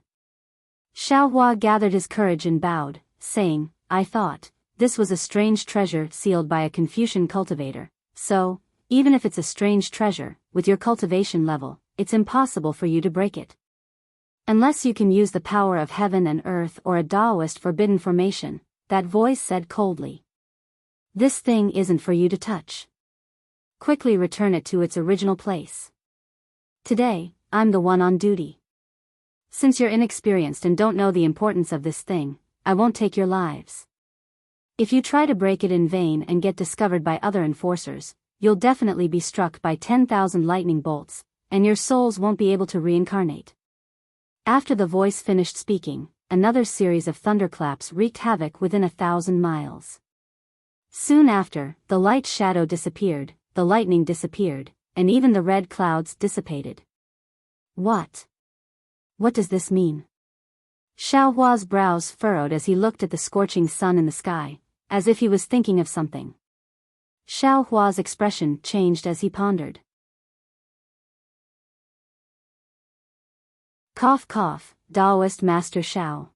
A: Xiao Hua gathered his courage and bowed, saying, I thought this was a strange treasure sealed by a Confucian cultivator, so, even if it's a strange treasure, with your cultivation level, it's impossible for you to break it. Unless you can use the power of heaven and earth or a Daoist forbidden formation, that voice said coldly. This thing isn't for you to touch. Quickly return it to its original place. Today, I'm the one on duty. Since you're inexperienced and don't know the importance of this thing, I won't take your lives. If you try to break it in vain and get discovered by other enforcers, you'll definitely be struck by 10,000 lightning bolts, and your souls won't be able to reincarnate. After the voice finished speaking, another series of thunderclaps wreaked havoc within 1,000 miles. Soon after, the light shadow disappeared, the lightning disappeared, and even the red clouds dissipated. What does this mean? Xiao Hua's brows furrowed as he looked at the scorching sun in the sky, as if he was thinking of something. Xiao Hua's expression changed as he pondered. Cough cough, Daoist Master Xiao.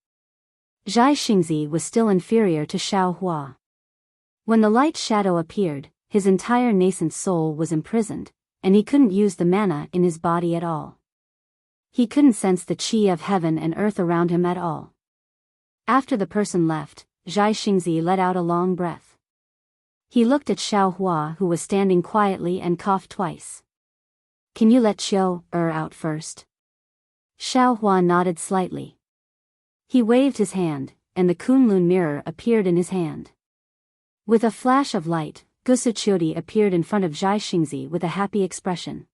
A: Zhai Xingzi was still inferior to Xiao Hua. When the light shadow appeared, his entire nascent soul was imprisoned, and he couldn't use the mana in his body at all. He couldn't sense the qi of heaven and earth around him at all. After the person left, Zhai Xingzi let out a long breath. He looked at Xiao Hua, who was standing quietly, and coughed twice. Can you let Xiao out first? Xiao Hua nodded slightly. He waved his hand, and the Kunlun mirror appeared in his hand. With a flash of light, Gusuchuri appeared in front of Zhai Xingzi with a happy expression.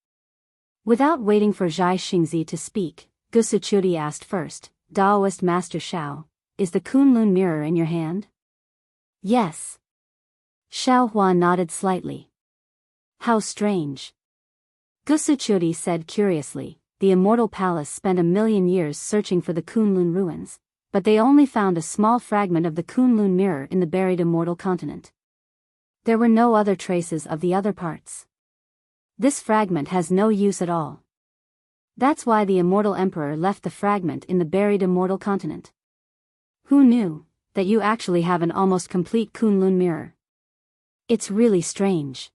A: Without waiting for Zhai Xingzi to speak, Gusuchuri asked first, Daoist Master Xiao, is the Kunlun mirror in your hand? Yes. Xiao Hua nodded slightly. How strange. Gusuchuri said curiously, the Immortal Palace spent 1,000,000 years searching for the Kunlun ruins, but they only found a small fragment of the Kunlun mirror in the buried Immortal continent. There were no other traces of the other parts. This fragment has no use at all. That's why the Immortal Emperor left the fragment in the buried Immortal continent. Who knew that you actually have an almost complete Kunlun mirror? It's really strange.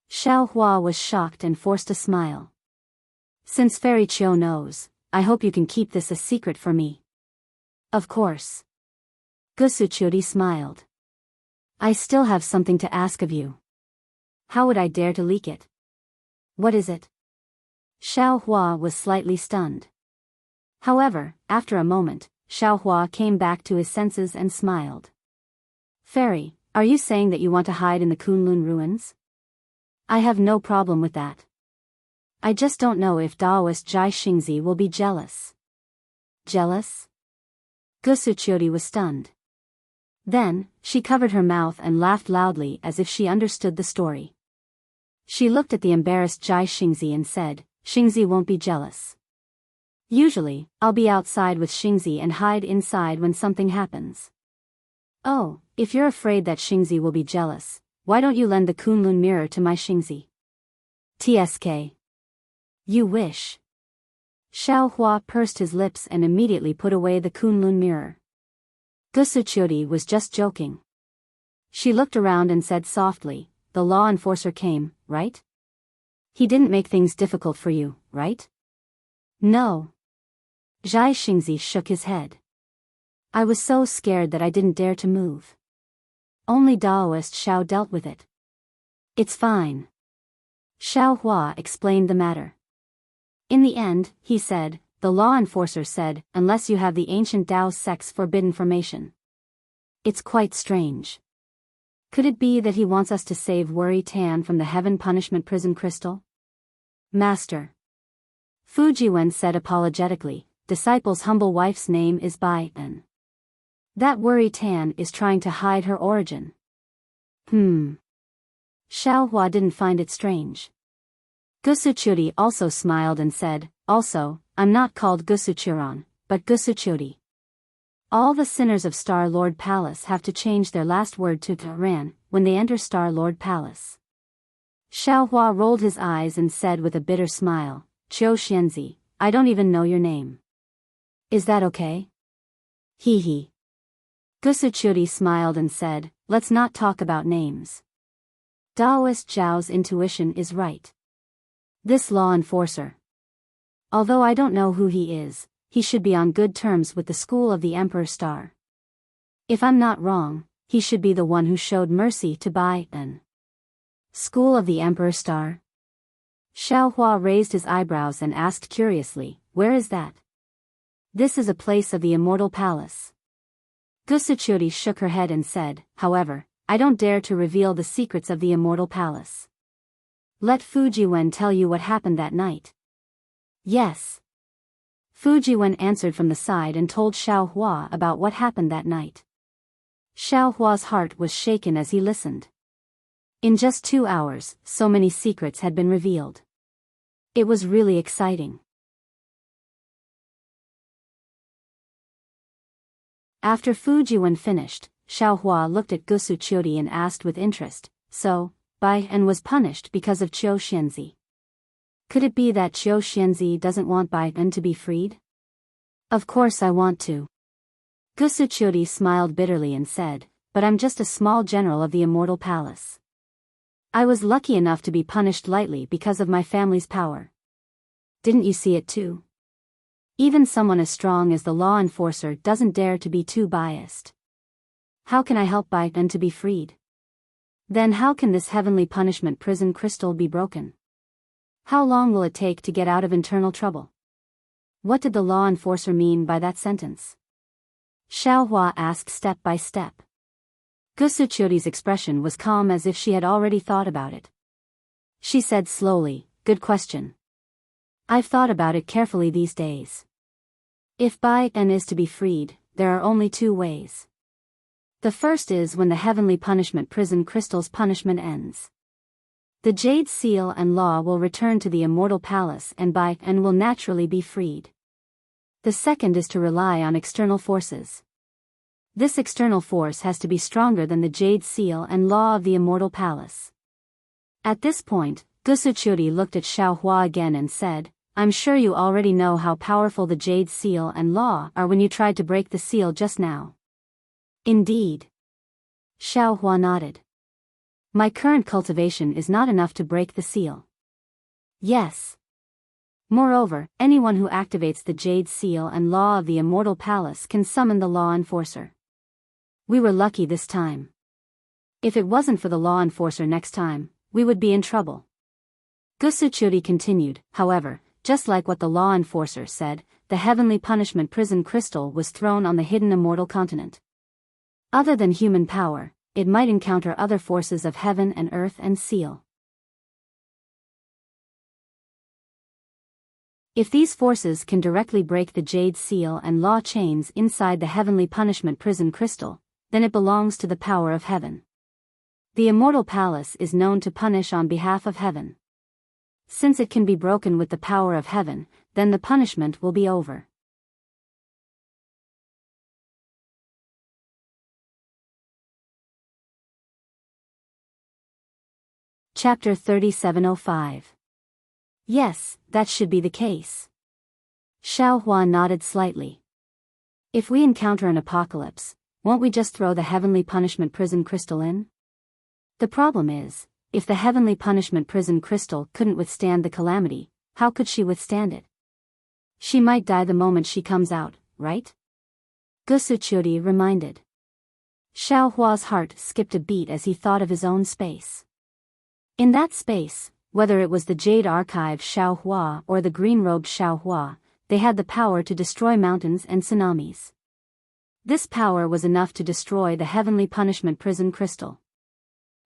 A: Xiao Hua was shocked and forced a smile. Since Fairy Chiu knows, I hope you can keep this a secret for me. Of course. Gusuchuri smiled. I still have something to ask of you. How would I dare to leak it? What is it? Xiao Hua was slightly stunned. However, after a moment, Xiao Hua came back to his senses and smiled. Fairy, are you saying that you want to hide in the Kunlun ruins? I have no problem with that. I just don't know if Daoist Zhai Xingzi will be jealous. Jealous? Gusuchuri was stunned. Then, she covered her mouth and laughed loudly as if she understood the story. She looked at the embarrassed Zhai Xingzi and said, Xingzi won't be jealous. Usually, I'll be outside with Xingzi and hide inside when something happens. Oh, if you're afraid that Xingzi will be jealous, why don't you lend the Kunlun mirror to my Xingzi? TSK. You wish. Xiao Hua pursed his lips and immediately put away the Kunlun mirror. Gusuchuri was just joking. She looked around and said softly, the law enforcer came, right? He didn't make things difficult for you, right? No. Zhai Xingzi shook his head. I was so scared that I didn't dare to move. Only Daoist Xiao dealt with it. It's fine. Xiao Hua explained the matter. In the end, he said, the law enforcer said, unless you have the ancient Dao sect's forbidden formation. It's quite strange. Could it be that he wants us to save Wuri Tan from the heaven punishment prison crystal? Master. Fujiwen said apologetically, disciple's humble wife's name is Biyao. That Wuri Tan is trying to hide her origin. Xiao Hua didn't find it strange. Gusuchuri also smiled and said, also, I'm not called Gusuchuran, but Gusuchuri. All the sinners of Star-Lord Palace have to change their last word to Ran when they enter Star-Lord Palace. Xiao Hua rolled his eyes and said with a bitter smile, Qiu Xianzi, I don't even know your name. Is that okay? Hee hee. Gusuchuri smiled and said, let's not talk about names. Daoist Zhao's intuition is right. This law enforcer. Although I don't know who he is, he should be on good terms with the school of the Emperor Star. If I'm not wrong, he should be the one who showed mercy to Biyao. School of the Emperor Star? Xiao Hua raised his eyebrows and asked curiously, where is that? This is a place of the Immortal Palace. Gusuchuri shook her head and said, however, I don't dare to reveal the secrets of the Immortal Palace. Let Fujiwen tell you what happened that night. Yes. Fujiwen answered from the side and told Xiao Hua about what happened that night. Xiao Hua's heart was shaken as he listened. In just 2 hours, so many secrets had been revealed. It was really exciting. After Fujiwen finished, Xiao Hua looked at Gusuchuri and asked with interest, so, Biyao was punished because of Qiu Xianzi. Could it be that Qiu Xianzi doesn't want Biyao to be freed? Of course I want to. Gusuchuri smiled bitterly and said, but I'm just a small general of the Immortal Palace. I was lucky enough to be punished lightly because of my family's power. Didn't you see it too? Even someone as strong as the law enforcer doesn't dare to be too biased. How can I help Biyao to be freed? Then how can this heavenly punishment prison crystal be broken? How long will it take to get out of internal trouble? What did the law enforcer mean by that sentence? Xiaohua asked step by step. Gusuchuri's expression was calm as if she had already thought about it. She said slowly, "Good question. I've thought about it carefully these days. If Biyao is to be freed, there are only two ways. The first is when the heavenly punishment prison crystal's punishment ends. The Jade Seal and Law will return to the Immortal Palace and Biyao will naturally be freed. The second is to rely on external forces. This external force has to be stronger than the Jade Seal and Law of the Immortal Palace." At this point, Gusuchuri looked at Xiaohua again and said, "I'm sure you already know how powerful the Jade Seal and Law are when you tried to break the seal just now." "Indeed." Xiaohua nodded. "My current cultivation is not enough to break the seal." "Yes. Moreover, anyone who activates the Jade Seal and Law of the Immortal Palace can summon the law enforcer. We were lucky this time. If it wasn't for the law enforcer next time, we would be in trouble." Gusuchuri continued, "However, just like what the law enforcer said, the heavenly punishment prison crystal was thrown on the hidden immortal continent. Other than human power, it might encounter other forces of heaven and earth and seal. If these forces can directly break the Jade Seal and Law chains inside the heavenly punishment prison crystal, then it belongs to the power of heaven. The Immortal Palace is known to punish on behalf of heaven. Since it can be broken with the power of heaven, then the punishment will be over." Chapter 3705. "Yes, that should be the case." Xiaohua nodded slightly. "If we encounter an apocalypse, won't we just throw the heavenly punishment prison crystal in? The problem is, if the heavenly punishment prison crystal couldn't withstand the calamity, how could she withstand it? She might die the moment she comes out, right?" Gusuchuri reminded. Xiaohua's heart skipped a beat as he thought of his own space. In that space, whether it was the Jade Archive Xiaohua or the Green-robed Xiaohua, they had the power to destroy mountains and tsunamis. This power was enough to destroy the heavenly punishment prison crystal.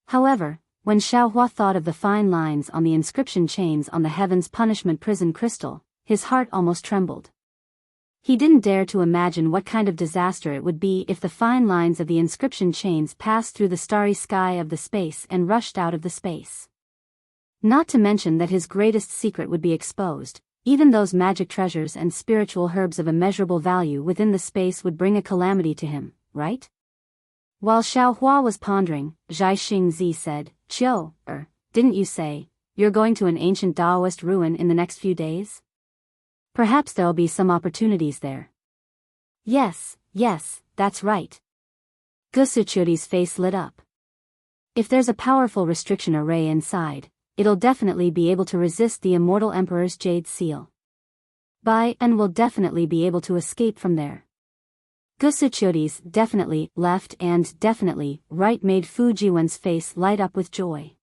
A: However, when Xiaohua thought of the fine lines on the inscription chains on the heaven's punishment prison crystal, his heart almost trembled. He didn't dare to imagine what kind of disaster it would be if the fine lines of the inscription chains passed through the starry sky of the space and rushed out of the space. Not to mention that his greatest secret would be exposed. Even those magic treasures and spiritual herbs of immeasurable value within the space would bring a calamity to him, right? While Xiaohua was pondering, Zhai Xingzi said, "Qiu, didn't you say you're going to an ancient Taoist ruin in the next few days? Perhaps there'll be some opportunities there." Yes, that's right." Gusuchuri's face lit up. "If there's a powerful restriction array inside, it'll definitely be able to resist the Immortal Emperor's Jade Seal. Biyao will definitely be able to escape from there." Gusuchuri's definitely left and definitely right made Fu Jiwen's face light up with joy.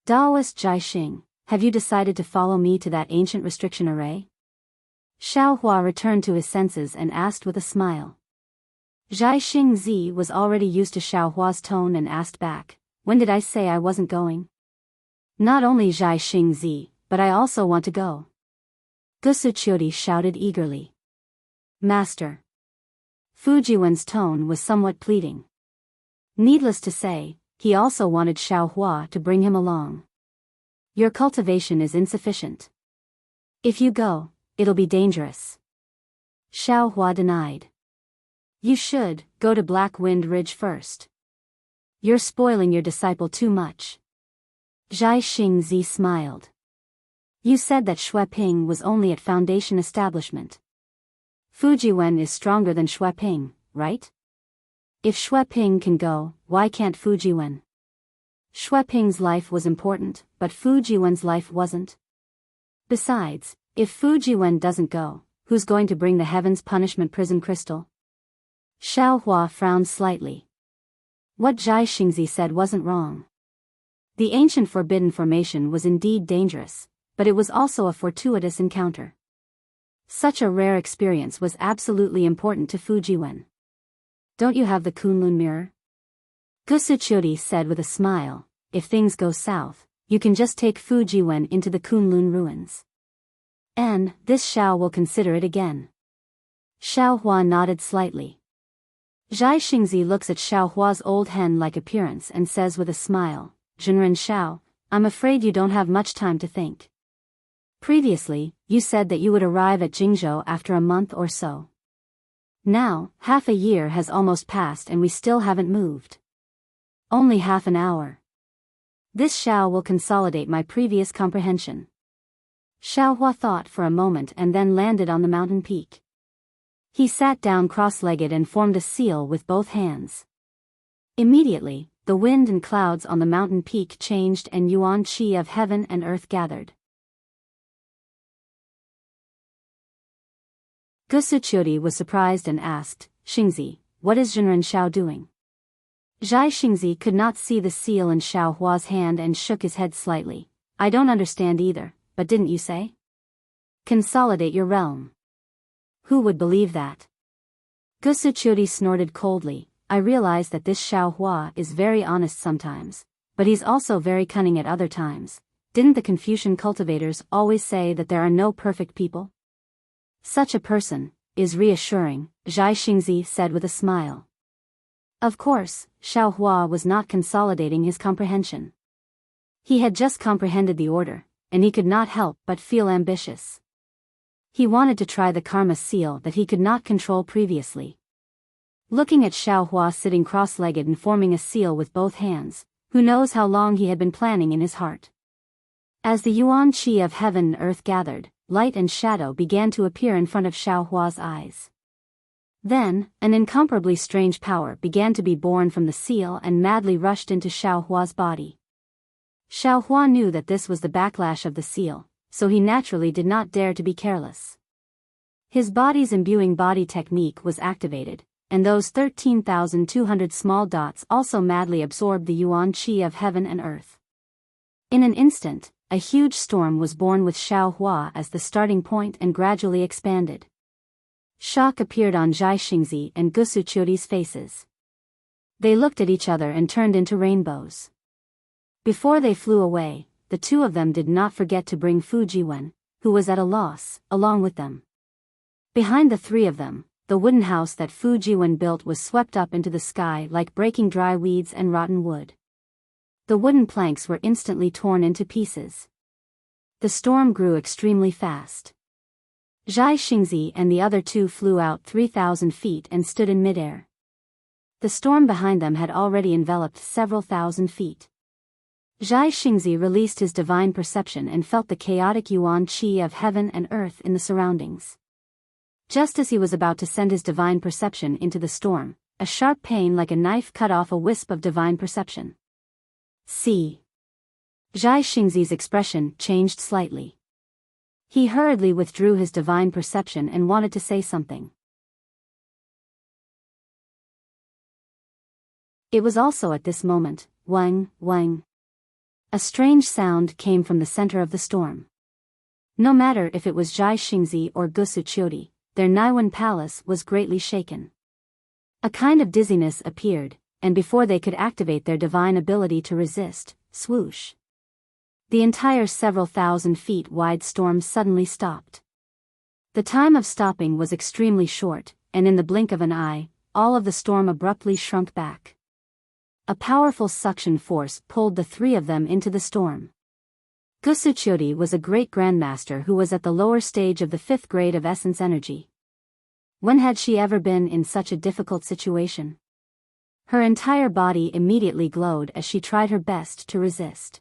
A: "Taoist Zhai Xing, have you decided to follow me to that ancient restriction array?" Xiaohua returned to his senses and asked with a smile. Zhai Xingzi was already used to Xiaohua's tone and asked back, "When did I say I wasn't going?" "Not only Zhai Xingzi, but I also want to go." Gusuchuri shouted eagerly. "Master." Fu Jiwen's tone was somewhat pleading. Needless to say, he also wanted Xiaohua to bring him along. "Your cultivation is insufficient. If you go, it'll be dangerous." Xiaohua denied. "You should go to Black Wind Ridge first. You're spoiling your disciple too much." Zhai Xingzi smiled. "You said that Xueping was only at Foundation establishment. Fu Jiwen is stronger than Xueping, right? If Xueping can go, why can't Fu Jiwen? Xueping's life was important, but Fu Jiwen's life wasn't. Besides, if Fu Jiwen doesn't go, who's going to bring the Heaven's Punishment Prison Crystal?" Xiaohua frowned slightly. What Zhai Xingzi said wasn't wrong. The ancient forbidden formation was indeed dangerous, but it was also a fortuitous encounter. Such a rare experience was absolutely important to Fujiwen. Don't you have the Kunlun mirror? Gusuchori said with a smile, if things go south, you can just take Fujiwen into the Kunlun ruins. And, this Xiao will consider it again. Xiao Hua nodded slightly. Zhai Xingzi looks at Xiao Hua's old hen-like appearance and says with a smile, Zhenren Xiao, I'm afraid you don't have much time to think. Previously, you said that you would arrive at Jingzhou after a month or so. Now, half a year has almost passed and we still haven't moved. Only half an hour. This Xiao will consolidate my previous comprehension. Xiao Hua thought for a moment and then landed on the mountain peak. He sat down cross-legged and formed a seal with both hands. Immediately, the wind and clouds on the mountain peak changed and yuan qi of heaven and earth gathered. Gusuchuri was surprised and asked, Xingzi, what is Zhenren Xiao doing? Zhai Xingzi could not see the seal in Xiao Hua's hand and shook his head slightly. I don't understand either, but didn't you say? Consolidate your realm. Who would believe that? Gusuchuri snorted coldly. I realize that this Xiao Hua is very honest sometimes, but he's also very cunning at other times. Didn't the Confucian cultivators always say that there are no perfect people? Such a person is reassuring, Zhai Xingzi said with a smile. Of course, Xiao Hua was not consolidating his comprehension. He had just comprehended the order, and he could not help but feel ambitious. He wanted to try the karma seal that he could not control previously. Looking at Xiao Hua sitting cross-legged and forming a seal with both hands, who knows how long he had been planning in his heart. As the yuan qi of heaven and earth gathered, light and shadow began to appear in front of Xiao Hua's eyes. Then, an incomparably strange power began to be born from the seal and madly rushed into Xiao Hua's body. Xiao Hua knew that this was the backlash of the seal, so he naturally did not dare to be careless. His body's imbuing body technique was activated, and those 13,200 small dots also madly absorbed the yuan qi of heaven and earth. In an instant, a huge storm was born with Xiao Hua as the starting point and gradually expanded. Shock appeared on Zhai Xingzi and Gusuchuri's faces. They looked at each other and turned into rainbows. Before they flew away, the two of them did not forget to bring Fujiwen, who was at a loss, along with them. Behind the three of them, the wooden house that Fujiwen built was swept up into the sky like breaking dry weeds and rotten wood. The wooden planks were instantly torn into pieces. The storm grew extremely fast. Zhai Xingzi and the other two flew out 3,000 feet and stood in midair. The storm behind them had already enveloped several thousand feet. Zhai Xingzi released his divine perception and felt the chaotic yuan qi of heaven and earth in the surroundings. Just as he was about to send his divine perception into the storm, a sharp pain like a knife cut off a wisp of divine perception. See. Zhai Xingzi's expression changed slightly. He hurriedly withdrew his divine perception and wanted to say something. It was also at this moment, wang, wang. A strange sound came from the center of the storm. No matter if it was Zhai Xingzi or Gusuchuri, their Naiwan palace was greatly shaken. A kind of dizziness appeared, and before they could activate their divine ability to resist, swoosh. The entire several thousand feet wide storm suddenly stopped. The time of stopping was extremely short, and in the blink of an eye, all of the storm abruptly shrunk back. A powerful suction force pulled the three of them into the storm. Gusuchuri was a great grandmaster who was at the lower stage of the 5th grade of essence energy. When had she ever been in such a difficult situation? Her entire body immediately glowed as she tried her best to resist.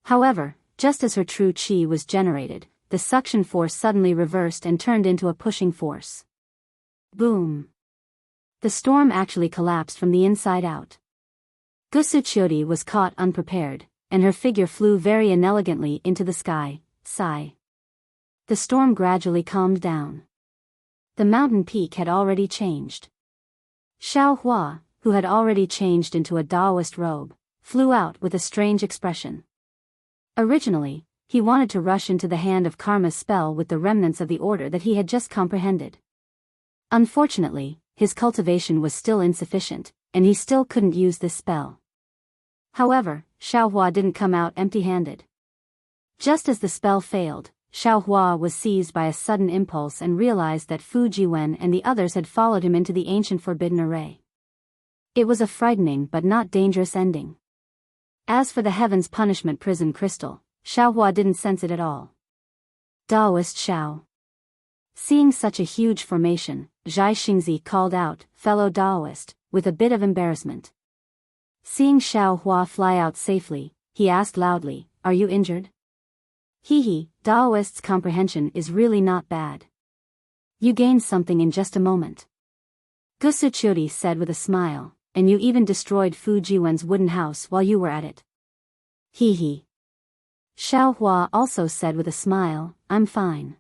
A: However, just as her true qi was generated, the suction force suddenly reversed and turned into a pushing force. Boom! The storm actually collapsed from the inside out. Gusuchuri was caught unprepared, and her figure flew very inelegantly into the sky. Sigh. The storm gradually calmed down. The mountain peak had already changed. Xiao Hua, who had already changed into a Taoist robe, flew out with a strange expression. Originally, he wanted to rush into the hand of Karma's spell with the remnants of the order that he had just comprehended. Unfortunately, his cultivation was still insufficient, and he still couldn't use this spell. However, Xiaohua didn't come out empty-handed. Just as the spell failed, Xiaohua was seized by a sudden impulse and realized that Fu Jiwen and the others had followed him into the ancient forbidden array. It was a frightening but not dangerous ending. As for the Heaven's Punishment Prison Crystal, Xiaohua didn't sense it at all. Daoist Xiao. Seeing such a huge formation, Zhai Xingzi called out, "Fellow Daoist," with a bit of embarrassment. Seeing Xiaohua fly out safely, he asked loudly, "Are you injured?" "Hee, Daoist's comprehension is really not bad. You gained something in just a moment." Gusuchuri said with a smile, "And you even destroyed Fu Jiwen's wooden house while you were at it." Hee. Xiaohua also said with a smile, "I'm fine.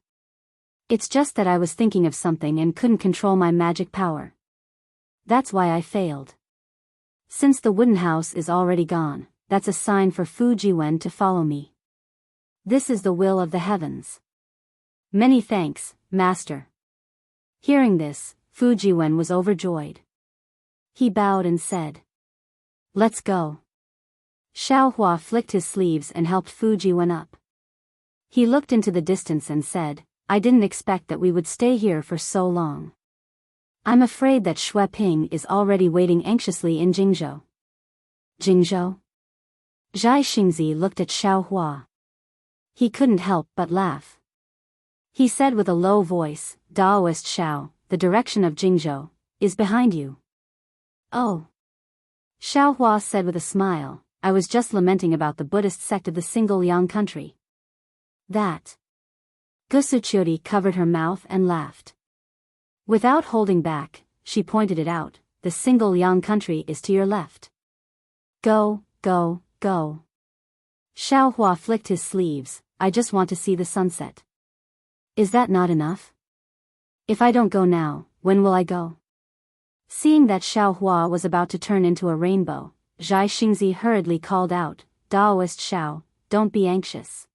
A: It's just that I was thinking of something and couldn't control my magic power. That's why I failed. Since the wooden house is already gone, that's a sign for Fu Jiwen to follow me. This is the will of the heavens." "Many thanks, Master." Hearing this, Fu Jiwen was overjoyed. He bowed and said, "Let's go." Xiaohua flicked his sleeves and helped Fu Jiwen up. He looked into the distance and said, "I didn't expect that we would stay here for so long. I'm afraid that Xue Ping is already waiting anxiously in Jingzhou." "Jingzhou?" Zhai Xingzi looked at Xiaohua. He couldn't help but laugh. He said with a low voice, "Daoist Xiao, the direction of Jingzhou is behind you." "Oh." Xiaohua said with a smile, "I was just lamenting about the Buddhist sect of the Single Yang country." "That." Gusuchuri covered her mouth and laughed. Without holding back, she pointed it out, "The Single Yang country is to your left. Go, go, go." Xiaohua flicked his sleeves, "I just want to see the sunset." "Is that not enough? If I don't go now, when will I go?" Seeing that Xiaohua was about to turn into a rainbow, Zhai Xingzi hurriedly called out, "Daoist Xiao, don't be anxious.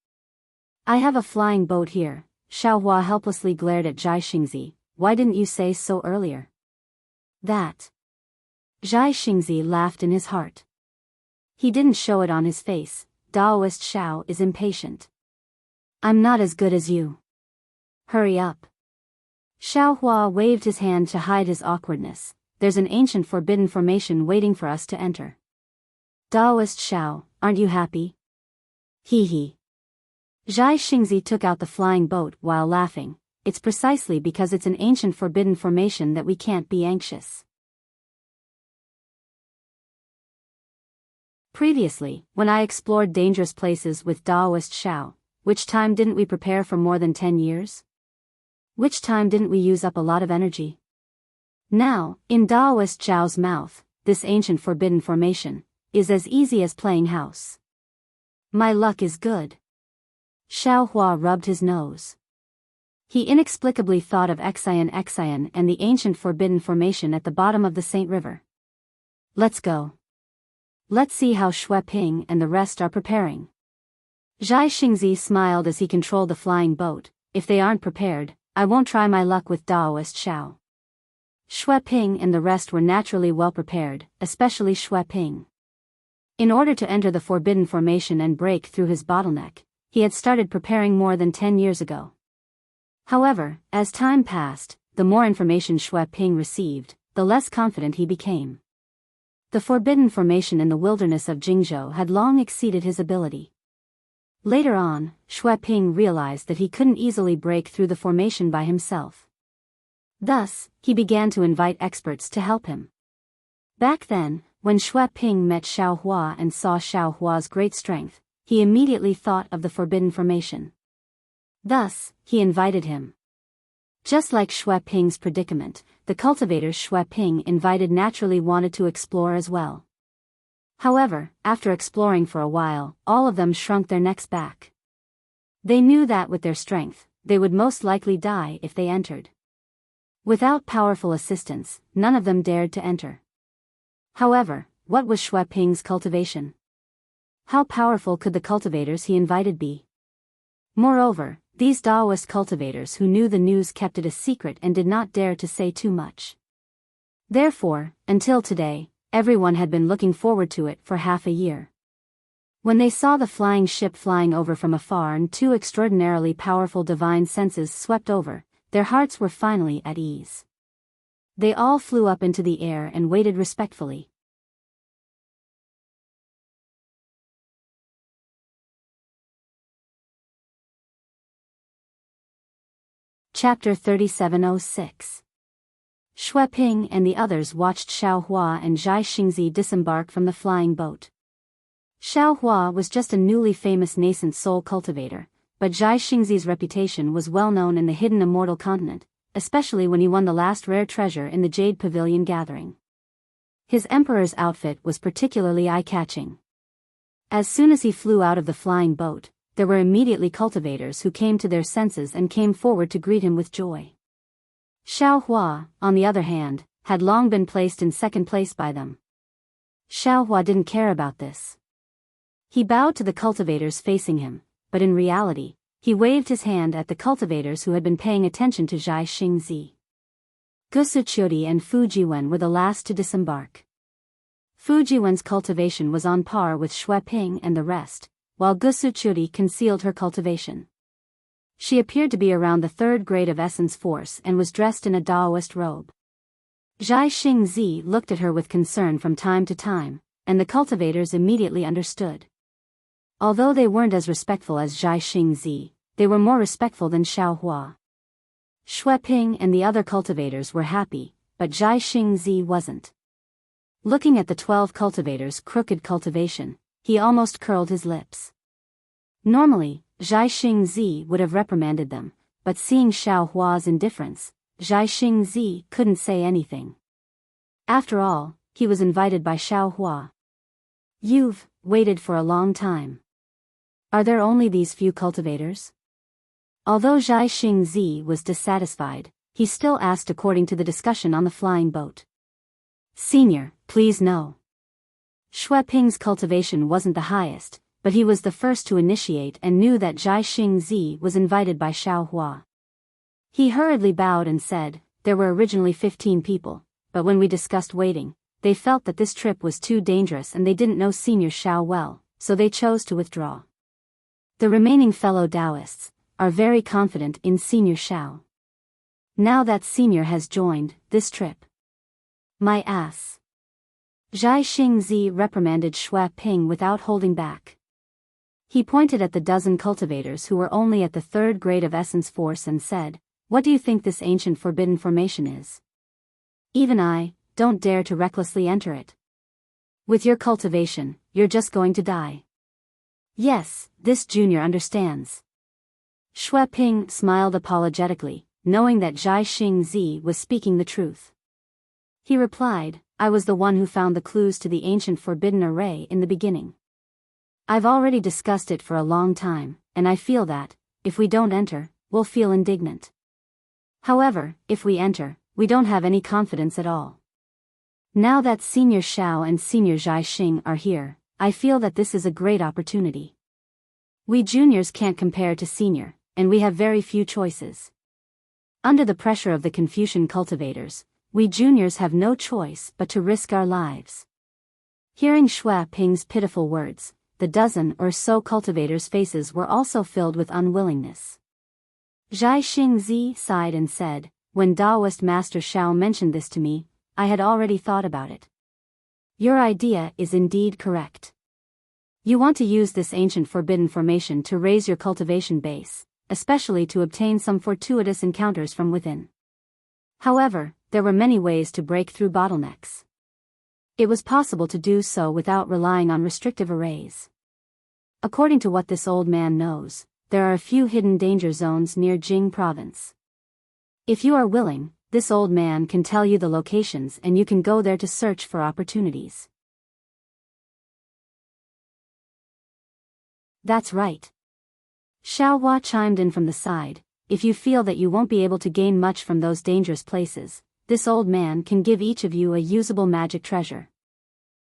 A: I have a flying boat here." Xiaohua helplessly glared at Zhai Xingzi, "Why didn't you say so earlier?" "That." Zhai Xingzi laughed in his heart. He didn't show it on his face. "Daoist Xiao is impatient. I'm not as good as you. Hurry up." Xiaohua waved his hand to hide his awkwardness. "There's an ancient forbidden formation waiting for us to enter." "Daoist Xiao, aren't you happy?" Hee. Zhai Xingzi took out the flying boat while laughing. "It's precisely because it's an ancient forbidden formation that we can't be anxious." Previously, when I explored dangerous places with Daoist Xiao, which time didn't we prepare for more than 10 years? Which time didn't we use up a lot of energy? Now, in Daoist Xiao's mouth, this ancient forbidden formation is as easy as playing house. My luck is good. Xiaohua rubbed his nose. He inexplicably thought of Xian and the ancient forbidden formation at the bottom of the Saint River. Let's go. Let's see how Xue Ping and the rest are preparing. Zhai Xingzi smiled as he controlled the flying boat. If they aren't prepared, I won't try my luck with Daoist Xiao. Xue Ping and the rest were naturally well prepared, especially Xue Ping. In order to enter the forbidden formation and break through his bottleneck, he had started preparing more than 10 years ago. However, as time passed, the more information Xue Ping received, the less confident he became. The forbidden formation in the wilderness of Jingzhou had long exceeded his ability. Later on, Xue Ping realized that he couldn't easily break through the formation by himself. Thus, he began to invite experts to help him. Back then, when Xue Ping met Xiaohua and saw Xiaohua's great strength, he immediately thought of the forbidden formation. Thus, he invited him. Just like Xue Ping's predicament, the cultivators Xue Ping invited naturally wanted to explore as well. However, after exploring for a while, all of them shrunk their necks back. They knew that with their strength, they would most likely die if they entered. Without powerful assistance, none of them dared to enter. However, what was Xue Ping's cultivation? How powerful could the cultivators he invited be? Moreover, these Taoist cultivators who knew the news kept it a secret and did not dare to say too much. Therefore, until today, everyone had been looking forward to it for half a year. When they saw the flying ship flying over from afar and two extraordinarily powerful divine senses swept over, their hearts were finally at ease. They all flew up into the air and waited respectfully. Chapter 3706. Xue Ping and the others watched Xiao Hua and Zhai Xingzi disembark from the flying boat. Xiao Hua was just a newly famous nascent soul cultivator, but Zhai Xingzi's reputation was well known in the hidden Immortal continent, especially when he won the last rare treasure in the Jade Pavilion gathering. His emperor's outfit was particularly eye-catching. As soon as he flew out of the flying boat, there were immediately cultivators who came to their senses and came forward to greet him with joy. Xiao Hua, on the other hand, had long been placed in second place by them. Xiao Hua didn't care about this. He bowed to the cultivators facing him, but in reality, he waved his hand at the cultivators who had been paying attention to Zhai Xingzi. Gusuqiudi and Fujiwen were the last to disembark. Fujiwen's cultivation was on par with Xue Ping and the rest, while Gusuqiudi concealed her cultivation. She appeared to be around the third grade of essence force and was dressed in a Taoist robe. Zhai Xingzi looked at her with concern from time to time, and the cultivators immediately understood. Although they weren't as respectful as Zhai Xingzi, they were more respectful than Xiao Hua. Xue Ping and the other cultivators were happy, but Zhai Xingzi wasn't. Looking at the 12 cultivators' crooked cultivation, he almost curled his lips. Normally, Zhai Xingzi would have reprimanded them, but seeing Xiao Hua's indifference, Zhai Xingzi couldn't say anything. After all, he was invited by Xiao Hua. You've waited for a long time. Are there only these few cultivators? Although Zhai Xingzi was dissatisfied, he still asked according to the discussion on the flying boat. Senior, please no. Xue Ping's cultivation wasn't the highest, but he was the first to initiate and knew that Zhai Xingzi was invited by Xiao Hua. He hurriedly bowed and said, there were originally 15 people, but when we discussed waiting, they felt that this trip was too dangerous and they didn't know Senior Xiao well, so they chose to withdraw. The remaining fellow Taoists are very confident in Senior Xiao. Now that Senior has joined this trip. My ass. Zhai Xingzi reprimanded Xue Ping without holding back. He pointed at the dozen cultivators who were only at the third grade of essence force and said, what do you think this ancient forbidden formation is? Even I don't dare to recklessly enter it. With your cultivation, you're just going to die. Yes, this junior understands. Xue Ping smiled apologetically, knowing that Zhai Xingzi was speaking the truth. He replied, I was the one who found the clues to the ancient forbidden array in the beginning. I've already discussed it for a long time, and I feel that, if we don't enter, we'll feel indignant. However, if we enter, we don't have any confidence at all. Now that Senior Xiao and Senior Zhai Xing are here, I feel that this is a great opportunity. We juniors can't compare to Senior, and we have very few choices. Under the pressure of the Confucian cultivators, we juniors have no choice but to risk our lives. Hearing Xue Ping's pitiful words, the dozen or so cultivators' faces were also filled with unwillingness. Zhai Xingzi sighed and said, when Taoist Master Xiao mentioned this to me, I had already thought about it. Your idea is indeed correct. You want to use this ancient forbidden formation to raise your cultivation base, especially to obtain some fortuitous encounters from within. However, there were many ways to break through bottlenecks. It was possible to do so without relying on restrictive arrays. According to what this old man knows, there are a few hidden danger zones near Jing province. If you are willing, this old man can tell you the locations and you can go there to search for opportunities. That's right. Xiao Hua chimed in from the side, if you feel that you won't be able to gain much from those dangerous places, this old man can give each of you a usable magic treasure.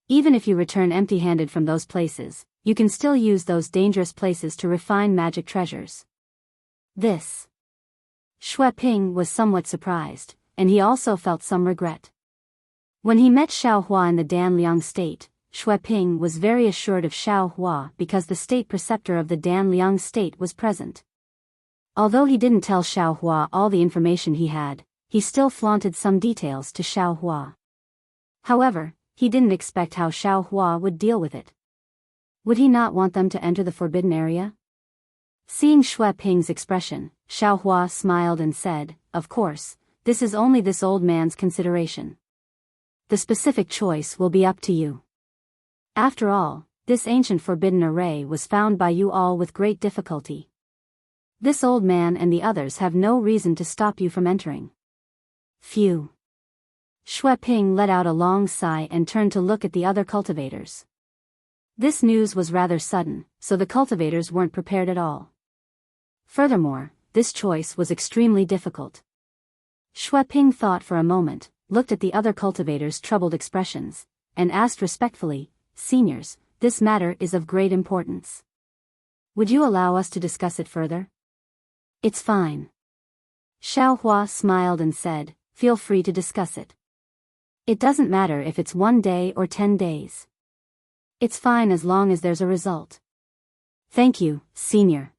A: Even if you return empty-handed from those places, you can still use those dangerous places to refine magic treasures. This. Xue Ping was somewhat surprised, and he also felt some regret. When he met Xiao Hua in the Danliang state, Xue Ping was very assured of Xiao Hua because the state preceptor of the Danliang state was present. Although he didn't tell Xiao Hua all the information he had, he still flaunted some details to Xiao Hua. However, he didn't expect how Xiao Hua would deal with it. Would he not want them to enter the forbidden area? Seeing Xue Ping's expression, Xiao Hua smiled and said, "Of course, this is only this old man's consideration. The specific choice will be up to you. After all, this ancient forbidden array was found by you all with great difficulty. This old man and the others have no reason to stop you from entering." Phew. Xue Ping let out a long sigh and turned to look at the other cultivators. This news was rather sudden, so the cultivators weren't prepared at all. Furthermore, this choice was extremely difficult. Xue Ping thought for a moment, looked at the other cultivators' troubled expressions, and asked respectfully, "Seniors, this matter is of great importance. Would you allow us to discuss it further?" "It's fine." Xiao Hua smiled and said, "Feel free to discuss it. It doesn't matter if it's 1 day or 10 days. It's fine as long as there's a result." "Thank you, Senior."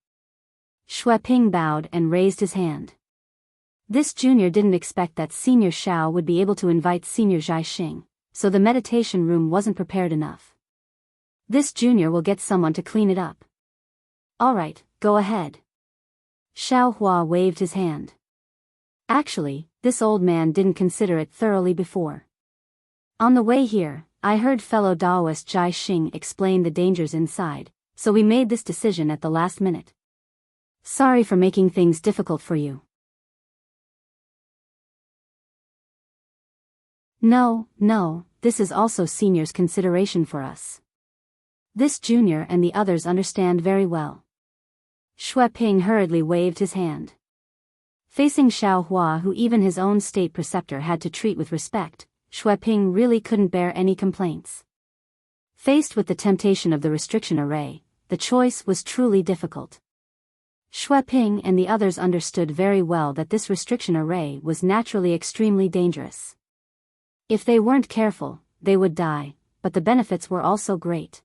A: Xue Ping bowed and raised his hand. This junior didn't expect that Senior Xiao would be able to invite Senior Zhaixing, so the meditation room wasn't prepared enough. This junior will get someone to clean it up. "Alright, go ahead." Xiao Hua waved his hand. Actually, this old man didn't consider it thoroughly before. "On the way here, I heard fellow Daoist Zhaixing explain the dangers inside, so we made this decision at the last minute. Sorry for making things difficult for you." No, this is also Senior's consideration for us. This junior and the others understand very well." Xue Ping hurriedly waved his hand. Facing Xiao Hua, who even his own state preceptor had to treat with respect, Xue Ping really couldn't bear any complaints. Faced with the temptation of the restriction array, the choice was truly difficult. Xue Ping and the others understood very well that this restriction array was naturally extremely dangerous. If they weren't careful, they would die, but the benefits were also great.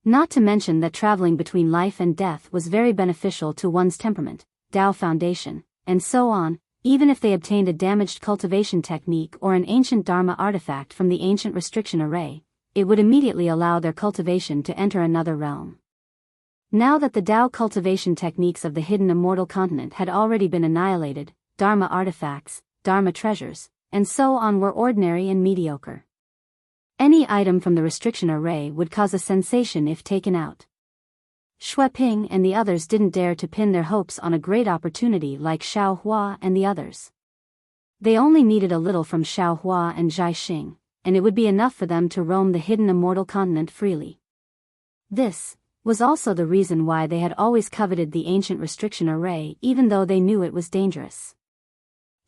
A: Not to mention that traveling between life and death was very beneficial to one's temperament, Dao foundation, and so on. Even if they obtained a damaged cultivation technique or an ancient Dharma artifact from the ancient restriction array, it would immediately allow their cultivation to enter another realm. Now that the Dao cultivation techniques of the hidden immortal continent had already been annihilated, Dharma artifacts, Dharma treasures, and so on were ordinary and mediocre. Any item from the restriction array would cause a sensation if taken out. Xue Ping and the others didn't dare to pin their hopes on a great opportunity like Xiao Hua and the others. They only needed a little from Xiao Hua and Zhaixing, and it would be enough for them to roam the hidden immortal continent freely. This was also the reason why they had always coveted the ancient restriction array even though they knew it was dangerous.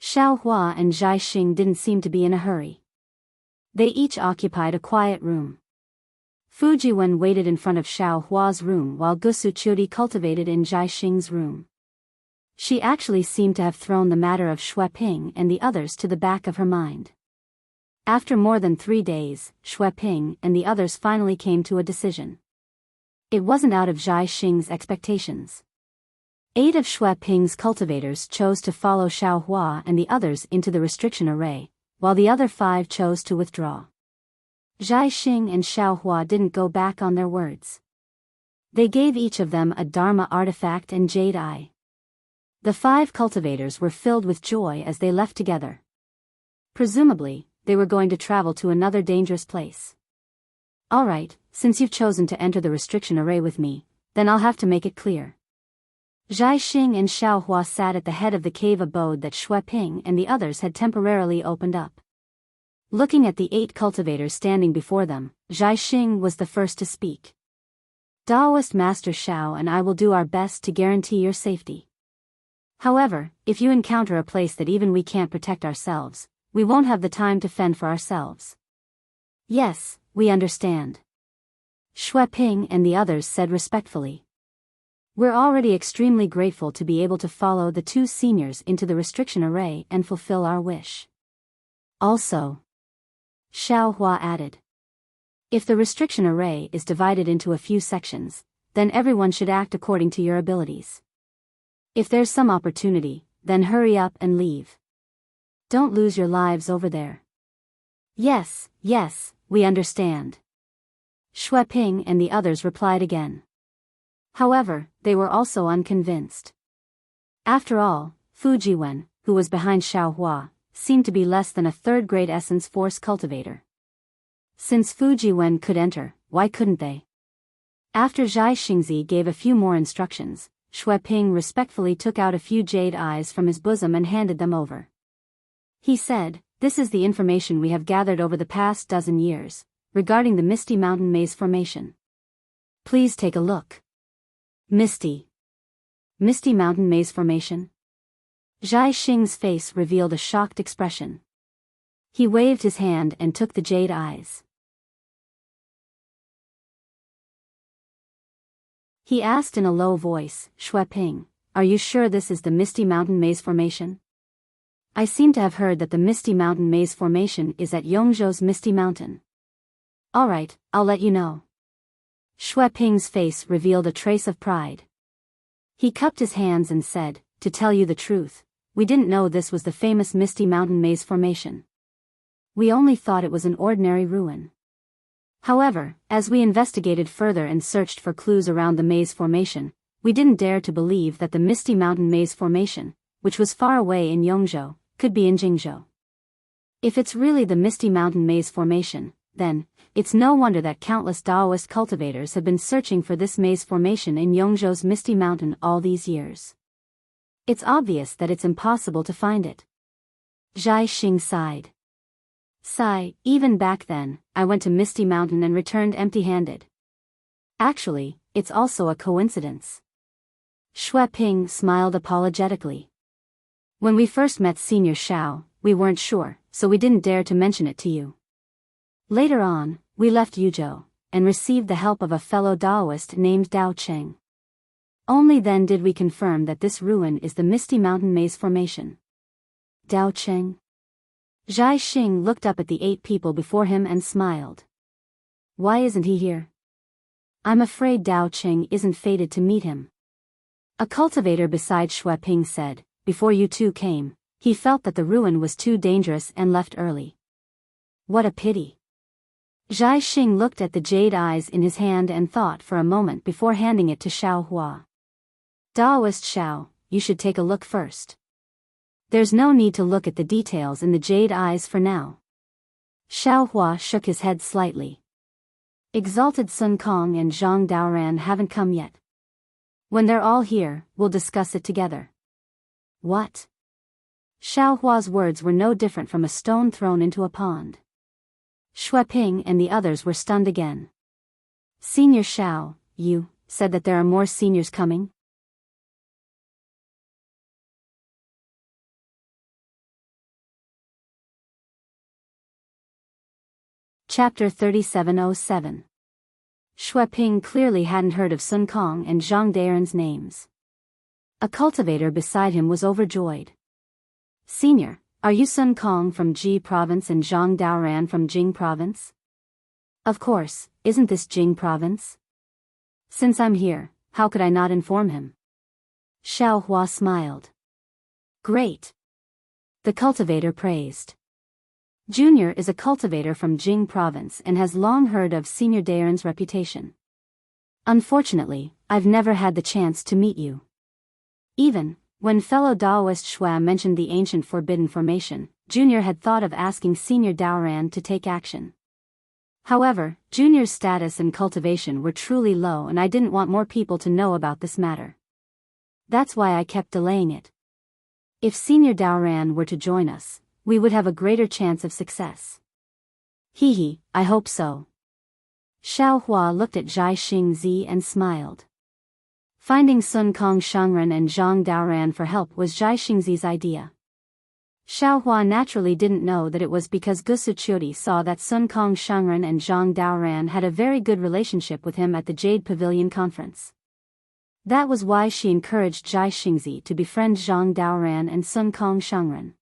A: Xiao Hua and Zhaixing didn't seem to be in a hurry. They each occupied a quiet room. Fujiwen waited in front of Xiao Hua's room while Gusu Chudi cultivated in Zhaixing's room. She actually seemed to have thrown the matter of Xue Ping and the others to the back of her mind. After more than 3 days, Xue Ping and the others finally came to a decision. It wasn't out of Zhaixing's expectations. 8 of Xue Ping's cultivators chose to follow Xiao Hua and the others into the restriction array, while the other 5 chose to withdraw. Zhaixing and Xiao Hua didn't go back on their words. They gave each of them a Dharma artifact and jade eye. The 5 cultivators were filled with joy as they left together. Presumably, they were going to travel to another dangerous place. "Alright, since you've chosen to enter the restriction array with me, then I'll have to make it clear." Zhaixing and Xiao Hua sat at the head of the cave abode that Xue Ping and the others had temporarily opened up. Looking at the 8 cultivators standing before them, Zhaixing was the first to speak. "Daoist Master Xiao and I will do our best to guarantee your safety. However, if you encounter a place that even we can't protect ourselves, we won't have the time to fend for ourselves." "Yes, we understand." Shui Ping and the others said respectfully. We're already extremely grateful to be able to follow the two seniors into the restriction array and fulfill our wish. Also, Xiao Hua added. If the restriction array is divided into a few sections, then everyone should act according to your abilities. If there's some opportunity, then hurry up and leave. Don't lose your lives over there. Yes, we understand. Shui Ping and the others replied again. However, they were also unconvinced. After all, Fujiwen, who was behind Xiao Hua, seemed to be less than a third-grade essence force cultivator. Since Fujiwen could enter, why couldn't they? After Zhai Xingzi gave a few more instructions, Shui Ping respectfully took out a few jade eyes from his bosom and handed them over. He said, "This is the information we have gathered over the past dozen years, regarding the Misty Mountain Maze Formation. Please take a look." Misty Mountain Maze Formation? Zhai Xing's face revealed a shocked expression. He waved his hand and took the jade eyes. He asked in a low voice, "Shui Ping, are you sure this is the Misty Mountain Maze Formation? I seem to have heard that the Misty Mountain Maze Formation is at Yongzhou's Misty Mountain." "Alright, I'll let you know." Shui Ping's face revealed a trace of pride. He cupped his hands and said, "To tell you the truth, we didn't know this was the famous Misty Mountain Maze Formation. We only thought it was an ordinary ruin. However, as we investigated further and searched for clues around the maze formation, we didn't dare to believe that the Misty Mountain Maze Formation, which was far away in Yongzhou, could be in Jingzhou. If it's really the Misty Mountain Maze Formation, then it's no wonder that countless Daoist cultivators have been searching for this maze formation in Yongzhou's Misty Mountain all these years. It's obvious that it's impossible to find it." Zhai Xing sighed. Even back then, I went to Misty Mountain and returned empty-handed. Actually, it's also a coincidence." Shui Ping smiled apologetically. "When we first met Senior Xiao, we weren't sure, so we didn't dare to mention it to you. Later on, we left Yuzhou, and received the help of a fellow Daoist named Dao Cheng. Only then did we confirm that this ruin is the Misty Mountain Maze Formation." Dao Cheng? Zhai Xing looked up at the 8 people before him and smiled. "Why isn't he here?" "I'm afraid Dao Cheng isn't fated to meet him." A cultivator beside Shui Ping said, "Before you two came, he felt that the ruin was too dangerous and left early." "What a pity." Zhai Xing looked at the jade eyes in his hand and thought for a moment before handing it to Xiao Hua. "Daoist Xiao, you should take a look first. There's no need to look at the details in the jade eyes for now." Xiao Hua shook his head slightly. "Exalted Sun Kong and Zhang Daoran haven't come yet. When they're all here, we'll discuss it together." "What?" Xiao Hua's words were no different from a stone thrown into a pond. Shui Ping and the others were stunned again. "Senior Xiao, you said that there are more seniors coming?" Chapter 3707. Shui Ping clearly hadn't heard of Sun Kong and Zhang Daoran's names. A cultivator beside him was overjoyed. "Senior, are you Sun Kong from Ji Province and Zhang Daoran from Jing Province?" "Of course, isn't this Jing Province? Since I'm here, how could I not inform him?" Xiao Hua smiled. "Great." The cultivator praised. Junior is a cultivator from Jing Province and has long heard of Senior Daoran's reputation. "Unfortunately, I've never had the chance to meet you." Even when fellow Daoist Shui mentioned the ancient forbidden formation, Junior had thought of asking Senior Daoran to take action. However, Junior's status and cultivation were truly low and I didn't want more people to know about this matter. That's why I kept delaying it. If Senior Daoran were to join us, we would have a greater chance of success. Hee, I hope so. Xiao Hua looked at Zhai Xingzi and smiled. Finding Sun Kong Shangren and Zhang Daoran for help was Zhai Xingzi's idea. Xiaohua naturally didn't know that it was because Gusuchuri saw that Sun Kong Shangren and Zhang Daoran had a very good relationship with him at the Jade Pavilion conference. That was why she encouraged Zhai Xingzi to befriend Zhang Daoran and Sun Kong Shangren.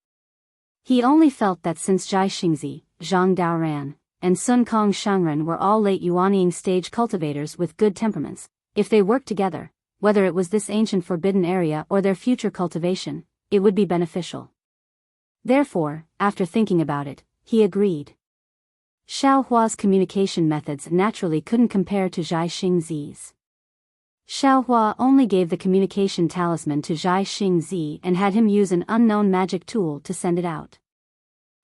A: He only felt that since Zhai Xingzi, Zhang Daoran, and Sun Kong Shangren were all late Yuanying stage cultivators with good temperaments, if they worked together, whether it was this ancient forbidden area or their future cultivation, it would be beneficial. Therefore, after thinking about it, he agreed. Xiaohua's communication methods naturally couldn't compare to Zhai Xingzi's. Xiaohua only gave the communication talisman to Zhai Xingzi and had him use an unknown magic tool to send it out.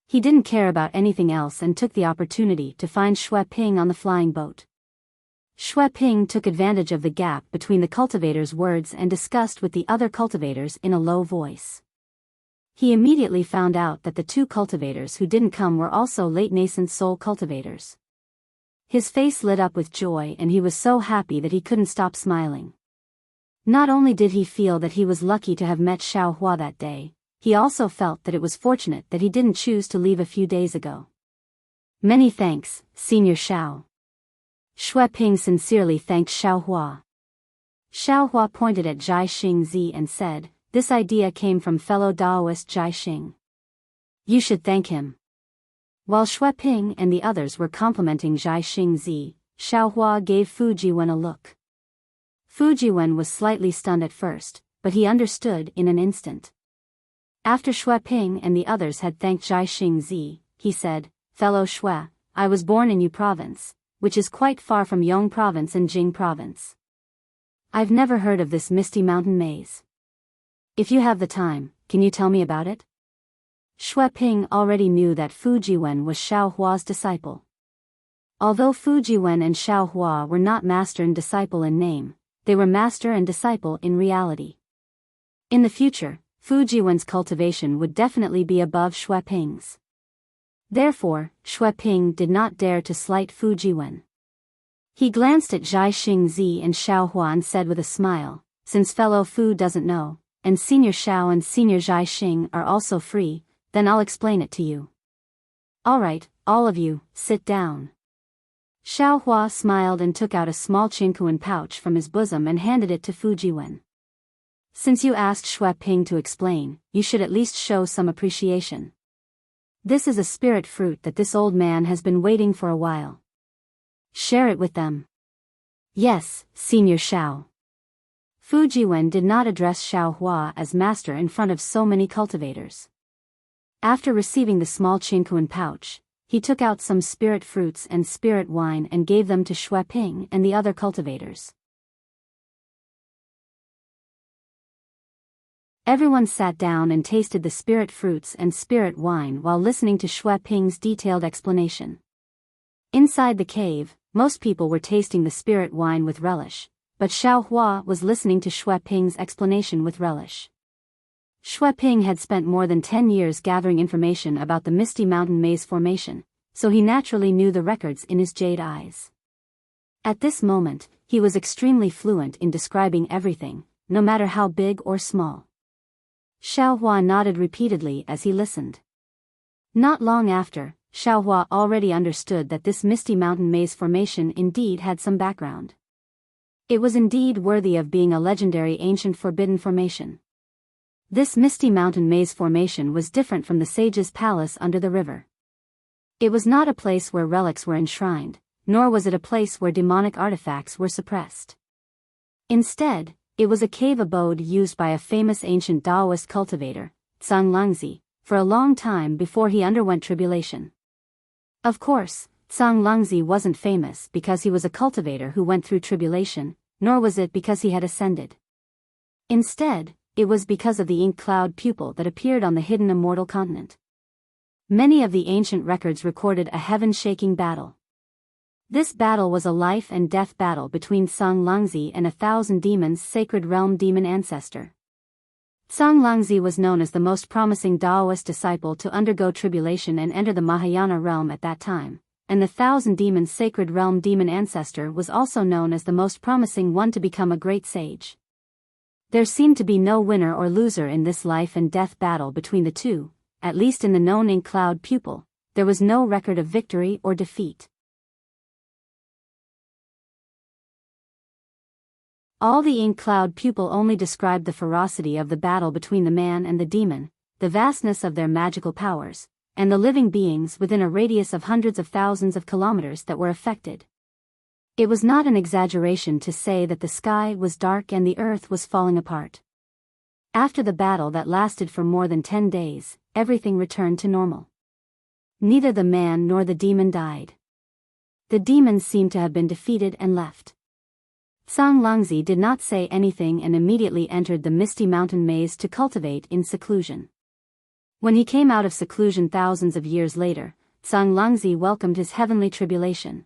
A: He didn't care about anything else and took the opportunity to find Xue Ping on the flying boat. Xue Ping took advantage of the gap between the cultivators' words and discussed with the other cultivators in a low voice. He immediately found out that the two cultivators who didn't come were also late nascent soul cultivators. His face lit up with joy and he was so happy that he couldn't stop smiling. Not only did he feel that he was lucky to have met Xiaohua that day, he also felt that it was fortunate that he didn't choose to leave a few days ago. Many thanks, Senior Xiao. Xue Ping sincerely thanked Xiaohua. Xiaohua pointed at Zhai Xingzi and said, "This idea came from fellow Daoist Zhai Xing. You should thank him." While Xue Ping and the others were complimenting Zhai Xingzi, Xiaohua gave Fu Jiwen a look. Fu Jiwen was slightly stunned at first, but he understood in an instant. After Xue Ping and the others had thanked Zhai Xingzi, he said, "Fellow Xue, I was born in Yu Province, which is quite far from Yong Province and Jing Province. I've never heard of this misty mountain maze. If you have the time, can you tell me about it?" Xue Ping already knew that Fu Jiwen was Xiaohua's disciple. Although Fu Jiwen and Xiaohua were not master and disciple in name, they were master and disciple in reality. In the future, Fu Jiwen's cultivation would definitely be above Xue Ping's. Therefore, Xue Ping did not dare to slight Fu Jiwen. He glanced at Zhai Xingzi and Xiaohua and said with a smile, "Since fellow Fu doesn't know, and Senior Xiao and Senior Zhai Xing are also free, then I'll explain it to you. All right, all of you, sit down." Xiaohua smiled and took out a small Qingkuan pouch from his bosom and handed it to Fu Jiwen. "Since you asked Xue Ping to explain, you should at least show some appreciation. This is a spirit fruit that this old man has been waiting for a while. Share it with them." "Yes, Senior Xiao." Fu Jiwen did not address Xiaohua as master in front of so many cultivators. After receiving the small Qingkuan pouch, he took out some spirit fruits and spirit wine and gave them to Xue Ping and the other cultivators. Everyone sat down and tasted the spirit fruits and spirit wine while listening to Xue Ping's detailed explanation. Inside the cave, most people were tasting the spirit wine with relish, but Xiaohua was listening to Xue Ping's explanation with relish. Xue Ping had spent more than 10 years gathering information about the Misty Mountain Maze formation, so he naturally knew the records in his jade eyes. At this moment, he was extremely fluent in describing everything, no matter how big or small. Xiaohua nodded repeatedly as he listened. Not long after, Xiaohua already understood that this Misty Mountain Maze formation indeed had some background. It was indeed worthy of being a legendary ancient forbidden formation. This Misty Mountain Maze formation was different from the sage's palace under the river. It was not a place where relics were enshrined, nor was it a place where demonic artifacts were suppressed. Instead, it was a cave abode used by a famous ancient Daoist cultivator, Zhang Lengzi, for a long time before he underwent tribulation. Of course, Zhang Lengzi wasn't famous because he was a cultivator who went through tribulation, nor was it because he had ascended. Instead, it was because of the ink cloud pupil that appeared on the hidden Immortal continent. Many of the ancient records recorded a heaven-shaking battle. This battle was a life and death battle between Zhang Lengzi and 1,000 demons' sacred realm demon ancestor. Zhang Lengzi was known as the most promising Daoist disciple to undergo tribulation and enter the Mahayana realm at that time, and the 1,000 demons' sacred realm demon ancestor was also known as the most promising one to become a great sage. There seemed to be no winner or loser in this life and death battle between the two, at least in the known ink cloud pupil, there was no record of victory or defeat. All the ink cloud pupil only described the ferocity of the battle between the man and the demon, the vastness of their magical powers, and the living beings within a radius of hundreds of thousands of kilometers that were affected. It was not an exaggeration to say that the sky was dark and the earth was falling apart. After the battle that lasted for more than 10 days, everything returned to normal. Neither the man nor the demon died. The demons seemed to have been defeated and left. Zhang Longzi did not say anything and immediately entered the misty mountain maze to cultivate in seclusion. When he came out of seclusion thousands of years later, Zhang Longzi welcomed his heavenly tribulation.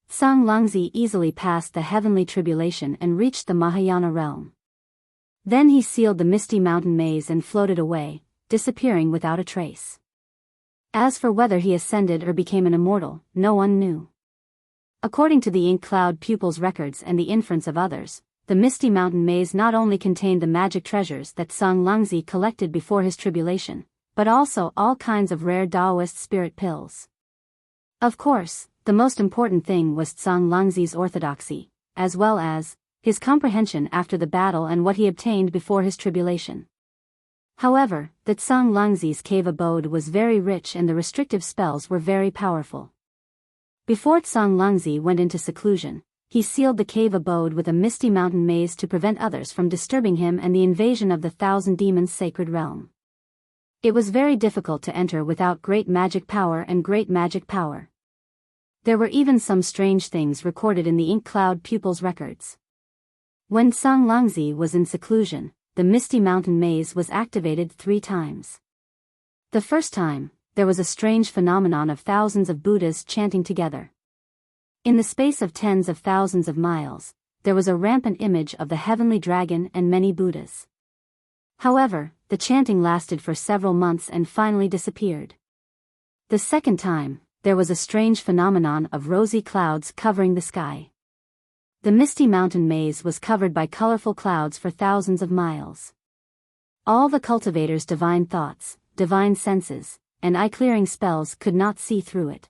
A: Zhang Longzi easily passed the heavenly tribulation and reached the Mahayana realm. Then he sealed the misty mountain maze and floated away, disappearing without a trace. As for whether he ascended or became an immortal, no one knew. According to the ink cloud pupil's records and the inference of others, the misty mountain maze not only contained the magic treasures that Zhang Longzi collected before his tribulation, but also all kinds of rare Taoist spirit pills. Of course, the most important thing was Zhang Longzi's orthodoxy, as well as his comprehension after the battle and what he obtained before his tribulation. However, that Zhang Longzi's cave abode was very rich and the restrictive spells were very powerful. Before Zhang Longzi went into seclusion, he sealed the cave abode with a misty mountain maze to prevent others from disturbing him and the invasion of the Thousand Demons' sacred realm. It was very difficult to enter without great magic power and great magic power. There were even some strange things recorded in the ink cloud pupil's records. When Zhang Longzi was in seclusion, the misty mountain maze was activated 3 times. The first time, there was a strange phenomenon of thousands of Buddhas chanting together. In the space of tens of thousands of miles, there was a rampant image of the heavenly dragon and many Buddhas. However, the chanting lasted for several months and finally disappeared. The second time, there was a strange phenomenon of rosy clouds covering the sky. The misty mountain maze was covered by colorful clouds for thousands of miles. All the cultivators' divine thoughts, divine senses, and eye-clearing spells could not see through it.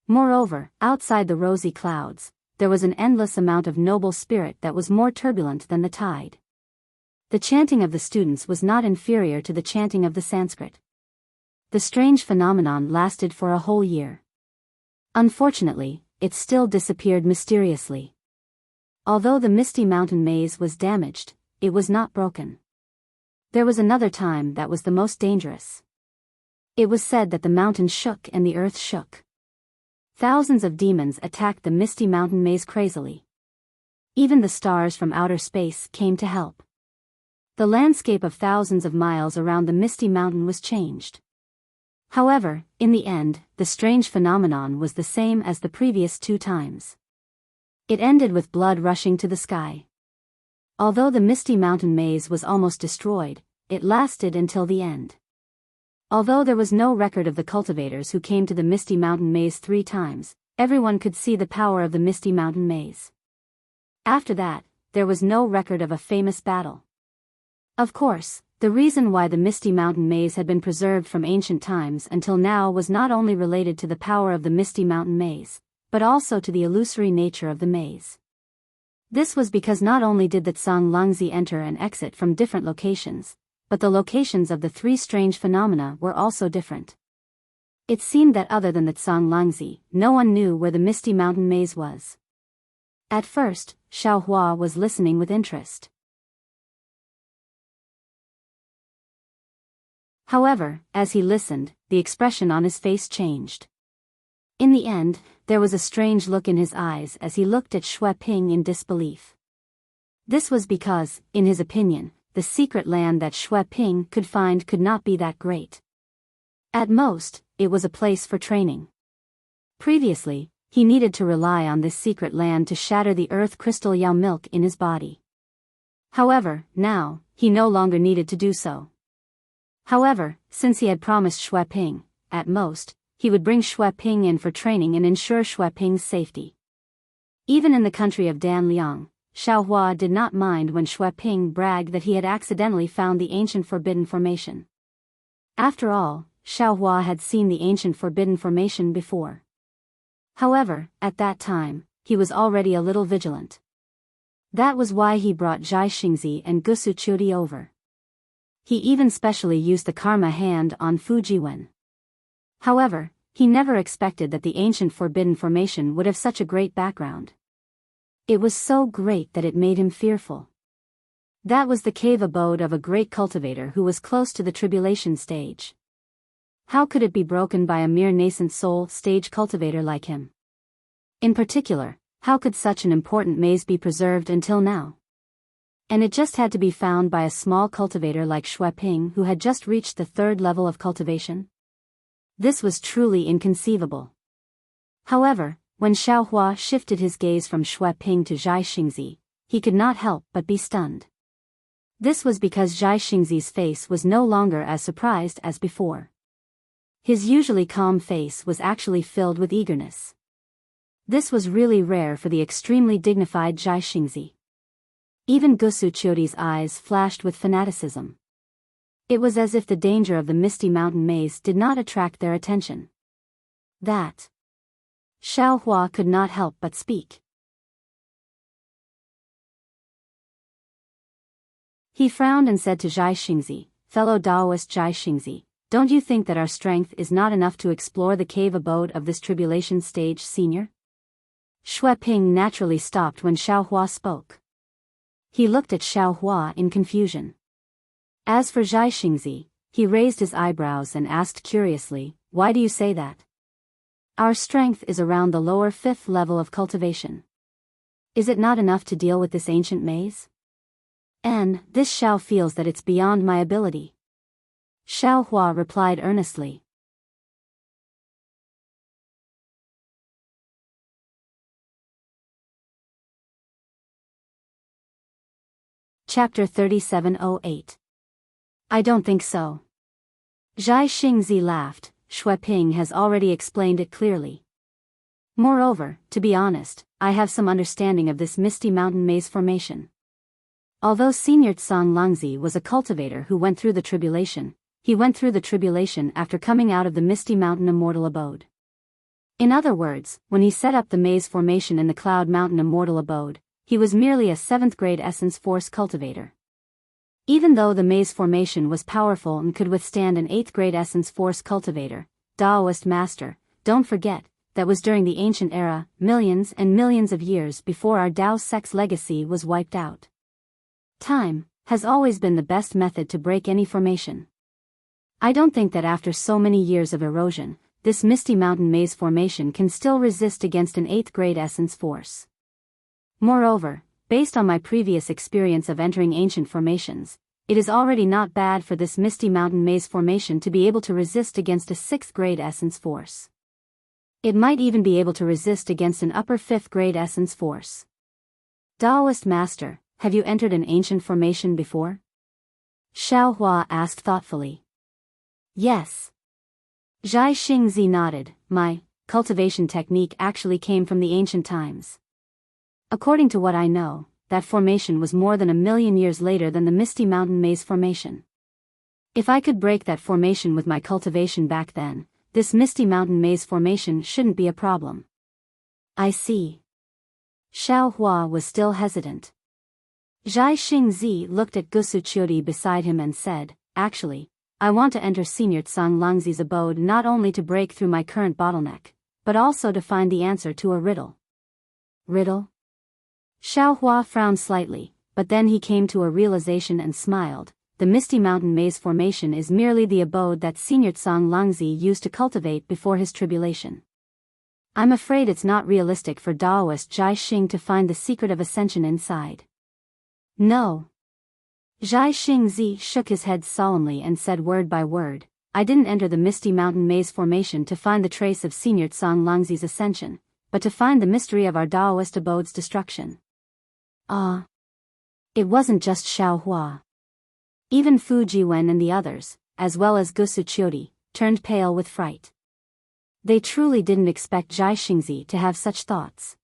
A: Moreover, outside the rosy clouds, there was an endless amount of noble spirit that was more turbulent than the tide. The chanting of the students was not inferior to the chanting of the Sanskrit. The strange phenomenon lasted for a whole year. Unfortunately, it still disappeared mysteriously. Although the misty mountain maze was damaged, it was not broken. There was another time that was the most dangerous. It was said that the mountain shook and the earth shook. Thousands of demons attacked the misty mountain maze crazily. Even the stars from outer space came to help. The landscape of thousands of miles around the misty mountain was changed. However, in the end, the strange phenomenon was the same as the previous 2 times. It ended with blood rushing to the sky. Although the misty mountain maze was almost destroyed, it lasted until the end. Although there was no record of the cultivators who came to the misty mountain maze 3 times, everyone could see the power of the misty mountain maze. After that, there was no record of a famous battle. Of course, the reason why the misty mountain maze had been preserved from ancient times until now was not only related to the power of the misty mountain maze, but also to the illusory nature of the maze. This was because not only did the Zhang Longzi enter and exit from different locations, but the locations of the 3 strange phenomena were also different. It seemed that other than the Zhang Longzi, no one knew where the misty mountain maze was. At first, Xiao Hua was listening with interest. However, as he listened, the expression on his face changed. In the end, there was a strange look in his eyes as he looked at Xue Ping in disbelief. This was because, in his opinion, the secret land that Xue Ping could find could not be that great. At most, it was a place for training. Previously, he needed to rely on this secret land to shatter the earth crystal Yao milk in his body. However, now, he no longer needed to do so. However, since he had promised Xue Ping, at most, he would bring Xue Ping in for training and ensure Xue Ping's safety. Even in the country of Dan Liang, Xiao Hua did not mind when Xue Ping bragged that he had accidentally found the ancient forbidden formation. After all, Xiaohua had seen the ancient forbidden formation before. However, at that time, he was already a little vigilant. That was why he brought Zhai Xingzi and Gusu Qiudi over. He even specially used the karma hand on Fujiwen. However, he never expected that the ancient forbidden formation would have such a great background. It was so great that it made him fearful. That was the cave abode of a great cultivator who was close to the tribulation stage. How could it be broken by a mere nascent soul stage cultivator like him? In particular, how could such an important maze be preserved until now? And it just had to be found by a small cultivator like Xue Ping who had just reached the 3rd level of cultivation? This was truly inconceivable. However, when Xiaohua shifted his gaze from Xue Ping to Zhai Xingzi, he could not help but be stunned. This was because Zhai Xingzi's face was no longer as surprised as before. His usually calm face was actually filled with eagerness. This was really rare for the extremely dignified Zhai Xingzi. Even Gusu Qiudi's eyes flashed with fanaticism. It was as if the danger of the misty mountain maze did not attract their attention. That. Xiaohua could not help but speak. He frowned and said to Zhai Xingzi, "Fellow Daoist Zhai Xingzi, don't you think that our strength is not enough to explore the cave abode of this tribulation stage, senior?" Xue Ping naturally stopped when Xiaohua spoke. He looked at Xiaohua in confusion. As for Zhai Xingzi, he raised his eyebrows and asked curiously, "Why do you say that?" "Our strength is around the lower 5th level of cultivation. Is it not enough to deal with this ancient maze? And this Xiao feels that it's beyond my ability." Xiaohua replied earnestly. Chapter 3708. I don't think so. Zhai Xingzi laughed. Xue Ping has already explained it clearly. Moreover, to be honest, I have some understanding of this misty mountain maze formation. Although Senior Tsang Langzi was a cultivator who went through the tribulation, he went through the tribulation after coming out of the misty mountain immortal abode. In other words, when he set up the maze formation in the Cloud Mountain immortal abode, he was merely a 7th grade essence force cultivator. Even though the maze formation was powerful and could withstand an 8th grade essence force cultivator, Daoist master, don't forget, that was during the ancient era, millions and millions of years before our Dao sect's legacy was wiped out. Time has always been the best method to break any formation. I don't think that after so many years of erosion, this misty mountain maze formation can still resist against an 8th grade essence force. Moreover, based on my previous experience of entering ancient formations, it is already not bad for this misty mountain maze formation to be able to resist against a 6th grade essence force. It might even be able to resist against an upper 5th grade essence force. Daoist master, have you entered an ancient formation before? Xiaohua asked thoughtfully. Yes. Zhai Xingzi nodded. My cultivation technique actually came from the ancient times. According to what I know, that formation was more than 1,000,000 years later than the Misty Mountain Maze formation. If I could break that formation with my cultivation back then, this Misty Mountain Maze formation shouldn't be a problem. I see. Xiaohua was still hesitant. Zhai Xingzi looked at Gusu Qiudi beside him and said, "Actually, I want to enter Senior Tsang Langzi's abode not only to break through my current bottleneck, but also to find the answer to a riddle." Riddle? Xiaohua frowned slightly, but then he came to a realization and smiled. The Misty Mountain Maze formation is merely the abode that Senior Tsang Langzi used to cultivate before his tribulation. I'm afraid it's not realistic for Daoist Zhai Xing to find the secret of ascension inside. No. Zhai Xingzi shook his head solemnly and said word by word, I didn't enter the Misty Mountain Maze formation to find the trace of Senior Tsang Langzi's ascension, but to find the mystery of our Daoist abode's destruction. It wasn't just Xiaohua. Even Fujiwen and the others, as well as Gusu Qiudi, turned pale with fright. They truly didn't expect Zhai Xingzi to have such thoughts.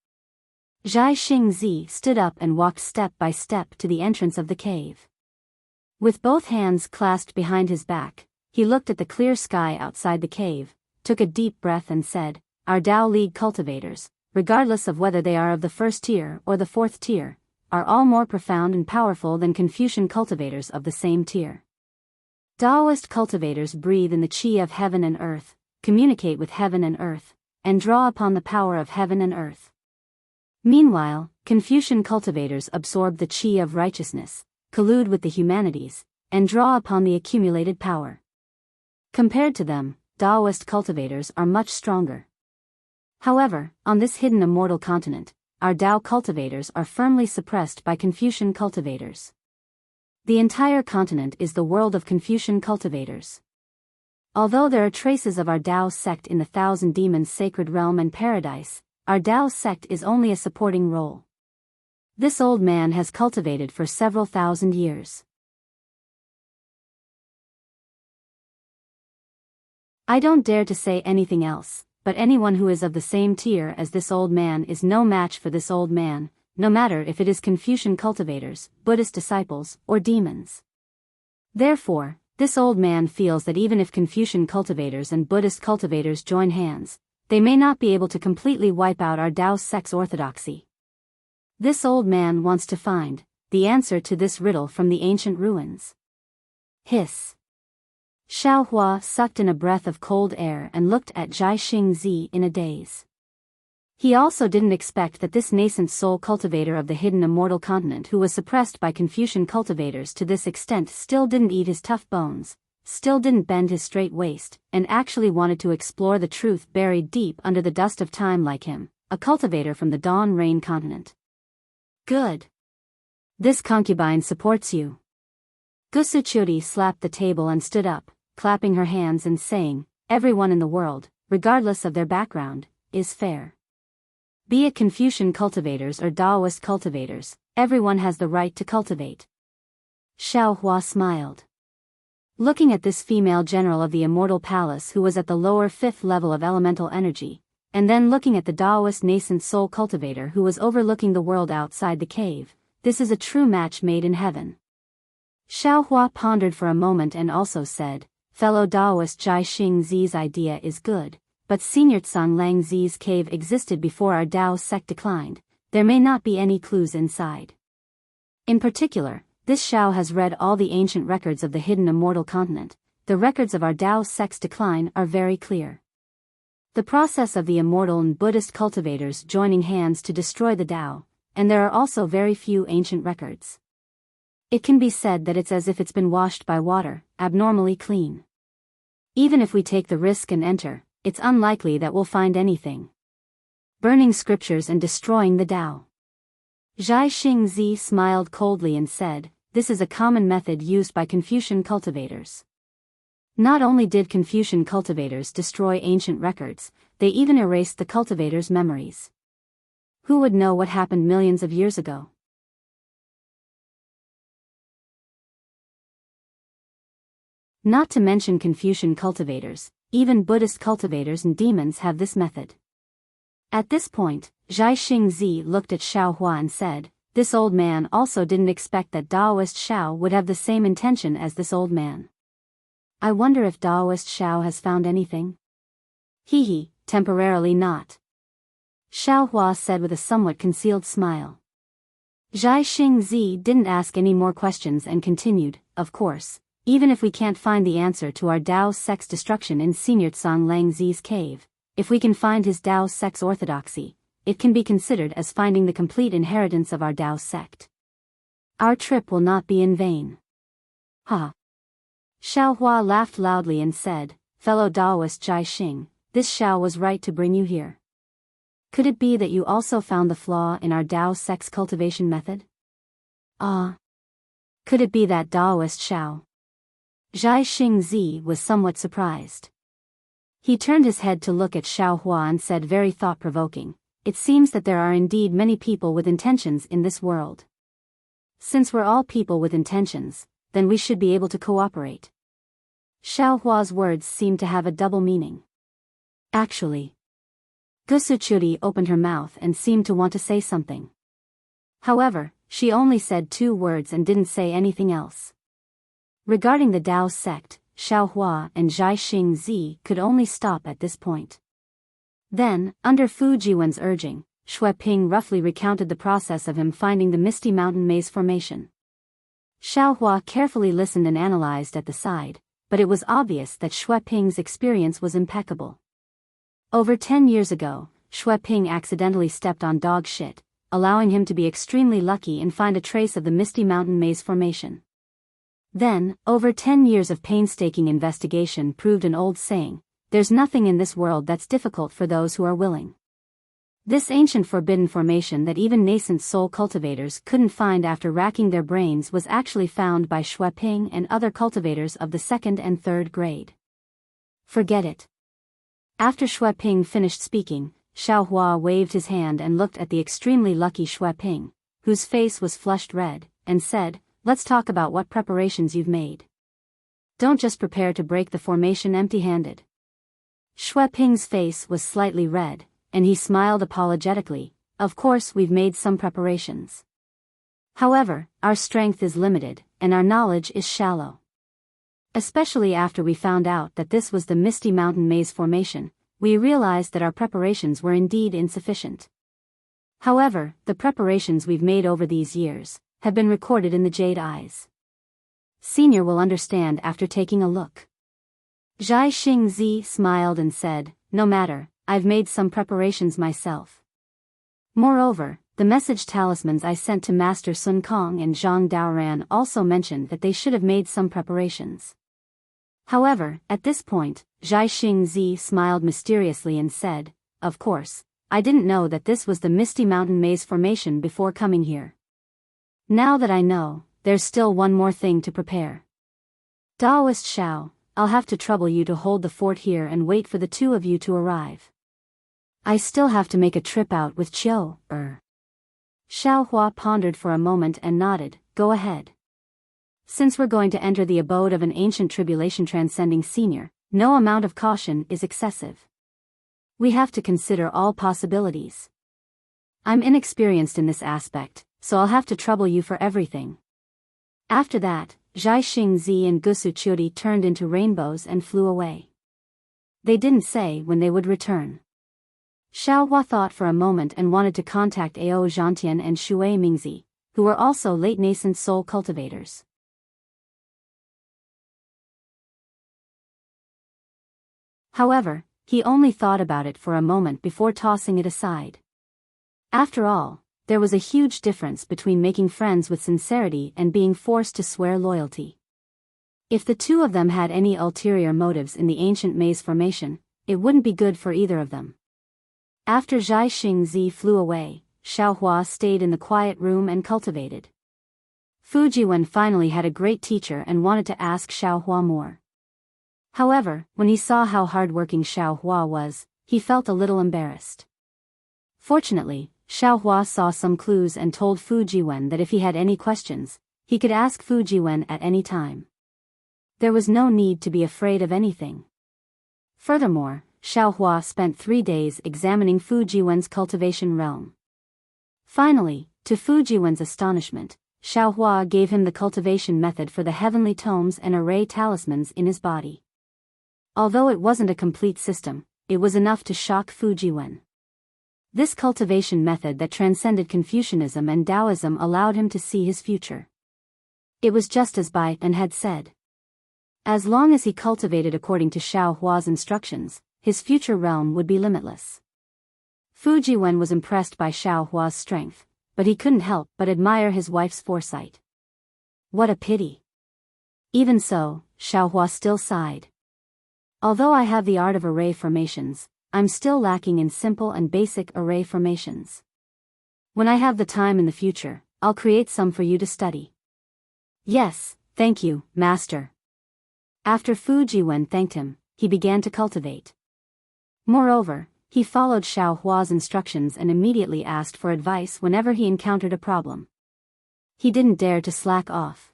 A: Zhai Xingzi stood up and walked step by step to the entrance of the cave. With both hands clasped behind his back, He looked at the clear sky outside the cave, took a deep breath and said, "Our Tao League cultivators, regardless of whether they are of the first tier or the fourth tier, are all more profound and powerful than Confucian cultivators of the same tier. Taoist cultivators breathe in the qi of heaven and earth, communicate with heaven and earth, and draw upon the power of heaven and earth. Meanwhile, Confucian cultivators absorb the qi of righteousness, collude with the humanities, and draw upon the accumulated power. Compared to them, Taoist cultivators are much stronger. However, on this hidden immortal continent, our Tao cultivators are firmly suppressed by Confucian cultivators. The entire continent is the world of Confucian cultivators. Although there are traces of our Tao sect in the Thousand Demons sacred realm and paradise, our Tao sect is only a supporting role. This old man has cultivated for several thousand years. I don't dare to say anything else, but anyone who is of the same tier as this old man is no match for this old man, no matter if it is Confucian cultivators, Buddhist disciples, or demons. Therefore, this old man feels that even if Confucian cultivators and Buddhist cultivators join hands, they may not be able to completely wipe out our Tao sect's orthodoxy. This old man wants to find the answer to this riddle from the ancient ruins. Hiss. Xiao Hua sucked in a breath of cold air and looked at Zhai Xingzi in a daze. He also didn't expect that this nascent soul cultivator of the hidden immortal continent who was suppressed by Confucian cultivators to this extent still didn't eat his tough bones, still didn't bend his straight waist, and actually wanted to explore the truth buried deep under the dust of time like him, a cultivator from the Dawn Rain continent. Good. This concubine supports you. Gusuchuri slapped the table and stood up, clapping her hands and saying, "Everyone in the world, regardless of their background, is fair. Be it Confucian cultivators or Taoist cultivators, everyone has the right to cultivate." Xiao Hua smiled. Looking at this female general of the Immortal Palace who was at the lower fifth level of elemental energy, and then looking at the Taoist nascent soul cultivator who was overlooking the world outside the cave, this is a true match made in heaven. Xiao Hua pondered for a moment and also said, "Fellow Taoist Zhai Xingzi's idea is good, but Senior Tsang Lang Zi's cave existed before our Tao sect declined, there may not be any clues inside. In particular, this Xiao has read all the ancient records of the hidden immortal continent, the records of our Tao sect's decline are very clear. The process of the immortal and Buddhist cultivators joining hands to destroy the Tao, and there are also very few ancient records. It can be said that it's as if it's been washed by water, abnormally clean. Even if we take the risk and enter, it's unlikely that we'll find anything. Burning scriptures and destroying the Tao." Zhai Xingzi smiled coldly and said, "This is a common method used by Confucian cultivators. Not only did Confucian cultivators destroy ancient records, they even erased the cultivators' memories. Who would know what happened millions of years ago? Not to mention Confucian cultivators, even Buddhist cultivators and demons have this method." At this point, Zhai Xingzi looked at Xiao Hua and said, "This old man also didn't expect that Taoist Xiao would have the same intention as this old man. I wonder if Taoist Xiao has found anything?" "Hee, temporarily not," Xiao Hua said with a somewhat concealed smile. Zhai Xingzi didn't ask any more questions and continued, "Of course, even if we can't find the answer to our Tao sect's destruction in Senior Tsang Lang Zi's cave, if we can find his Tao sect's orthodoxy, it can be considered as finding the complete inheritance of our Tao sect. Our trip will not be in vain." "Ha!" Xiao Hua laughed loudly and said, "Fellow Taoist Zhai Xing, this Xiao was right to bring you here. Could it be that you also found the flaw in our Tao sect's cultivation method?" "Ah. Could it be that Taoist Xiao?" Zhai Xingzi was somewhat surprised. He turned his head to look at Xiao Hua and said very thought-provoking, "It seems that there are indeed many people with intentions in this world. Since we're all people with intentions, then we should be able to cooperate." Xiao Hua's words seemed to have a double meaning. "Actually." Gusuchuri opened her mouth and seemed to want to say something. However, she only said 2 words and didn't say anything else. Regarding the Tao sect, Xiaohua and Zhai Xingzi could only stop at this point. Then, under Fu Jiwen's urging, Xue Ping roughly recounted the process of him finding the Misty Mountain Maze formation. Xiaohua carefully listened and analyzed at the side, but it was obvious that Xue Ping's experience was impeccable. Over 10 years ago, Xue Ping accidentally stepped on dog shit, allowing him to be extremely lucky and find a trace of the Misty Mountain Maze formation. Then, over 10 years of painstaking investigation proved an old saying, "There's nothing in this world that's difficult for those who are willing." This ancient forbidden formation that even nascent soul cultivators couldn't find after racking their brains was actually found by Xue Ping and other cultivators of the 2nd and 3rd grade. Forget it. After Xue Ping finished speaking, Xiaohua waved his hand and looked at the extremely lucky Xue Ping, whose face was flushed red, and said, "Let's talk about what preparations you've made. Don't just prepare to break the formation empty-handed." Xue Ping's face was slightly red, and he smiled apologetically. "Of course we've made some preparations. However, our strength is limited, and our knowledge is shallow. Especially after we found out that this was the Misty Mountain Maze formation, we realized that our preparations were indeed insufficient. However, the preparations we've made over these years have been recorded in the Jade Eyes. Senior will understand after taking a look." Zhai Xingzi smiled and said, "No matter, I've made some preparations myself. Moreover, the message talismans I sent to Master Sun Kong and Zhang Daoran also mentioned that they should have made some preparations." However, at this point, Zhai Xingzi smiled mysteriously and said, "Of course, I didn't know that this was the Misty Mountain Maze formation before coming here. Now that I know, there's still one more thing to prepare. Daoist Xiao, I'll have to trouble you to hold the fort here and wait for the two of you to arrive. I still have to make a trip out with Qiu, Xiaohua pondered for a moment and nodded, "Go ahead. Since we're going to enter the abode of an ancient tribulation transcending senior, no amount of caution is excessive. We have to consider all possibilities. I'm inexperienced in this aspect, so I'll have to trouble you for everything." After that, Zhai Xingzi and Gusu Churi turned into rainbows and flew away. They didn't say when they would return. Xiaohua thought for a moment and wanted to contact Ao Zhantian and Shui Mingzi, who were also late nascent soul cultivators. However, he only thought about it for a moment before tossing it aside. After all, there was a huge difference between making friends with sincerity and being forced to swear loyalty. If the two of them had any ulterior motives in the ancient maze formation, it wouldn't be good for either of them. After Zhai Xingzi flew away, Xiaohua stayed in the quiet room and cultivated. Fu Jiwen finally had a great teacher and wanted to ask Xiaohua more. However, when he saw how hardworking Xiaohua was, he felt a little embarrassed. Fortunately, Xiaohua saw some clues and told Fu Jiwen that if he had any questions, he could ask Fu Jiwen at any time. There was no need to be afraid of anything. Furthermore, Xiaohua spent 3 days examining Fu Jiwen's cultivation realm. Finally, to Fu Jiwen's astonishment, Xiaohua gave him the cultivation method for the heavenly tomes and array talismans in his body. Although it wasn't a complete system, it was enough to shock Fu Jiwen. This cultivation method that transcended Confucianism and Taoism allowed him to see his future. It was just as Bai and had said. As long as he cultivated according to Xiaohua's instructions, his future realm would be limitless. Fu Jiwen was impressed by Xiaohua's strength, but he couldn't help but admire his wife's foresight. What a pity. Even so, Xiaohua still sighed. Although I have the art of array formations, I'm still lacking in simple and basic array formations. When I have the time in the future, I'll create some for you to study. Yes, thank you, Master. After Fu Jiwen thanked him, he began to cultivate. Moreover, he followed Xiaohua's instructions and immediately asked for advice whenever he encountered a problem. He didn't dare to slack off.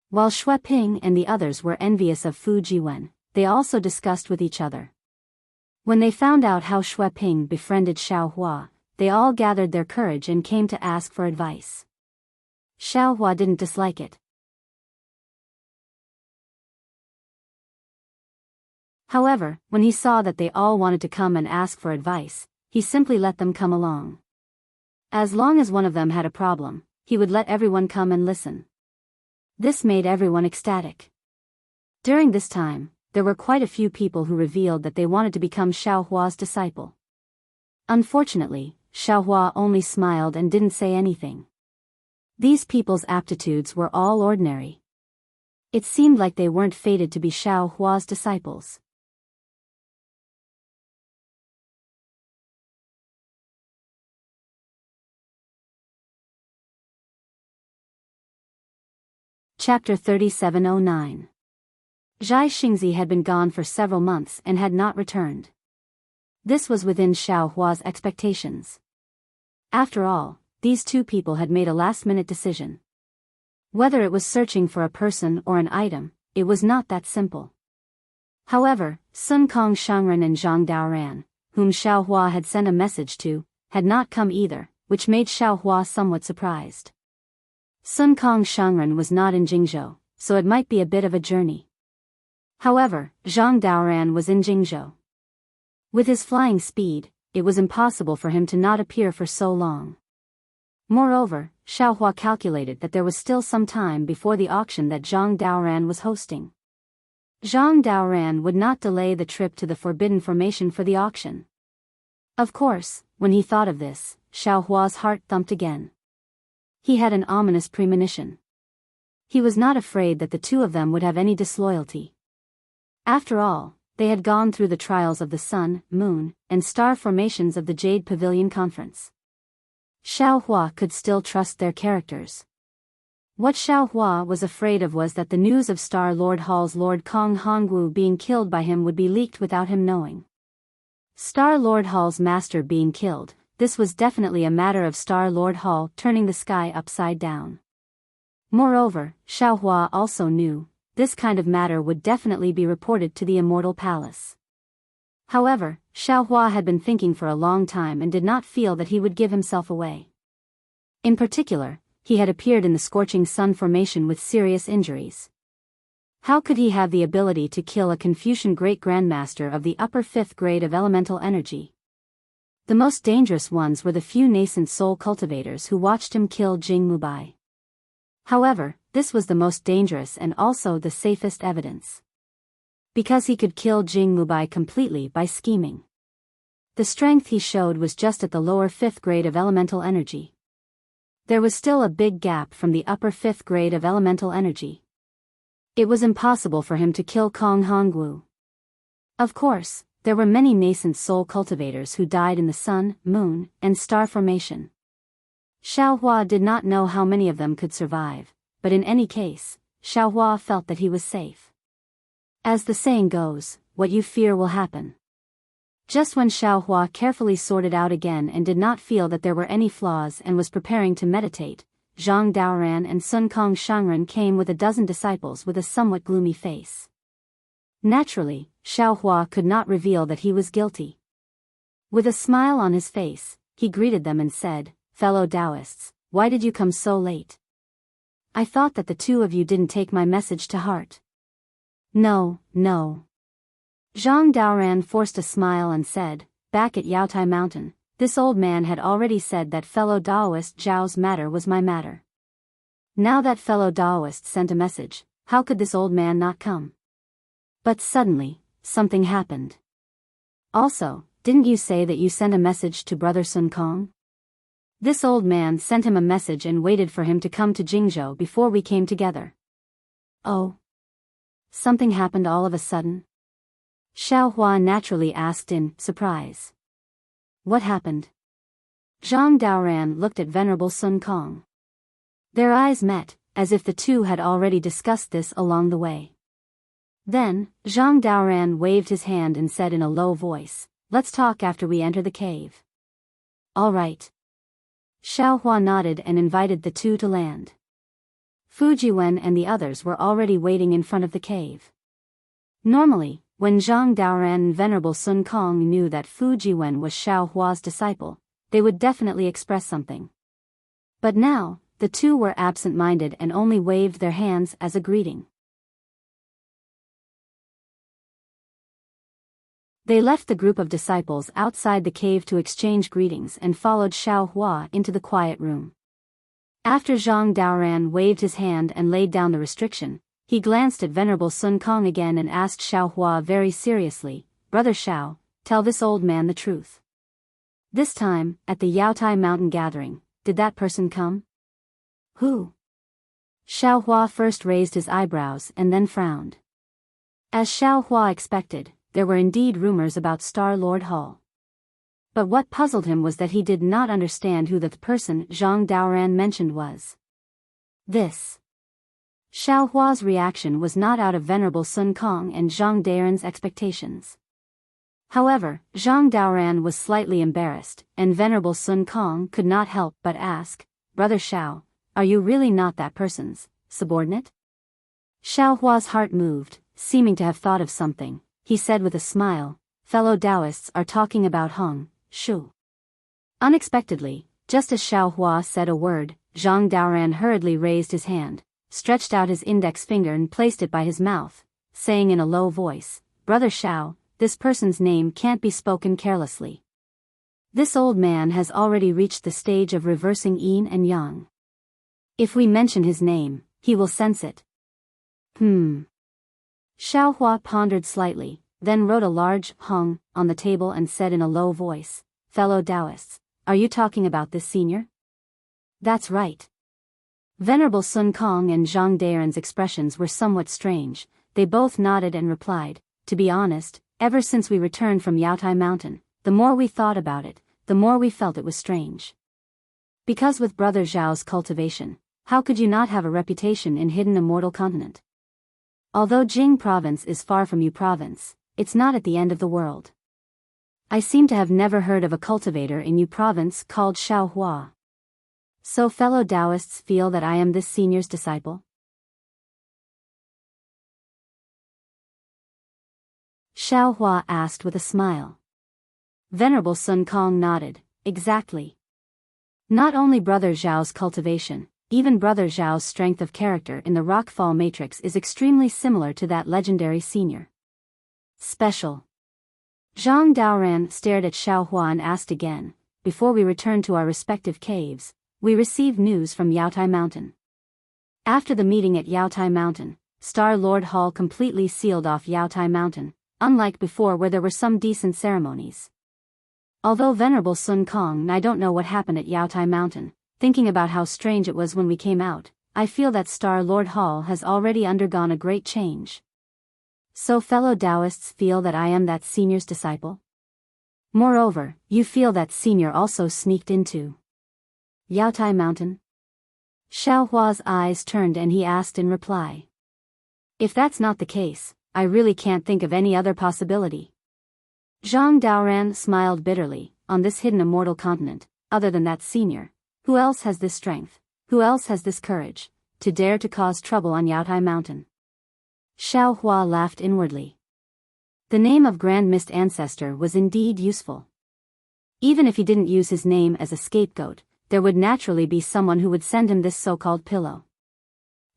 A: While Xue Ping and the others were envious of Fu Jiwen, they also discussed with each other. When they found out how Xue Ping befriended Xiaohua, they all gathered their courage and came to ask for advice. Xiaohua didn't dislike it. However, when he saw that they all wanted to come and ask for advice, he simply let them come along. As long as one of them had a problem, he would let everyone come and listen. This made everyone ecstatic. During this time, there were quite a few people who revealed that they wanted to become Xiaohua's disciple. Unfortunately, Xiaohua only smiled and didn't say anything. These people's aptitudes were all ordinary. It seemed like they weren't fated to be Xiaohua's disciples. Chapter 3709. Zhai Xingzi had been gone for several months and had not returned. This was within Xiaohua's expectations. After all, these two people had made a last-minute decision. Whether it was searching for a person or an item, it was not that simple. However, Sun Kong Shangren and Zhang Daoran, whom Xiaohua had sent a message to, had not come either, which made Xiaohua somewhat surprised. Sun Kong Shangren was not in Jingzhou, so it might be a bit of a journey. However, Zhang Daoran was in Jingzhou. With his flying speed, it was impossible for him to not appear for so long. Moreover, Xiaohua calculated that there was still some time before the auction that Zhang Daoran was hosting. Zhang Daoran would not delay the trip to the Forbidden Formation for the auction. Of course, when he thought of this, Xiaohua's heart thumped again. He had an ominous premonition. He was not afraid that the two of them would have any disloyalty. After all, they had gone through the trials of the Sun, Moon, and Star formations of the Jade Pavilion Conference. Xiaohua could still trust their characters. What Xiaohua was afraid of was that the news of Star Lord Hall's Lord Kong Hongwu being killed by him would be leaked without him knowing. Star Lord Hall's master being killed, this was definitely a matter of Star Lord Hall turning the sky upside down. Moreover, Xiaohua also knew, this kind of matter would definitely be reported to the Immortal Palace. However, Xiaohua had been thinking for a long time and did not feel that he would give himself away. In particular, he had appeared in the Scorching Sun formation with serious injuries. How could he have the ability to kill a Confucian Great Grandmaster of the upper 5th grade of elemental energy? The most dangerous ones were the few nascent soul cultivators who watched him kill Jing Mubai. However, this was the most dangerous and also the safest evidence. Because he could kill Jing Mubai completely by scheming. The strength he showed was just at the lower 5th grade of elemental energy. There was still a big gap from the upper 5th grade of elemental energy. It was impossible for him to kill Kong Hongwu. Of course, there were many nascent soul cultivators who died in the Sun, Moon, and Star formation. Xiaohua did not know how many of them could survive, but in any case, Xiaohua felt that he was safe. As the saying goes, what you fear will happen. Just when Xiaohua carefully sorted out again and did not feel that there were any flaws and was preparing to meditate, Zhang Daoran and Sun Kong Shangren came with a dozen disciples with a somewhat gloomy face. Naturally, Xiaohua could not reveal that he was guilty. With a smile on his face, he greeted them and said, "Fellow Taoists, why did you come so late? I thought that the two of you didn't take my message to heart." No. Zhang Daoran forced a smile and said, "Back at Yaotai Mountain, this old man had already said that fellow Taoist Zhao's matter was my matter. Now that fellow Taoist sent a message, how could this old man not come?" But suddenly, something happened. "Also, didn't you say that you sent a message to Brother Sun Kong? This old man sent him a message and waited for him to come to Jingzhou before we came together." "Oh. Something happened all of a sudden?" Xiaohua naturally asked in surprise. "What happened?" Zhang Daoran looked at Venerable Sun Kong. Their eyes met, as if the two had already discussed this along the way. Then, Zhang Daoran waved his hand and said in a low voice, "Let's talk after we enter the cave." "All right." Xiaohua nodded and invited the two to land. Fujiwen and the others were already waiting in front of the cave. Normally, when Zhang Daoran and Venerable Sun Kong knew that Fujiwen was Xiaohua's disciple, they would definitely express something. But now, the two were absent-minded and only waved their hands as a greeting. They left the group of disciples outside the cave to exchange greetings and followed Xiao Hua into the quiet room. After Zhang Daoran waved his hand and laid down the restriction, he glanced at Venerable Sun Kong again and asked Xiao Hua very seriously, "Brother Xiao, tell this old man the truth. This time, at the Yaotai Mountain gathering, did that person come?" "Who?" Xiao Hua first raised his eyebrows and then frowned. As Xiao Hua expected, there were indeed rumors about Star-Lord Hall. But what puzzled him was that he did not understand who the person Zhang Daoran mentioned was. This. Xiao Hua's reaction was not out of Venerable Sun Kong and Zhang Daoran's expectations. However, Zhang Daoran was slightly embarrassed, and Venerable Sun Kong could not help but ask, "Brother Xiao, are you really not that person's subordinate?" Xiao Hua's heart moved, seeming to have thought of something. He said with a smile, "Fellow Taoists are talking about Hong Shu." Unexpectedly, just as Xiao Hua said a word, Zhang Daoran hurriedly raised his hand, stretched out his index finger and placed it by his mouth, saying in a low voice, "Brother Xiao, this person's name can't be spoken carelessly. This old man has already reached the stage of reversing yin and yang. If we mention his name, he will sense it." Xiao Hua pondered slightly, then wrote a large Hong on the table and said in a low voice, "Fellow Taoists, are you talking about this senior?" "That's right." Venerable Sun Kong and Zhang Daoran's expressions were somewhat strange. They both nodded and replied, "To be honest, ever since we returned from Yaotai Mountain, the more we thought about it, the more we felt it was strange. Because with Brother Zhao's cultivation, how could you not have a reputation in hidden Immortal continent? Although Jing province is far from Yu province, it's not at the end of the world. I seem to have never heard of a cultivator in Yu province called Xiao Hua. So fellow Taoists feel that I am this senior's disciple?" Xiao Hua asked with a smile. Venerable Sun Kong nodded, "Exactly. Not only Brother Zhao's cultivation, even Brother Zhao's strength of character in the Rockfall Matrix is extremely similar to that legendary senior. Special." Zhang Daoran stared at Xiao Hua and asked again, "Before we return to our respective caves, we received news from Yaotai Mountain. After the meeting at Yaotai Mountain, Star-Lord Hall completely sealed off Yaotai Mountain, unlike before where there were some decent ceremonies. Although Venerable Sun Kong and I don't know what happened at Yaotai Mountain, thinking about how strange it was when we came out, I feel that Star-Lord Hall has already undergone a great change. So fellow Taoists feel that I am that senior's disciple? Moreover, you feel that senior also sneaked into Yaotai Mountain?" Xiao Hua's eyes turned and he asked in reply. "If that's not the case, I really can't think of any other possibility." Zhang Daoran smiled bitterly. "On this hidden Immortal continent, other than that senior, who else has this strength, who else has this courage, to dare to cause trouble on Yaotai Mountain?" Xiao Hua laughed inwardly. The name of Grand Mist Ancestor was indeed useful. Even if he didn't use his name as a scapegoat, there would naturally be someone who would send him this so-called pillow.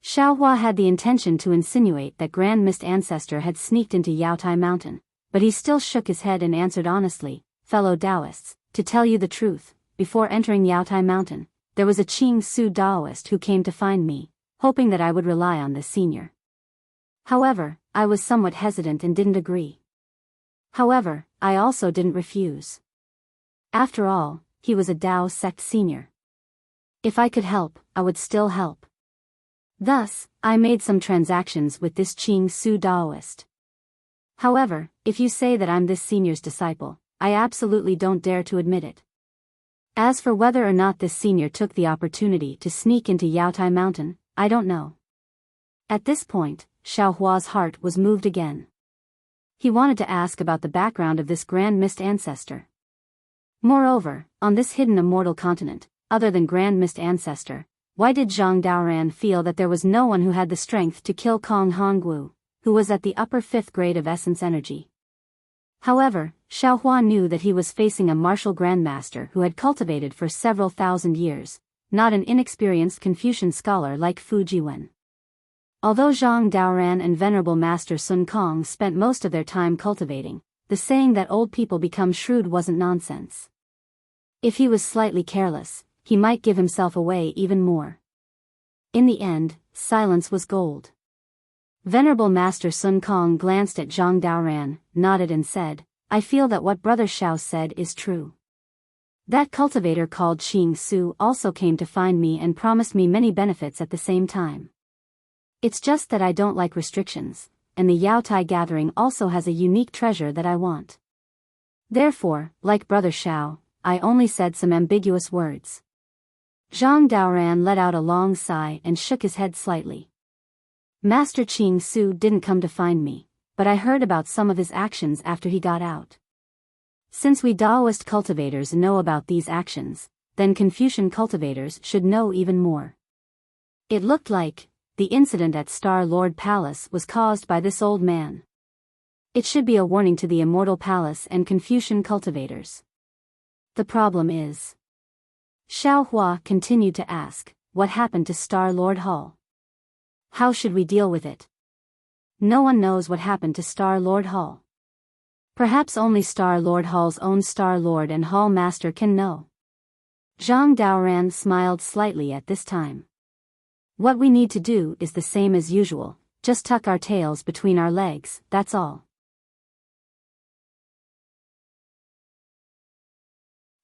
A: Xiao Hua had the intention to insinuate that Grand Mist Ancestor had sneaked into Yaotai Mountain, but he still shook his head and answered honestly, "Fellow Taoists, to tell you the truth, before entering Yaotai Mountain, there was a Qing Su Taoist who came to find me, hoping that I would rely on this senior. However, I was somewhat hesitant and didn't agree. However, I also didn't refuse. After all, he was a Tao sect senior. If I could help, I would still help. Thus, I made some transactions with this Qing Su Taoist. However, if you say that I'm this senior's disciple, I absolutely don't dare to admit it. As for whether or not this senior took the opportunity to sneak into Yaotai Mountain, I don't know." At this point, Xiao Hua's heart was moved again. He wanted to ask about the background of this Grand Mist Ancestor. Moreover, on this hidden Immortal continent, other than Grand Mist Ancestor, why did Zhang Daoran feel that there was no one who had the strength to kill Kong Hongwu, who was at the upper 5th grade of essence energy? However, Xiao Hua knew that he was facing a martial grandmaster who had cultivated for several thousand years, not an inexperienced Confucian scholar like Fu Jiwen. Although Zhang Daoran and Venerable Master Sun Kong spent most of their time cultivating, the saying that old people become shrewd wasn't nonsense. If he was slightly careless, he might give himself away even more. In the end, silence was gold. Venerable Master Sun Kong glanced at Zhang Daoran, nodded and said, I feel that what Brother Xiao said is true. That cultivator called Qing Su also came to find me and promised me many benefits at the same time. It's just that I don't like restrictions, and the Yao Tai gathering also has a unique treasure that I want. Therefore, like Brother Xiao, I only said some ambiguous words. Zhang Daoran let out a long sigh and shook his head slightly. Master Qing Su didn't come to find me, but I heard about some of his actions after he got out. Since we Taoist cultivators know about these actions, then Confucian cultivators should know even more. It looked like the incident at Star Lord Palace was caused by this old man. It should be a warning to the Immortal Palace and Confucian cultivators. The problem is... Xiao Hua continued to ask, what happened to Star Lord Hall? How should we deal with it? No one knows what happened to Star Lord Hall. Perhaps only Star Lord Hall's own Star Lord and Hall Master can know. Zhang Daoran smiled slightly at this time. What we need to do is the same as usual, just tuck our tails between our legs, that's all.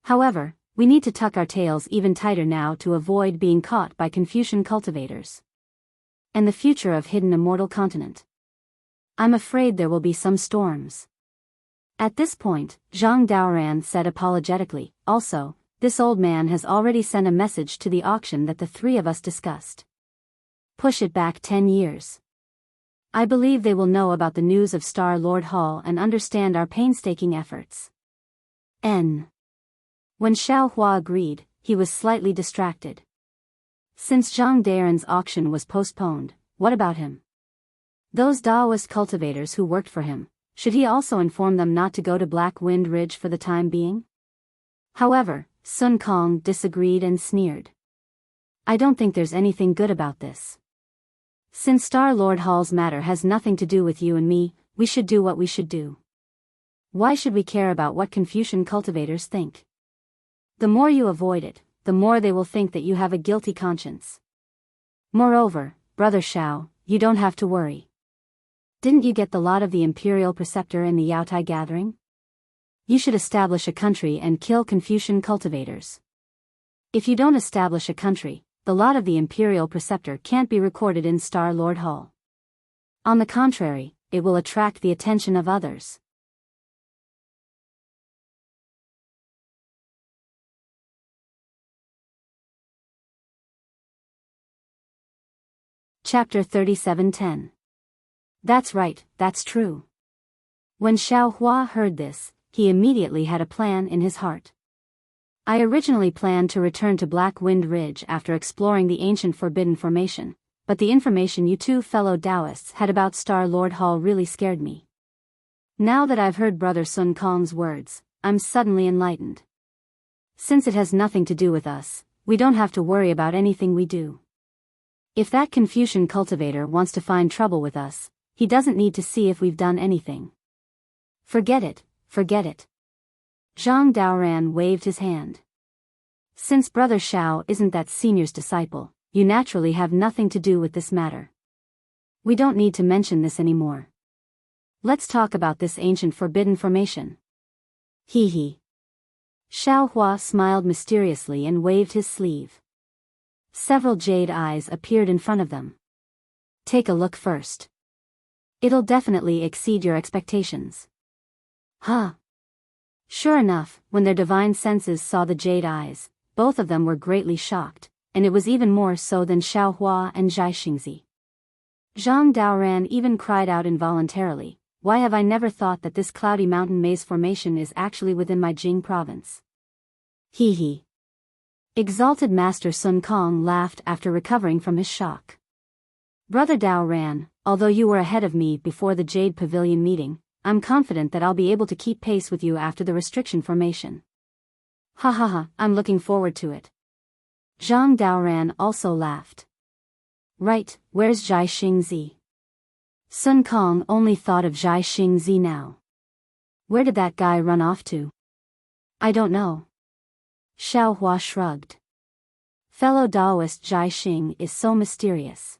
A: However, we need to tuck our tails even tighter now to avoid being caught by Confucian cultivators. And the future of hidden immortal continent. I'm afraid there will be some storms. At this point, Zhang Daoran said apologetically, also, this old man has already sent a message to the auction that the three of us discussed. Push it back 10 years. I believe they will know about the news of Star Lord Hall and understand our painstaking efforts. When Xiao Hua agreed, he was slightly distracted. Since Zhang Daoran's auction was postponed, what about him? Those Taoist cultivators who worked for him, should he also inform them not to go to Black Wind Ridge for the time being? However, Sun Kong disagreed and sneered. I don't think there's anything good about this. Since Star Lord Hall's matter has nothing to do with you and me, we should do what we should do. Why should we care about what Confucian cultivators think? The more you avoid it, the more they will think that you have a guilty conscience. Moreover, Brother Xiao, you don't have to worry. Didn't you get the lot of the Imperial Preceptor in the Yao Tai gathering? You should establish a country and kill Confucian cultivators. If you don't establish a country, the lot of the Imperial Preceptor can't be recorded in Star Lord Hall. On the contrary, it will attract the attention of others. Chapter 37:10. That's right, that's true. When Xiao Hua heard this, he immediately had a plan in his heart. I originally planned to return to Black Wind Ridge after exploring the ancient Forbidden Formation, but the information you two fellow Taoists had about Star Lord Hall really scared me. Now that I've heard Brother Sun Kong's words, I'm suddenly enlightened. Since it has nothing to do with us, we don't have to worry about anything we do. If that Confucian cultivator wants to find trouble with us, he doesn't need to see if we've done anything. Forget it, forget it. Zhang Daoran waved his hand. Since Brother Xiao isn't that senior's disciple, you naturally have nothing to do with this matter. We don't need to mention this anymore. Let's talk about this ancient Forbidden Formation. Hee hee. Xiao Hua smiled mysteriously and waved his sleeve. Several jade eyes appeared in front of them. Take a look first. It'll definitely exceed your expectations. Huh. Sure enough, when their divine senses saw the jade eyes, both of them were greatly shocked, and it was even more so than Xiao Hua and Zhai Xingzi. Zhang Daoran even cried out involuntarily, why have I never thought that this cloudy mountain maze formation is actually within my Jing province? Hee hee. Exalted Master Sun Kong laughed after recovering from his shock. Brother Daoran, although you were ahead of me before the Jade Pavilion meeting, I'm confident that I'll be able to keep pace with you after the restriction formation. Ha ha ha, I'm looking forward to it. Zhang Daoran also laughed. Right, where's Zhai Xingzi? Sun Kong only thought of Zhai Xingzi now. Where did that guy run off to? I don't know. Xiao Hua shrugged. Fellow Taoist Zhai Xing is so mysterious.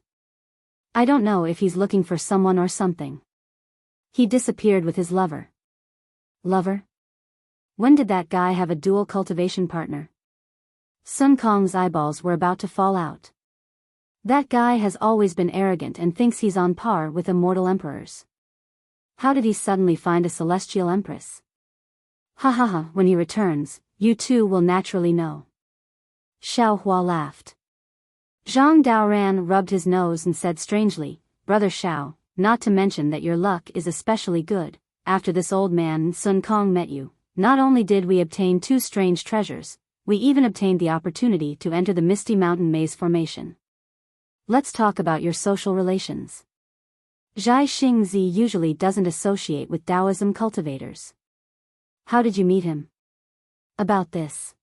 A: I don't know if he's looking for someone or something. He disappeared with his lover. Lover? When did that guy have a dual cultivation partner? Sun Kong's eyeballs were about to fall out. That guy has always been arrogant and thinks he's on par with immortal emperors. How did he suddenly find a celestial empress? Ha ha ha, when he returns, you too will naturally know. Xiao Hua laughed. Zhang Daoran rubbed his nose and said strangely, Brother Xiao, not to mention that your luck is especially good. After this old man Sun Kong met you, not only did we obtain 2 strange treasures, we even obtained the opportunity to enter the Misty Mountain Maze formation. Let's talk about your social relations. Zhai Xingzi usually doesn't associate with Taoism cultivators. How did you meet him? About this.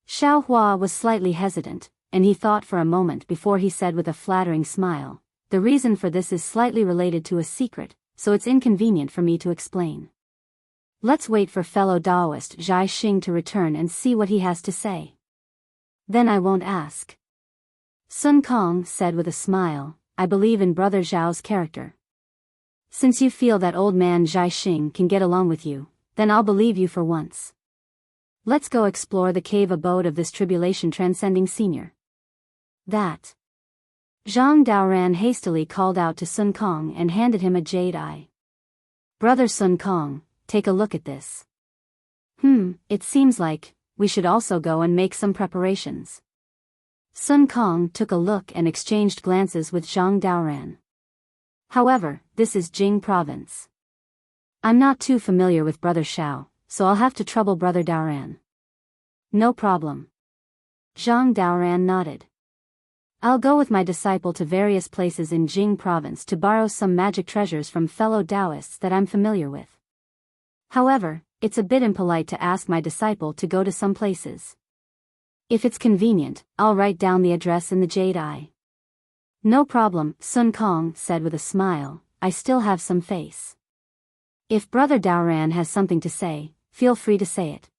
A: Xiao Hua was slightly hesitant, and he thought for a moment before he said with a flattering smile, the reason for this is slightly related to a secret, so it's inconvenient for me to explain. Let's wait for fellow Taoist Zhai Xing to return and see what he has to say. Then I won't ask. Sun Kong said with a smile, I believe in Brother Zhao's character. Since you feel that old man Zhai Xing can get along with you, then I'll believe you for once. Let's go explore the cave abode of this tribulation transcending senior. That. Zhang Daoran hastily called out to Sun Kong and handed him a jade eye. Brother Sun Kong, take a look at this. It seems like we should also go and make some preparations. Sun Kong took a look and exchanged glances with Zhang Daoran. However, this is Jing province. I'm not too familiar with Brother Xiao, so I'll have to trouble Brother Daoran. No problem. Zhang Daoran nodded. I'll go with my disciple to various places in Jing province to borrow some magic treasures from fellow Taoists that I'm familiar with. However, it's a bit impolite to ask my disciple to go to some places. If it's convenient, I'll write down the address in the jade eye. No problem, Sun Kong said with a smile, I still have some face. If Brother Daoran has something to say, feel free to say it.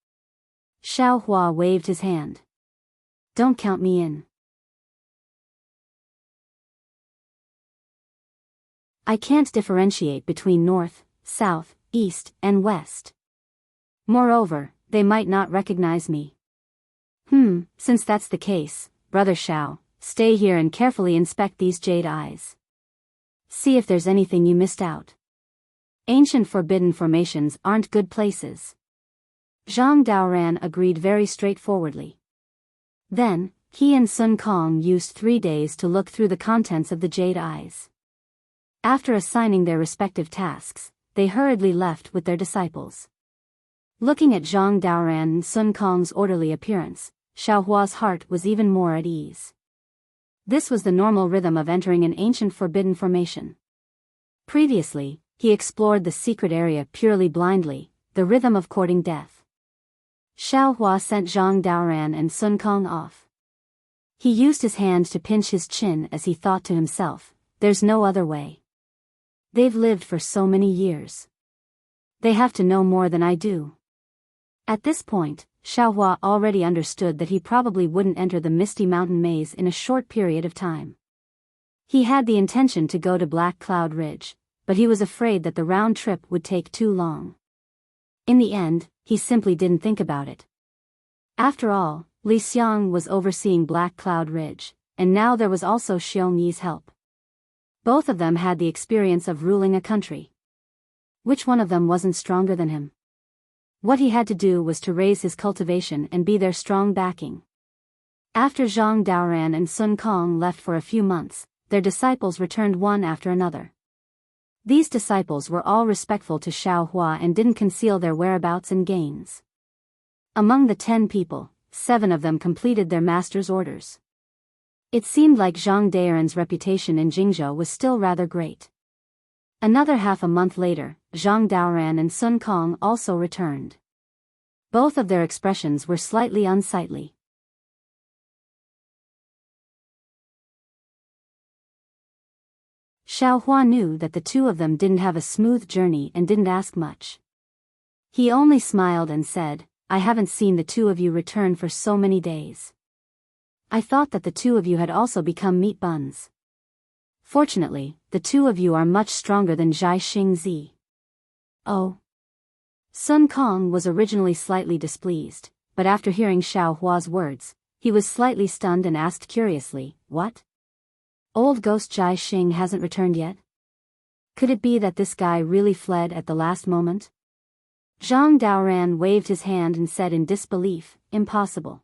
A: Xiao Hua waved his hand. Don't count me in. I can't differentiate between north, south, east, and west. Moreover, they might not recognize me. Since that's the case, Brother Xiao, stay here and carefully inspect these jade eyes. See if there's anything you missed out. Ancient forbidden formations aren't good places. Zhang Daoran agreed very straightforwardly. Then, he and Sun Kong used 3 days to look through the contents of the jade eyes. After assigning their respective tasks, they hurriedly left with their disciples. Looking at Zhang Daoran and Sun Kong's orderly appearance, Xiao Hua's heart was even more at ease. This was the normal rhythm of entering an ancient forbidden formation. Previously, he explored the secret area purely blindly, the rhythm of courting death. Xiao Hua sent Zhang Daoran and Sun Kong off. He used his hand to pinch his chin as he thought to himself, there's no other way. They've lived for so many years. They have to know more than I do. At this point, Xiao Hua already understood that he probably wouldn't enter the Misty Mountain Maze in a short period of time. He had the intention to go to Black Cloud Ridge, but he was afraid that the round trip would take too long. In the end, he simply didn't think about it. After all, Li Xiang was overseeing Black Cloud Ridge, and now there was also Xiong Yi's help. Both of them had the experience of ruling a country. Which one of them wasn't stronger than him? What he had to do was to raise his cultivation and be their strong backing. After Zhang Daoran and Sun Kong left for a few months, their disciples returned one after another. These disciples were all respectful to Xiao Hua and didn't conceal their whereabouts and gains. Among the 10 people, 7 of them completed their master's orders. It seemed like Zhang Daoran's reputation in Jingzhou was still rather great. Another half a month later, Zhang Daoran and Sun Kong also returned. Both of their expressions were slightly unsightly. Xiao Hua knew that the two of them didn't have a smooth journey and didn't ask much. He only smiled and said, I haven't seen the two of you return for so many days. I thought that the two of you had also become meat buns. Fortunately, the two of you are much stronger than Zhai Xingzi. Oh. Sun Kong was originally slightly displeased, but after hearing Xiao Hua's words, he was slightly stunned and asked curiously, what? Old ghost Zhai Xing hasn't returned yet? Could it be that this guy really fled at the last moment? Zhang Daoran waved his hand and said in disbelief, impossible.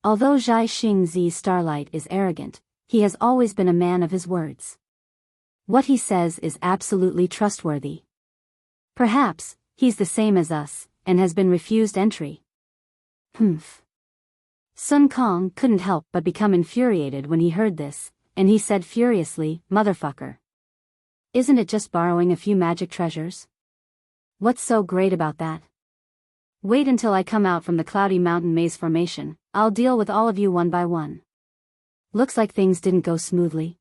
A: Although Zhai Xingzi's Starlight is arrogant, he has always been a man of his words. What he says is absolutely trustworthy. Perhaps, he's the same as us, and has been refused entry. Humph. Sun Kong couldn't help but become infuriated when he heard this, and he said furiously, motherfucker. Isn't it just borrowing a few magic treasures? What's so great about that? Wait until I come out from the Cloudy Mountain Maze Formation, I'll deal with all of you one by one. Looks like things didn't go smoothly.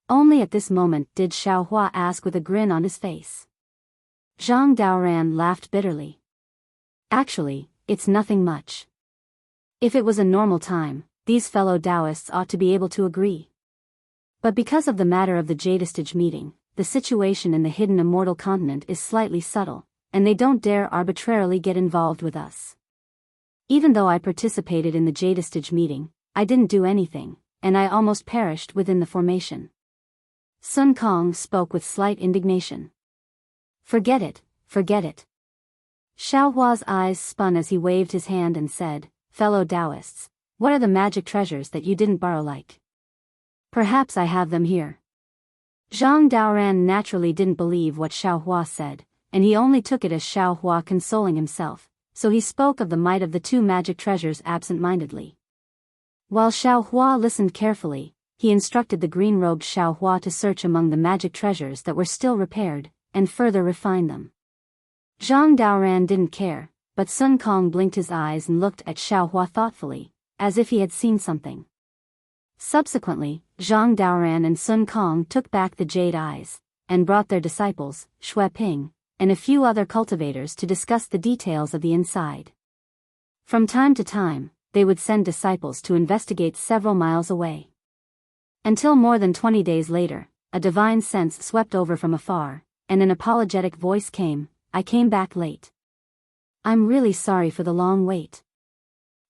A: Only at this moment did Xiao Hua ask with a grin on his face. Zhang Daoran laughed bitterly. Actually, it's nothing much. If it was a normal time, these fellow Taoists ought to be able to agree. But because of the matter of the Jadestage meeting, the situation in the hidden Immortal continent is slightly subtle, and they don't dare arbitrarily get involved with us. Even though I participated in the Jadestage meeting, I didn't do anything, and I almost perished within the formation. Sun Kong spoke with slight indignation. Forget it, forget it. Xiao Hua's eyes spun as he waved his hand and said, fellow Taoists, what are the magic treasures that you didn't borrow like? Perhaps I have them here. Zhang Daoran naturally didn't believe what Xiao Hua said, and he only took it as Xiao Hua consoling himself, so he spoke of the might of the two magic treasures absent-mindedly. While Xiao Hua listened carefully, he instructed the green-robed Xiao Hua to search among the magic treasures that were still repaired, and further refine them. Zhang Daoran didn't care, but Sun Kong blinked his eyes and looked at Xiao Hua thoughtfully, as if he had seen something. Subsequently, Zhang Daoran and Sun Kong took back the jade eyes, and brought their disciples, Xue Ping, and a few other cultivators to discuss the details of the inside. From time to time, they would send disciples to investigate several miles away. Until more than 20 days later, a divine sense swept over from afar, and an apologetic voice came, I came back late. I'm really sorry for the long wait.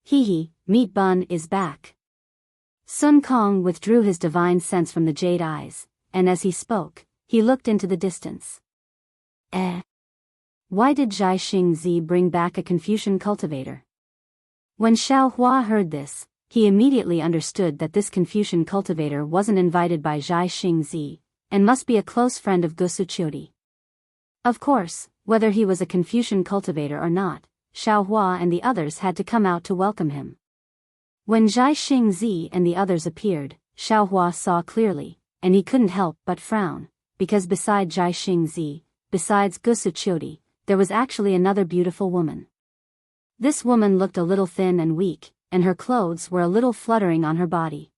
A: Hee, Meat Bun is back. Sun Kong withdrew his divine sense from the jade eyes, and as he spoke, he looked into the distance. Why did Zhai Xingzi bring back a Confucian cultivator? When Xiao Hua heard this, he immediately understood that this Confucian cultivator wasn't invited by Zhai Xingzi, and must be a close friend of Gusuqiudi. Of course, whether he was a Confucian cultivator or not, Xiao Hua and the others had to come out to welcome him. When Zhai Xingzi and the others appeared, Xiao Hua saw clearly, and he couldn't help but frown, because beside Zhai Xingzi, besides Gusuqiudi, there was actually another beautiful woman. This woman looked a little thin and weak, and her clothes were a little fluttering on her body.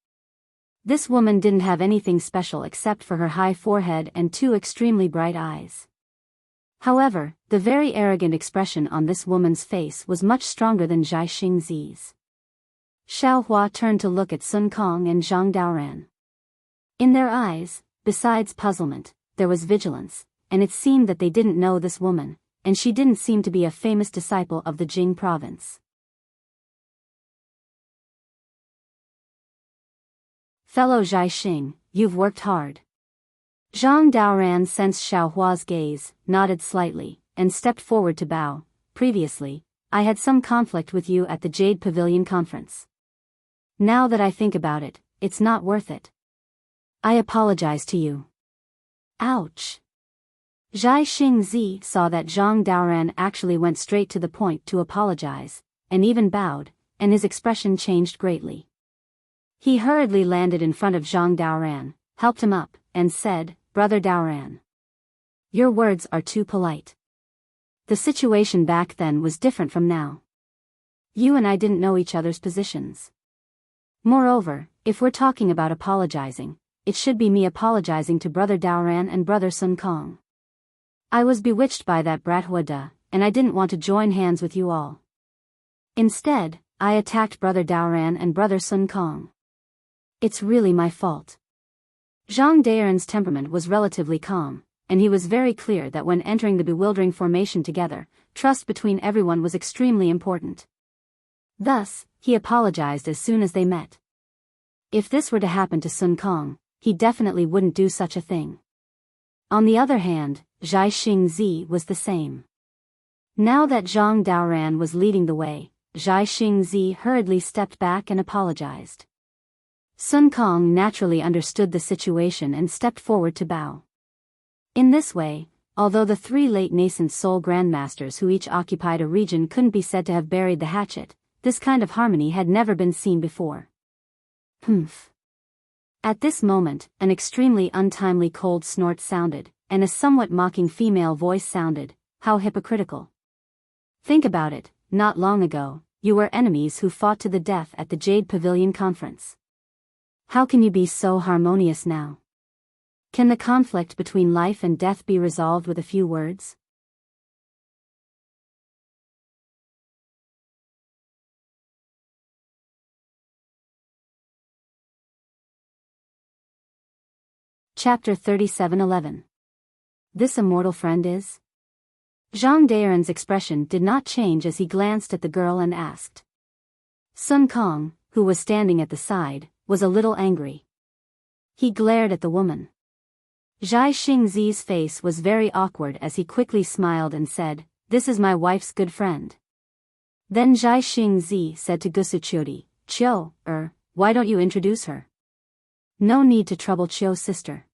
A: This woman didn't have anything special except for her high forehead and two extremely bright eyes. However, the very arrogant expression on this woman's face was much stronger than Zhai Xingzi's. Xiao Hua turned to look at Sun Kong and Zhang Daoran. In their eyes, besides puzzlement, there was vigilance, and it seemed that they didn't know this woman, and she didn't seem to be a famous disciple of the Jing province. Fellow Zhai Xing, you've worked hard. Zhang Daoran sensed Xiao Hua's gaze, nodded slightly, and stepped forward to bow. Previously, I had some conflict with you at the Jade Pavilion conference. Now that I think about it, it's not worth it. I apologize to you. Ouch. Zhai Xingzi saw that Zhang Daoran actually went straight to the point to apologize, and even bowed, and his expression changed greatly. He hurriedly landed in front of Zhang Daoran, helped him up, and said, Brother Daoran. Your words are too polite. The situation back then was different from now. You and I didn't know each other's positions. Moreover, if we're talking about apologizing, it should be me apologizing to Brother Daoran and Brother Sun Kong. I was bewitched by that brat Huada, and I didn't want to join hands with you all. Instead, I attacked Brother Daoran and Brother Sun Kong. It's really my fault. Zhang Daoran's temperament was relatively calm, and he was very clear that when entering the bewildering formation together, trust between everyone was extremely important. Thus, he apologized as soon as they met. If this were to happen to Sun Kong, he definitely wouldn't do such a thing. On the other hand, Zhai Xingzi was the same. Now that Zhang Daoran was leading the way, Zhai Xingzi hurriedly stepped back and apologized. Sun Kong naturally understood the situation and stepped forward to bow. In this way, although the three late nascent soul grandmasters who each occupied a region couldn't be said to have buried the hatchet, this kind of harmony had never been seen before. Humph. At this moment, an extremely untimely cold snort sounded, and a somewhat mocking female voice sounded. How hypocritical. Think about it, not long ago, you were enemies who fought to the death at the Jade Pavilion conference. How can you be so harmonious now? Can the conflict between life and death be resolved with a few words? Chapter 37:11. This immortal friend is? Zhang Daoran's expression did not change as he glanced at the girl and asked. Sun Kong, who was standing at the side, was a little angry. He glared at the woman. Zhai Xingzi's face was very awkward as he quickly smiled and said, "This is my wife's good friend." Then Zhai Xingzi said to Gusuchuri, "Chiu, why don't you introduce her?" No need to trouble Chiu's sister.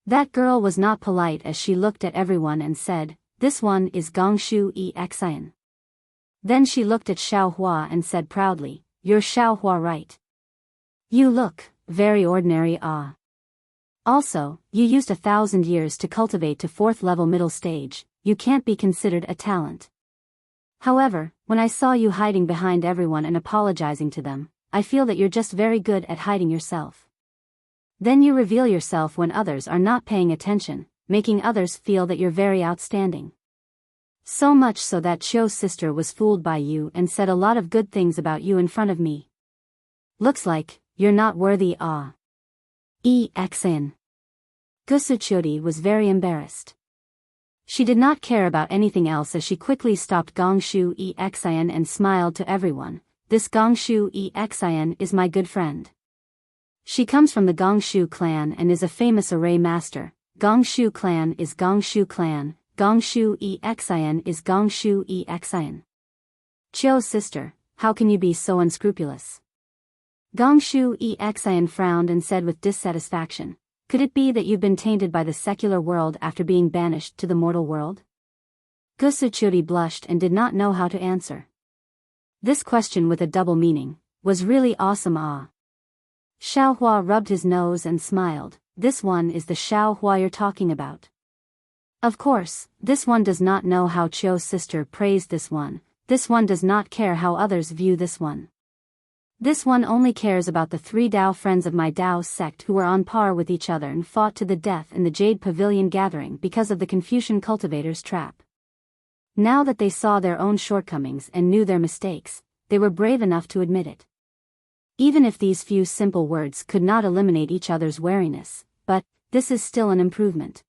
A: That girl was not polite as she looked at everyone and said, "This one is Gongshu Exian." Then she looked at Xiaohua and said proudly, "You're Xiaohua, right? You look very ordinary, ah. Also, you used 1,000 years to cultivate to 4th level middle stage, you can't be considered a talent. However, when I saw you hiding behind everyone and apologizing to them, I feel that you're just very good at hiding yourself. Then you reveal yourself when others are not paying attention, making others feel that you're very outstanding. So much so that Chiu's sister was fooled by you and said a lot of good things about you in front of me. Looks like you're not worthy, ah. Exin. Gusuchuri was very embarrassed. She did not care about anything else as she quickly stopped Gongshu Exian and smiled to everyone. This Gongshu Exian is my good friend. She comes from the Gongshu clan and is a famous array master. Gongshu clan is Gongshu clan, Gongshu Exian is Gongshu Exian. Chiu's sister, how can you be so unscrupulous? Gongshu Exian frowned and said with dissatisfaction, could it be that you've been tainted by the secular world after being banished to the mortal world? Gusuchuri blushed and did not know how to answer. This question with a double meaning was really awesome, ah. Xiaohua rubbed his nose and smiled. This one is the Xiaohua you're talking about. Of course, this one does not know how Chiu's sister praised this one does not care how others view this one. This one only cares about the 3 Dao friends of my Dao sect who were on par with each other and fought to the death in the Jade Pavilion gathering because of the Confucian cultivator's trap. Now that they saw their own shortcomings and knew their mistakes, they were brave enough to admit it. Even if these few simple words could not eliminate each other's wariness, but this is still an improvement.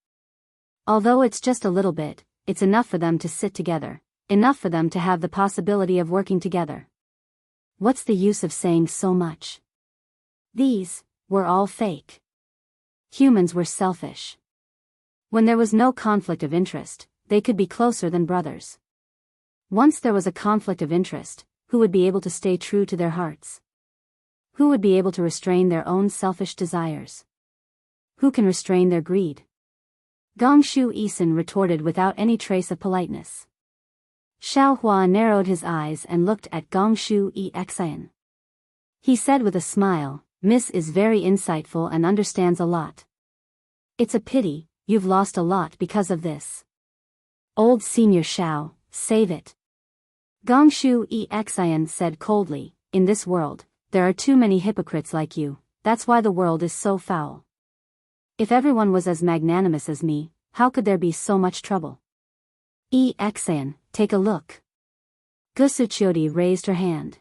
A: Although it's just a little bit, it's enough for them to sit together, enough for them to have the possibility of working together. What's the use of saying so much? These were all fake. Humans were selfish. When there was no conflict of interest, they could be closer than brothers. Once there was a conflict of interest, who would be able to stay true to their hearts? Who would be able to restrain their own selfish desires? Who can restrain their greed? Gongshu Isin retorted without any trace of politeness. Xiaohua narrowed his eyes and looked at Gongshu Exian. He said with a smile, Miss is very insightful and understands a lot. It's a pity, you've lost a lot because of this. Old Senior Xiao, save it. Gongshu Exian said coldly, in this world, there are too many hypocrites like you, that's why the world is so foul. If everyone was as magnanimous as me, how could there be so much trouble? Exan, take a look. Gusuchiodi raised her hand.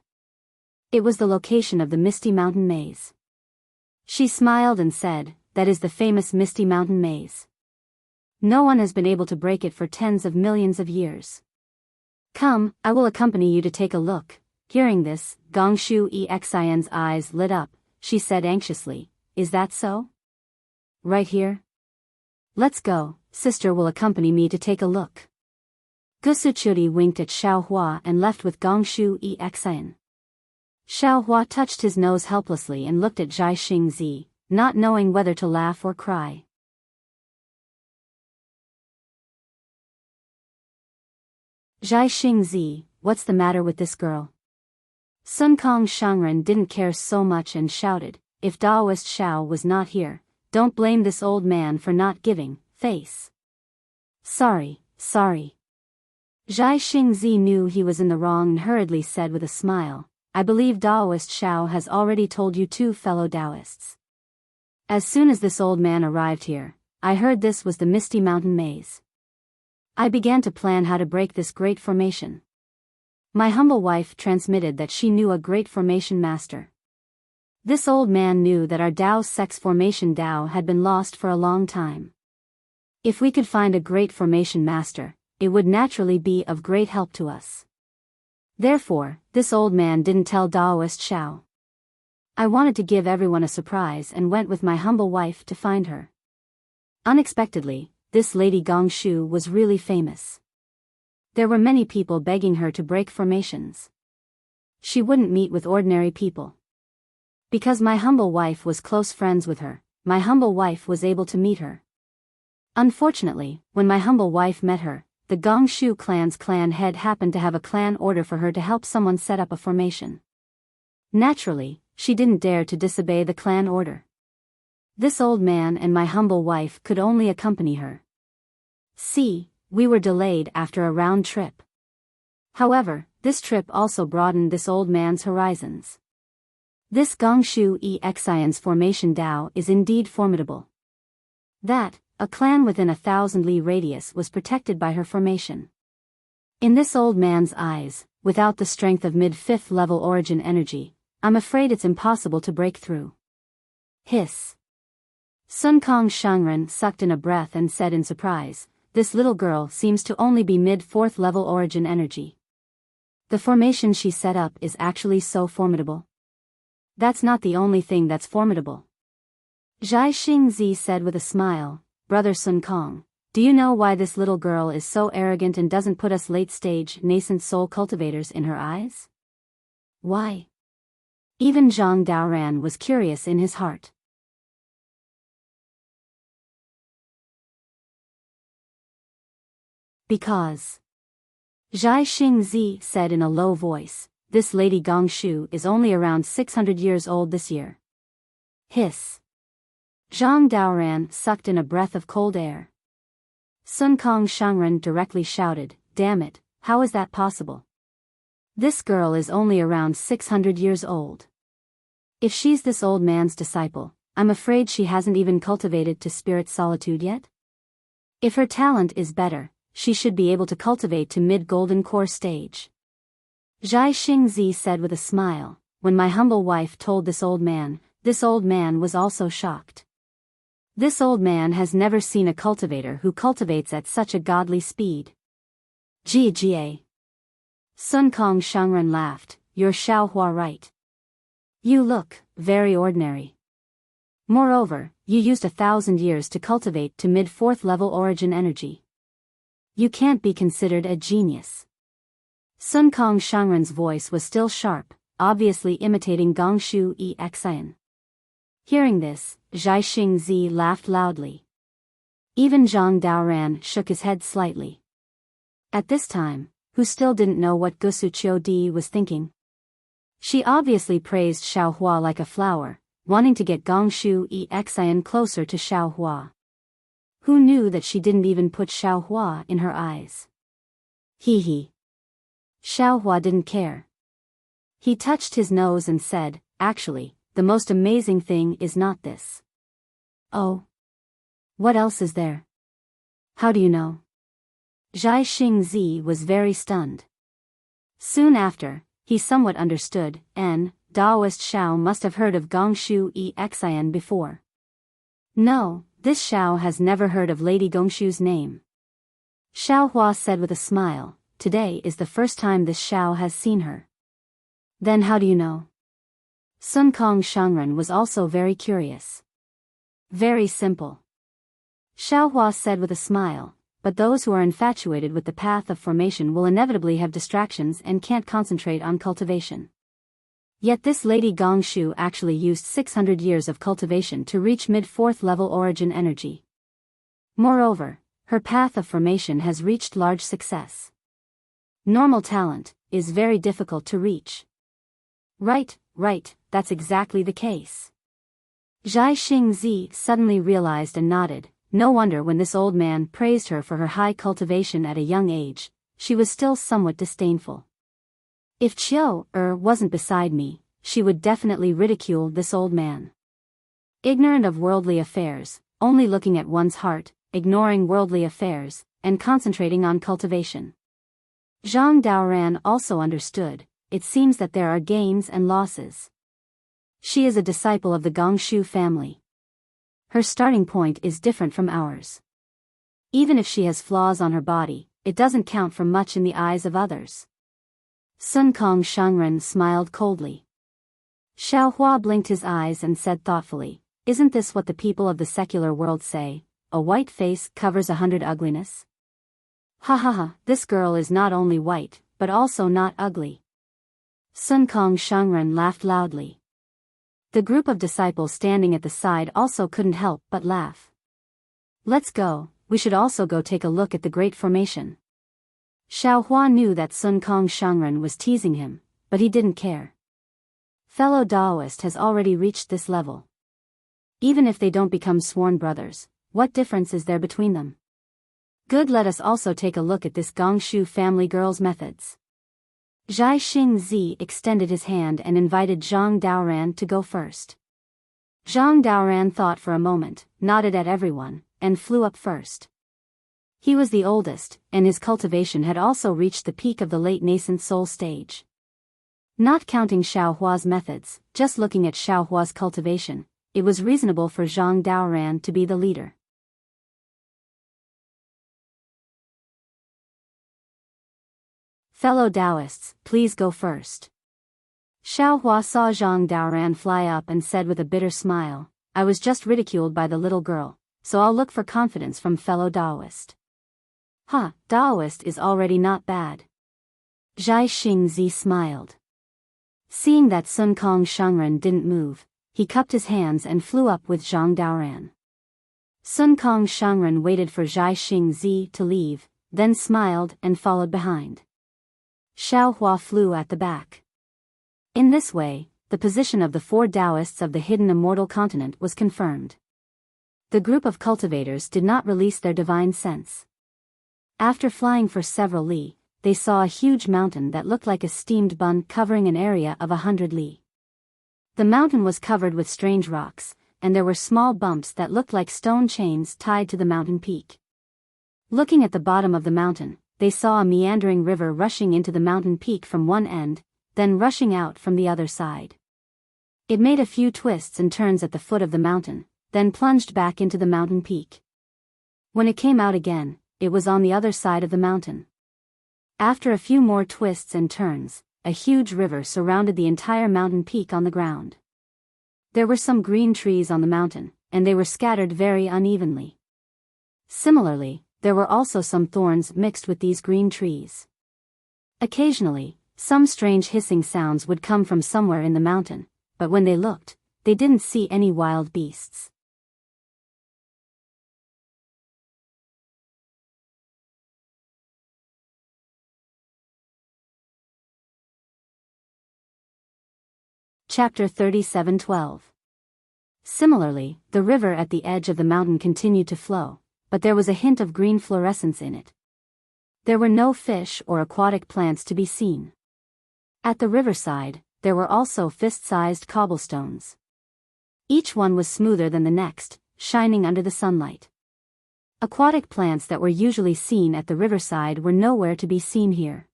A: It was the location of the Misty Mountain Maze. She smiled and said, that is the famous Misty Mountain Maze. No one has been able to break it for tens of millions of years. Come, I will accompany you to take a look. Hearing this, Gongshu Exian's eyes lit up. She said anxiously, is that so? Right here? Let's go, sister will accompany me to take a look. Gusuchuri winked at Xiaohua and left with Gongshu Exian. Xiaohua touched his nose helplessly and looked at Zhai Xingzi, not knowing whether to laugh or cry. Zhai Xingzi, what's the matter with this girl? Sun Kong Shangren didn't care so much and shouted, if Daoist Xiao was not here, don't blame this old man for not giving face. Sorry. Zhai Xingzi knew he was in the wrong and hurriedly said with a smile, I believe Daoist Xiao has already told you two fellow Daoists. As soon as this old man arrived here, I heard this was the Misty Mountain Maze. I began to plan how to break this great formation. My humble wife transmitted that she knew a great formation master. This old man knew that our Dao's sex formation Dao had been lost for a long time. If we could find a great formation master, it would naturally be of great help to us. Therefore, this old man didn't tell Daoist Xiao. I wanted to give everyone a surprise and went with my humble wife to find her. Unexpectedly, this lady Gongshu was really famous. There were many people begging her to break formations. She wouldn't meet with ordinary people. Because my humble wife was close friends with her, my humble wife was able to meet her. Unfortunately, when my humble wife met her, the Gongshu clan's clan head happened to have a clan order for her to help someone set up a formation. Naturally, she didn't dare to disobey the clan order. This old man and my humble wife could only accompany her. See, we were delayed after a round trip. However, this trip also broadened this old man's horizons. This Gongshu Exian's formation Dao is indeed formidable. That, a clan within 1,000 li radius was protected by her formation. In this old man's eyes, without the strength of mid-5th level origin energy, I'm afraid it's impossible to break through. Hiss. Sun Kong Shangren sucked in a breath and said in surprise, this little girl seems to only be mid-4th level origin energy. The formation she set up is actually so formidable. That's not the only thing that's formidable. Zhai Xingzi said with a smile, Brother Sun Kong, do you know why this little girl is so arrogant and doesn't put us late-stage nascent soul cultivators in her eyes? Why? Even Zhang Daoran was curious in his heart. Because. Zhai Xingzi said in a low voice, this lady Gongshu is only around 600 years old this year. Hiss. Zhang Daoran sucked in a breath of cold air. Sun Kong Shangren directly shouted, damn it, how is that possible? This girl is only around 600 years old. If she's this old man's disciple, I'm afraid she hasn't even cultivated to spirit solitude yet? If her talent is better, she should be able to cultivate to mid-golden core stage. Zhai Xingzi said with a smile, when my humble wife told this old man was also shocked. This old man has never seen a cultivator who cultivates at such a godly speed. Jia. Sun Kong Shangren laughed, you're Xiaohua right. You look very ordinary. Moreover, you used 1,000 years to cultivate to mid-4th level origin energy. You can't be considered a genius. Sun Kong Shangren's voice was still sharp, obviously imitating Gongshu Exian. Hearing this, Zhai Xingzi laughed loudly. Even Zhang Daoran shook his head slightly. At this time, who still didn't know what Gusuchio Di was thinking? She obviously praised Xiaohua like a flower, wanting to get Gongshu Exian closer to Xiaohua. Who knew that she didn't even put Xiaohua in her eyes? Hee. Xiaohua didn't care. He touched his nose and said, actually, the most amazing thing is not this. Oh. What else is there? How do you know? Zhai Xingzi was very stunned. Soon after, he somewhat understood, and Daoist Xiao must have heard of Gongshu Exian before. No, this Xiao has never heard of Lady Gongshu's name. Xiao Hua said with a smile, today is the first time this Xiao has seen her. Then how do you know? Sun Kong Shangren was also very curious. Very simple. Xiao Hua said with a smile, but those who are infatuated with the path of formation will inevitably have distractions and can't concentrate on cultivation. Yet this Lady Gongshu actually used 600 years of cultivation to reach mid-4th level origin energy. Moreover, her path of formation has reached large success. Normal talent is very difficult to reach. Right, that's exactly the case. Zhai Xingzi suddenly realized and nodded. No wonder when this old man praised her for her high cultivation at a young age, she was still somewhat disdainful. If Qiu wasn't beside me, she would definitely ridicule this old man. Ignorant of worldly affairs, only looking at one's heart, ignoring worldly affairs, and concentrating on cultivation. Zhang Daoran also understood, it seems that there are gains and losses. She is a disciple of the Gongshu family. Her starting point is different from ours. Even if she has flaws on her body, it doesn't count for much in the eyes of others. Sun Kong Shangren smiled coldly. Xiao Hua blinked his eyes and said thoughtfully, isn't this what the people of the secular world say, a white face covers 100 ugliness? Ha ha ha, this girl is not only white, but also not ugly. Sun Kong Shangren laughed loudly. The group of disciples standing at the side also couldn't help but laugh. Let's go, we should also go take a look at the Great Formation. Xiao Hua knew that Sun Kong Shangren was teasing him, but he didn't care. Fellow Daoist has already reached this level. Even if they don't become sworn brothers, what difference is there between them? Good, let us also take a look at this Gongshu family girl's methods. Zhai Xingzi extended his hand and invited Zhang Daoran to go first. Zhang Daoran thought for a moment, nodded at everyone, and flew up first. He was the oldest, and his cultivation had also reached the peak of the late nascent soul stage. Not counting Xiao Hua's methods, just looking at Xiao Hua's cultivation, it was reasonable for Zhang Daoran to be the leader. Fellow Taoists, please go first. Xiao Hua saw Zhang Daoran fly up and said with a bitter smile, I was just ridiculed by the little girl, so I'll look for confidence from fellow Taoist. Taoist is already not bad. Zhai Xingzi smiled. Seeing that Sun Kong Shangren didn't move, he cupped his hands and flew up with Zhang Daoran. Sun Kong Shangren waited for Zhai Xingzi to leave, then smiled and followed behind. Xiao Hua flew at the back. In this way, the position of the 4 Taoists of the hidden immortal continent was confirmed. The group of cultivators did not release their divine sense. After flying for several li, they saw a huge mountain that looked like a steamed bun covering an area of 100 li. The mountain was covered with strange rocks, and there were small bumps that looked like stone chains tied to the mountain peak. Looking at the bottom of the mountain, they saw a meandering river rushing into the mountain peak from one end, then rushing out from the other side. It made a few twists and turns at the foot of the mountain, then plunged back into the mountain peak. When it came out again, it was on the other side of the mountain. After a few more twists and turns, a huge river surrounded the entire mountain peak on the ground. There were some green trees on the mountain, and they were scattered very unevenly. Similarly, there were also some thorns mixed with these green trees. Occasionally, some strange hissing sounds would come from somewhere in the mountain, but when they looked, they didn't see any wild beasts. Chapter 37:12. Similarly, the river at the edge of the mountain continued to flow, but there was a hint of green fluorescence in it. There were no fish or aquatic plants to be seen. At the riverside, there were also fist-sized cobblestones. Each one was smoother than the next, shining under the sunlight. Aquatic plants that were usually seen at the riverside were nowhere to be seen here.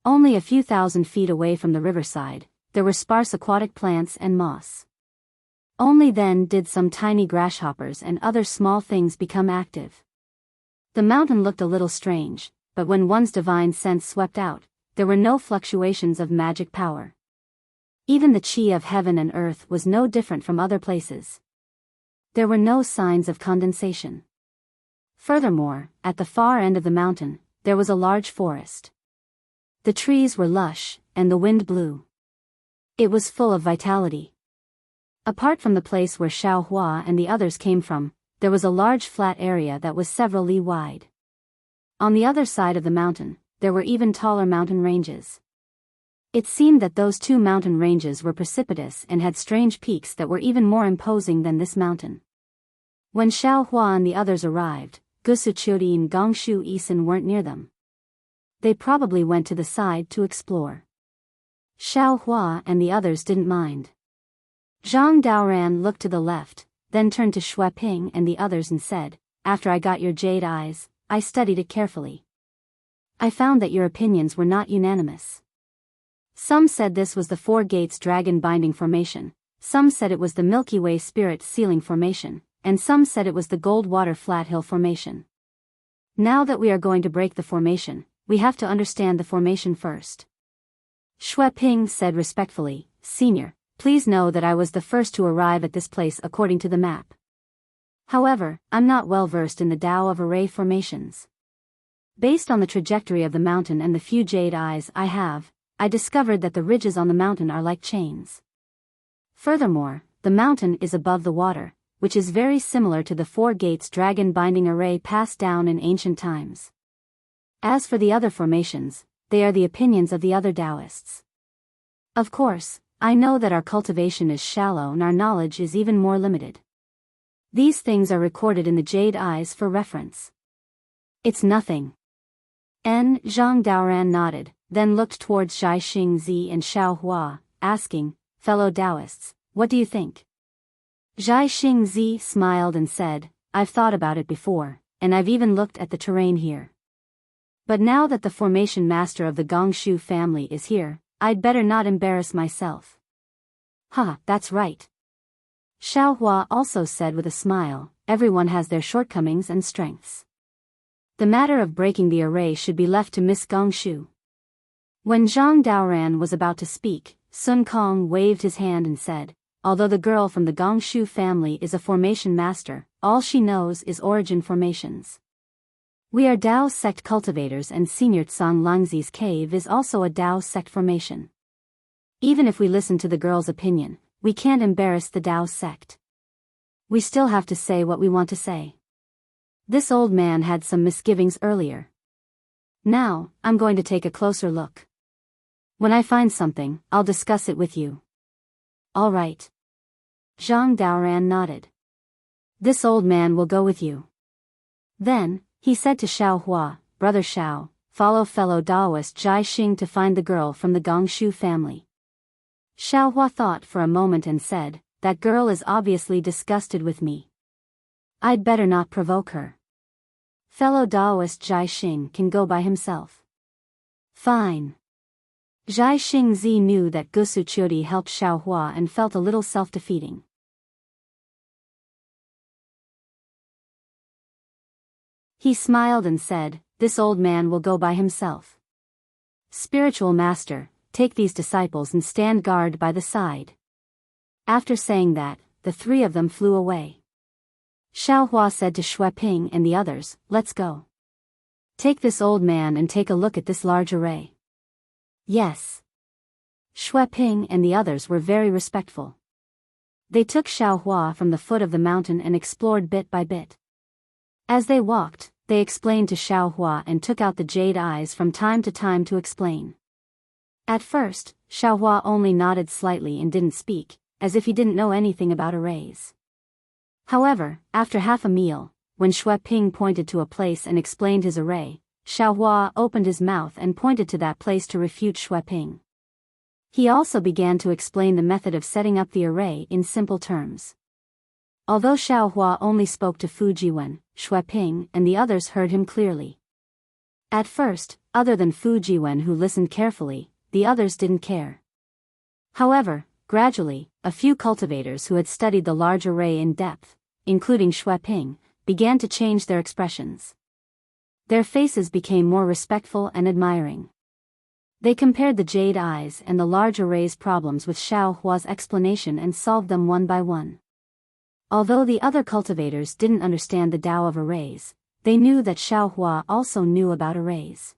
A: Only a few thousand feet away from the riverside, there were sparse aquatic plants and moss. Only then did some tiny grasshoppers and other small things become active. The mountain looked a little strange, but when one's divine sense swept out, there were no fluctuations of magic power. Even the chi of heaven and earth was no different from other places. There were no signs of condensation. Furthermore, at the far end of the mountain, there was a large forest. The trees were lush, and the wind blew. It was full of vitality. Apart from the place where Xiao Hua and the others came from, there was a large flat area that was several li wide. On the other side of the mountain, there were even taller mountain ranges. It seemed that those two mountain ranges were precipitous and had strange peaks that were even more imposing than this mountain. When Xiao Hua and the others arrived, Gusuchuri and Gongshu Isin weren't near them. They probably went to the side to explore. Xiao Hua and the others didn't mind. Zhang Daoran looked to the left, then turned to Xue Ping and the others and said, "After I got your jade eyes, I studied it carefully. I found that your opinions were not unanimous. Some said this was the Four Gates Dragon Binding Formation, some said it was the Milky Way Spirit Sealing Formation, and some said it was the Goldwater Flathill Formation. Now that we are going to break the formation, we have to understand the formation first." Xue Ping said respectfully, "Senior, please know that I was the first to arrive at this place according to the map. However, I'm not well versed in the Tao of array formations. Based on the trajectory of the mountain and the few jade eyes I have, I discovered that the ridges on the mountain are like chains. Furthermore, the mountain is above the water, which is very similar to the Four Gates Dragon Binding Array passed down in ancient times. As for the other formations, they are the opinions of the other Taoists. Of course, I know that our cultivation is shallow and our knowledge is even more limited. These things are recorded in the jade eyes for reference. It's nothing." Zhang Daoran nodded, then looked towards Zhai Xingzi and Xiao Hua, asking, "Fellow Taoists, what do you think?" Zhai Xingzi smiled and said, "I've thought about it before, and I've even looked at the terrain here. But now that the formation master of the Gongshu family is here, I'd better not embarrass myself." That's right." Xiao Hua also said with a smile, "Everyone has their shortcomings and strengths. The matter of breaking the array should be left to Miss Gongshu." When Zhang Daoran was about to speak, Sun Kong waved his hand and said, "Although the girl from the Gongshu family is a formation master, all she knows is origin formations. We are Dao sect cultivators and Senior Tsang Langzi's cave is also a Dao sect formation. Even if we listen to the girl's opinion, we can't embarrass the Dao sect. We still have to say what we want to say." This old man had some misgivings earlier. "Now, I'm going to take a closer look. When I find something, I'll discuss it with you." "All right." Zhang Daoran nodded. "This old man will go with you." Then, he said to Xiao Hua, "Brother Xiao, follow fellow Daoist Zhai Xing to find the girl from the Gongshu family." Xiao Hua thought for a moment and said, "That girl is obviously disgusted with me. I'd better not provoke her. Fellow Daoist Zhai Xing can go by himself." "Fine." Zhai Xingzi knew that Gusu Churi helped Xiao Hua and felt a little self-defeating. He smiled and said, "This old man will go by himself. Spiritual master, take these disciples and stand guard by the side." After saying that, the three of them flew away. Xiao Hua said to Xue Ping and the others, "Let's go. Take this old man and take a look at this large array." "Yes." Xue Ping and the others were very respectful. They took Xiao Hua from the foot of the mountain and explored bit by bit. As they walked, they explained to Xiao Hua and took out the jade eyes from time to time to explain. At first, Xiao Hua only nodded slightly and didn't speak, as if he didn't know anything about arrays. However, after half a meal, when Xue Ping pointed to a place and explained his array, Xiao Hua opened his mouth and pointed to that place to refute Xue Ping. He also began to explain the method of setting up the array in simple terms. Although Xiao Hua only spoke to Fujiwen, Xue Ping and the others heard him clearly. At first, other than Fu Jiwen who listened carefully, the others didn't care. However, gradually, a few cultivators who had studied the large array in depth, including Xue Ping, began to change their expressions. Their faces became more respectful and admiring. They compared the jade eyes and the large array's problems with Xiao Hua's explanation and solved them one by one. Although the other cultivators didn't understand the Tao of arrays, they knew that Xiao Hua also knew about arrays.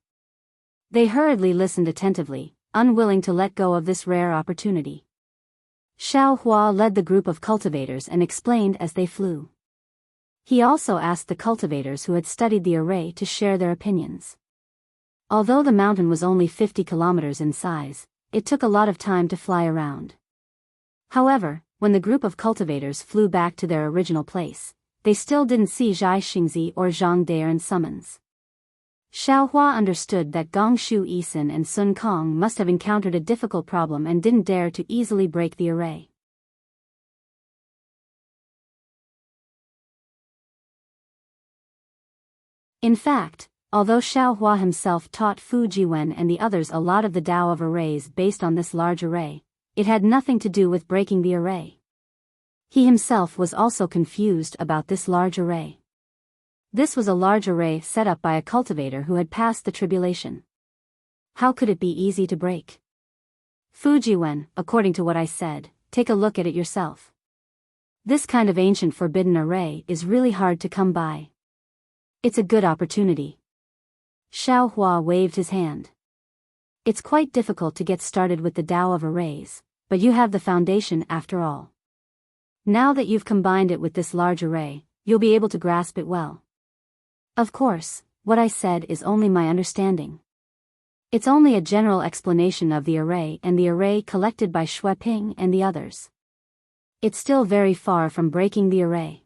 A: They hurriedly listened attentively, unwilling to let go of this rare opportunity. Xiao Hua led the group of cultivators and explained as they flew. He also asked the cultivators who had studied the array to share their opinions. Although the mountain was only 50 kilometers in size, it took a lot of time to fly around. However, when the group of cultivators flew back to their original place, they still didn't see Zhai Xingzi or Zhang Dairen's summons. Xiao Hua understood that Gong Shu Yisin and Sun Kong must have encountered a difficult problem and didn't dare to easily break the array. In fact, although Xiao Hua himself taught Fu Jiwen and the others a lot of the Tao of arrays based on this large array, it had nothing to do with breaking the array. He himself was also confused about this large array. This was a large array set up by a cultivator who had passed the tribulation. How could it be easy to break? Fu Jiwen, according to what I said, take a look at it yourself. This kind of ancient forbidden array is really hard to come by. It's a good opportunity. Xiao Hua waved his hand. It's quite difficult to get started with the Tao of arrays, but you have the foundation after all. Now that you've combined it with this large array, you'll be able to grasp it well. Of course, what I said is only my understanding. It's only a general explanation of the array and the array collected by Xue Ping and the others. It's still very far from breaking the array.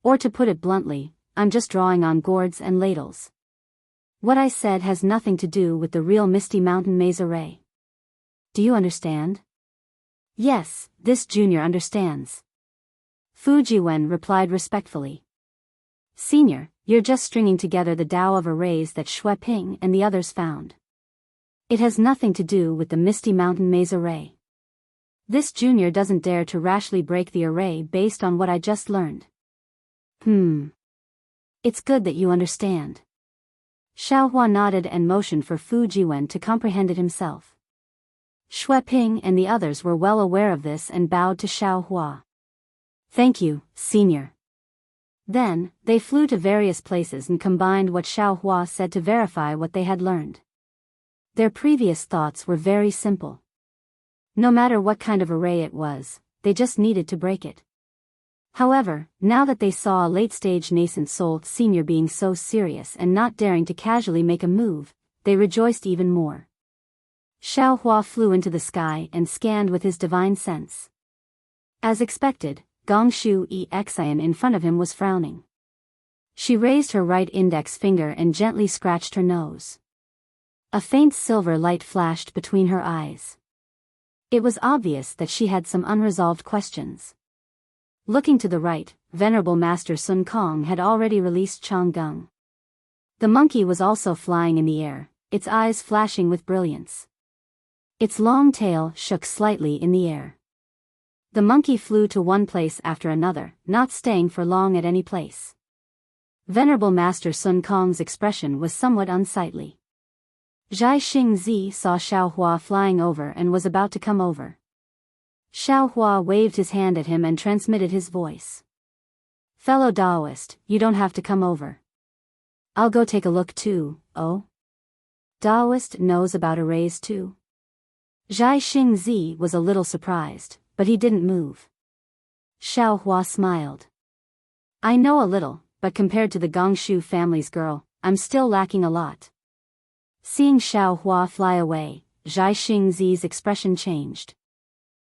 A: Or to put it bluntly, I'm just drawing on gourds and ladles. What I said has nothing to do with the real Misty Mountain Maze array. Do you understand? Yes, this junior understands. Fu Jiwen replied respectfully. Senior, you're just stringing together the Tao of arrays that Xue Ping and the others found. It has nothing to do with the Misty Mountain Maze array. This junior doesn't dare to rashly break the array based on what I just learned. It's good that you understand. Xiao Hua nodded and motioned for Fu Jiwen to comprehend it himself. Xue Ping and the others were well aware of this and bowed to Xiao Hua. Thank you, senior. Then, they flew to various places and combined what Xiao Hua said to verify what they had learned. Their previous thoughts were very simple. No matter what kind of array it was, they just needed to break it. However, now that they saw a late-stage nascent soul senior being so serious and not daring to casually make a move, they rejoiced even more. Xiao Hua flew into the sky and scanned with his divine sense. As expected, Gong Shu Yixian in front of him was frowning. She raised her right index finger and gently scratched her nose. A faint silver light flashed between her eyes. It was obvious that she had some unresolved questions. Looking to the right, Venerable Master Sun Kong had already released Chang Gung. The monkey was also flying in the air, its eyes flashing with brilliance. Its long tail shook slightly in the air. The monkey flew to one place after another, not staying for long at any place. Venerable Master Sun Kong's expression was somewhat unsightly. Zhai Xingzi saw Xiao Hua flying over and was about to come over. Xiao Hua waved his hand at him and transmitted his voice. Fellow Daoist, you don't have to come over. I'll go take a look too, oh? Daoist knows about arrays too? Zhai Xingzi was a little surprised, but he didn't move. Xiao Hua smiled. I know a little, but compared to the Gongshu family's girl, I'm still lacking a lot. Seeing Xiao Hua fly away, Zhai Xingzi's expression changed.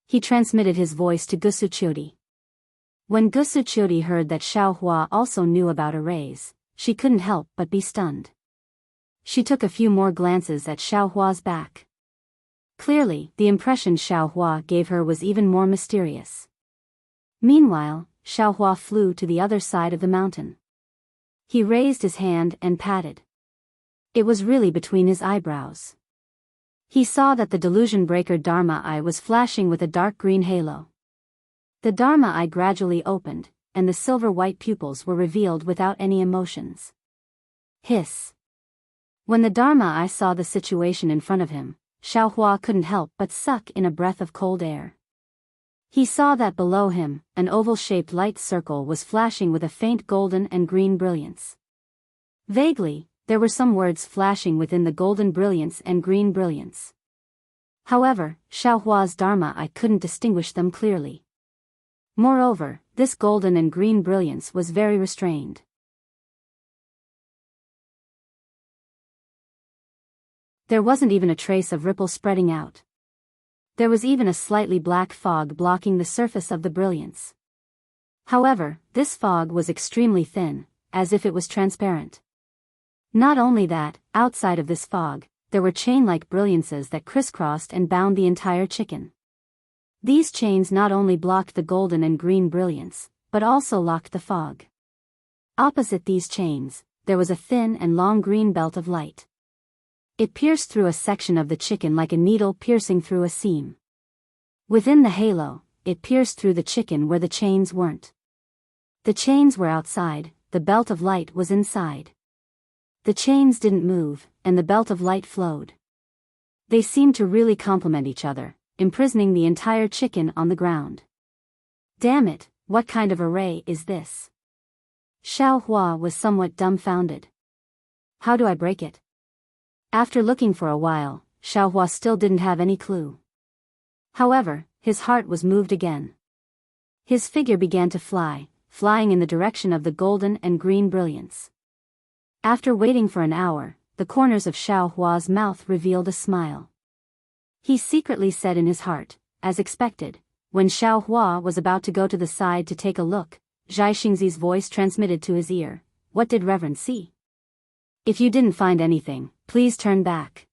A: He transmitted his voice to Gusuchuri. When Gusuchuri heard that Xiao Hua also knew about arrays, she couldn't help but be stunned. She took a few more glances at Xiao Hua's back. Clearly, the impression Xiao Hua gave her was even more mysterious. Meanwhile, Xiao Hua flew to the other side of the mountain. He raised his hand and patted. It was really between his eyebrows. He saw that the delusion breaker Dharma eye was flashing with a dark green halo. The Dharma eye gradually opened, and the silver-white pupils were revealed without any emotions. Hiss. When the Dharma eye saw the situation in front of him, Xiaohua couldn't help but suck in a breath of cold air. He saw that below him, an oval-shaped light circle was flashing with a faint golden and green brilliance. Vaguely, there were some words flashing within the golden brilliance and green brilliance. However, Xiaohua's Dharma eye couldn't distinguish them clearly. Moreover, this golden and green brilliance was very restrained. There wasn't even a trace of ripple spreading out. There was even a slightly black fog blocking the surface of the brilliance. However, this fog was extremely thin, as if it was transparent. Not only that, outside of this fog, there were chain-like brilliances that crisscrossed and bound the entire chicken. These chains not only blocked the golden and green brilliance, but also locked the fog. Opposite these chains, there was a thin and long green belt of light. It pierced through a section of the chicken like a needle piercing through a seam. Within the halo, it pierced through the chicken where the chains weren't. The chains were outside, the belt of light was inside. The chains didn't move, and the belt of light flowed. They seemed to really complement each other, imprisoning the entire chicken on the ground. Damn it, what kind of array is this? Xiaohua was somewhat dumbfounded. How do I break it? After looking for a while, Xiaohua still didn't have any clue. However, his heart was moved again. His figure began to fly, flying in the direction of the golden and green brilliance. After waiting for an hour, the corners of Xiaohua's mouth revealed a smile. He secretly said in his heart, as expected, when Xiaohua was about to go to the side to take a look, Zhai Xingzi's voice transmitted to his ear, "What did Reverend see? If you didn't find anything, please turn back.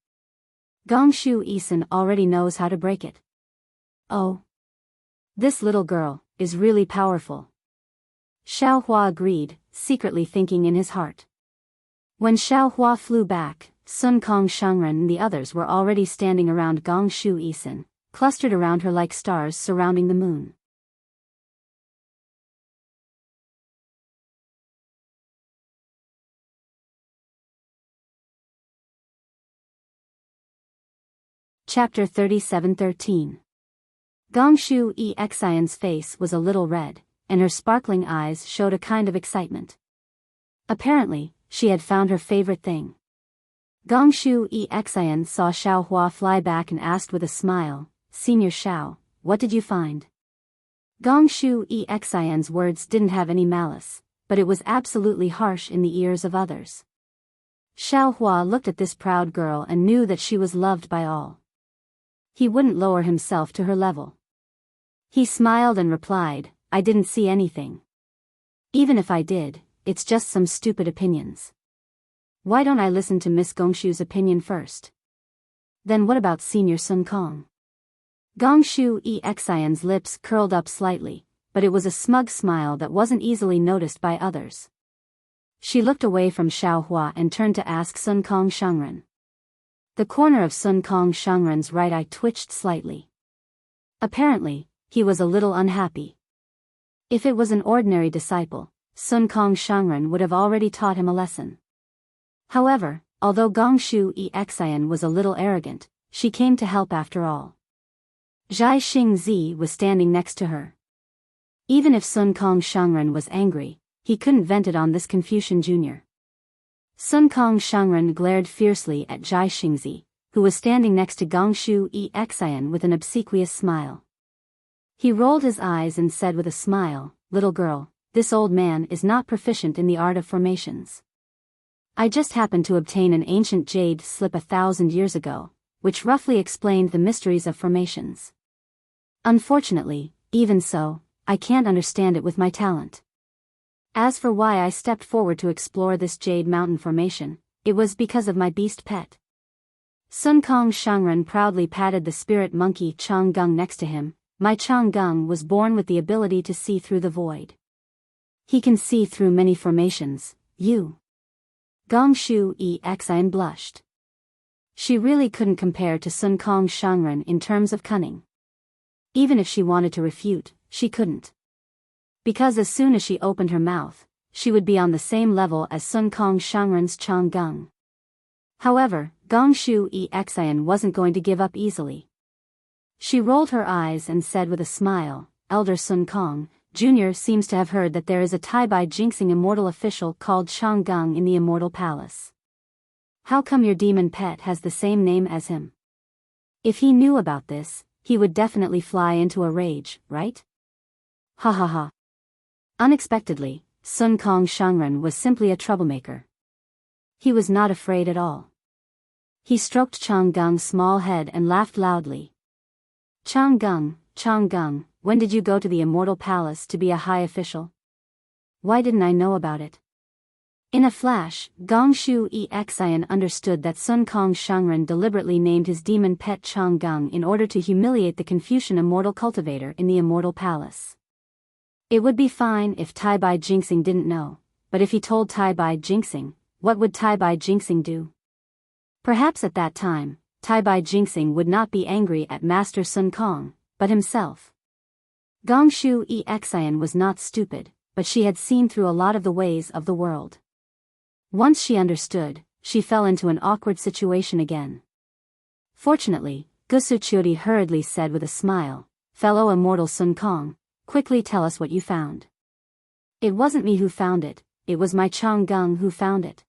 A: Gongshu Isan already knows how to break it." Oh. This little girl is really powerful. Xiaohua agreed, secretly thinking in his heart. When Xiaohua flew back, Sun Kong Shangren and the others were already standing around Gongshu Isan, clustered around her like stars surrounding the moon. Chapter 37:13. Gongshu Exian's face was a little red, and her sparkling eyes showed a kind of excitement. Apparently, she had found her favorite thing. Gongshu Exian saw Xiaohua fly back and asked with a smile, "Senior Xiao, what did you find?" Gongshu Exian's words didn't have any malice, but it was absolutely harsh in the ears of others. Xiaohua looked at this proud girl and knew that she was loved by all. He wouldn't lower himself to her level. He smiled and replied, "I didn't see anything. Even if I did, it's just some stupid opinions. Why don't I listen to Miss Gongshu's opinion first? Then what about Senior Sun Kong?" Gongshu Exian's lips curled up slightly, but it was a smug smile that wasn't easily noticed by others. She looked away from Xiaohua and turned to ask Sun Kong Shangren. The corner of Sun Kong Shangren's right eye twitched slightly. Apparently, he was a little unhappy. If it was an ordinary disciple, Sun Kong Shangren would have already taught him a lesson. However, although Gongshu Exian was a little arrogant, she came to help after all. Zhai Xingzi was standing next to her. Even if Sun Kong Shangren was angry, he couldn't vent it on this Confucian junior. Sun Kong Shangren glared fiercely at Zhai Xingzi, who was standing next to Gongshu Exian with an obsequious smile. He rolled his eyes and said with a smile, "Little girl, this old man is not proficient in the art of formations. I just happened to obtain an ancient jade slip 1,000 years ago, which roughly explained the mysteries of formations. Unfortunately, even so, I can't understand it with my talent. As for why I stepped forward to explore this Jade Mountain formation, it was because of my beast pet." Sun Kong Shangren proudly patted the spirit monkey Chang Gung next to him. "My Chang Gung was born with the ability to see through the void. He can see through many formations, You. Gong Shu Xian blushed. She really couldn't compare to Sun Kong Shangren in terms of cunning. Even if she wanted to refute, she couldn't. Because as soon as she opened her mouth, she would be on the same level as Sun Kong Shangren's Chang Gung. However, Gong Shu Xian wasn't going to give up easily. She rolled her eyes and said with a smile, Elder Sun Kong, Jr. seems to have heard that there is a Tai-Bai jinxing immortal official called Chang Gung in the Immortal Palace. How come your demon pet has the same name as him? If he knew about this, he would definitely fly into a rage, right? Ha ha ha. Unexpectedly, Sun Kong Shangren was simply a troublemaker. He was not afraid at all. He stroked Chang Gung's small head and laughed loudly. Chang Gung, when did you go to the Immortal Palace to be a high official? Why didn't I know about it? In a flash, Gong Shu Xian understood that Sun Kong Shangren deliberately named his demon pet Chang Gung in order to humiliate the Confucian immortal cultivator in the Immortal Palace. It would be fine if Tai-Bai jinxing didn't know, but if he told Tai-Bai jinxing, what would Tai-Bai jinxing do? Perhaps at that time, Tai-Bai jinxing would not be angry at Master Sun Kong, but himself. Gong Shu Xian was not stupid, but she had seen through a lot of the ways of the world. Once she understood, she fell into an awkward situation again. Fortunately, Gusuchuri hurriedly said with a smile, Fellow immortal Sun Kong, quickly tell us what you found. It wasn't me who found it, it was my Chang Gung who found it.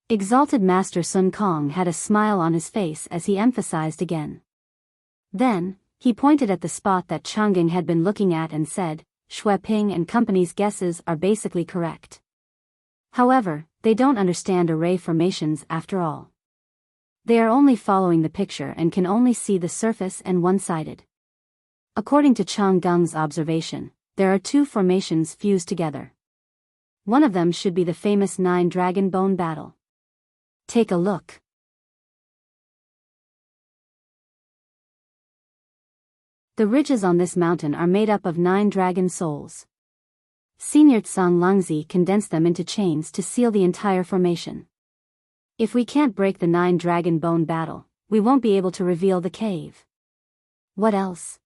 A: Exalted Master Sun Kong had a smile on his face as he emphasized again. Then, he pointed at the spot that Chang'ing had been looking at and said, Shui Ping and company's guesses are basically correct. However, they don't understand array formations after all. They are only following the picture and can only see the surface and one-sided. According to Chang Gung's observation, there are two formations fused together. One of them should be the famous 9 Dragon Bone battle. Take a look. The ridges on this mountain are made up of 9 dragon souls. Senior Tsang Langzi condensed them into chains to seal the entire formation. If we can't break the 9 Dragon Bone battle, we won't be able to reveal the cave. What else?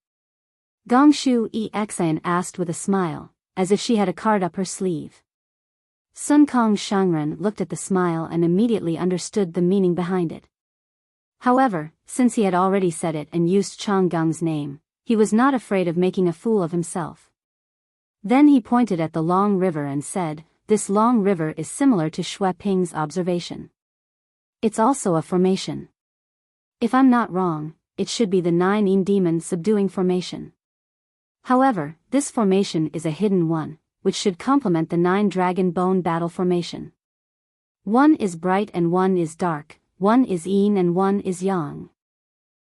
A: Gong Shu Xian asked with a smile, as if she had a card up her sleeve. Sun Kong Shangren looked at the smile and immediately understood the meaning behind it. However, since he had already said it and used Chang Gung's name, he was not afraid of making a fool of himself. Then he pointed at the long river and said, This long river is similar to Shui Ping's observation. It's also a formation. If I'm not wrong, it should be the 9 demon subduing formation. However, this formation is a hidden one, which should complement the 9 Dragon Bone battle formation. One is bright and one is dark, one is yin and one is yang.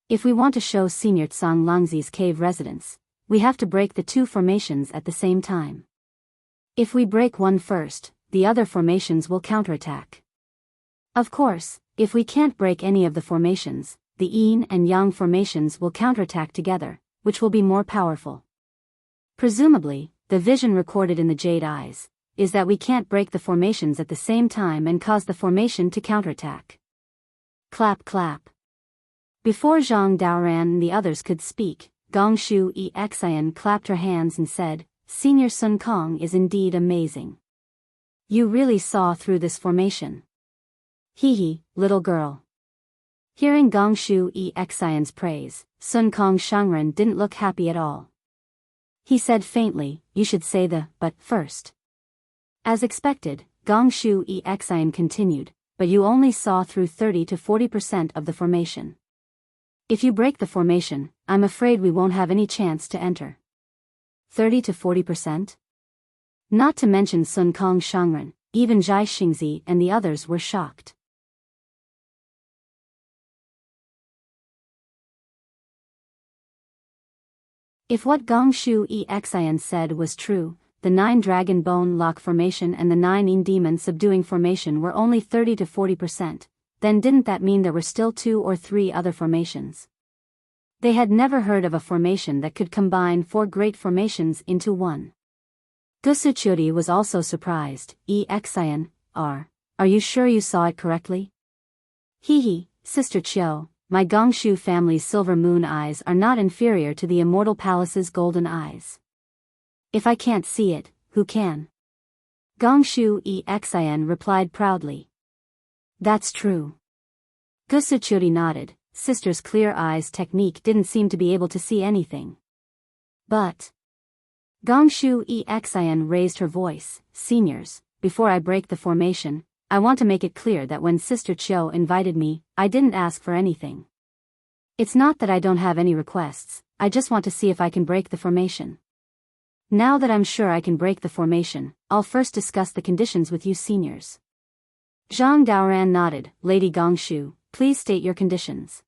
A: If we want to show Senior Tsang Langzi's cave residence, we have to break the 2 formations at the same time. If we break one first, the other formations will counterattack. Of course, if we can't break any of the formations, the yin and yang formations will counterattack together, which will be more powerful. Presumably, the vision recorded in the jade eyes is that we can't break the formations at the same time and cause the formation to counterattack. Clap clap. Before Zhang Daoran and the others could speak, Gong Shu Xian clapped her hands and said, Senior Sun Kong is indeed amazing. You really saw through this formation. Hee, little girl. Hearing Gong Shu Xian's praise, Sun Kong Shangren didn't look happy at all. He said faintly, You should say the but first. As expected, Gong Shu Xian continued, But you only saw through 30 to 40% of the formation. If you break the formation, I'm afraid we won't have any chance to enter. 30 to 40%? Not to mention Sun Kong Shangren, even Zhai Xingzi and the others were shocked. If what Gong Shu Xian said was true, the 9 Dragon Bone lock formation and the 9 Yin Demon subduing formation were only 30 to 40%, then didn't that mean there were still 2 or 3 other formations? They had never heard of a formation that could combine 4 great formations into one. Gusuchuri was also surprised. Xian, Are you sure you saw it correctly? Hee, Sister Chiu, my Gongshu family's silver moon eyes are not inferior to the Immortal Palace's golden eyes. If I can't see it, who can? Gongshu Xin replied proudly. That's true. Gusuchuri nodded. Sister's clear eyes technique didn't seem to be able to see anything. But Gongshu Xin raised her voice. Seniors, before I break the formation, I want to make it clear that when Sister Chiu invited me, I didn't ask for anything. It's not that I don't have any requests, I just want to see if I can break the formation. Now that I'm sure I can break the formation, I'll first discuss the conditions with you seniors. Zhang Daoran nodded. Lady Gongshu, please state your conditions.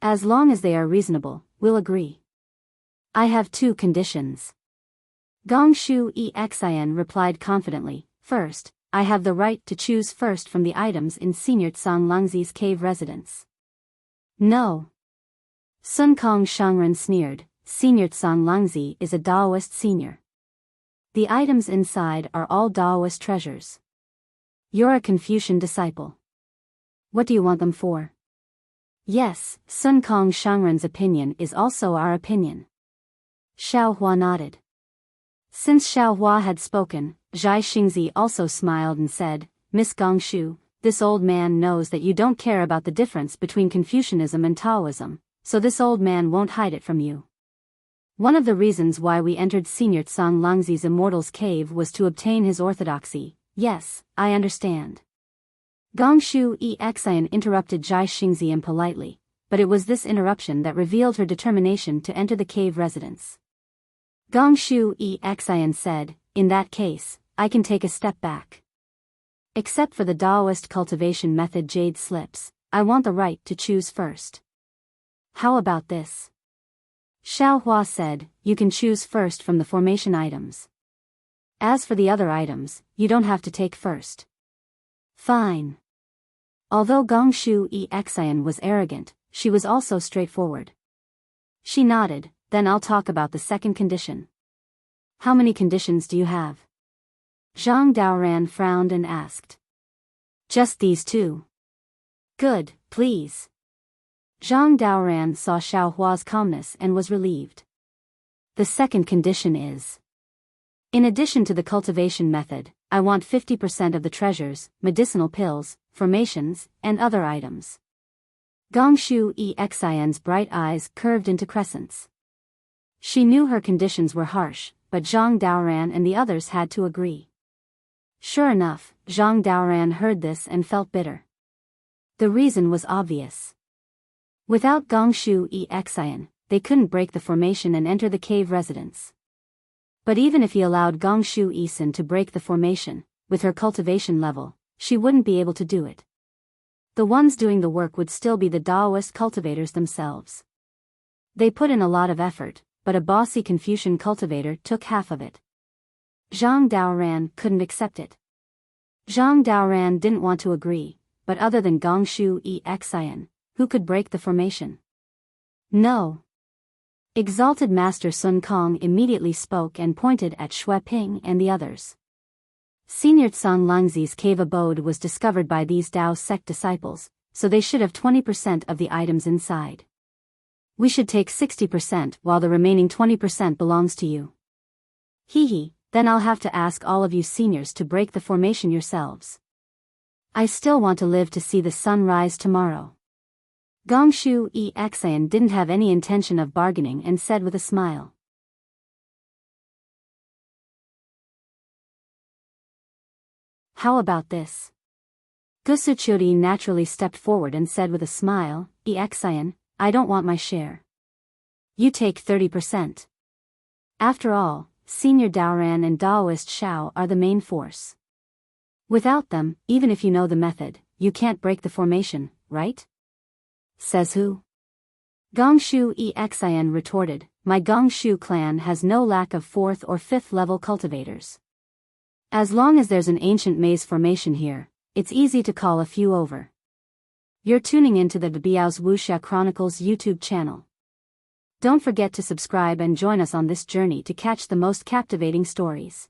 A: As long as they are reasonable, we'll agree. I have 2 conditions. Gongshu Xin replied confidently. First, I have the right to choose first from the items in Senior Tsang Langzi's cave residence. No. Sun Kong Shangren sneered. Senior Tsang Langzi is a Daoist senior. The items inside are all Daoist treasures. You're a Confucian disciple. What do you want them for? Yes, Sun Kong Shangren's opinion is also our opinion. Xiao Hua nodded. Since Xiao Hua had spoken, Zhai Xingzi also smiled and said, Miss Gongshu, this old man knows that you don't care about the difference between Confucianism and Taoism, so this old man won't hide it from you. One of the reasons why we entered Senior Tsang Langzi's Immortal's cave was to obtain his orthodoxy. Yes, I understand. Gongshu Xin interrupted Zhai Xingzi impolitely, but it was this interruption that revealed her determination to enter the cave residence. Gongshu Xin said, in that case, I can take a step back. Except for the Daoist cultivation method jade slips, I want the right to choose first. How about this? Xiao Hua said, you can choose first from the formation items. As for the other items, you don't have to take first. Fine. Although Gongshu Xin was arrogant, she was also straightforward. She nodded, then I'll talk about the second condition. How many conditions do you have? Zhang Daoran frowned and asked. Just these 2. Good, please. Zhang Daoran saw Xiao Hua's calmness and was relieved. The second condition is, in addition to the cultivation method, I want 50% of the treasures, medicinal pills, formations, and other items. Gongshu Xin's bright eyes curved into crescents. She knew her conditions were harsh, but Zhang Daoran and the others had to agree. Sure enough, Zhang Daoran heard this and felt bitter. The reason was obvious. Without Gongshu Xin, they couldn't break the formation and enter the cave residence. But even if he allowed Gongshu Xin to break the formation, with her cultivation level, she wouldn't be able to do it. The ones doing the work would still be the Daoist cultivators themselves. They put in a lot of effort, but a bossy Confucian cultivator took half of it. Zhang Daoran couldn't accept it. Zhang Daoran didn't want to agree, but other than Gongshu Xin, who could break the formation? No. Exalted Master Sun Kong immediately spoke and pointed at Xue Ping and the others. Senior Tsang Langzi's cave abode was discovered by these Dao sect disciples, so they should have 20% of the items inside. We should take 60% while the remaining 20% belongs to you. Hee, then I'll have to ask all of you seniors to break the formation yourselves. I still want to live to see the sun rise tomorrow. Gongshu Xin didn't have any intention of bargaining and said with a smile. How about this? Gusuchuri naturally stepped forward and said with a smile, Xin, I don't want my share. You take 30%. After all, Senior Daoran and Daoist Xiao are the main force. Without them, even if you know the method, you can't break the formation, right? Says who? Gongshu Xin retorted, my Gongshu clan has no lack of 4th or 5th level cultivators. As long as there's an ancient maze formation here, it's easy to call a few over. You're tuning into the Biyao's Wuxia Chronicles YouTube channel. Don't forget to subscribe and join us on this journey to catch the most captivating stories.